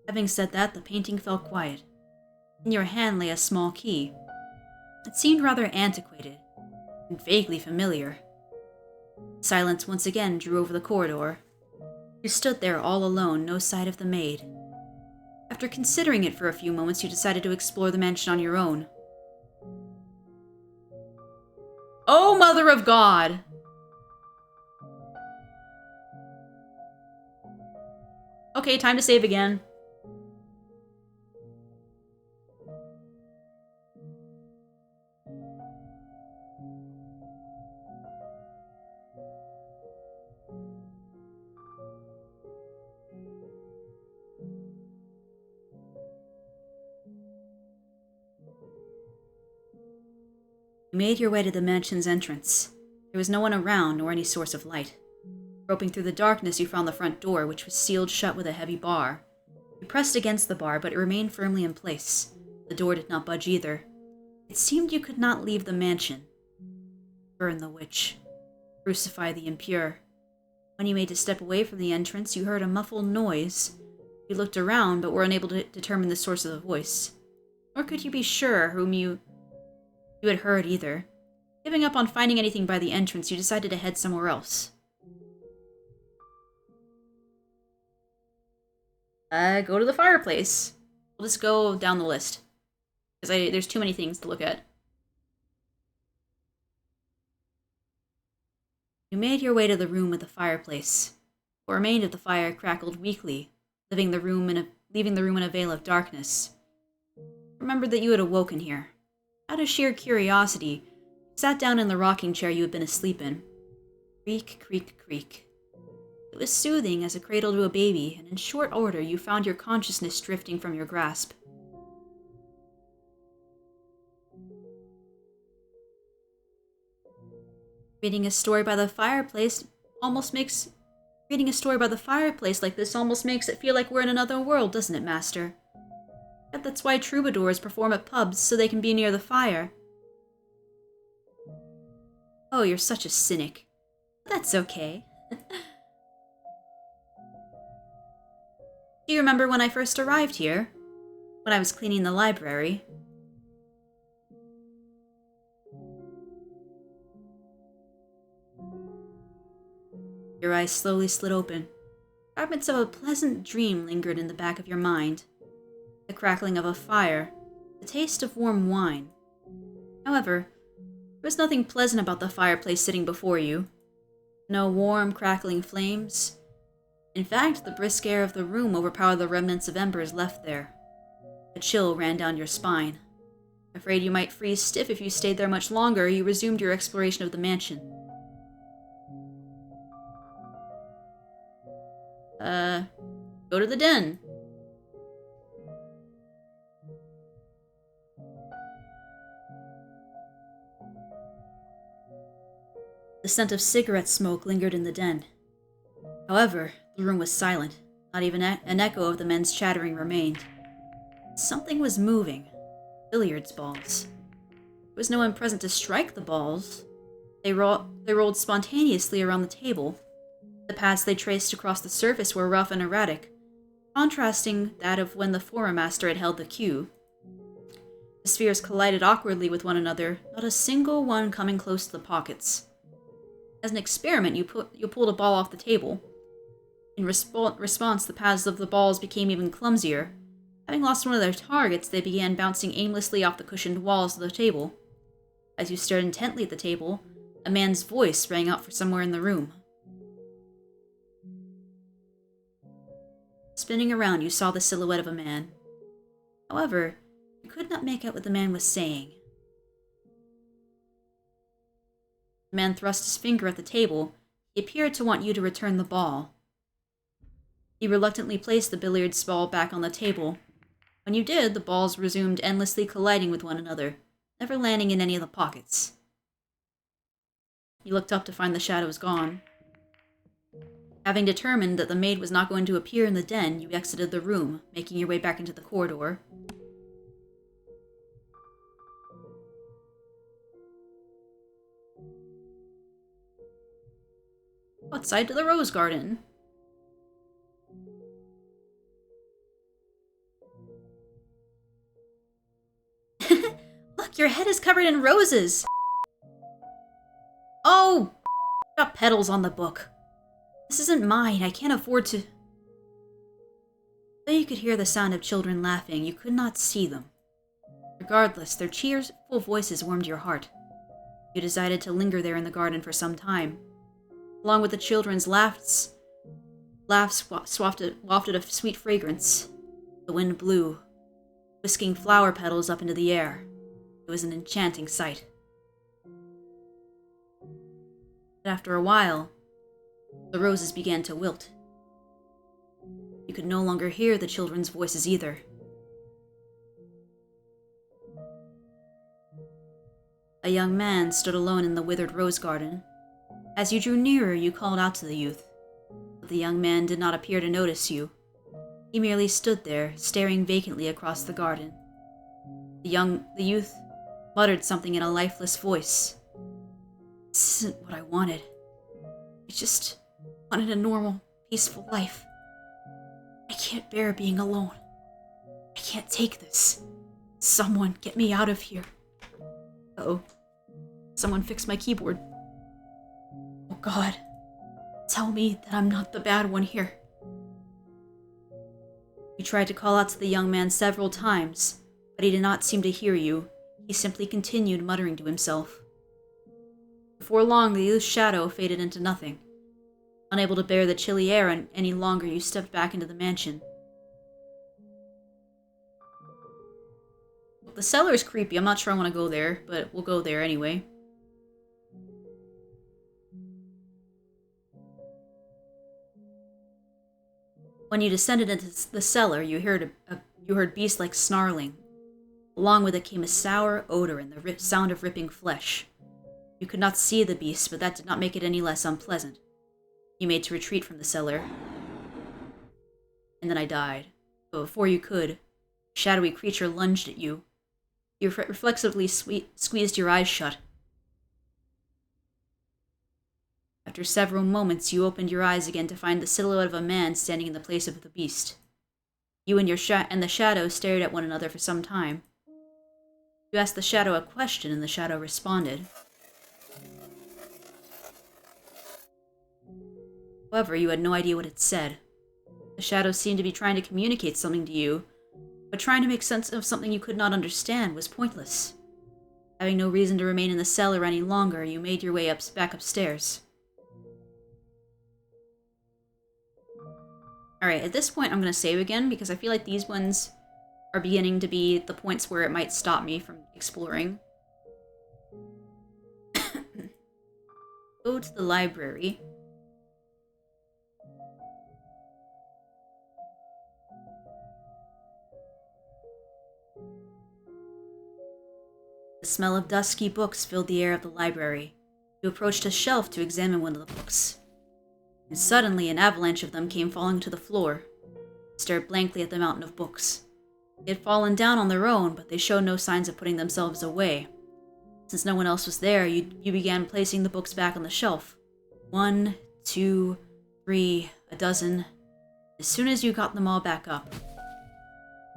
Having said that, the painting fell quiet. In your hand lay a small key. It seemed rather antiquated, and vaguely familiar. Silence once again drew over the corridor. You stood there all alone, no sight of the maid. After considering it for a few moments, you decided to explore the mansion on your own. Oh, Mother of God! Okay, time to save again. You made your way to the mansion's entrance. There was no one around, nor any source of light. Groping through the darkness, you found the front door, which was sealed shut with a heavy bar. You pressed against the bar, but it remained firmly in place. The door did not budge either. It seemed you could not leave the mansion. Burn the witch. Crucify the impure. When you made to step away from the entrance, you heard a muffled noise. You looked around, but were unable to determine the source of the voice. Nor could you be sure whom you had heard either. Giving up on finding anything by the entrance, you decided to head somewhere else. Go to the fireplace. We'll just go down the list. Because there's too many things to look at. You made your way to the room with the fireplace. What remained of the fire crackled weakly, leaving the room in a veil of darkness. Remembered that you had awoken here. Out of sheer curiosity, you sat down in the rocking chair you had been asleep in. Creak, creak, creak. It was soothing as a cradle to a baby, and in short order you found your consciousness drifting from your grasp. Reading a story by the fireplace like this almost makes it feel like we're in another world, doesn't it, Master? Bet that's why troubadours perform at pubs, so they can be near the fire. Oh, you're such a cynic. That's okay. Do you remember when I first arrived here? When I was cleaning the library? Your eyes slowly slid open. Fragments of a pleasant dream lingered in the back of your mind. The crackling of a fire, the taste of warm wine. However, there was nothing pleasant about the fireplace sitting before you. No warm, crackling flames. In fact, the brisk air of the room overpowered the remnants of embers left there. A chill ran down your spine. Afraid you might freeze stiff if you stayed there much longer, you resumed your exploration of the mansion. Go to the den. The scent of cigarette smoke lingered in the den. However, the room was silent. Not even an echo of the men's chattering remained. Something was moving. Billiards balls. There was no one present to strike the balls. They rolled spontaneously around the table. The paths they traced across the surface were rough and erratic, contrasting that of when the former master had held the cue. The spheres collided awkwardly with one another, not a single one coming close to the pockets. As an experiment, you pulled a ball off the table. In response, the paths of the balls became even clumsier. Having lost one of their targets, they began bouncing aimlessly off the cushioned walls of the table. As you stared intently at the table, a man's voice rang out from somewhere in the room. Spinning around, you saw the silhouette of a man. However, you could not make out what the man was saying. The man thrust his finger at the table. He appeared to want you to return the ball. He reluctantly placed the billiards ball back on the table. When you did, the balls resumed endlessly colliding with one another, never landing in any of the pockets. You looked up to find the shadows gone. Having determined that the maid was not going to appear in the den, you exited the room, making your way back into the corridor. Outside to the rose garden. Look, your head is covered in roses! Oh! Got petals on the book. This isn't mine. I can't afford to... Though you could hear the sound of children laughing, you could not see them. Regardless, their cheerful voices warmed your heart. You decided to linger there in the garden for some time. Along with the children's laughs wafted a sweet fragrance. The wind blew, whisking flower petals up into the air. It was an enchanting sight. But after a while, the roses began to wilt. You could no longer hear the children's voices either. A young man stood alone in the withered rose garden. As you drew nearer, you called out to the youth, but the young man did not appear to notice you. He merely stood there, staring vacantly across the garden. The youth muttered something in a lifeless voice. This isn't what I wanted. I just wanted a normal, peaceful life. I can't bear being alone. I can't take this. Someone get me out of here. Uh-oh. Someone fix my keyboard. Oh God. Tell me that I'm not the bad one here. You tried to call out to the young man several times, but he did not seem to hear you. He simply continued muttering to himself. Before long, the youth's shadow faded into nothing. Unable to bear the chilly air any longer, you stepped back into the mansion. The cellar is creepy. I'm not sure I want to go there, but we'll go there anyway. When you descended into the cellar, you heard beast-like snarling. Along with it came a sour odor and the sound of ripping flesh. You could not see the beast, but that did not make it any less unpleasant. You made to retreat from the cellar. And then I died. But before you could, a shadowy creature lunged at you. You reflexively squeezed your eyes shut. After several moments, you opened your eyes again to find the silhouette of a man standing in the place of the beast. You and the shadow stared at one another for some time. You asked the shadow a question, and the shadow responded. However, you had no idea what it said. The shadow seemed to be trying to communicate something to you, but trying to make sense of something you could not understand was pointless. Having no reason to remain in the cellar any longer, you made your way back upstairs. Alright, at this point I'm going to save again, because I feel like these ones are beginning to be the points where it might stop me from exploring. Go to the library. The smell of dusky books filled the air of the library. You approached a shelf to examine one of the books. And suddenly an avalanche of them came falling to the floor. You stared blankly at the mountain of books. They had fallen down on their own, but they showed no signs of putting themselves away. Since no one else was there, you began placing the books back on the shelf. 1, 2, 3, a dozen. As soon as you got them all back up,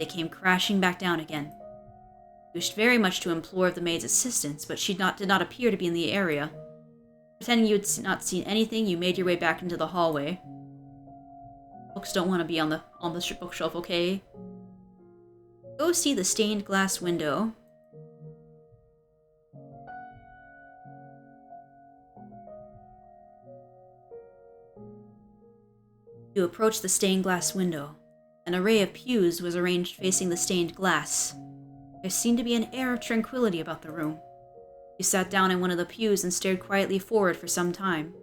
they came crashing back down again. You wished very much to implore the maid's assistance, but she did not appear to be in the area. Pretending you had not seen anything, you made your way back into the hallway. Books don't want to be on the bookshelf, okay? Go see the stained glass window. You approached the stained glass window. An array of pews was arranged facing the stained glass. There seemed to be an air of tranquility about the room. You sat down in one of the pews and stared quietly forward for some time.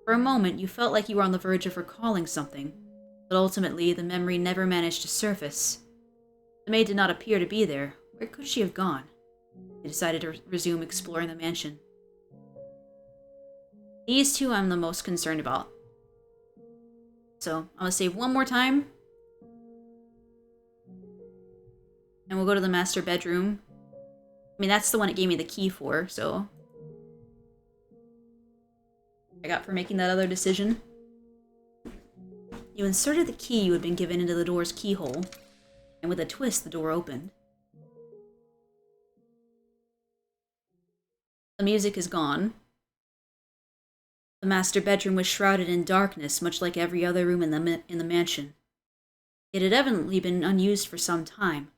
For a moment, you felt like you were on the verge of recalling something, but ultimately, the memory never managed to surface. The maid did not appear to be there. Where could she have gone? You decided to resume exploring the mansion. These two I'm the most concerned about. So, I'm going to save one more time. And we'll go to the master bedroom. I mean, that's the one it gave me the key for, so... I got for making that other decision. You inserted the key you had been given into the door's keyhole, and with a twist, the door opened. The music is gone. The master bedroom was shrouded in darkness, much like every other room in the mansion. It had evidently been unused for some time.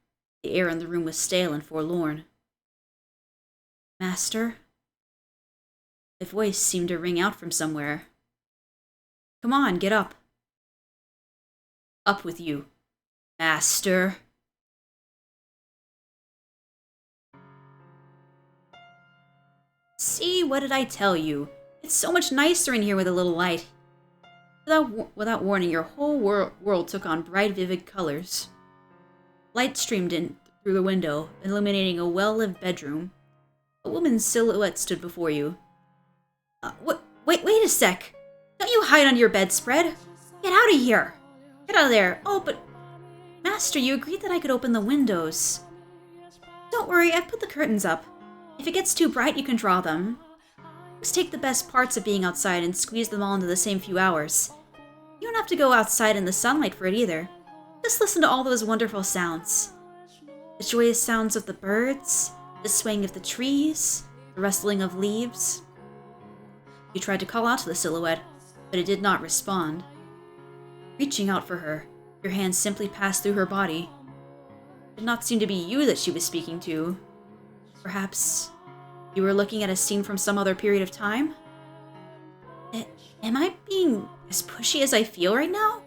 The air in the room was stale and forlorn. Master? A voice seemed to ring out from somewhere. Come on, get up. Up with you, Master. See, what did I tell you? It's so much nicer in here with a little light. Without warning, your whole world took on bright, vivid colors. Light streamed in through the window, illuminating a well-lit bedroom. A woman's silhouette stood before you. Wait a sec! Don't you hide under your bedspread! Get out of here! Get out of there! Oh, but... Master, you agreed that I could open the windows. Don't worry, I've put the curtains up. If it gets too bright, you can draw them. Just take the best parts of being outside and squeeze them all into the same few hours. You don't have to go outside in the sunlight for it either. Just listen to all those wonderful sounds. The joyous sounds of the birds, the swaying of the trees, the rustling of leaves. You tried to call out to the silhouette, but it did not respond. Reaching out for her, Your hand simply passed through her body. It did not seem to be you that she was speaking to. Perhaps you were looking at a scene from some other period of time? Am I being as pushy as I feel right now?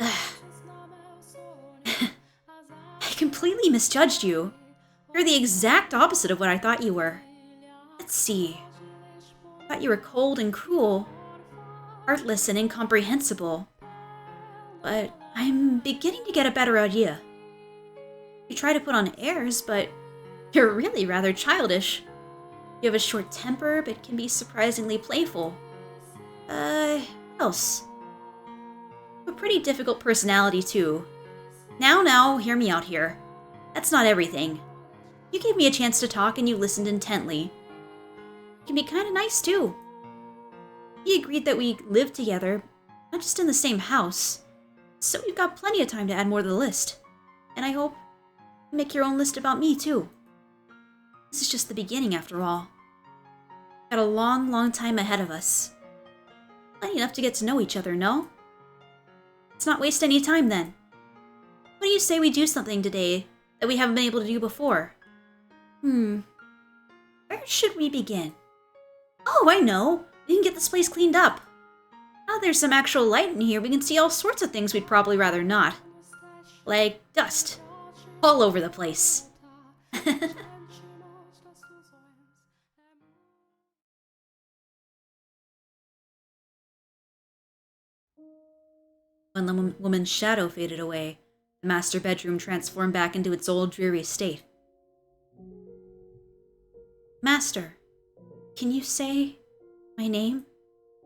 I completely misjudged you. You're the exact opposite of what I thought you were. Let's see. I thought you were cold and cruel, heartless and incomprehensible. But I'm beginning to get a better idea. You try to put on airs, but you're really rather childish. You have a short temper, but can be surprisingly playful. What else? A pretty difficult personality, too. Now, hear me out here. That's not everything. You gave me a chance to talk and you listened intently. You can be kinda nice, too. We agreed that we live together, not just in the same house. So we've got plenty of time to add more to the list. And I hope you make your own list about me, too. This is just the beginning, after all. Got a long time ahead of us. Plenty enough to get to know each other, no? Let's not waste any time, then. What do you say we do something today that we haven't been able to do before? Where should we begin? Oh, I know! We can get this place cleaned up. Now there's some actual light in here, we can see all sorts of things we'd probably rather not. Like dust. All over the place. When the woman's shadow faded away, the master bedroom transformed back into its old dreary state. Master, can you say my name?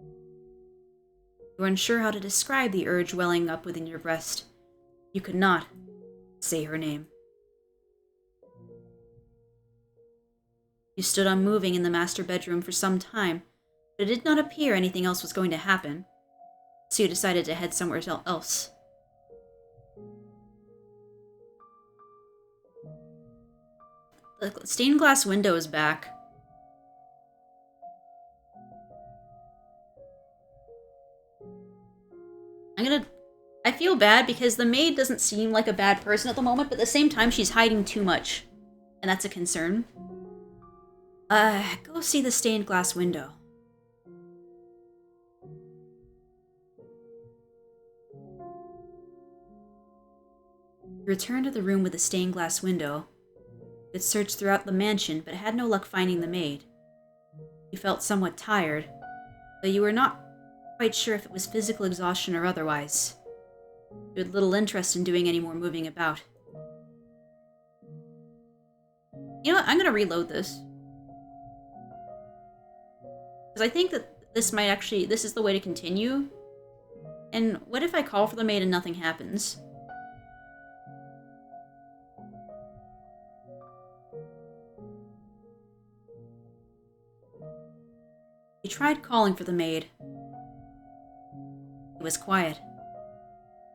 You were unsure how to describe the urge welling up within your breast. You could not say her name. You stood unmoving in the master bedroom for some time, but it did not appear anything else was going to happen, so you decided to head somewhere else. The stained glass window is back. I feel bad because the maid doesn't seem like a bad person at the moment, but at the same time she's hiding too much. And that's a concern. Go see the stained glass window. You returned to the room with the stained glass window. You had searched throughout the mansion, but had no luck finding the maid. You felt somewhat tired, though you were not quite sure if it was physical exhaustion or otherwise. You had little interest in doing any more moving about. You know what? I'm gonna reload this. Because I think that this is the way to continue. And what if I call for the maid and nothing happens? You tried calling for the maid. It was quiet.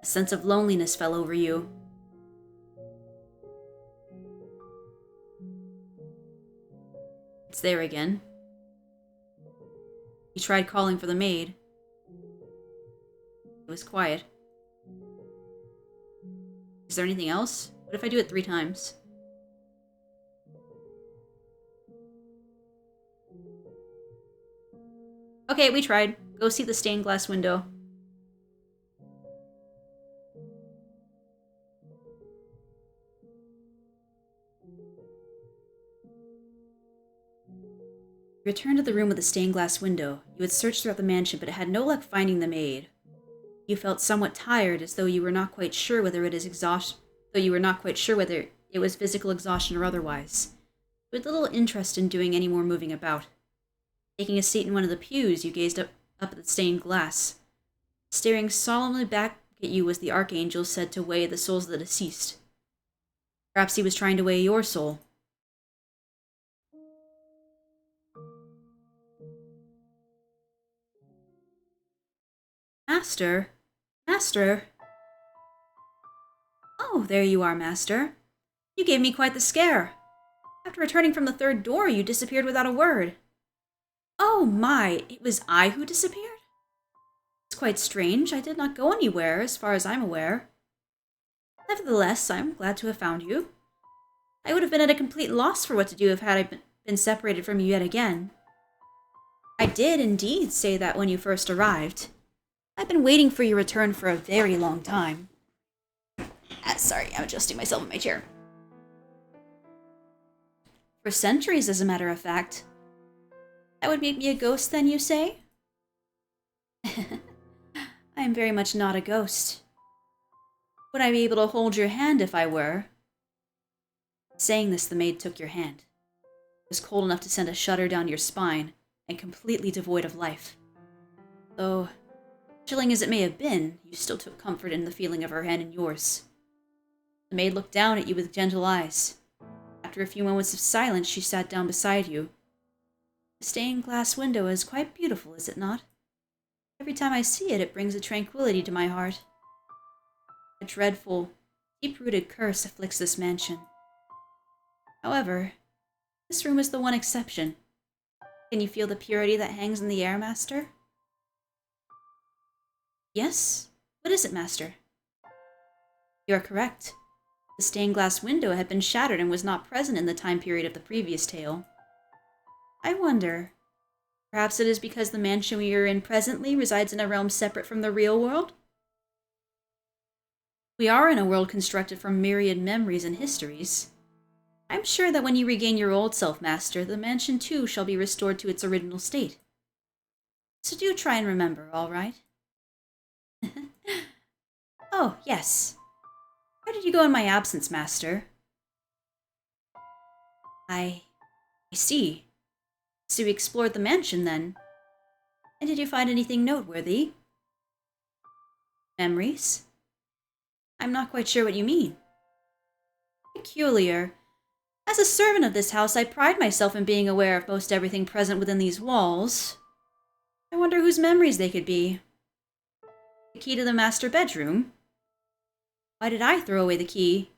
A sense of loneliness fell over you. It's there again. You tried calling for the maid. It was quiet. Is there anything else? What if I do it 3 times? Okay, we tried. Go see the stained glass window. You returned to the room with the stained glass window. You had searched throughout the mansion, but had no luck finding the maid. You felt somewhat tired, as though you were not quite sure whether it was physical exhaustion or otherwise. You had little interest in doing any more moving about. Taking a seat in one of the pews, you gazed up at the stained glass. Staring solemnly back at you was the archangel said to weigh the souls of the deceased. Perhaps he was trying to weigh your soul. Master? Master? Oh, there you are, Master. You gave me quite the scare. After returning from the 3rd door, you disappeared without a word. Oh my, it was I who disappeared? It's quite strange. I did not go anywhere, as far as I'm aware. Nevertheless, I'm glad to have found you. I would have been at a complete loss for what to do if had I been separated from you yet again. I did indeed say that when you first arrived. I've been waiting for your return for a very long time. Sorry, I'm adjusting myself in my chair. For centuries, as a matter of fact. That would make me a ghost, then, you say? I am very much not a ghost. Would I be able to hold your hand if I were? Saying this, the maid took your hand. It was cold enough to send a shudder down your spine, and completely devoid of life. Though, chilling as it may have been, you still took comfort in the feeling of her hand in yours. The maid looked down at you with gentle eyes. After a few moments of silence, she sat down beside you. The stained glass window is quite beautiful, is it not? Every time I see it, it brings a tranquility to my heart. A dreadful, deep-rooted curse afflicts this mansion. However, this room is the one exception. Can you feel the purity that hangs in the air, Master? Yes? What is it, Master? You are correct. The stained glass window had been shattered and was not present in the time period of the previous tale. I wonder, perhaps it is because the mansion we are in presently resides in a realm separate from the real world? We are in a world constructed from myriad memories and histories. I'm sure that when you regain your old self, Master, the mansion too shall be restored to its original state. So do try and remember, all right? Oh, yes. Where did you go in my absence, Master? I see. So you explored the mansion, then? And did you find anything noteworthy? Memories? I'm not quite sure what you mean. Peculiar. As a servant of this house, I pride myself in being aware of most everything present within these walls. I wonder whose memories they could be. The key to the master bedroom? Why did I throw away the key?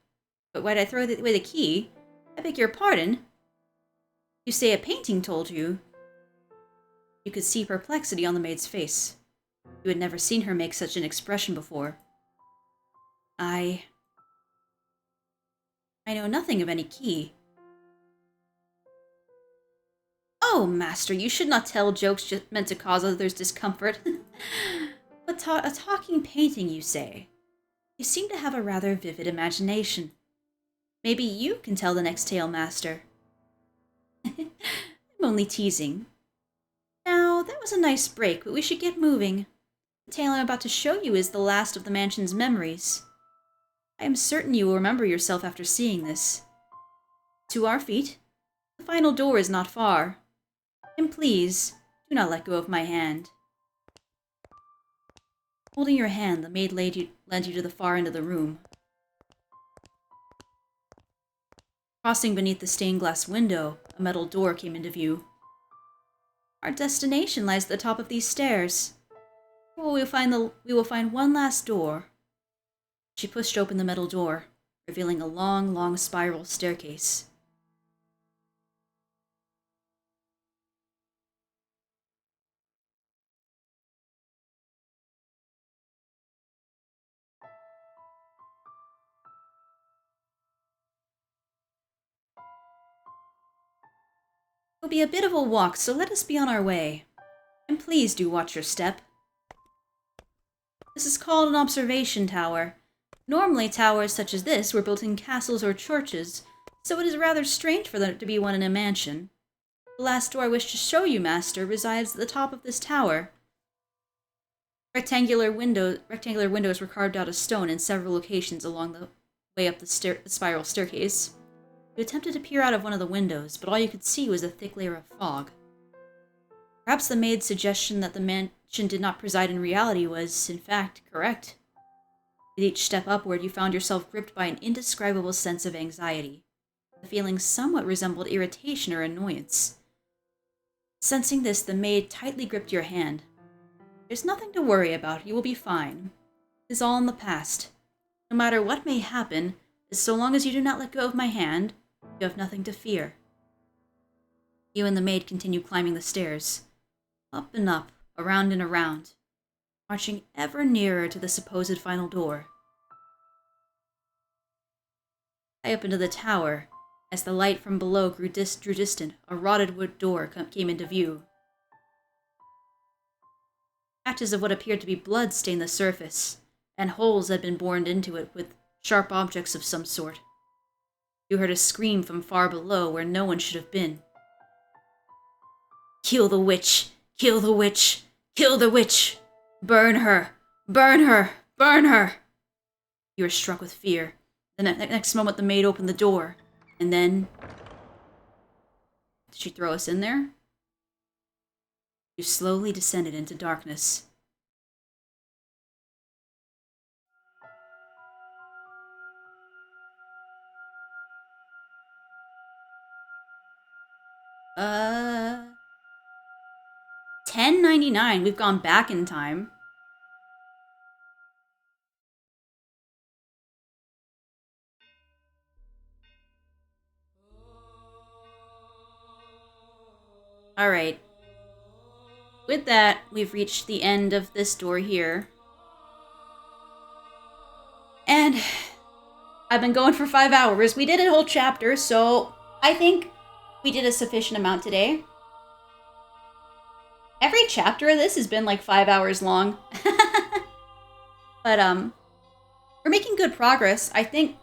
But why did I throw away the key? I beg your pardon? You say a painting told you? You could see perplexity on the maid's face. You had never seen her make such an expression before. I know nothing of any key. Oh, Master, you should not tell jokes just meant to cause others discomfort. But a talking painting, you say? You seem to have a rather vivid imagination. Maybe you can tell the next tale, Master. I'm only teasing. Now, that was a nice break, but we should get moving. The tale I'm about to show you is the last of the mansion's memories. I am certain you will remember yourself after seeing this. To our feet. The final door is not far. And please, do not let go of my hand. Holding your hand, the maid led you to the far end of the room. Crossing beneath the stained glass window, a metal door came into view. Our destination lies at the top of these stairs. We will find one last door. She pushed open the metal door, revealing a long, long spiral staircase. It will be a bit of a walk, so let us be on our way. And please do watch your step. This is called an observation tower. Normally, towers such as this were built in castles or churches, so it is rather strange for there to be one in a mansion. The last door I wish to show you, Master, resides at the top of this tower. Rectangular windows were carved out of stone in several locations along the way up the spiral staircase. You attempted to peer out of one of the windows, but all you could see was a thick layer of fog. Perhaps the maid's suggestion that the mansion did not preside in reality was, in fact, correct. With each step upward, you found yourself gripped by an indescribable sense of anxiety. The feeling somewhat resembled irritation or annoyance. Sensing this, the maid tightly gripped your hand. There's nothing to worry about. You will be fine. It is all in the past. No matter what may happen, so long as you do not let go of my hand, you have nothing to fear. You and the maid continue climbing the stairs. Up and up, around and around, marching ever nearer to the supposed final door. High up into the tower, as the light from below drew distant, a rotted wood door came into view. Patches of what appeared to be blood stained the surface, and holes had been bored into it with sharp objects of some sort. You heard a scream from far below where no one should have been. "Kill the witch! Kill the witch! Kill the witch! Burn her! Burn her! Burn her!" You were struck with fear. The next moment the maid opened the door, and then... Did she throw us in there? You slowly descended into darkness. $10.99. We've gone back in time. Alright. With that, we've reached the end of this door here. And I've been going for 5 hours. We did a whole chapter, so I think we did a sufficient amount today. Every chapter of this has been like 5 hours long. But, we're making good progress. I think,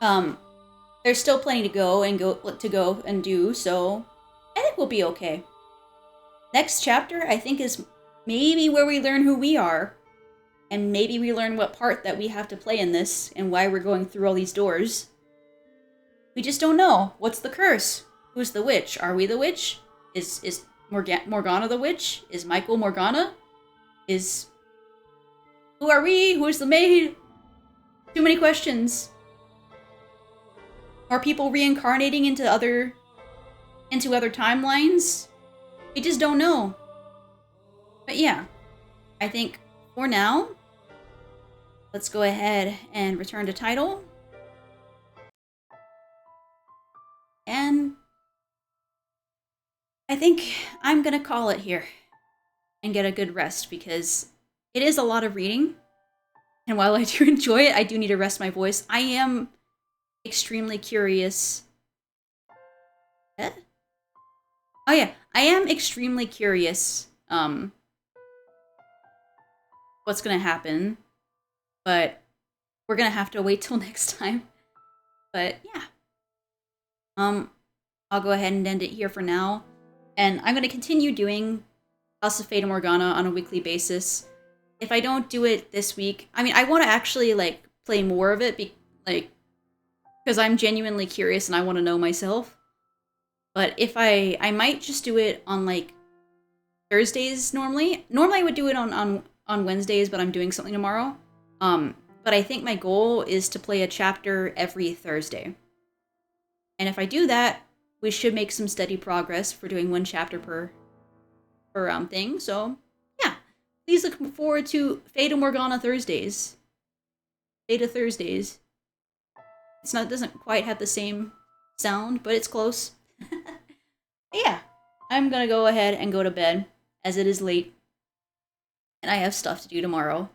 there's still plenty to go and do, so I think we'll be okay. Next chapter, I think, is maybe where we learn who we are. And maybe we learn what part that we have to play in this and why we're going through all these doors. We just don't know. What's the curse? Who's the witch? Are we the witch? Is Morgana the witch? Is Michael Morgana? Who are we? Who's the maid? Too many questions. Are people reincarnating into other timelines? We just don't know. But yeah, I think for now, let's go ahead and return to title. And I think I'm gonna call it here and get a good rest because it is a lot of reading. And while I do enjoy it, I do need to rest my voice. I am extremely curious. Eh? Oh yeah, I am extremely curious what's gonna happen, but we're gonna have to wait till next time. But yeah, I'll go ahead and end it here for now, and I'm gonna continue doing House of Fata Morgana on a weekly basis. If I don't do it this week, I mean, I want to actually like play more of it, because I'm genuinely curious and I want to know myself. But if I might just do it on like Thursdays normally. Normally I would do it on Wednesdays, but I'm doing something tomorrow. But I think my goal is to play a chapter every Thursday. And if I do that, we should make some steady progress for doing one chapter per thing. So yeah, please look forward to Fata Morgana Thursdays. Fata Thursdays. It doesn't quite have the same sound, but it's close. Yeah, I'm gonna go ahead and go to bed, as it is late. And I have stuff to do tomorrow.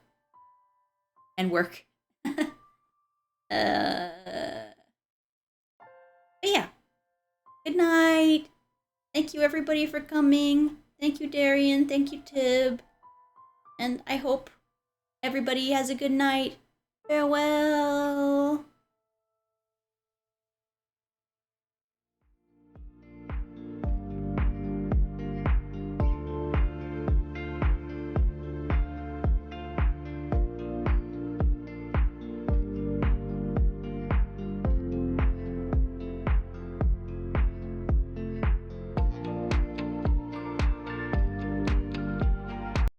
And work. But yeah. Good night. Thank you everybody for coming. Thank you Darian, thank you Tib. And I hope everybody has a good night. Farewell.